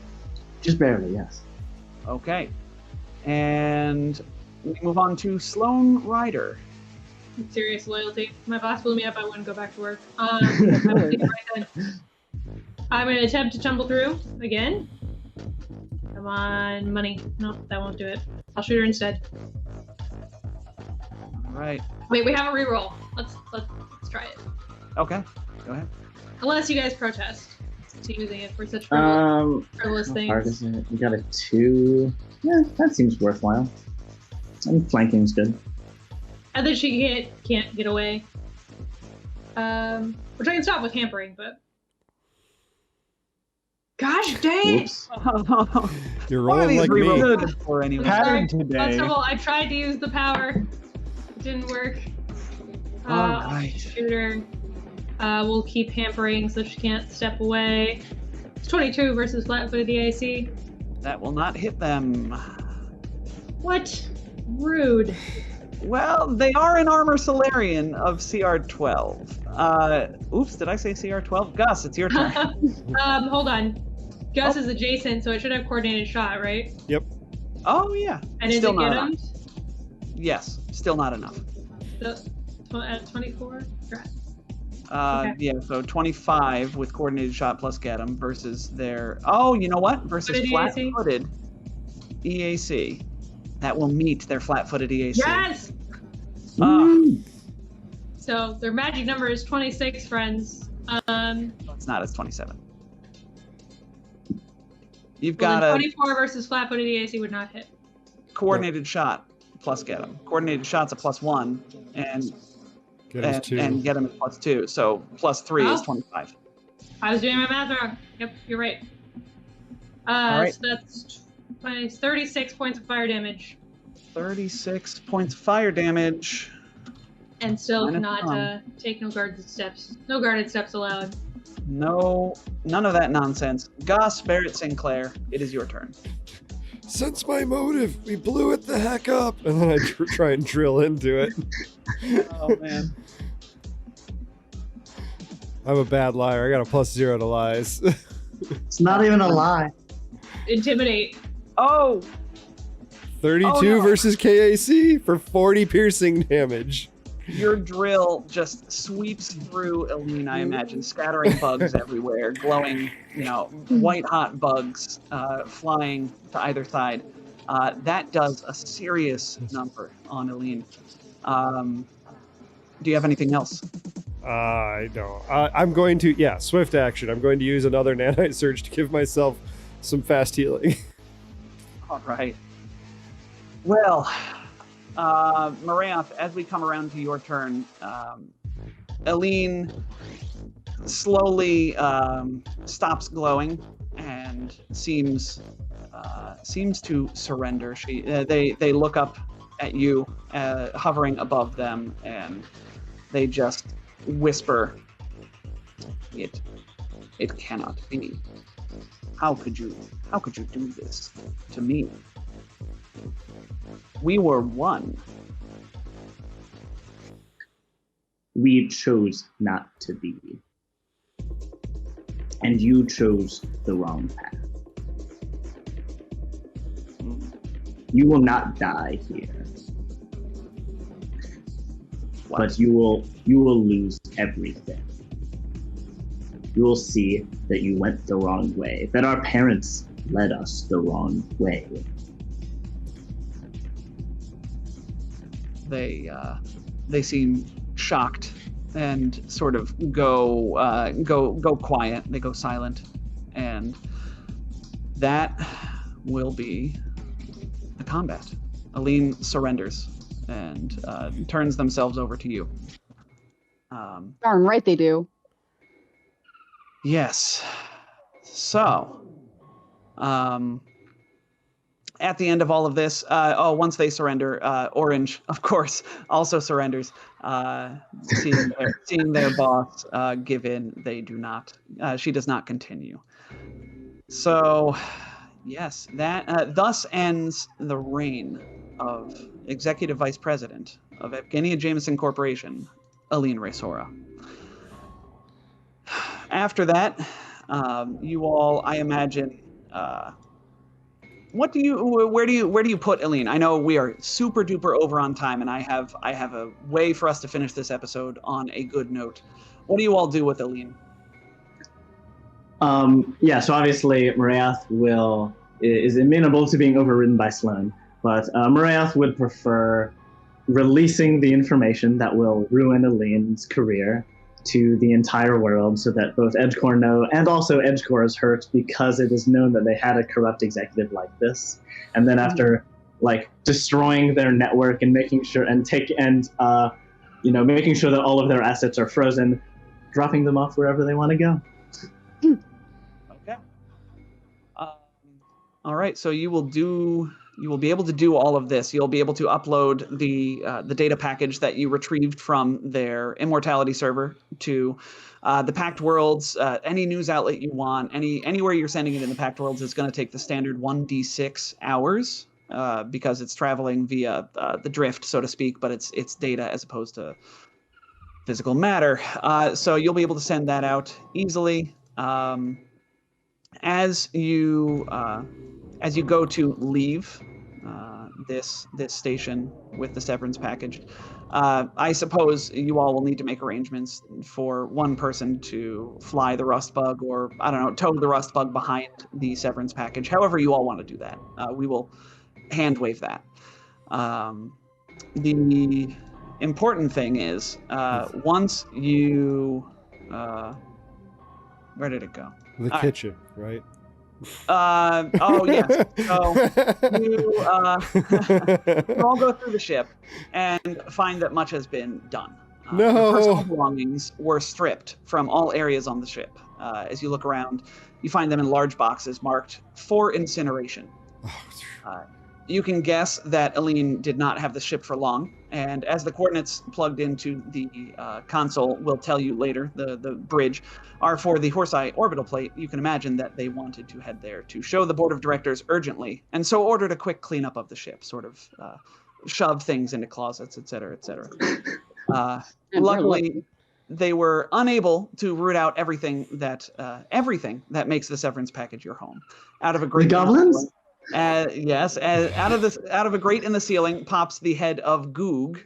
Just barely, yes. Okay. And we move on to Sloan Ryder. Serious loyalty. My boss blew me up. I wouldn't go back to work. I'm going to attempt to tumble through again. Come on, money. No, that won't do it. I'll shoot her instead. All right. Wait, we have a reroll. Let's try it. Okay. Go ahead. Unless you guys protest to using it for such frivolous how things. hard is it? We got a 2. Yeah, that seems worthwhile. And flanking's good. And then she can't get away. Which I can stop with hampering, but gosh dang it! Oops. You're rolling like me. Good for anyway. Pattern First today. of all, I tried to use the power. It didn't work. All right. Shooter. We'll keep hampering so she can't step away. It's 22 versus flat-footed EAC. That will not hit them. What? Rude. Well, they are an armor Solarian of CR12. Oops, did I say CR12? Gus, it's your turn. Hold on. Gus is adjacent, so it should have coordinated shot, right? Yep. Oh, yeah. And Still is it not get enough. him? Yes, still not enough. At 24? Correct. Yeah, so 25 with coordinated shot plus get 'em versus their... Oh, you know what? Versus What did EAC? flat-footed EAC That will meet their flat-footed EAC. Yes! Ah, So their magic number is 26, friends. it's not, it's 27. You've Well, got a 24 versus flat-footed EAC would not hit. coordinated shot plus get him. Coordinated shot's a +1, and Get us 2. and get him at +2. So +3 is Oh. 25. I was doing my math wrong. Yep, you're right. right. So that's 36 points of fire damage. 36 points of fire damage. And still Minus cannot one. take no guarded steps. No guarded steps allowed. No, none of that nonsense. Goss, Barrett, Sinclair, it is your turn. Sense my motive. We blew it the heck up. And then I try and drill into it. Oh, man. I'm a bad liar. I got a +0 to lies. It's not even a lie. Intimidate. Oh! 32 Oh, no. versus KAC for 40 piercing damage. Your drill just sweeps through Eline, I imagine, scattering bugs everywhere, glowing, white-hot bugs flying to either side. That does a serious number on Eline. Do you have anything else? I don't. I'm going to, swift action. I'm going to use another nanite surge to give myself some fast healing. All right. Well, Marayoth, as we come around to your turn, Eline slowly stops glowing and seems to surrender. They look up at you, hovering above them, and they just whisper, "It cannot be. How could you do this to me? We were one." We chose not to be. And you chose the wrong path. You will not die here. What? But you will lose everything. You will see that you went the wrong way, that our parents led us the wrong way. They seem shocked and sort of go quiet. They go silent, and that will be the combat. Eline surrenders and turns themselves over to you. Darn right they do. Yes. So, at the end of all of this, once they surrender, Orange, of course, also surrenders. Seeing their boss give in, they do not. She does not continue. So, yes, that thus ends the reign of Executive Vice President of Evgenia Jameson Corporation, Eline Resora. After that, you all, I imagine, where do you put Eline? I know we are super duper over on time, and I have a way for us to finish this episode on a good note. What do you all do with Eline? So obviously Marayoth is amenable to being overridden by Sloane, but Marayoth would prefer releasing the information that will ruin Eline's career to the entire world, so that both EdgeCore know, and also EdgeCore is hurt because it is known that they had a corrupt executive like this. And then after destroying their network and making sure making sure that all of their assets are frozen, dropping them off wherever they want to go. Okay. All right. So you will be able to do all of this. You'll be able to upload the data package that you retrieved from their Immortality Server to the Pact Worlds. Any news outlet you want, anywhere you're sending it in the Pact Worlds is going to take the standard 1d6 hours because it's traveling via the drift, so to speak. But it's data as opposed to physical matter. So you'll be able to send that out easily. As you go to leave this station with the severance package, I suppose you all will need to make arrangements for one person to fly the rust bug, or I don't know, tow the rust bug behind the severance package. However you all want to do that, we will hand wave that. The important thing is, once you... where did it go? The kitchen, right? Oh, yes. So you all go through the ship and find that much has been done. No. Your personal belongings were stripped from all areas on the ship. As you look around, you find them in large boxes marked for incineration. You can guess that Eline did not have the ship for long, and as the coordinates plugged into the console will tell you later, the bridge, are for the Horseye orbital plate, you can imagine that they wanted to head there to show the board of directors urgently, and so ordered a quick cleanup of the ship, sort of shove things into closets, etc., etc. Luckily, they were unable to root out everything that makes the Severance package your home. Out of a great goblins. Yes, out of a grate in the ceiling pops the head of Goog,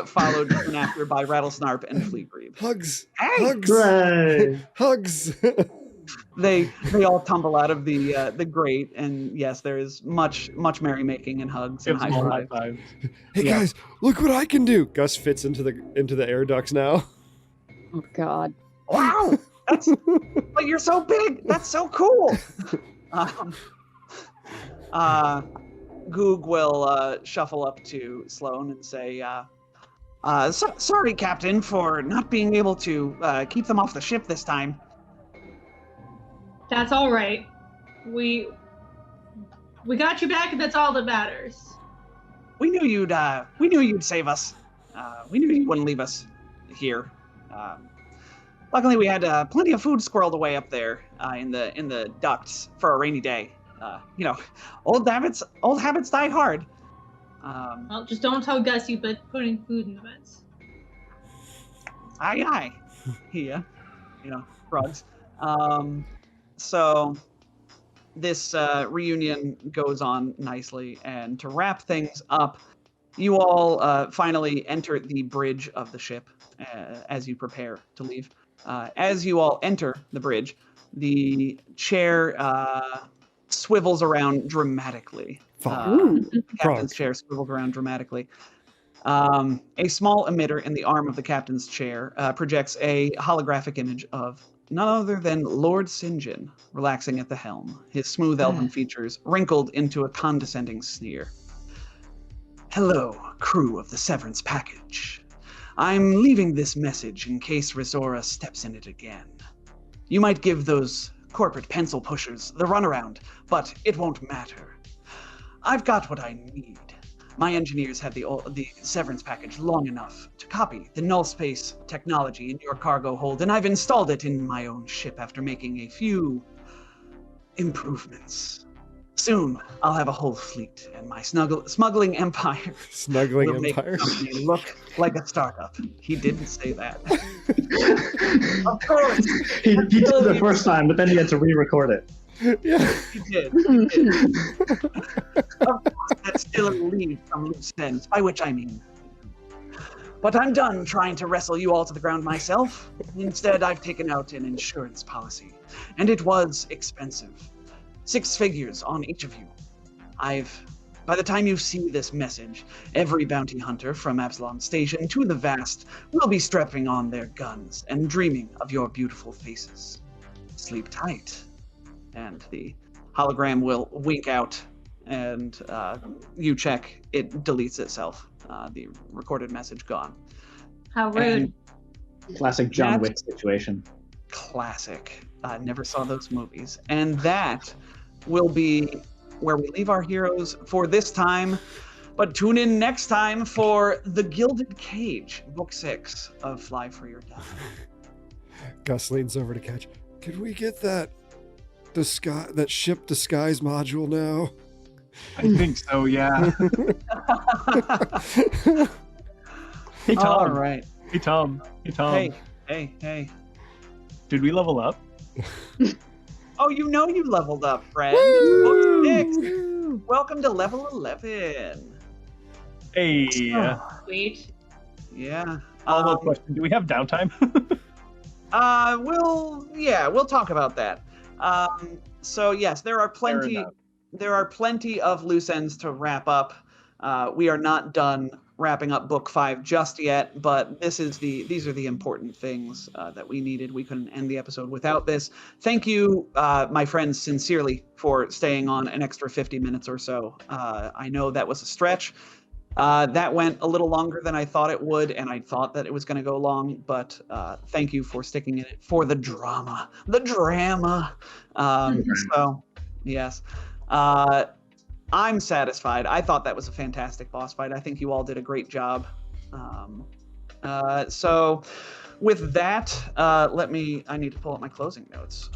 followed soon after by Rattlesnarp and Fleagrebe. Hugs! Hey! Hugs! Right. Hugs! They all tumble out of the grate, and yes, there is much merrymaking and hugs and high fives. Hey guys, look what I can do! Gus fits into the air ducts now. Oh God! Wow, but you're so big. That's so cool. Goog will shuffle up to Sloan and say, sorry, Captain, for not being able to keep them off the ship this time. That's all right. We got you back, and that's all that matters. We knew you'd save us. We knew you wouldn't leave us here. Luckily, we had plenty of food squirreled away up there in the ducts for a rainy day. Old habits die hard. Well, just don't tell Gus you've been putting food in the vents. Aye. He, frogs. So this reunion goes on nicely, and to wrap things up, you all finally enter the bridge of the ship as you prepare to leave. As you all enter the bridge, the chair swivels around dramatically. The captain's chair swivels around dramatically. A small emitter in the arm of the captain's chair projects a holographic image of none other than Lord Sinjin relaxing at the helm, his smooth elven features wrinkled into a condescending sneer. Hello, crew of the Severance package. I'm leaving this message in case Resora steps in it again. You might give those corporate pencil pushers the runaround, but it won't matter. I've got what I need. My engineers had the Severance package long enough to copy the null space technology in your cargo hold, and I've installed it in my own ship after making a few improvements. Soon, I'll have a whole fleet, and my smuggling empire will make the company look like a startup. He didn't say that. Of course. He did the first time, but then he had to re-record it. Yeah. He did. Of course, that's still a lead from loose ends, by which I mean. But I'm done trying to wrestle you all to the ground myself. Instead, I've taken out an insurance policy, and it was expensive. 6 figures on each of you. By the time you see this message, every bounty hunter from Absalom Station to the Vast will be strapping on their guns and dreaming of your beautiful faces. Sleep tight. And the hologram will wink out, and you check, it deletes itself. The recorded message gone. How rude. And classic John Wick situation. Classic. Never saw those movies. And that will be where we leave our heroes for this time. But tune in next time for The Gilded Cage, Book 6 of Fly For Your Die. Gus leans over to catch. Can we get that ship disguise module now? I think so, yeah. Hey, Tom. All right. Hey, Tom. Hey. Did we level up? Oh, you leveled up, friend. Book 6. Welcome to level 11. Hey. Sweet. Yeah. Follow-up question. Do we have downtime? We'll talk about that. So yes, there are plenty of loose ends to wrap up. we are not done wrapping up book 5 just yet, but these are the important things that we needed. We couldn't end the episode without this. Thank you, my friends, sincerely for staying on an extra 50 minutes or so. I know that was a stretch. That went a little longer than I thought it would, and I thought that it was going to go long, but thank you for sticking in it for the drama. So, yes. I'm satisfied. I thought that was a fantastic boss fight. I think you all did a great job. So with that, I need to pull up my closing notes.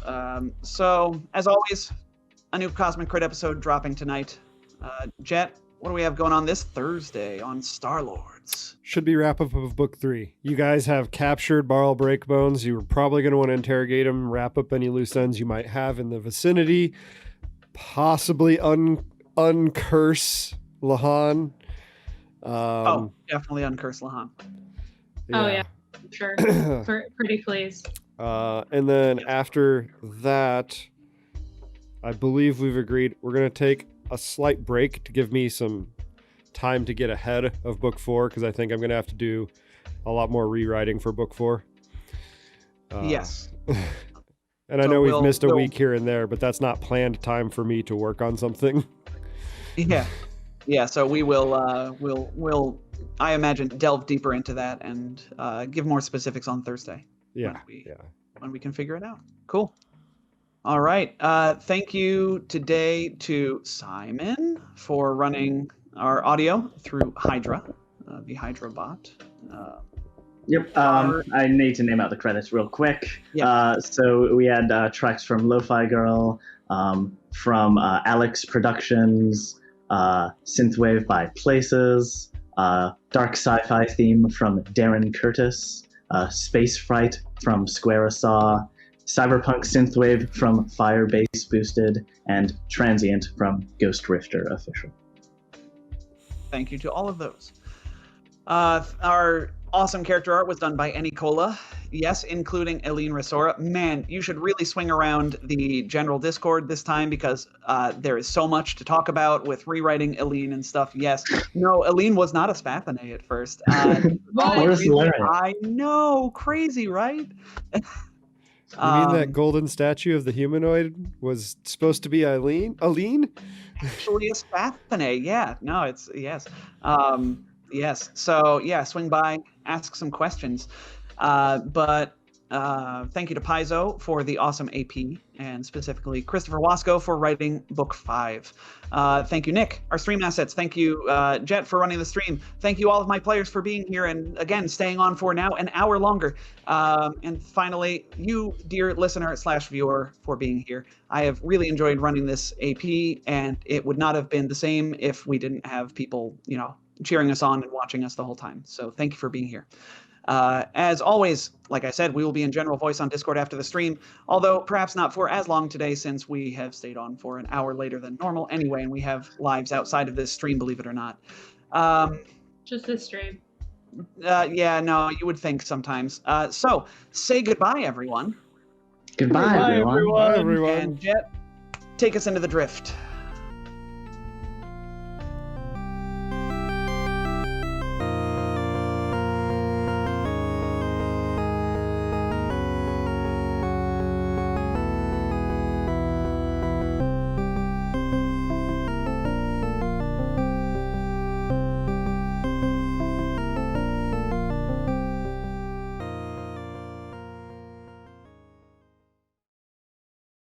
So as always, a new Cosmic Crit episode dropping tonight. Jet, what do we have going on this Thursday on Star-Lords? Should be wrap up of book 3. You guys have captured Barl Breakbones. You're probably going to want to interrogate him, wrap up any loose ends you might have in the vicinity, possibly uncurse Lahan. Definitely uncurse Lahan. Oh yeah, sure. Pretty pleased. And then after that, I believe we've agreed we're going to take a slight break to give me some time to get ahead of book 4, because I think I'm going to have to do a lot more rewriting for book 4. Yes. And I know we've missed a week here and there, but that's not planned time for me to work on something. Yeah. So we will, we'll, I imagine, delve deeper into that and give more specifics on Thursday. When we can figure it out. Cool. All right. Thank you today to Simon for running our audio through Hydra, the Hydra bot. Yep. I need to name out the credits real quick. So we had tracks from Lo-Fi Girl, from Alex Productions, Synthwave by Places, dark sci-fi theme from Darren Curtis, Space Fright from Squaresaw, Cyberpunk Synthwave from Firebase Boosted, and Transient from Ghost Rifter Official. Thank you to all of those. Our awesome character art was done by Enicola, yes, including Eline Resora. Man, you should really swing around the general Discord this time, because there is so much to talk about with rewriting Eline and stuff. Yes. No, Eline was not a Spathane at first. I know. Crazy, right? You mean that golden statue of the humanoid was supposed to be Eline? Actually a Spathane, yeah. No, it's, yes. Yes. So yeah, swing by, ask some questions. But thank you to Paizo for the awesome AP, and specifically Christopher Wasco for writing book 5. Thank you, Nick, our stream assets. Thank you, Jet, for running the stream. Thank you all of my players for being here and again staying on for now an hour longer. And finally, you, dear listener / viewer, for being here. I have really enjoyed running this AP, and it would not have been the same if we didn't have people, cheering us on and watching us the whole time. So thank you for being here. As always, like I said, we will be in general voice on Discord after the stream, although perhaps not for as long today, since we have stayed on for an hour later than normal anyway, and we have lives outside of this stream, believe it or not. Just this stream. Yeah, no, you would think sometimes. So say goodbye, everyone. Goodbye, everyone. Bye, everyone. And Jet, take us into the drift.